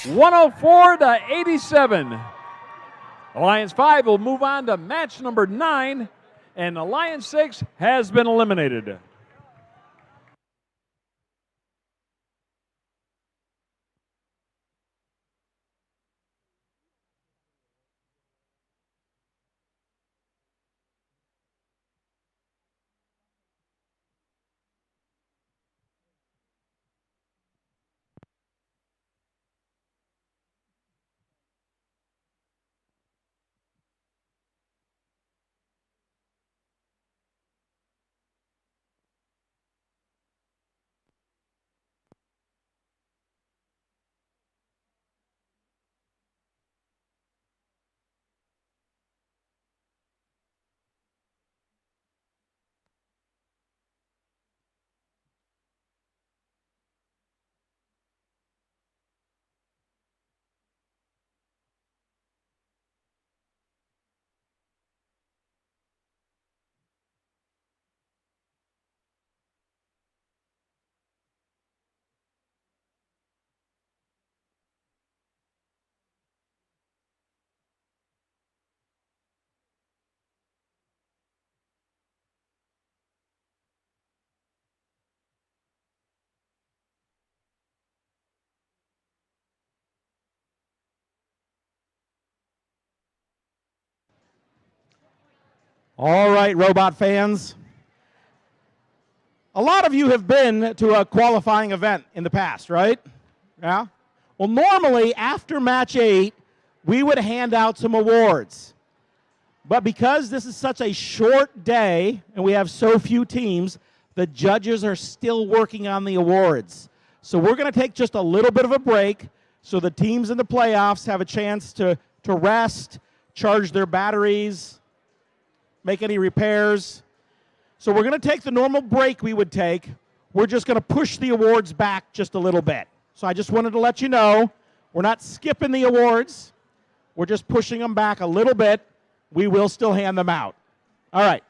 104 to 87. Alliance 5 will move on to match number 9, and Alliance 6 has been eliminated. All right, robot fans. A lot of you have been to a qualifying event in the past, right? Yeah? Well, normally after match 8, we would hand out some awards. But because this is such a short day and we have so few teams, the judges are still working on the awards. So we're going to take just a little bit of a break so the teams in the playoffs have a chance to rest, charge their batteries, make any repairs. So we're going to take the normal break we would take. We're just going to push the awards back just a little bit. So I just wanted to let you know, we're not skipping the awards. We're just pushing them back a little bit. We will still hand them out. All right.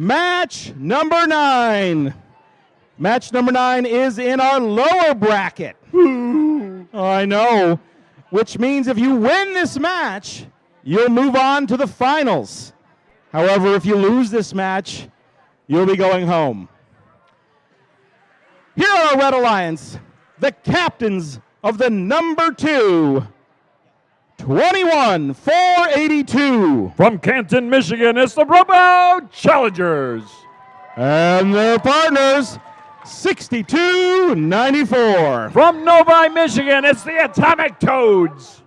Match number 9. Match number 9 is in our lower bracket. I know. Which means if you win this match, you'll move on to the finals. However, if you lose this match, you'll be going home. Here are our Red Alliance, the captains of the number 2, 21-482. From Canton, Michigan, it's the Robo Challengers. And their partners, 62-94. From Novi, Michigan, it's the Atomic Toads.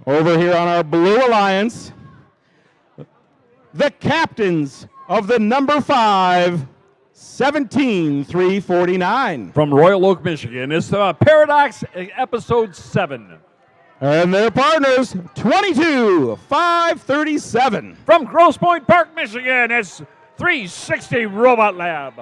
Over here on our Blue Alliance, the captains of the number 5, 17-349. From Royal Oak, Michigan, it's the Paradox Episode 7. And their partners, 22-537. From Grosse Point Park, Michigan, it's 360 Robot Lab.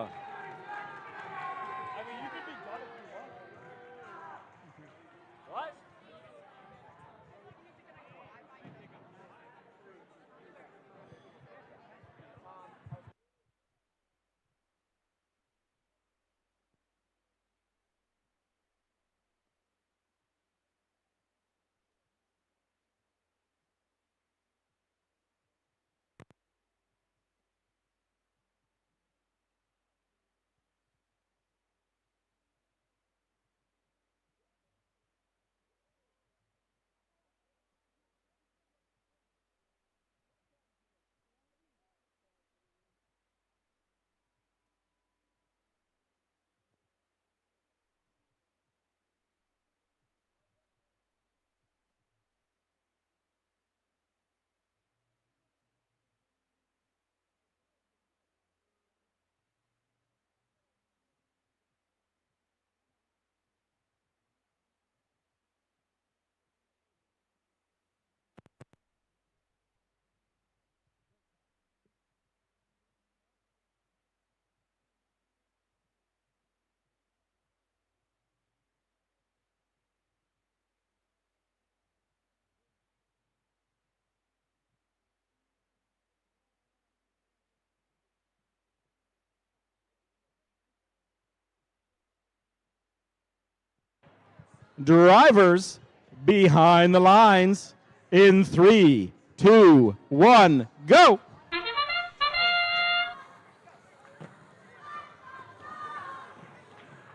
Drivers behind the lines in 3, 2, 1, go.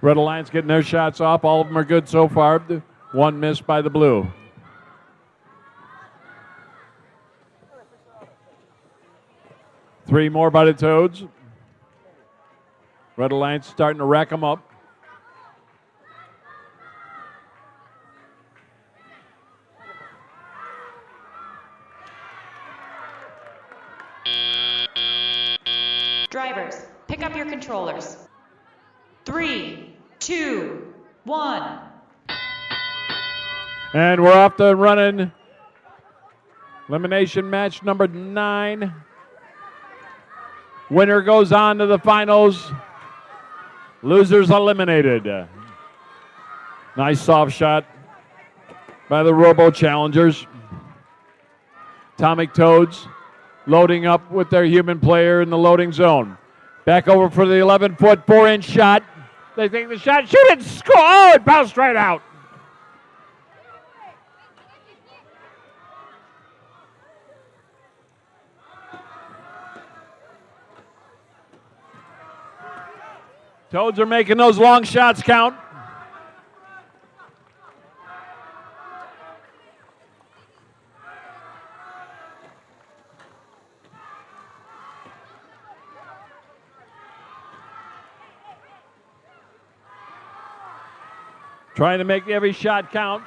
Red Alliance getting their shots off. All of them are good so far. One missed by the blue. Three more by the Toads. Red Alliance starting to rack them up. Drivers, pick up your controllers. 3, 2, 1. And we're off to running. Elimination match number 9. Winner goes on to the finals. Losers eliminated. Nice soft shot by the Robo Challengers. Atomic Toads loading up with their human player in the loading zone. Back over for the 11-foot, 4-inch shot. They think the shot, shoot it, score! Oh, it bounced right out. Toads are making those long shots count. Trying to make every shot count.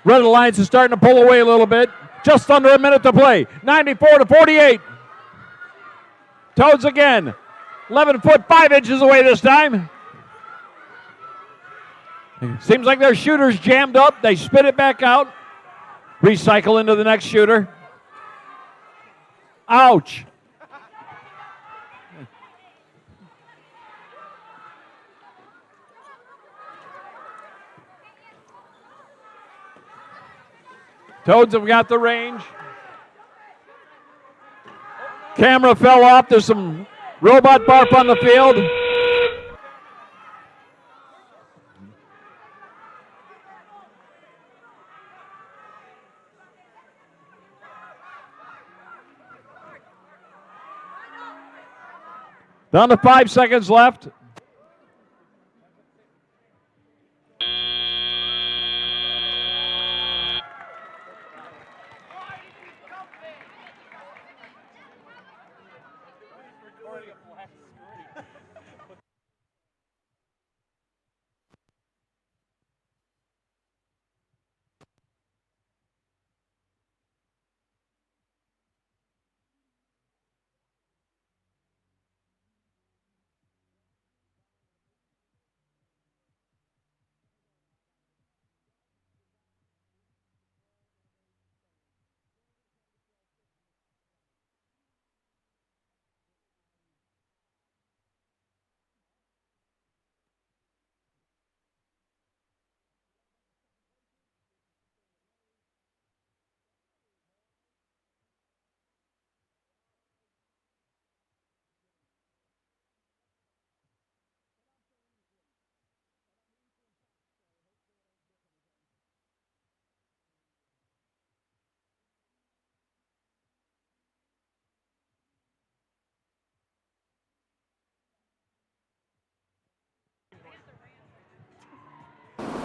Red Alliance is starting to pull away a little bit. Just under a minute to play. 94-48. Toads again. 11-foot, 5 inches away this time. Seems like their shooter's jammed up. They spit it back out. Recycle into the next shooter. Ouch. Toads have got the range. Camera fell off. There's some robot barf on the field. Down to 5 seconds left.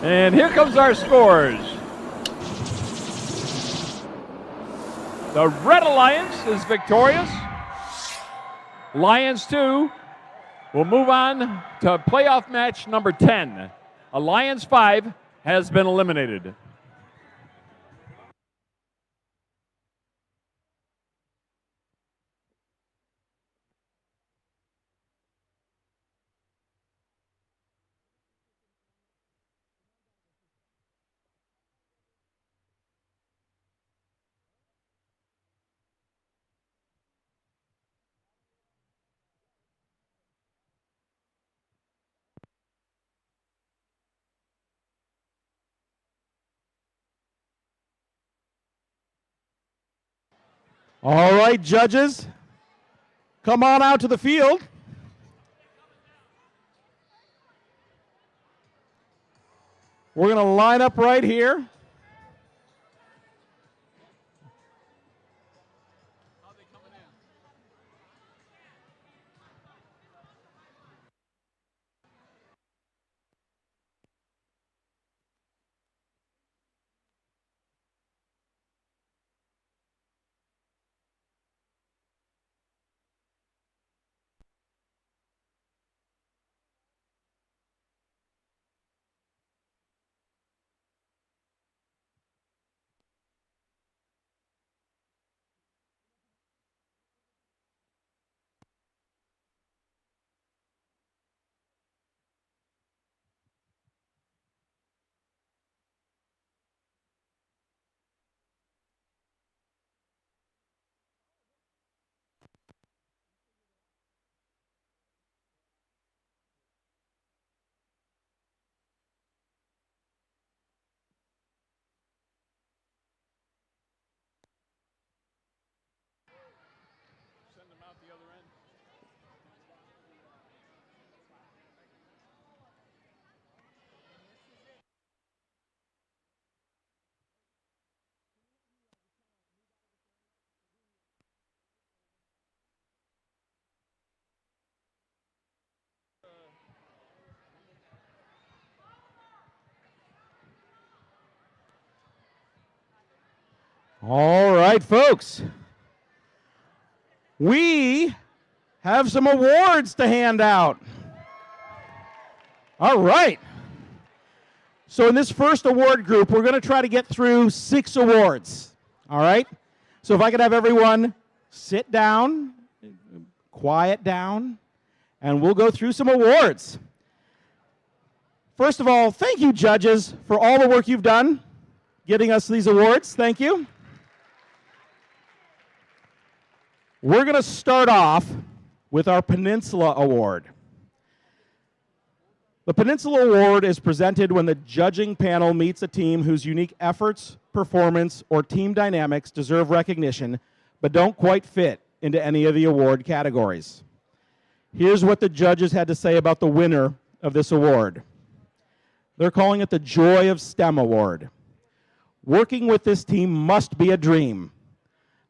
And here comes our scores. The Red Alliance is victorious. Lions 2 will move on to playoff match number 10. Alliance 5 has been eliminated. All right, judges, come on out to the field. We're going to line up right here. All right, folks. We have some awards to hand out. All right. So in this first award group, we're going to try to get through 6 awards. All right? So if I could have everyone sit down, quiet down, and we'll go through some awards. First of all, thank you, judges, for all the work you've done getting us these awards. Thank you. We're going to start off with our Peninsula Award. The Peninsula Award is presented when the judging panel meets a team whose unique efforts, performance, or team dynamics deserve recognition, but don't quite fit into any of the award categories. Here's what the judges had to say about the winner of this award. They're calling it the Joy of STEM Award. Working with this team must be a dream.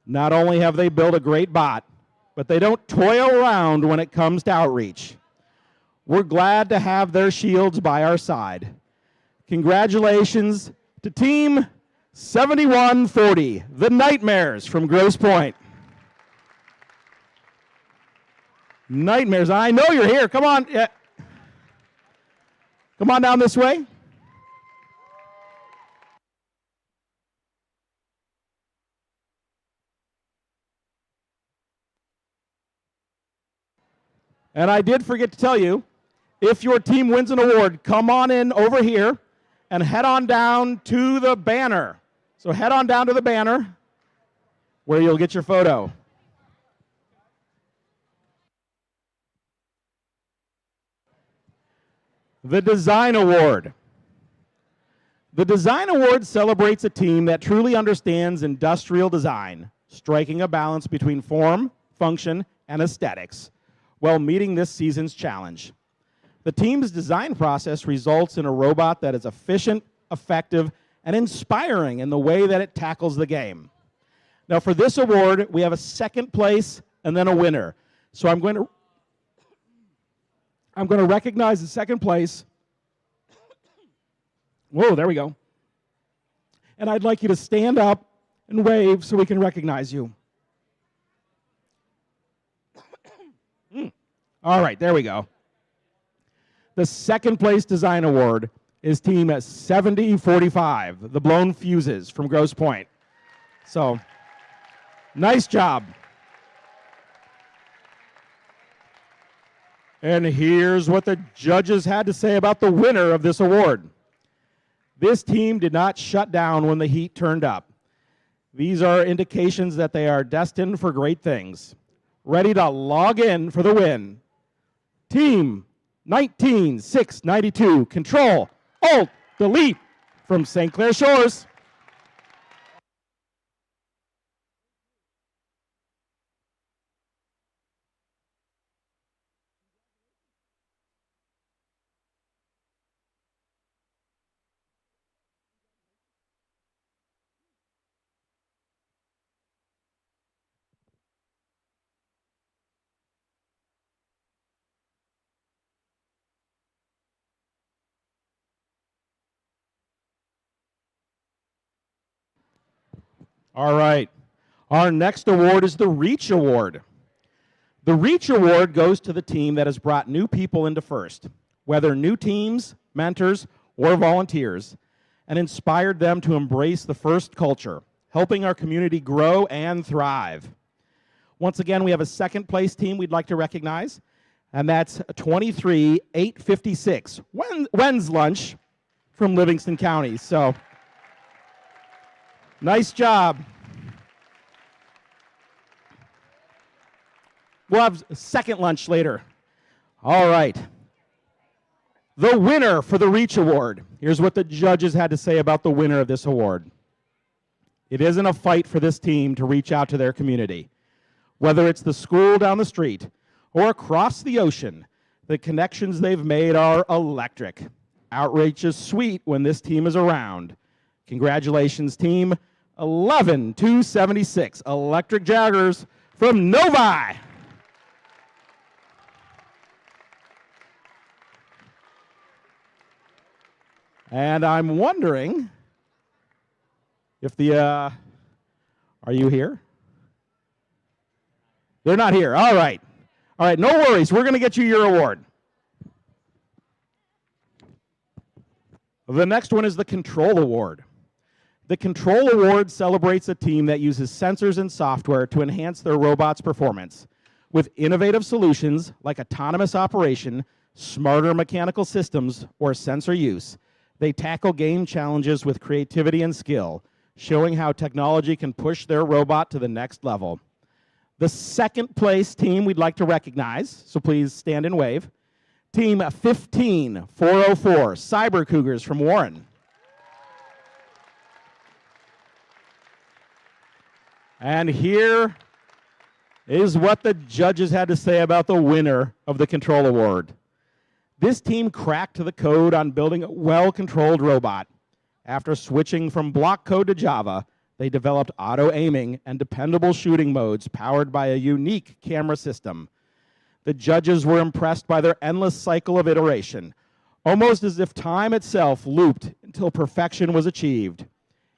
Not only have they built a great bot, but they don't toil around when it comes to outreach. We're glad to have their shields by our side. Congratulations to Team 7140, the Nightmares from Grosse Point. Nightmares, I know you're here. Come on. Yeah. Come on down this way. And I did forget to tell you, if your team wins an award, come on in over here and head on down to the banner. So head on down to the banner where you'll get your photo. The Design Award. The Design Award celebrates a team that truly understands industrial design, striking a balance between form, function, and aesthetics, while meeting this season's challenge. The team's design process results in a robot that is efficient, effective, and inspiring in the way that it tackles the game. Now for this award, we have a second place and then a winner. So I'm going to recognize the second place. Whoa, there we go. And I'd like you to stand up and wave so we can recognize you. All right, there we go. The second place design award is team 7045, the Blown Fuses from Grosse Point. So, nice job. And here's what the judges had to say about the winner of this award. This team did not shut down when the heat turned up. These are indications that they are destined for great things. Ready to log in for the win. Team 19692, Control, Alt, Delete from St. Clair Shores. All right. Our next award is the Reach Award. The Reach Award goes to the team that has brought new people into FIRST, whether new teams, mentors, or volunteers, and inspired them to embrace the FIRST culture, helping our community grow and thrive. Once again, we have a second place team we'd like to recognize, and that's 23856, When's Lunch from Livingston County. So, nice job. We'll have a second lunch later. All right. The winner for the Reach Award. Here's what the judges had to say about the winner of this award. It isn't a fight for this team to reach out to their community. Whether it's the school down the street or across the ocean, the connections they've made are electric. Outreach is sweet when this team is around. Congratulations, team 11276, Electric Jaggers from Novi. And I'm wondering if are you here? They're not here. All right. All right, no worries. We're going to get you your award. The next one is the Control Award. The Control Award celebrates a team that uses sensors and software to enhance their robot's performance. With innovative solutions like autonomous operation, smarter mechanical systems, or sensor use, they tackle game challenges with creativity and skill, showing how technology can push their robot to the next level. The second place team we'd like to recognize, so please stand and wave. Team 15404, Cyber Cougars from Warren. And here is what the judges had to say about the winner of the Control Award. This team cracked the code on building a well-controlled robot. After switching from block code to Java, they developed auto-aiming and dependable shooting modes powered by a unique camera system. The judges were impressed by their endless cycle of iteration, almost as if time itself looped until perfection was achieved,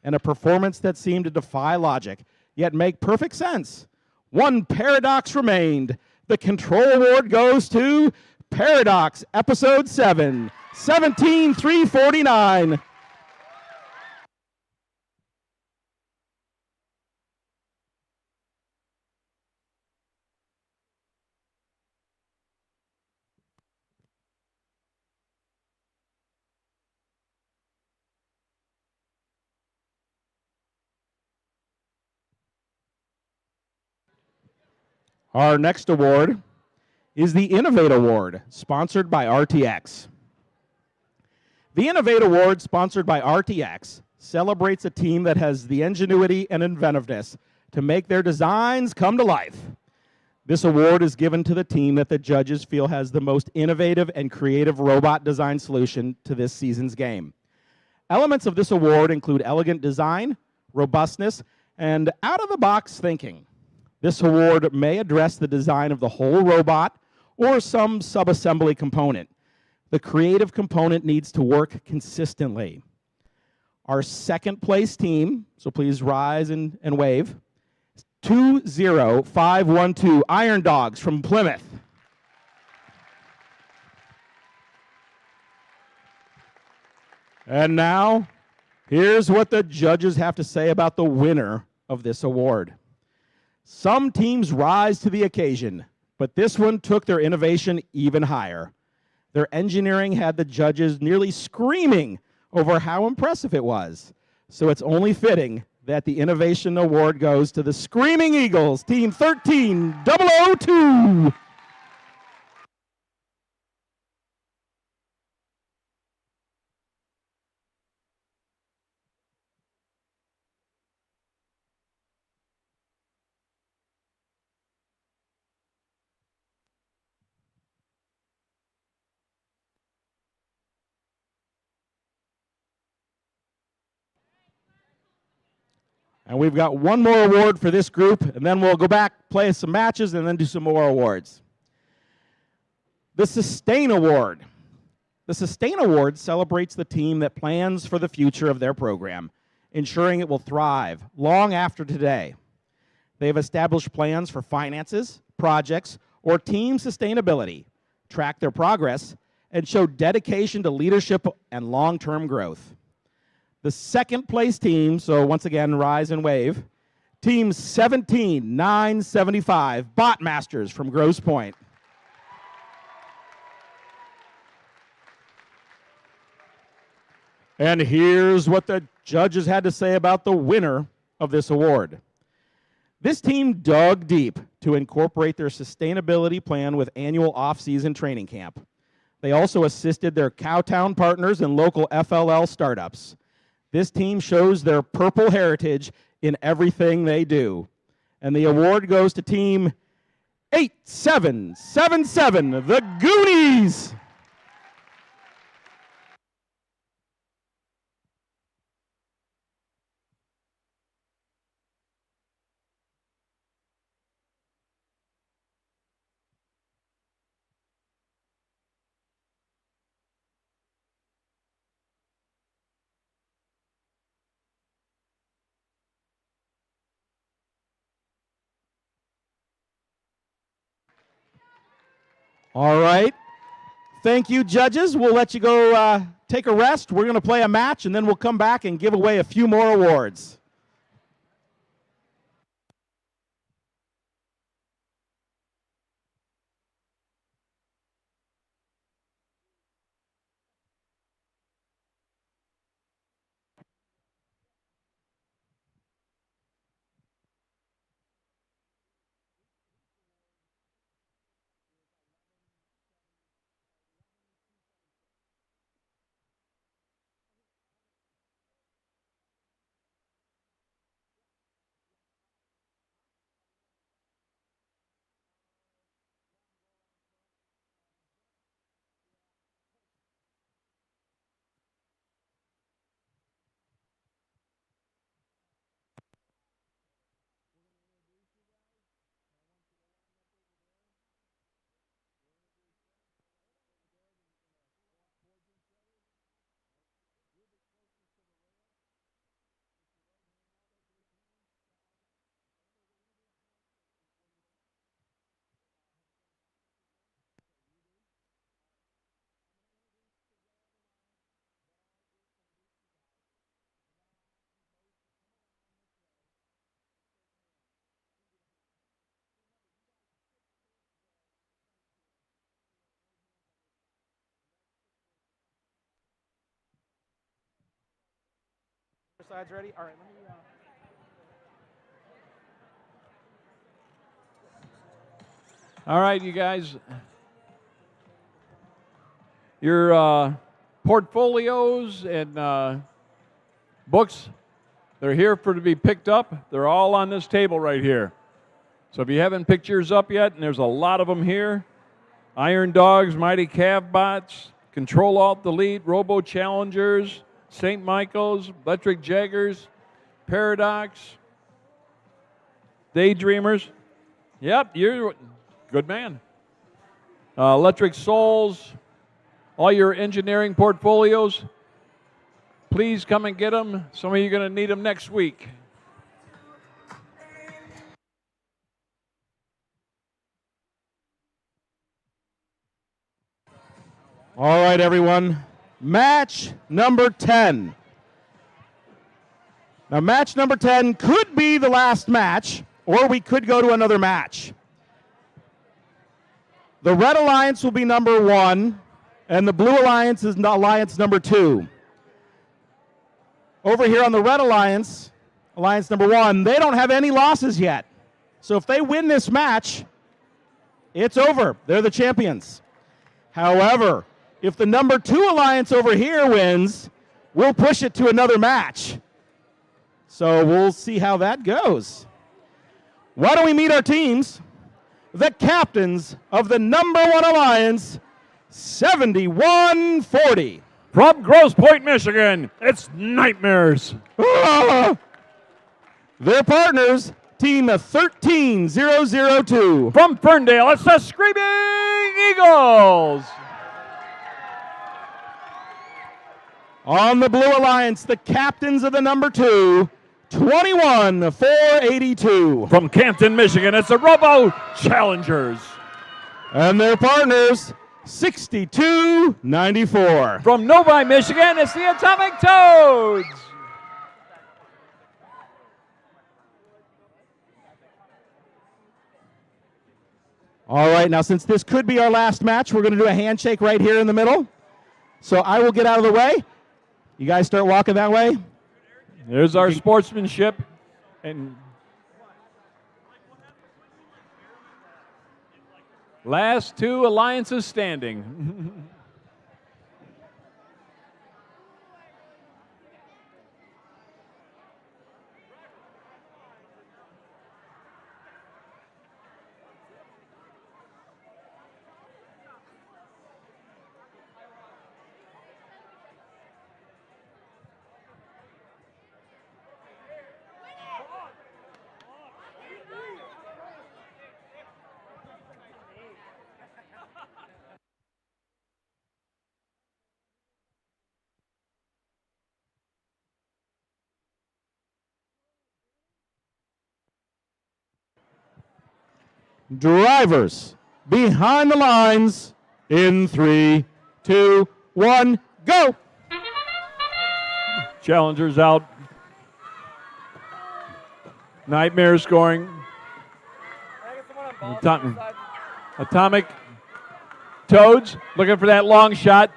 and a performance that seemed to defy logic, yet make perfect sense. One paradox remained. The Control Award goes to Paradox Episode 7, 17349. Our next award is the Innovate Award, sponsored by RTX. The Innovate Award, sponsored by RTX, celebrates a team that has the ingenuity and inventiveness to make their designs come to life. This award is given to the team that the judges feel has the most innovative and creative robot design solution to this season's game. Elements of this award include elegant design, robustness, and out-of-the-box thinking. This award may address the design of the whole robot or some subassembly component. The creative component needs to work consistently. Our second place team, so please rise and wave, 20512 Iron Dogs from Plymouth. And now, here's what the judges have to say about the winner of this award. Some teams rise to the occasion, but this one took their innovation even higher. Their engineering had the judges nearly screaming over how impressive it was. So it's only fitting that the Innovation Award goes to the Screaming Eagles, Team 13002. And we've got one more award for this group, and then we'll go back, play some matches, and then do some more awards. The Sustain Award. The Sustain Award celebrates the team that plans for the future of their program, ensuring it will thrive long after today. They have established plans for finances, projects, or team sustainability, track their progress, and show dedication to leadership and long-term growth. The second place team, so once again, rise and wave, Team 17975, Bot Masters from Grosse Point. And here's what the judges had to say about the winner of this award. This team dug deep to incorporate their sustainability plan with annual off-season training camp. They also assisted their Cowtown partners and local FLL startups. This team shows their purple heritage in everything they do. And the award goes to Team 8777, the Goonies. All right. Thank you, judges. We'll let you go take a rest. We're going to play a match, and then we'll come back and give away a few more awards. sides ready? All right, let me. All right, you guys. Your portfolios and books, they're here for to be picked up. They're all on this table right here. So if you haven't picked yours up yet, and there's a lot of them here, Iron Dogs, Mighty Cav Bots, Control Alt Delete, Robo Challengers, St. Michael's, Electric Jaggers, Paradox, Daydreamers. Yep, you're a good man. Electric Souls, all your engineering portfolios, please come and get them. Some of you are going to need them next week. All right, everyone. Match number 10. Now, match number 10 could be the last match, or we could go to another match. The Red Alliance will be number 1, and the Blue Alliance is Alliance number 2. Over here on the Red Alliance, Alliance number 1, they don't have any losses yet. So if they win this match, it's over. They're the champions. However, if the number 2 Alliance over here wins, we'll push it to another match. So we'll see how that goes. Why don't we meet our teams? The captains of the number 1 Alliance, 7140. From Grosse Pointe, Michigan, it's Nightmares. Their partners, Team 13002. From Ferndale, it's the Screaming Eagles. On the Blue Alliance, the captains of the number 2, 21482. From Canton, Michigan, it's the Robo Challengers. And their partners, 6294. From Novi, Michigan, it's the Atomic Toads. All right, now since this could be our last match, we're going to do a handshake right here in the middle. So I will get out of the way. You guys start walking that way. There's our sportsmanship. And last 2 alliances standing. Drivers behind the lines in 3, 2, 1, go. Challengers out. Nightmare scoring. Atomic Toads looking for that long shot.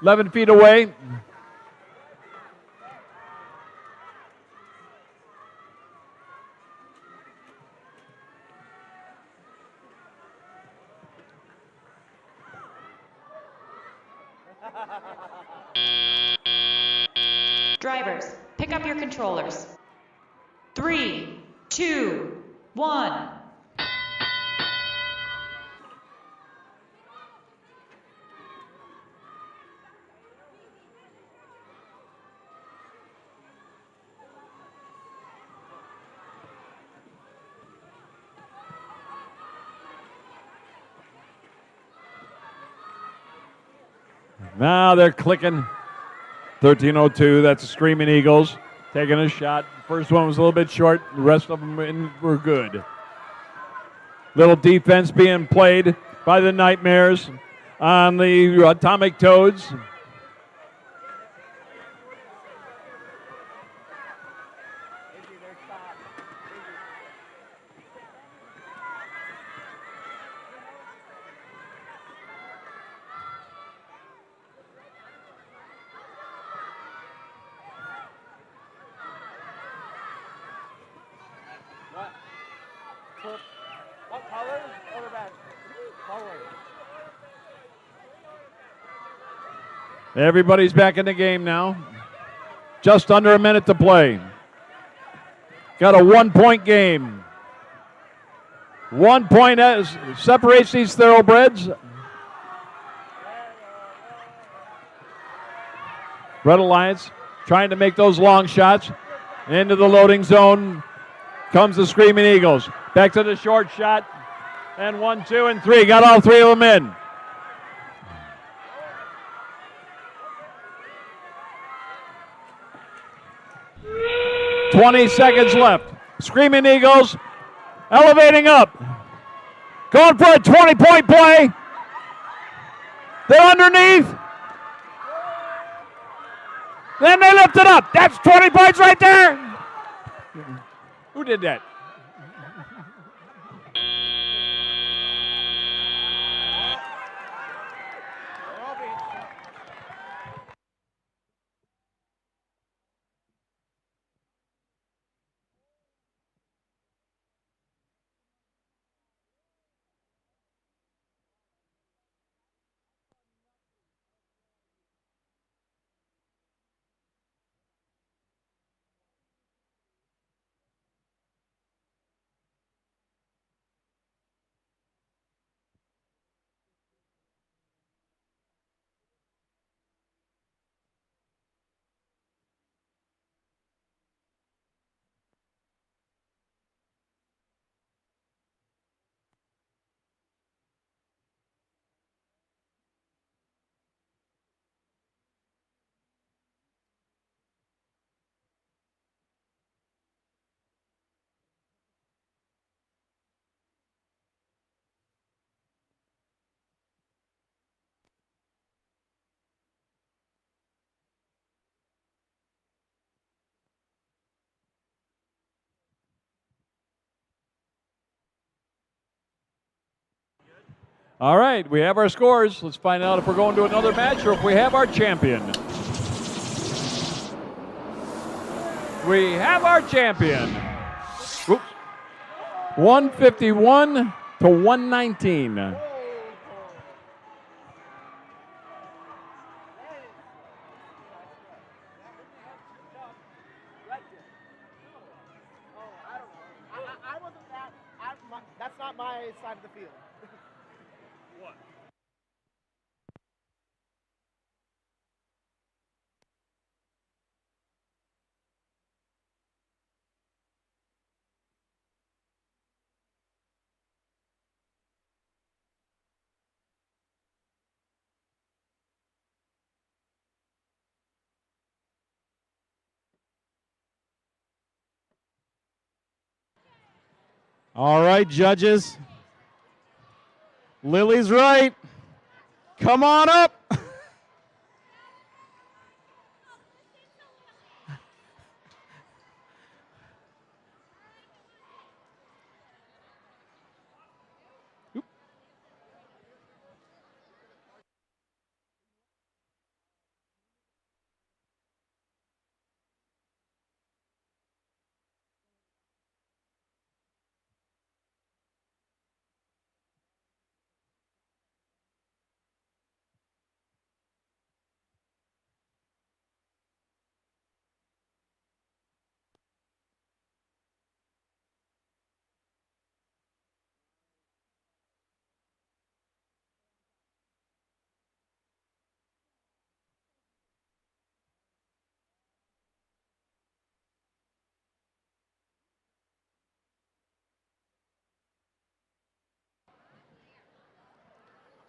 11 feet away. Drivers, pick up your controllers. 3, 2, 1. Now they're clicking. 1302, that's the Screaming Eagles. Taking a shot. First one was a little bit short. The rest of them were good. Little defense being played by the Nightmares on the Atomic Toads. What color? Quarterback. Color. Everybody's back in the game now. Just under a minute to play. Got a 1-point game. 1 point separates these thoroughbreds. Red Alliance trying to make those long shots. Into the loading zone comes the Screaming Eagles. Back to the short shot. And 1, 2, and 3. Got all 3 of them in. "20 seconds left. Screaming Eagles elevating up. Going for a 20-point play. They're underneath. Then they lift it up. That's 20 points right there. Who did that? All right, we have our scores. Let's find out if we're going to another match or if we have our champion. We have our champion. Oops. 151 to 119. That's not my side of the field. What? All right, judges. Lily's right. Come on up.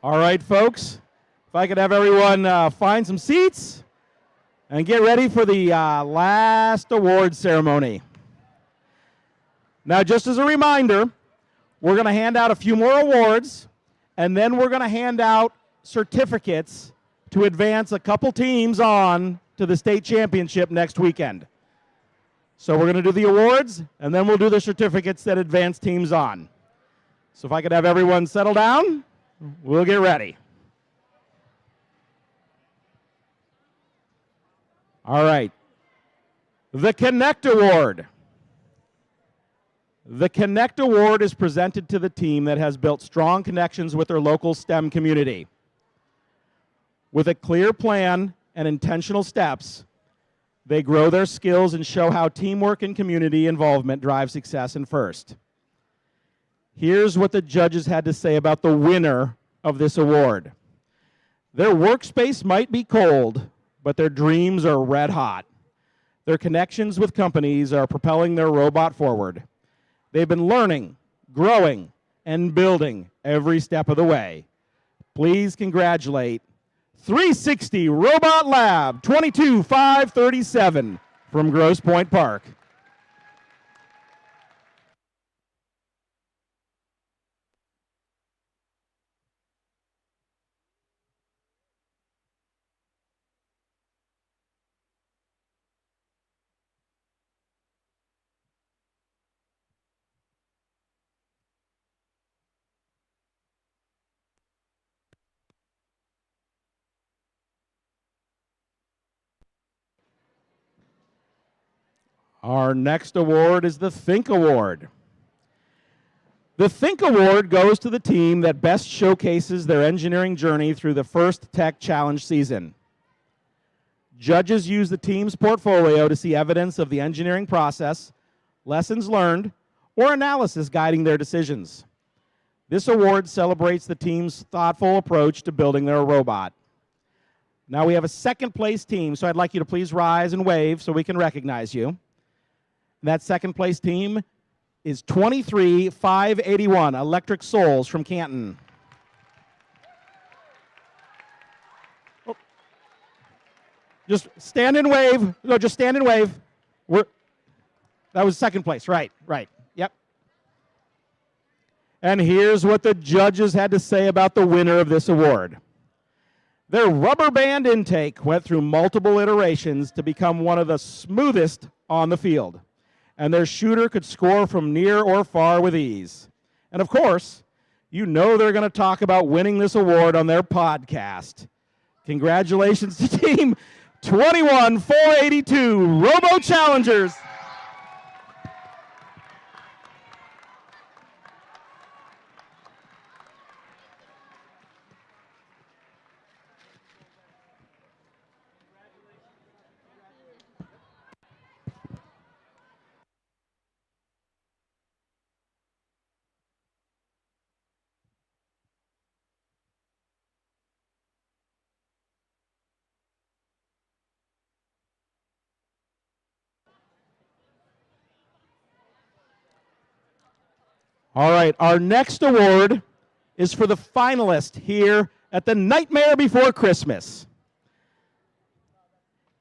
All right, folks. If I could have everyone find some seats and get ready for the last award ceremony. Now, just as a reminder, we're going to hand out a few more awards, and then we're going to hand out certificates to advance a couple teams on to the state championship next weekend. So we're going to do the awards, and then we'll do the certificates that advance teams on. So if I could have everyone settle down, we'll get ready. All right. The Connect Award The Connect Award is presented to the team that has built strong connections with their local STEM community. With a clear plan and intentional steps, they grow their skills and show how teamwork and community involvement drive success in FIRST. Here's what the judges had to say about the winner of this award. Their workspace might be cold, but their dreams are red hot. Their connections with companies are propelling their robot forward. They've been learning, growing, and building every step of the way. Please congratulate 360 Robot Lab 22537 from Grosse Point Park. Our next award is the Think Award. The Think Award goes to the team that best showcases their engineering journey through the FIRST Tech Challenge season. Judges use the team's portfolio to see evidence of the engineering process, lessons learned, or analysis guiding their decisions. This award celebrates the team's thoughtful approach to building their robot. Now we have a second place team, so I'd like you to please rise and wave so we can recognize you. That second place team is 23581 Electric Souls from Canton. Oh. Just stand and wave. No, just stand and wave. That was second place. Right. Yep. And here's what the judges had to say about the winner of this award. Their rubber band intake went through multiple iterations to become one of the smoothest on the field, and their shooter could score from near or far with ease. And of course, you know they're going to talk about winning this award on their podcast. Congratulations to Team 21482 Robo Challengers. All right, our next award is for the finalist here at the Nightmare Before Christmas.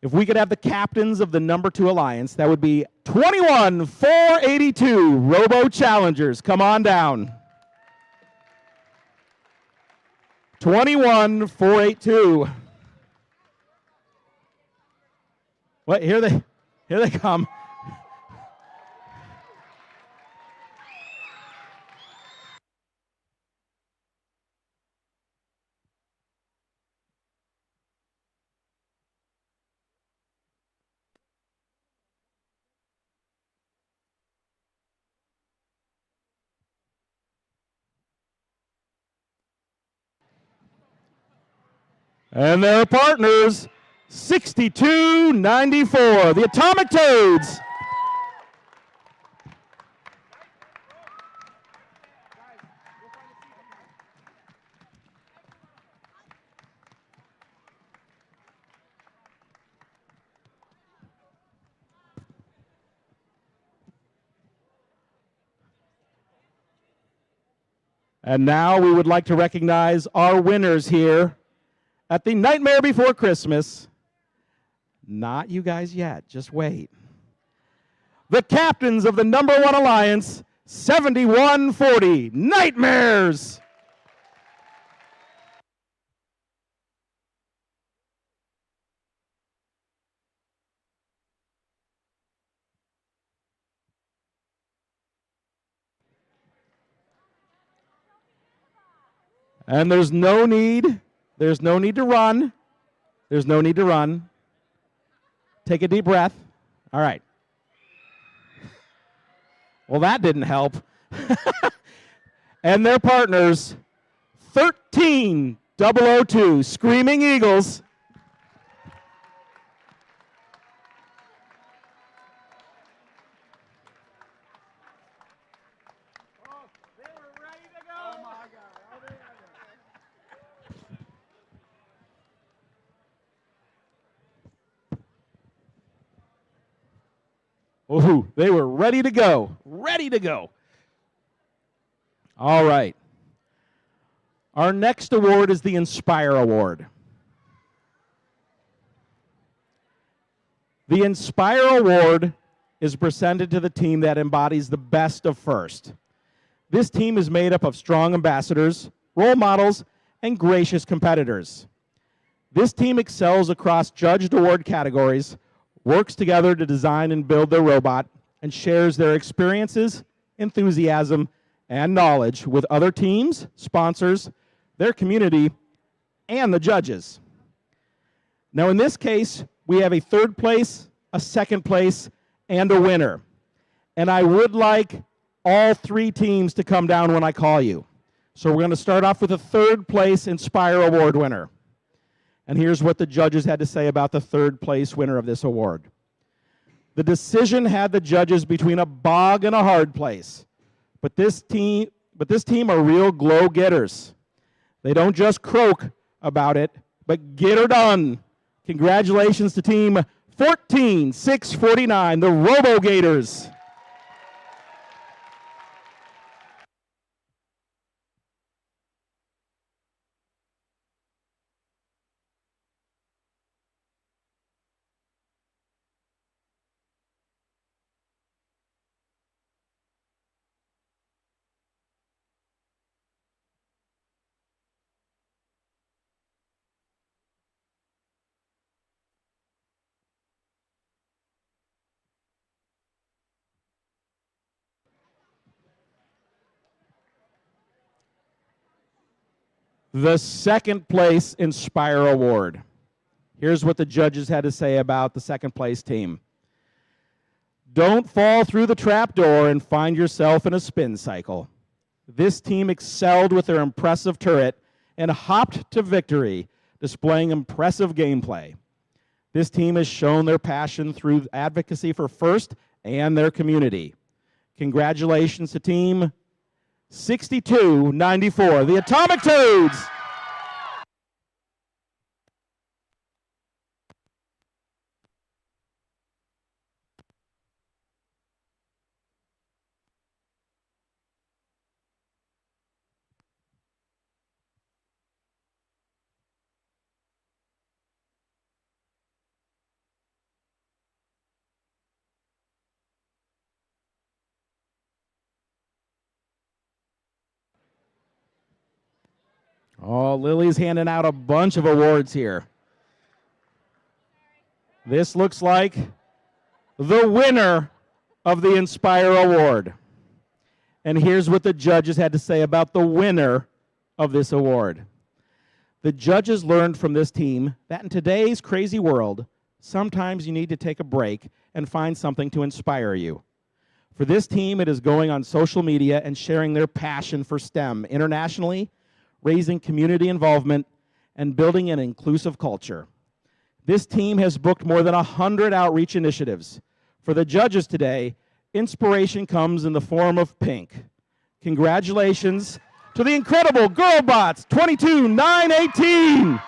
If we could have the captains of the number 2 alliance, that would be 21482 Robo Challengers. Come on down. 21482. What? Here they come. And their partners, 6294, the Atomic Toads. And now we would like to recognize our winners here at the Nightmare Before Christmas. Not you guys yet, just wait. The captains of the number 1 alliance, 7140 Nightmares. And there's no need to run. There's no need to run. Take a deep breath. All right. Well, that didn't help. And their partners, 13002 Screaming Eagles. Ooh, they were ready to go. Ready to go. All right. Our next award is the Inspire Award. The Inspire Award is presented to the team that embodies the best of first. This team is made up of strong ambassadors, role models, and gracious competitors. This team excels across judged award categories, works together to design and build their robot, and shares their experiences, enthusiasm, and knowledge with other teams, sponsors, their community, and the judges. Now, in this case, we have a third place, a second place, and a winner. And I would like all three teams to come down when I call you. So we're going to start off with a third place Inspire Award winner. And here's what the judges had to say about the third place winner of this award. The decision had the judges between a bog and a hard place. But this team are real glow-getters. They don't just croak about it, but get her done. Congratulations to team 14649, the Robo-Gators. The second place Inspire Award. Here's what the judges had to say about the second place team. Don't fall through the trapdoor and find yourself in a spin cycle. This team excelled with their impressive turret and hopped to victory, displaying impressive gameplay. This team has shown their passion through advocacy for FIRST and their community. Congratulations to team 6294, the Atomic Toads. Oh, Lily's handing out a bunch of awards here. This looks like the winner of the Inspire Award. And here's what the judges had to say about the winner of this award. The judges learned from this team that in today's crazy world, sometimes you need to take a break and find something to inspire you. For this team, it is going on social media and sharing their passion for STEM internationally, raising community involvement, and building an inclusive culture. This team has booked more than 100 outreach initiatives. For the judges today, inspiration comes in the form of pink. Congratulations to the incredible Girlbots 22918.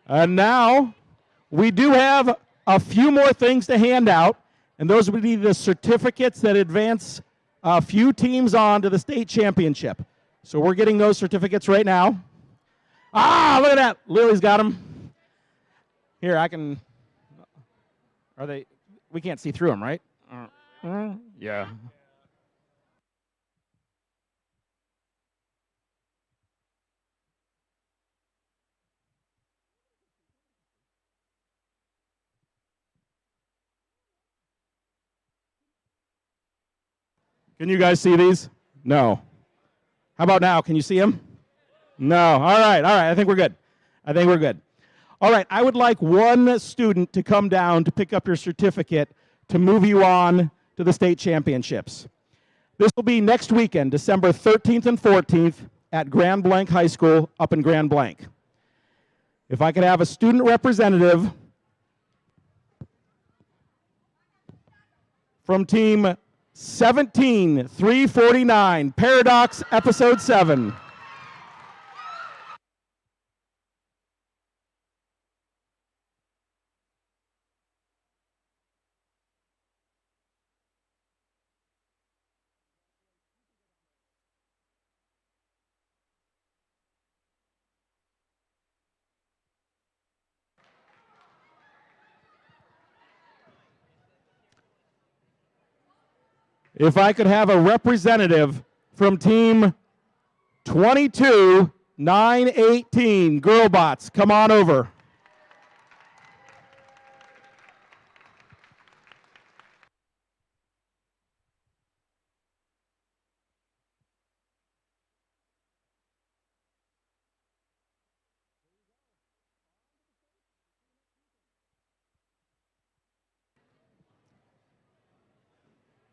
And now we do have a few more things to hand out, and those would be the certificates that advance a few teams on to the state championship. So we're getting those certificates right now. Ah, look at that. Lily's got them. Here, I can. Are they? We can't see through them, right? Yeah. Can you guys see these? No. How about now? Can you see them? No. All right. I think we're good. All right. I would like one student to come down to pick up your certificate to move you on to the state championships. This will be next weekend, December 13th and 14th at Grand Blanc High School up in Grand Blanc. If I could have a student representative from team 17349, Paradox Episode 7. If I could have a representative from team 22918, Girlbots, come on over.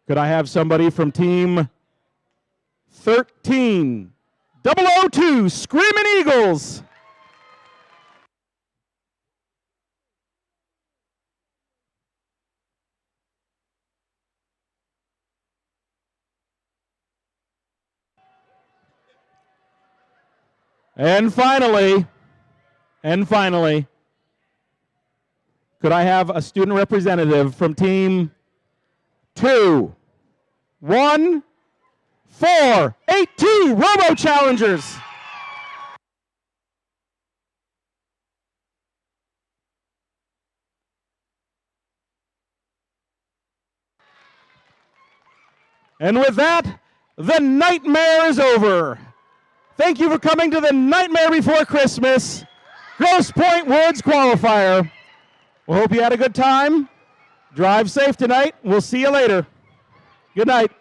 Could I have somebody from team 13002, Screaming Eagles? And finally, could I have a student representative from team 21482, Robo Challengers? And with that, the nightmare is over. Thank you for coming to the Nightmare Before Christmas Grosse Pointe Woods Qualifier. We hope you had a good time. Drive safe tonight. We'll see you later. Good night.